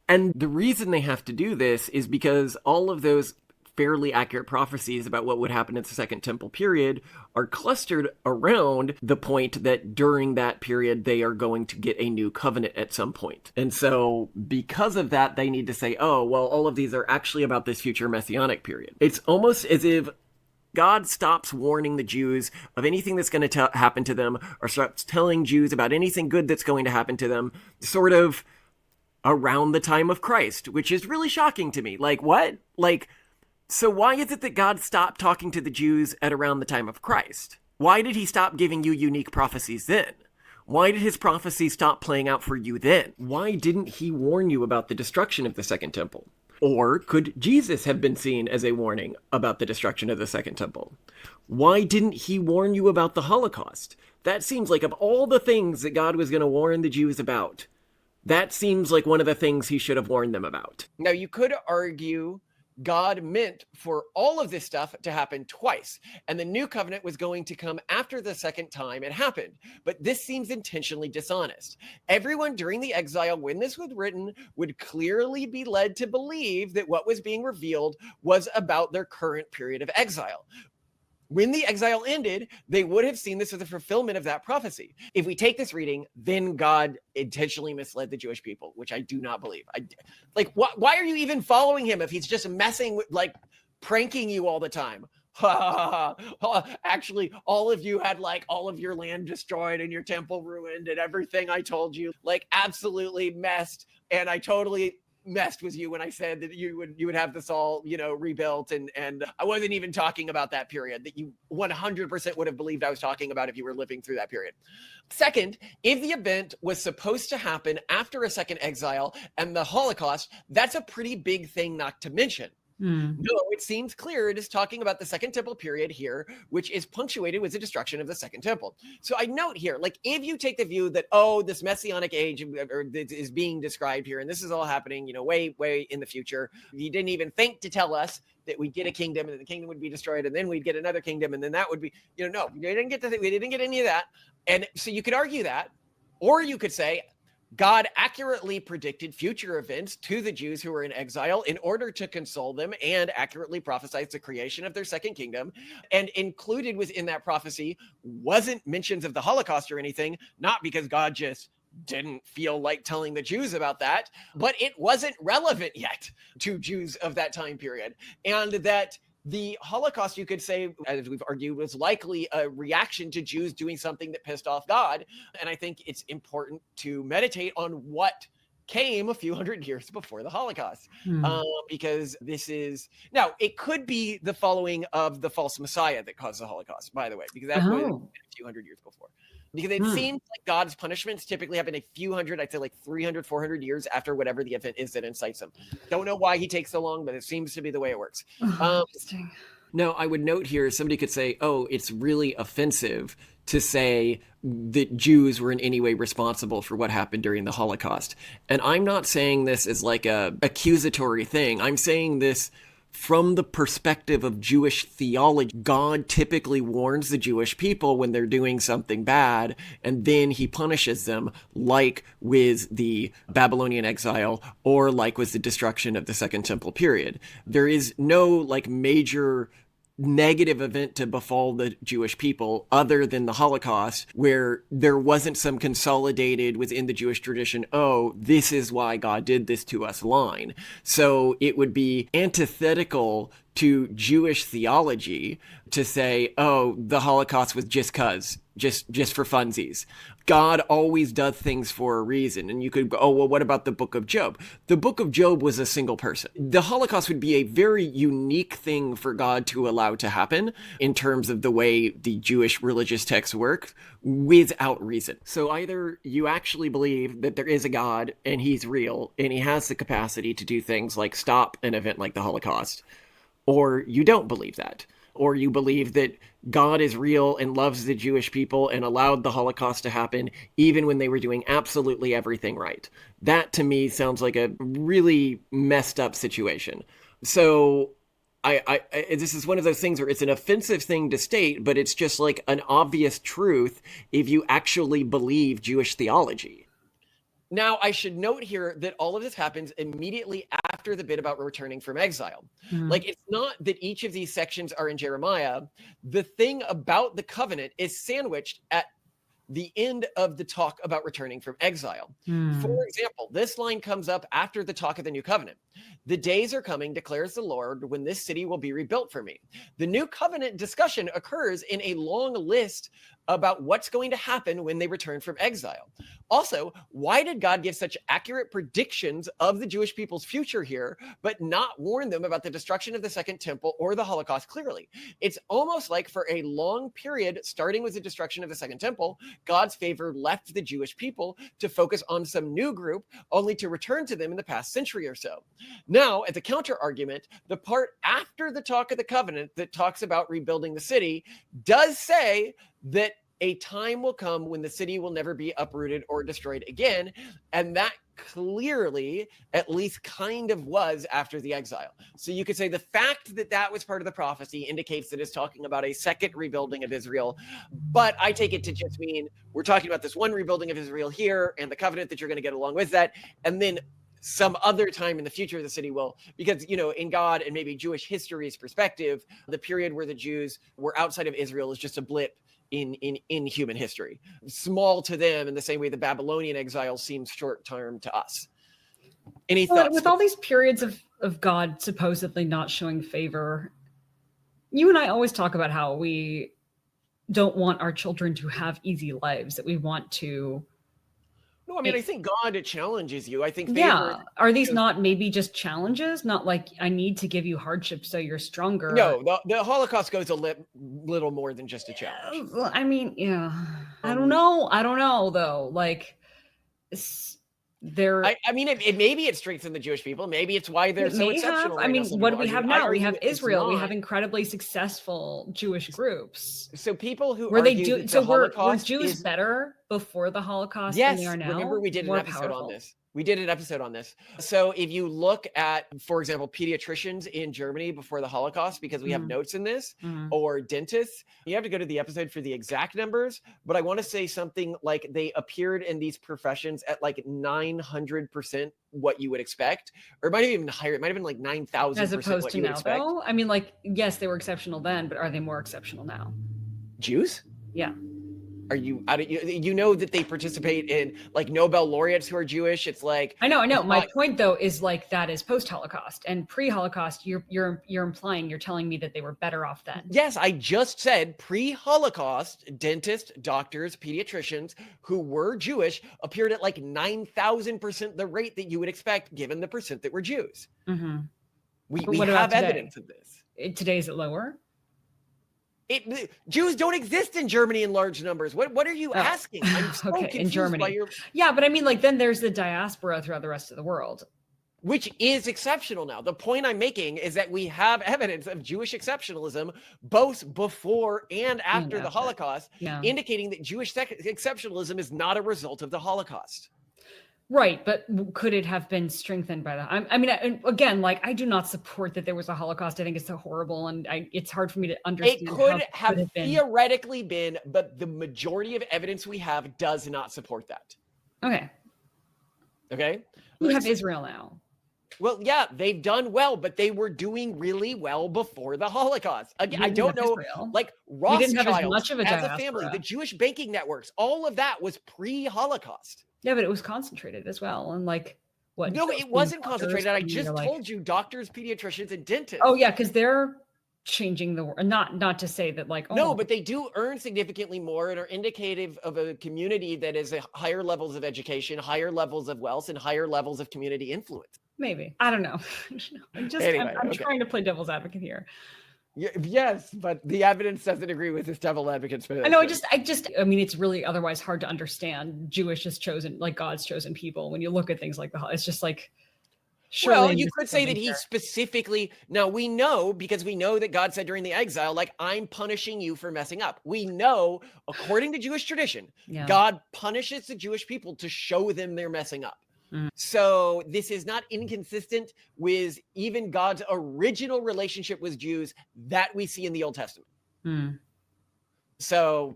And the reason they have to do this is because all of those fairly accurate prophecies about what would happen in the Second Temple period are clustered around the point that during that period they are going to get a new covenant at some point. And so because of that, they need to say, oh, well, all of these are actually about this future messianic period. It's almost as if God stops warning the Jews of anything that's going to happen to them, or stops telling Jews about anything good that's going to happen to them, sort of around the time of Christ, which is really shocking to me. Like, what? So why is it that God stopped talking to the Jews at around the time of Christ? Why did he stop giving you unique prophecies then? Why did his prophecies stop playing out for you then? Why didn't he warn you about the destruction of the Second Temple? Or could Jesus have been seen as a warning about the destruction of the Second Temple? Why didn't he warn you about the Holocaust? That seems like, of all the things that God was going to warn the Jews about, that seems like one of the things he should have warned them about. Now, you could argue God meant for all of this stuff to happen twice, and the new covenant was going to come after the second time it happened. But this seems intentionally dishonest. Everyone during the exile, when this was written, would clearly be led to believe that what was being revealed was about their current period of exile. When the exile ended, they would have seen this as a fulfillment of that prophecy. If we take this reading, then God intentionally misled the Jewish people, which I do not believe. Why are you even following him if he's just messing with, pranking you all the time? Actually, all of you had all of your land destroyed and your temple ruined and everything I told you, absolutely messed. And I totally messed with you when I said that you would have this all, rebuilt. And I wasn't even talking about that period that you 100% would have believed I was talking about if you were living through that period. Second, if the event was supposed to happen after a second exile and the Holocaust, that's a pretty big thing not to mention. No, it seems clear it is talking about the Second Temple period here, which is punctuated with the destruction of the Second Temple. So I note here, if you take the view that, this Messianic age is being described here, and this is all happening, way, way in the future, he didn't even think to tell us that we'd get a kingdom and the kingdom would be destroyed and then we'd get another kingdom and then that would be, no, we didn't get any of that. And so you could argue that, or you could say, God accurately predicted future events to the Jews who were in exile in order to console them and accurately prophesied the creation of their second kingdom. And included within that prophecy wasn't mentions of the Holocaust or anything, not because God just didn't feel like telling the Jews about that, but it wasn't relevant yet to Jews of that time period. And that the Holocaust, you could say, as we've argued, was likely a reaction to Jews doing something that pissed off God. And I think it's important to meditate on what came a few hundred years before the Holocaust, because this is, now it could be the following of the false Messiah that caused the Holocaust, by the way, because that was a few hundred years before. Because it seems like God's punishments typically happen a few hundred, I'd say 300, 400 years after whatever the event is that incites them. Don't know why he takes so long, but it seems to be the way it works. Interesting. Now, I would note here, somebody could say, oh, it's really offensive to say that Jews were in any way responsible for what happened during the Holocaust. And I'm not saying this as like a accusatory thing. I'm saying this from the perspective of Jewish theology. God typically warns the Jewish people when they're doing something bad, and then he punishes them, like with the Babylonian exile or like with the destruction of the Second Temple period. There is no like major negative event to befall the Jewish people other than the Holocaust, where there wasn't some consolidated within the Jewish tradition, oh, this is why God did this to us line. So it would be antithetical to Jewish theology to say, oh, the Holocaust was just for funsies. God always does things for a reason. And you could go, oh, well, what about the book of Job? The book of Job was a single person. The Holocaust would be a very unique thing for God to allow to happen in terms of the way the Jewish religious texts work without reason. So either you actually believe that there is a God and he's real and he has the capacity to do things like stop an event like the Holocaust, or you don't believe that. Or you believe that God is real and loves the Jewish people and allowed the Holocaust to happen even when they were doing absolutely everything right. That to me sounds like a really messed up situation. So I this is one of those things where it's an offensive thing to state, but it's just like an obvious truth if you actually believe Jewish theology. Now, I should note here that all of this happens immediately after the bit about returning from exile. Like, it's not that each of these sections are in Jeremiah. The thing about the covenant is sandwiched at the end of the talk about returning from exile. For example, this line comes up after the talk of the new covenant. The days are coming, declares the Lord, when this city will be rebuilt for me. The new covenant discussion occurs in a long list about what's going to happen when they return from exile. Also, why did God give such accurate predictions of the Jewish people's future here, but not warn them about the destruction of the Second Temple or the Holocaust clearly? It's almost like for a long period, starting with the destruction of the Second Temple, God's favor left the Jewish people to focus on some new group, only to return to them in the past century or so. Now, as a counter argument, the part after the talk of the covenant that talks about rebuilding the city does say that a time will come when the city will never be uprooted or destroyed again. And that clearly, at least kind of was after the exile. So you could say the fact that that was part of the prophecy indicates that it's talking about a second rebuilding of Israel. But I take it to just mean we're talking about this one rebuilding of Israel here and the covenant that you're going to get along with that. And then some other time in the future, the city will, because, you know, in God and maybe Jewish history's perspective, the period where the Jews were outside of Israel is just a blip in human history, small to them in the same way the Babylonian exile seems short term to us. Any thoughts? With all these periods of God supposedly not showing favor, you and I always talk about how we don't want our children to have easy lives, that we want to. No, I mean, I think God challenges you. I think favor, yeah. Are these not maybe just challenges? Not like I need to give you hardship so you're stronger. No, the Holocaust goes a little more than just a challenge. I mean, yeah. I don't know though. Like there. I mean, maybe it strengthened the Jewish people. Maybe it's why they're so exceptional. I mean, what do we have now? We have Israel. We have incredibly successful Jewish groups. So people who were Jews better before the Holocaust than they are now? Remember we did an episode on this. We did an episode on this. So if you look at, for example, pediatricians in Germany before the Holocaust, because we have notes in this, or dentists, you have to go to the episode for the exact numbers. But I want to say something like they appeared in these professions at like 900% what you would expect, or it might have even higher. It might have been like 9,000% as opposed what to you would now. expect. Though, I mean, like, yes, they were exceptional then, but are they more exceptional now? Jews? Yeah. Are you know that they participate in like Nobel laureates who are Jewish? It's like I know. My point though is like that is post-Holocaust and pre-Holocaust. You're telling me that they were better off then. Yes, I just said pre-Holocaust dentists, doctors, pediatricians who were Jewish appeared at like 9,000% the rate that you would expect given the percent that were Jews. We have evidence of this. Today is it lower? Jews don't exist in Germany in large numbers. What are you asking? I'm so confused in Germany. by your... Yeah, but I mean, like, then there's the diaspora throughout the rest of the world. which is exceptional now. The point I'm making is that we have evidence of Jewish exceptionalism both before and after the Holocaust, indicating that Jewish exceptionalism is not a result of the Holocaust. Right, but could it have been strengthened by that? I mean, again, like, I do not support that there was a Holocaust. I think it's so horrible, and it's hard for me to understand. It could have theoretically been, but the majority of evidence we have does not support that. Okay. Okay? We have Israel now. Well, yeah, they've done well, but they were doing really well before the Holocaust. Again, I don't know, like Rothschild as a family, the Jewish banking networks, all of that was pre-Holocaust. Yeah, but it was concentrated as well. And like, what? No, it wasn't concentrated. I just told you, doctors, pediatricians, and dentists. Oh yeah, because they're changing the world. Not to say that like, no, but they do earn significantly more and are indicative of a community that is higher levels of education, higher levels of wealth, and higher levels of community influence. Maybe. I don't know. I'm trying to play devil's advocate here. Yes, but the evidence doesn't agree with this devil advocate's position. I know. I mean, it's really otherwise hard to understand Jewish as chosen, like God's chosen people. When you look at things like it's just like, well, you could say that he specifically, now we know, because we know that God said during the exile, like, I'm punishing you for messing up. We know, according to Jewish tradition, God punishes the Jewish people to show them they're messing up. So this is not inconsistent with even God's original relationship with Jews that we see in the Old Testament. So,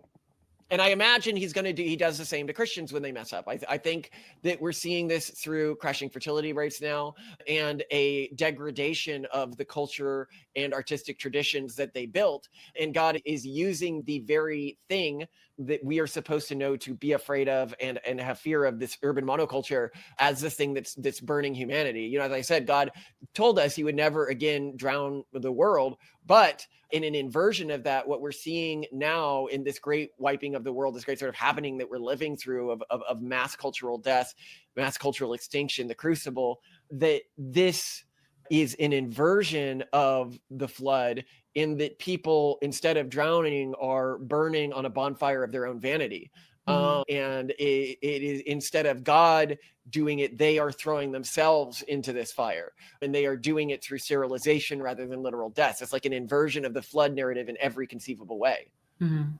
and I imagine he does the same to Christians when they mess up. I think that we're seeing this through crashing fertility rates now and a degradation of the culture and artistic traditions that they built. And God is using the very thing that we are supposed to know to be afraid of and have fear of, this urban monoculture, as the thing that's burning humanity. You know, as I said, God told us he would never again drown the world, but in an inversion of that, what we're seeing now in this great wiping of the world, this great sort of happening that we're living through of mass cultural death, mass cultural extinction, the crucible, that this is an inversion of the flood, in that people, instead of drowning, are burning on a bonfire of their own vanity. And it is, instead of God doing it, they are throwing themselves into this fire, and they are doing it through sterilization rather than literal death. It's like an inversion of the flood narrative in every conceivable way. I mean,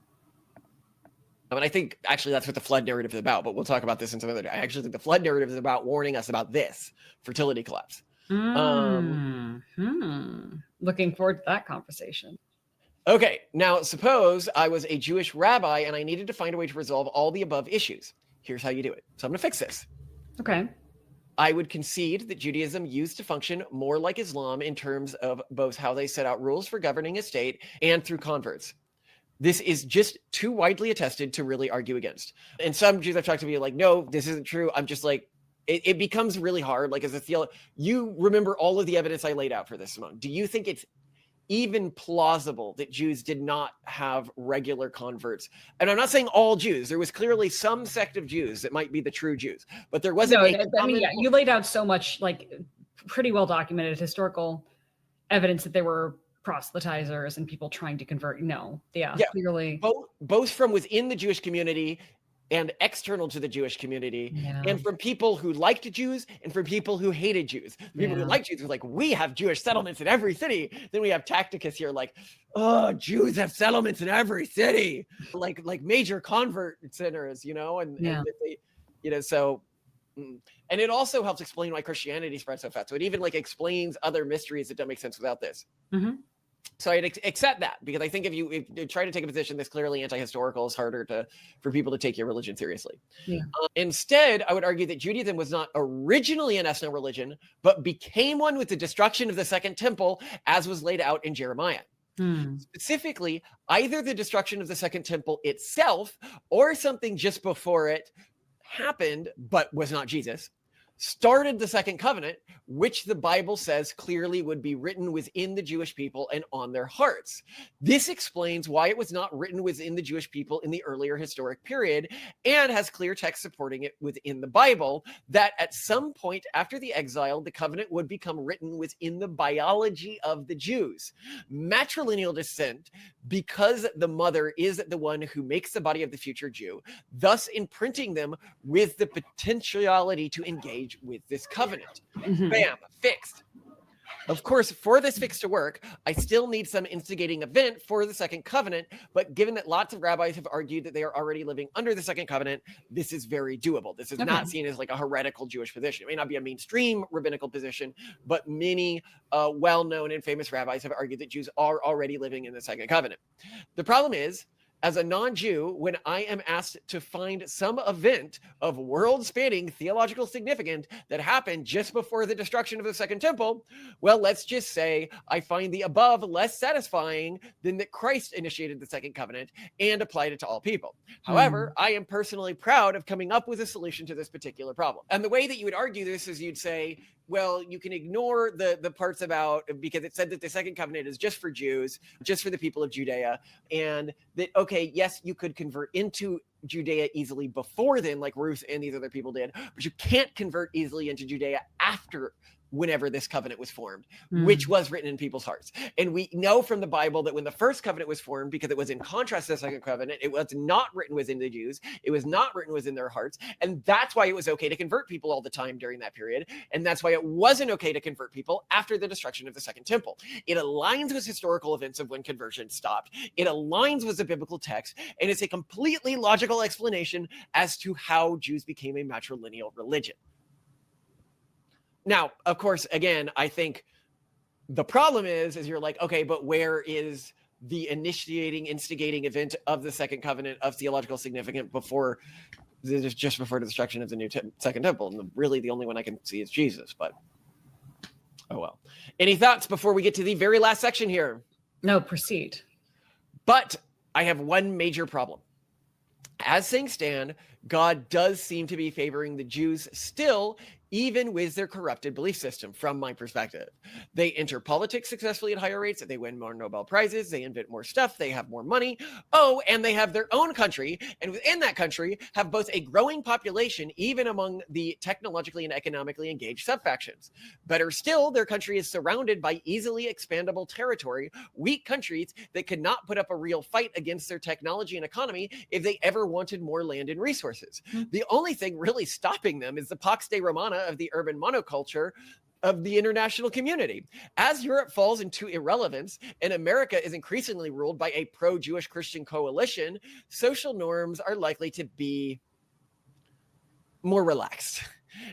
I think actually that's what the flood narrative is about, but we'll talk about this in some other day. I actually think the flood narrative is about warning us about this fertility collapse. Looking forward to that conversation. Okay, now suppose I was a Jewish rabbi and I needed to find a way to resolve all the above issues. Here's how you do it. So I'm going to fix this. Okay. I would concede that Judaism used to function more like Islam in terms of both how they set out rules for governing a state and through converts. This is just too widely attested to really argue against. And some Jews I've talked to be like, no, this isn't true. I'm just like, it becomes really hard. Like, as a theologian, you remember all of the evidence I laid out for this, Simone. Do you think it's even plausible that Jews did not have regular converts? And I'm not saying all Jews. There was clearly some sect of Jews that might be the true Jews, but there wasn't. You laid out so much, like, pretty well documented historical evidence that there were proselytizers and people trying to convert. Clearly. Both from within the Jewish community and external to the Jewish community, and from people who liked Jews and from people who hated Jews. The people who liked Jews were like, we have Jewish settlements in every city. Then we have Tacticus here like, oh, Jews have settlements in every city, like major convert centers, and they, so. And it also helps explain why Christianity spread so fast. So it even like explains other mysteries that don't make sense without this. So I'd accept that, because I think if you try to take a position that's clearly anti-historical, it's harder for people to take your religion seriously. Instead, I would argue that Judaism was not originally an ethno religion, but became one with the destruction of the Second Temple, as was laid out in Jeremiah. Specifically, either the destruction of the Second Temple itself or something just before it happened, but was not Jesus, started the Second Covenant, which the Bible says clearly would be written within the Jewish people and on their hearts. This explains why it was not written within the Jewish people in the earlier historic period, and has clear text supporting it within the Bible, that at some point after the exile, the covenant would become written within the biology of the Jews. Matrilineal descent, because the mother is the one who makes the body of the future Jew, thus imprinting them with the potentiality to engage engage with this covenant. Mhm. Bam, fixed. Of course, for this fix to work, I still need some instigating event for the second covenant, but given that lots of rabbis have argued that they are already living under the second covenant, this is very doable. This is not seen as like a heretical Jewish position. It may not be a mainstream rabbinical position, but many well-known and famous rabbis have argued that Jews are already living in the second covenant. The problem is, as a non-Jew, when I am asked to find some event of world-spanning theological significance that happened just before the destruction of the Second Temple, well, let's just say I find the above less satisfying than that Christ initiated the Second Covenant and applied it to all people. However, I am personally proud of coming up with a solution to this particular problem. And the way that you would argue this is you'd say, well, you can ignore the parts about, because it said that the Second Covenant is just for Jews, just for the people of Judea, and that, okay, yes, you could convert into Judea easily before then, like Ruth and these other people did, but you can't convert easily into Judea after whenever this covenant was formed, which was written in people's hearts. And we know from the Bible that when the first covenant was formed, because it was in contrast to the second covenant, it was not written within the Jews, it was not written within their hearts. And that's why it was okay to convert people all the time during that period. And that's why it wasn't okay to convert people after the destruction of the Second Temple. It aligns with historical events of when conversion stopped. It aligns with the biblical text, and it's a completely logical explanation as to how Jews became a matrilineal religion. Now, of course, again, I think the problem is you're like, okay, but where is the instigating event of the second covenant of theological significance just before the destruction of the Second Temple? And really the only one I can see is Jesus, but oh well. Any thoughts before we get to the very last section here? No, proceed. But I have one major problem. As things stand, God does seem to be favoring the Jews still, even with their corrupted belief system, from my perspective. They enter politics successfully at higher rates, they win more Nobel Prizes, they invent more stuff, they have more money. Oh, and they have their own country, and within that country have both a growing population, even among the technologically and economically engaged subfactions. Better still, their country is surrounded by easily expandable territory, weak countries that could not put up a real fight against their technology and economy if they ever wanted more land and resources. The only thing really stopping them is the Pax de Romana of the urban monoculture of the international community. As Europe falls into irrelevance and America is increasingly ruled by a pro-Jewish Christian coalition, social norms are likely to be more relaxed.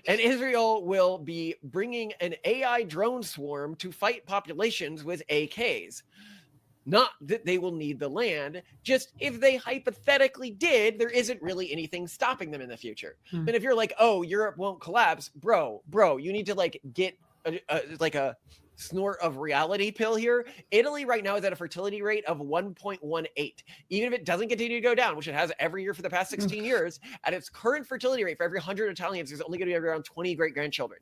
And Israel will be bringing an AI drone swarm to fight populations with AKs. Not that they will need the land, just if they hypothetically did, there isn't really anything stopping them in the future. And if you're like, oh, Europe won't collapse, bro, you need to like get a snort of reality pill here. Italy right now is at a fertility rate of 1.18. Even if it doesn't continue to go down, which it has every year for the past 16 years, at its current fertility rate for every 100 Italians, there's only going to be around 20 great-grandchildren.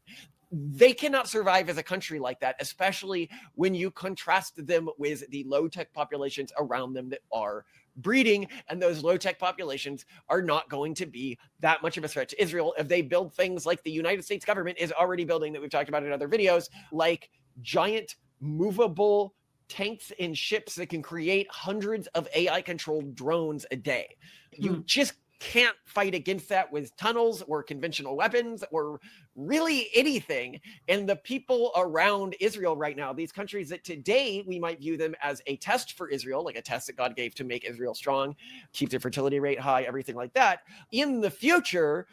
They cannot survive as a country like that, especially when you contrast them with the low-tech populations around them that are breeding, and those low-tech populations are not going to be that much of a threat to Israel if they build things like the United States government is already building, that we've talked about in other videos, like giant movable tanks and ships that can create hundreds of AI-controlled drones a day. You just can't fight against that with tunnels or conventional weapons or really anything. And the people around Israel right now, these countries that today we might view them as a test for Israel, like a test that God gave to make Israel strong, keep their fertility rate high, everything like that, in the future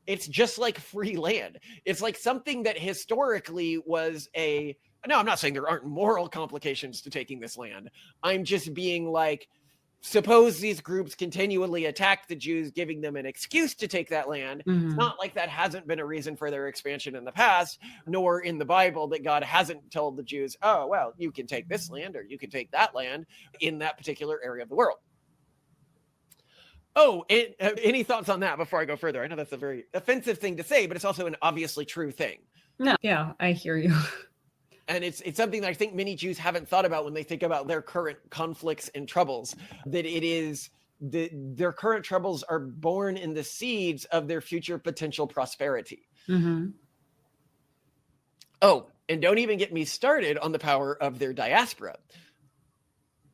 it's just like free land. It's like something that historically was no, I'm not saying there aren't moral complications to taking this land. I'm just being like, suppose these groups continually attack the Jews, giving them an excuse to take that land. It's not like that hasn't been a reason for their expansion in the past, nor in the Bible that God hasn't told the Jews, oh, well, you can take this land or you can take that land in that particular area of the world. Oh, any thoughts on that before I go further? I know that's a very offensive thing to say, but it's also an obviously true thing. No, yeah, I hear you. And it's something that I think many Jews haven't thought about when they think about their current conflicts and troubles, that it is their current troubles are born in the seeds of their future potential prosperity. Oh, and don't even get me started on the power of their diaspora.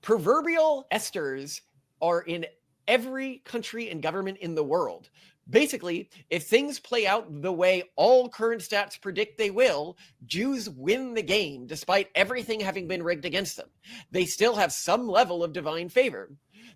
Proverbial Esthers are in every country and government in the world. Basically, if things play out the way all current stats predict they will, Jews win the game despite everything having been rigged against them. They still have some level of divine favor.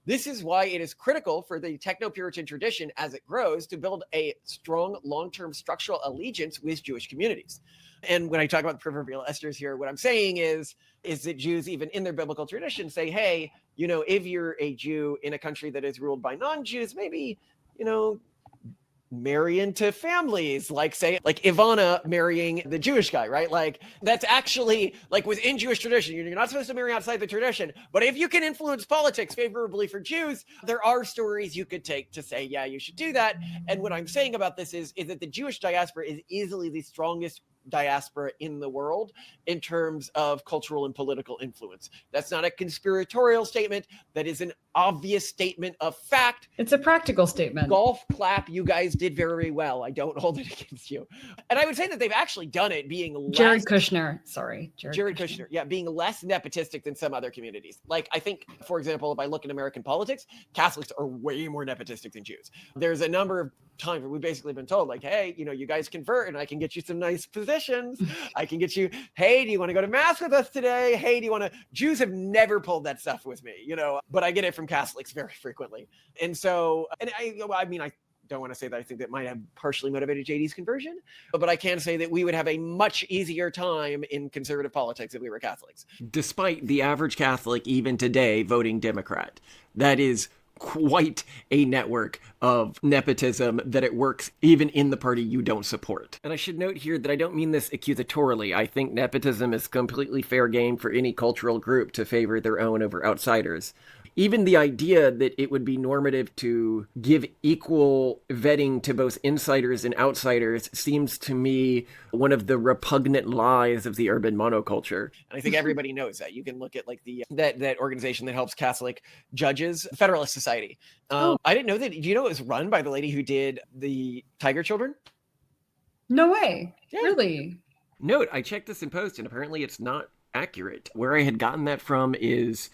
This is why it is critical for the Techno-Puritan tradition as it grows to build a strong long-term structural allegiance with Jewish communities. And when I talk about proverbial esters here, what I'm saying is that Jews, even in their biblical tradition, say, hey, if you're a Jew in a country that is ruled by non-Jews, maybe, marry into families, like Ivana marrying the Jewish guy, right? Like that's actually like within Jewish tradition. You're not supposed to marry outside the tradition, but if you can influence politics favorably for Jews, there are stories you could take to say, yeah, you should do that. And what I'm saying about this is that the Jewish diaspora is easily the strongest diaspora in the world in terms of cultural and political influence. That's not a conspiratorial statement. That is an obvious statement of fact. It's a practical statement. Golf clap, you guys did very well. I don't hold it against you. And I would say that they've actually done it being Jared Kushner. Yeah, being less nepotistic than some other communities. Like I think, for example, if I look at American politics, Catholics are way more nepotistic than Jews. There's a number of times where we've basically been told like, hey, you guys convert and I can get you some nice positions. I can get you, hey, do you want to go to mass with us today? Hey, do you want to? Jews have never pulled that stuff with me, but I get it from Catholics very frequently. And so, and I don't want to say that I think that might have partially motivated JD's conversion, but I can say that we would have a much easier time in conservative politics if we were Catholics. Despite the average Catholic, even today, voting Democrat. That is quite a network of nepotism that it works even in the party you don't support. And I should note here that I don't mean this accusatorily. I think nepotism is completely fair game for any cultural group to favor their own over outsiders. Even the idea that it would be normative to give equal vetting to both insiders and outsiders seems to me one of the repugnant lies of the urban monoculture. And I think everybody knows that. You can look at like that organization that helps Catholic judges, Federalist Society. I didn't know that. Do you know it was run by the lady who did the Tiger Children? No way. Yeah. Really? Note, I checked this in post and apparently it's not accurate. Where I had gotten that from is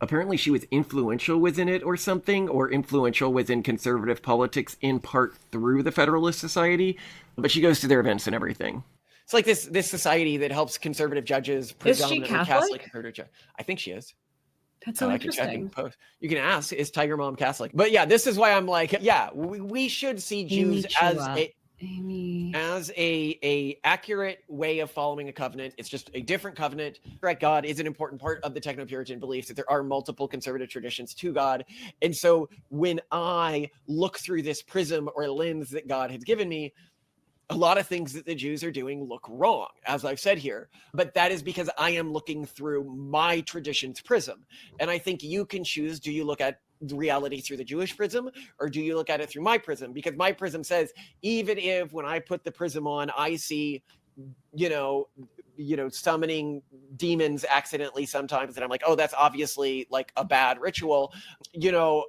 apparently she was influential within it or something, or influential within conservative politics in part through the Federalist Society, but she goes to their events and everything. It's like this society that helps conservative judges, predominantly Catholic conservative. I think she is. That's so interesting. You can ask, is Tiger Mom Catholic? But yeah, this is why I'm like, yeah, we should see Jews as a accurate way of following a covenant. It's just a different covenant. Correct, God is an important part of the Techno-Puritan beliefs that there are multiple conservative traditions to God. And so when I look through this prism or lens that God has given me, a lot of things that the Jews are doing look wrong, as I've said here, but that is because I am looking through my tradition's prism. And I think you can choose, do you look at reality through the Jewish prism, or do you look at it through my prism? Because my prism says, even if when I put the prism on, I see, summoning demons accidentally sometimes, and I'm like, oh, that's obviously like a bad ritual.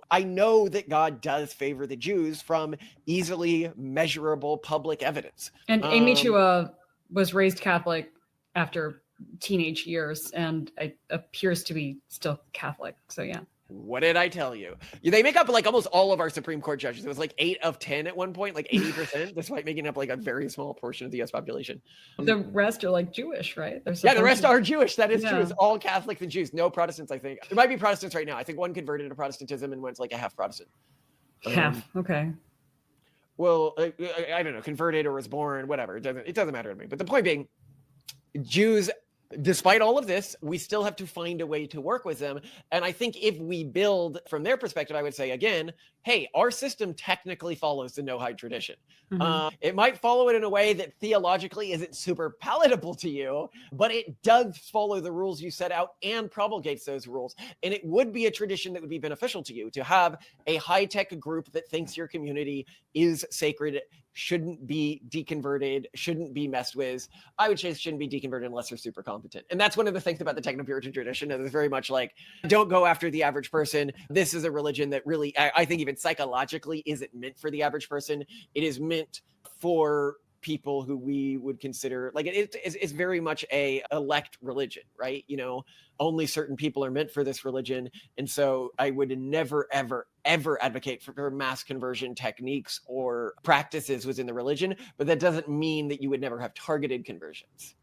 I know that God does favor the Jews from easily measurable public evidence. And Amy Chua was raised Catholic after teenage years and appears to be still Catholic. So yeah. What did I tell you? They make up like almost all of our Supreme Court judges. It was like 8 of 10 at one point, like 80%, despite making up like a very small portion of the US population. The rest are like Jewish, right? The rest are Jewish. That is true. It's all Catholics and Jews. No Protestants, I think. There might be Protestants right now. I think one converted to Protestantism and went like a half Protestant. Half, okay. Well, I don't know, converted or was born, whatever. It doesn't matter to me. But the point being, Jews, despite all of this, we still have to find a way to work with them. And I think if we build from their perspective, I would say, again, hey, our system technically follows the Noahide tradition. Mm-hmm. It might follow it in a way that theologically isn't super palatable to you, but it does follow the rules you set out and promulgates those rules. And it would be a tradition that would be beneficial to you to have a high-tech group that thinks your community is sacred, shouldn't be deconverted, shouldn't be messed with. I would say shouldn't be deconverted unless they're super competent. And that's one of the things about the Techno-Puritan tradition. It's very much like, don't go after the average person. This is a religion that really, I think even psychologically, isn't meant for the average person. It is meant for people who we would consider like it's very much a elect religion, right? You know, only certain people are meant for this religion. And so I would never, ever, ever advocate for mass conversion techniques or practices within the religion. But that doesn't mean that you would never have targeted conversions.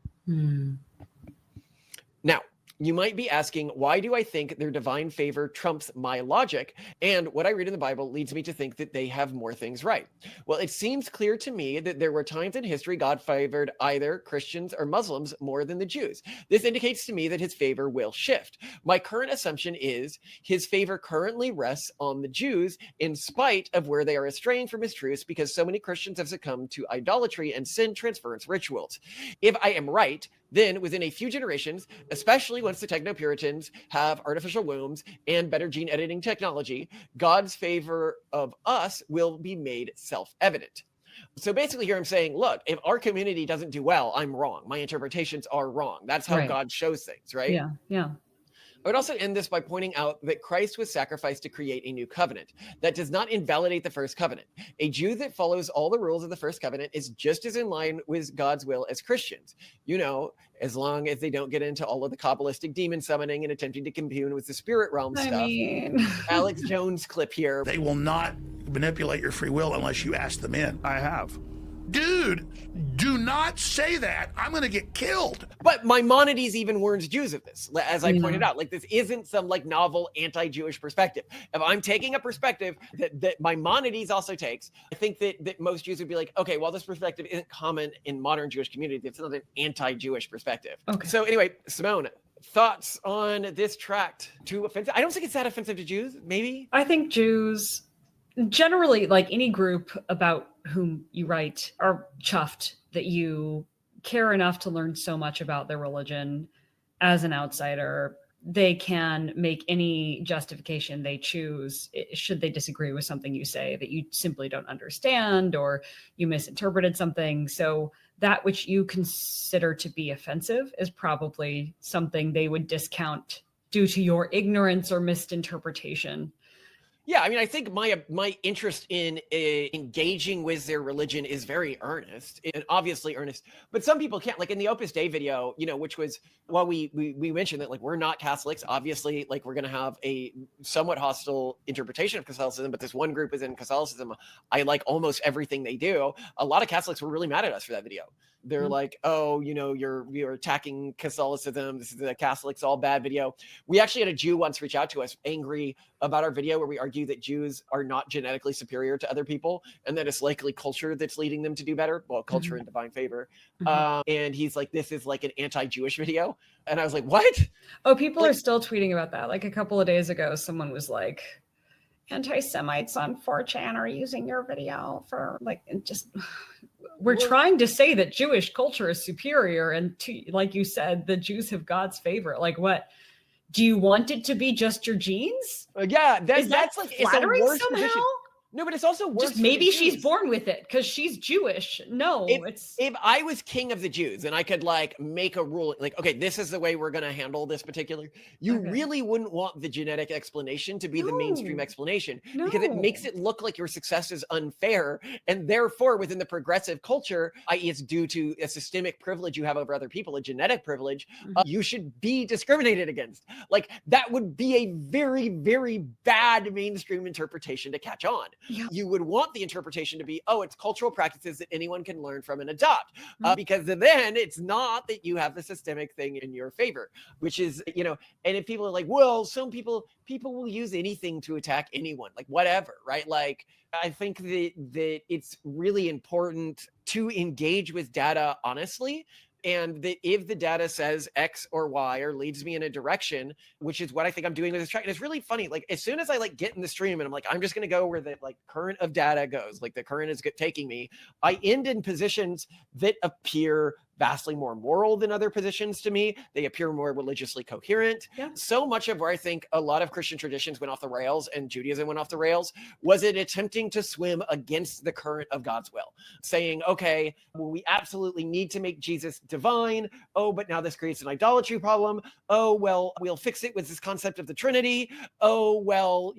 Now, you might be asking, why do I think their divine favor trumps my logic? And what I read in the Bible leads me to think that they have more things right. Well, it seems clear to me that there were times in history God favored either Christians or Muslims more than the Jews. This indicates to me that his favor will shift. My current assumption is his favor currently rests on the Jews in spite of where they are estraying from his truths because so many Christians have succumbed to idolatry and sin transference rituals. If I am right, then within a few generations, especially once the Technopuritans have artificial wombs and better gene editing technology, God's favor of us will be made self-evident. So basically here I'm saying, look, if our community doesn't do well, I'm wrong. My interpretations are wrong. That's how God shows things, right? Yeah. I would also end this by pointing out that Christ was sacrificed to create a new covenant. That does not invalidate the first covenant. A Jew that follows all the rules of the first covenant is just as in line with God's will as Christians. You know, as long as they don't get into all of the Kabbalistic demon summoning and attempting to commune with the spirit realm stuff. Alex Jones clip here. They will not manipulate your free will unless you ask them in. I have. Dude, do not say that. I'm going to get killed. But Maimonides even warns Jews of this, as I pointed out. Like, this isn't some like novel anti-Jewish perspective. If I'm taking a perspective that Maimonides also takes, I think that most Jews would be like, okay, well, this perspective isn't common in modern Jewish community. It's not an anti-Jewish perspective. Okay. So anyway, Simone, thoughts on this tract? Too offensive? I don't think it's that offensive to Jews. Maybe. I think Jews generally, like any group about whom you write, are chuffed that you care enough to learn so much about their religion as an outsider. They can make any justification they choose should they disagree with something you say that you simply don't understand or you misinterpreted something. So that which you consider to be offensive is probably something they would discount due to your ignorance or misinterpretation. Yeah, I mean, I think my interest in engaging with their religion is very earnest and obviously earnest. But some people can't, like in the Opus Dei video, you know, which was, well, we mentioned that like we're not Catholics. Obviously, like we're going to have a somewhat hostile interpretation of Catholicism, but this one group is in Catholicism. I like almost everything they do. A lot of Catholics were really mad at us for that video. They're like, oh, you know, you're attacking Catholicism. This is the Catholics all bad video. We actually had a Jew once reach out to us angry about our video where we argue that Jews are not genetically superior to other people and that it's likely culture that's leading them to do better. Well, culture and divine favor. And he's like, this is like an anti-Jewish video. And I was like, what? Oh, people are still tweeting about that. Like a couple of days ago, someone was like, anti-Semites on 4chan are using your video for like, just... We're trying to say that Jewish culture is superior. And to, like you said, the Jews have God's favor. Like what? Do you want it to be just your genes? Yeah. That's like flattering it's a worse somehow? position. No, but it's also worse. Just maybe she's born with it because she's Jewish. No, if I was king of the Jews and I could like make a rule, like, okay, this is the way we're going to handle this particular, you really wouldn't want the genetic explanation to be the mainstream explanation because it makes it look like your success is unfair. And therefore within the progressive culture, i.e. it's due to a systemic privilege you have over other people, a genetic privilege, you should be discriminated against. Like that would be a very, very bad mainstream interpretation to catch on. You would want the interpretation to be, oh, it's cultural practices that anyone can learn from and adopt, because then it's not that you have the systemic thing in your favor, which is, you know, and if people are like, well, some people will use anything to attack anyone, like whatever, right? Like, I think that it's really important to engage with data honestly. And that if the data says X or Y or leads me in a direction, which is what I think I'm doing with this track. And it's really funny. Like as soon as I like get in the stream and I'm like, I'm just going to go where the like current of data goes, like the current is taking me, I end in positions that appear vastly more moral than other positions to me. They appear more religiously coherent. Yeah. So much of where I think a lot of Christian traditions went off the rails and Judaism went off the rails was it attempting to swim against the current of God's will, saying, okay, well, we absolutely need to make Jesus divine. Oh, but now this creates an idolatry problem. Oh, well, we'll fix it with this concept of the Trinity. Oh, well,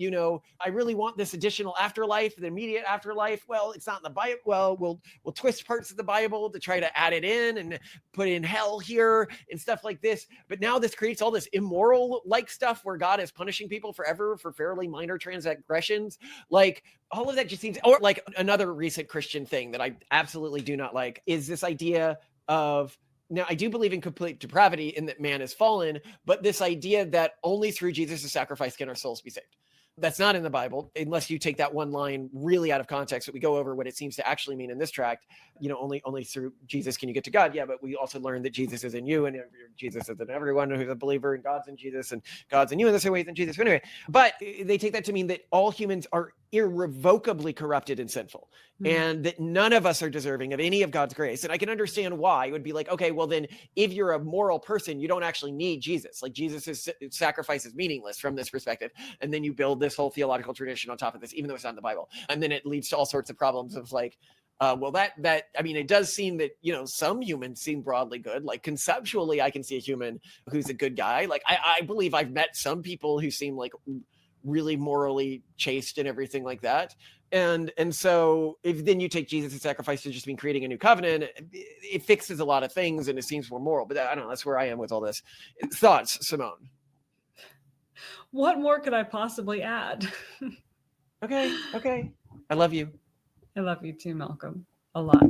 I really want this additional afterlife, the immediate afterlife. Well, it's not in the Bible. Well, we'll twist parts of the Bible to try to add it in and put in hell here and stuff like this. But now this creates all this immoral like stuff where God is punishing people forever for fairly minor transgressions. Like all of that just seems, or like another recent Christian thing that I absolutely do not like is this idea of, now, I do believe in complete depravity in that man is fallen, but this idea that only through Jesus' sacrifice can our souls be saved. That's not in the Bible, unless you take that one line really out of context, that we go over what it seems to actually mean in this tract. Only through Jesus can you get to God. Yeah, but we also learn that Jesus is in you, and Jesus is in everyone who's a believer, and God's in Jesus, and God's in you in the same way as in Jesus. But anyway, but they take that to mean that all humans are irrevocably corrupted and sinful, and that none of us are deserving of any of God's grace. And I can understand why. It would be like, okay, well then, if you're a moral person, you don't actually need Jesus. Like Jesus' sacrifice is meaningless from this perspective. And then you build this whole theological tradition on top of this, even though it's not in the Bible. And then it leads to all sorts of problems of like, it does seem that, some humans seem broadly good. Like conceptually, I can see a human who's a good guy. Like I believe I've met some people who seem like really morally chaste and everything like that. And so if then you take Jesus' sacrifice to just mean creating a new covenant, it fixes a lot of things and it seems more moral. But I don't know, that's where I am with all this. Thoughts, Simone? What more could I possibly add? Okay. I love you. I love you too, Malcolm. A lot.